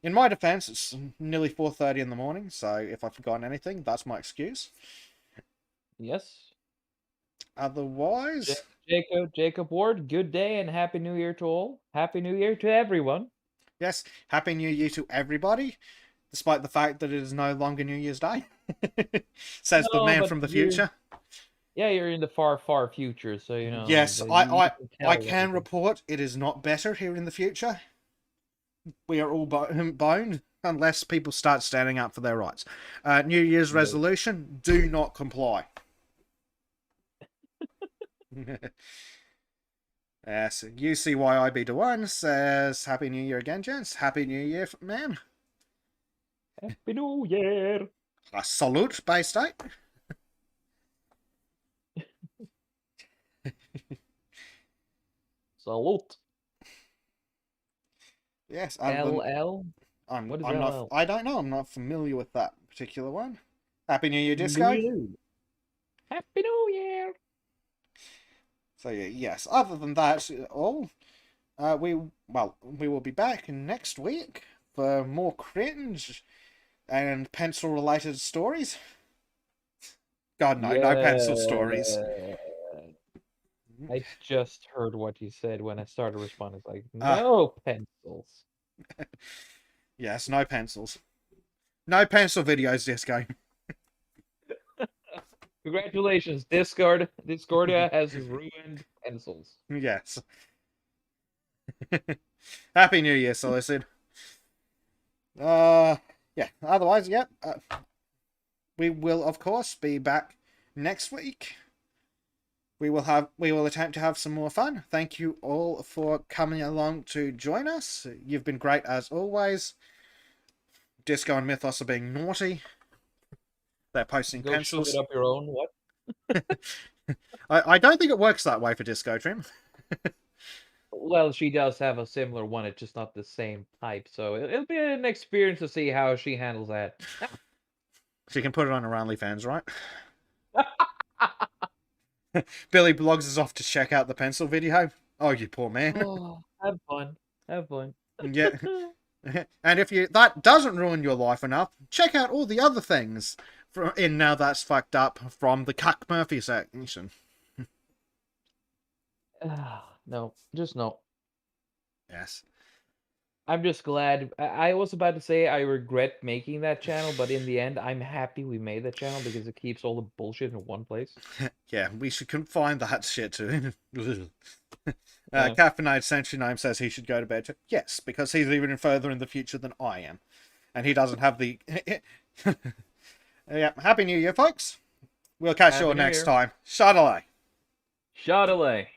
in my defense, it's nearly 4:30 in the morning, so if I've forgotten anything, that's my excuse. Yes. Otherwise... Jacob Ward, good day and Happy New Year to all. Happy New Year to everyone. Yes, Happy New Year to everybody, despite the fact that it is no longer New Year's Day. Says the man from the future. Yeah, you're in the far, far future, so you know. Yes, you I tell can report it is not better here in the future. We are all boned unless people start standing up for their rights. New Year's resolution: do not comply. Yes, UCYIB1 says, Happy New Year again, gents. Happy New Year, man. Happy New Year. A salute, Bay State. Salute. Yes, LL. What is I'm LL? not. I don't know. I'm not familiar with that particular one. Happy New Year, Disco. Happy New Year. So yeah, yes. Other than that, all we will be back next week for more cringe and pencil related stories. God no, no pencil stories. I just heard what you said when I started responding. Like, no pencils. Yes, no pencils. No pencil videos, Disco. Congratulations, Discordia has ruined pencils. Yes. Happy New Year, Solicit. Yeah. Otherwise, yep. We will, of course, be back next week. We will attempt to have some more fun. Thank you all for coming along to join us. You've been great as always. Disco and Mythos are being naughty. They're posting Go pencils. shoot it up your own. What? I don't think it works that way for Disco Trim. Well, she does have a similar one. It's just not the same type. So it'll be an experience to see how she handles that. She can put it on her OnlyFans, right? Billy Blogs is off to check out the pencil video. Oh, you poor man. Oh, have fun. Have fun. Yeah. And if that doesn't ruin your life enough, check out all the other things in Now That's Fucked Up from the Cuck Murphy section. No, just no. Yes. I'm just glad. I was about to say I regret making that channel, but in the end, I'm happy we made that channel because it keeps all the bullshit in one place. Yeah, we should confine that shit to. Caffeinated Century Gnome says he should go to bed too. Yes, because he's even further in the future than I am. And he doesn't have the. Yeah, Happy New Year, folks. We'll catch you all next time. Shadilay. Shadilay.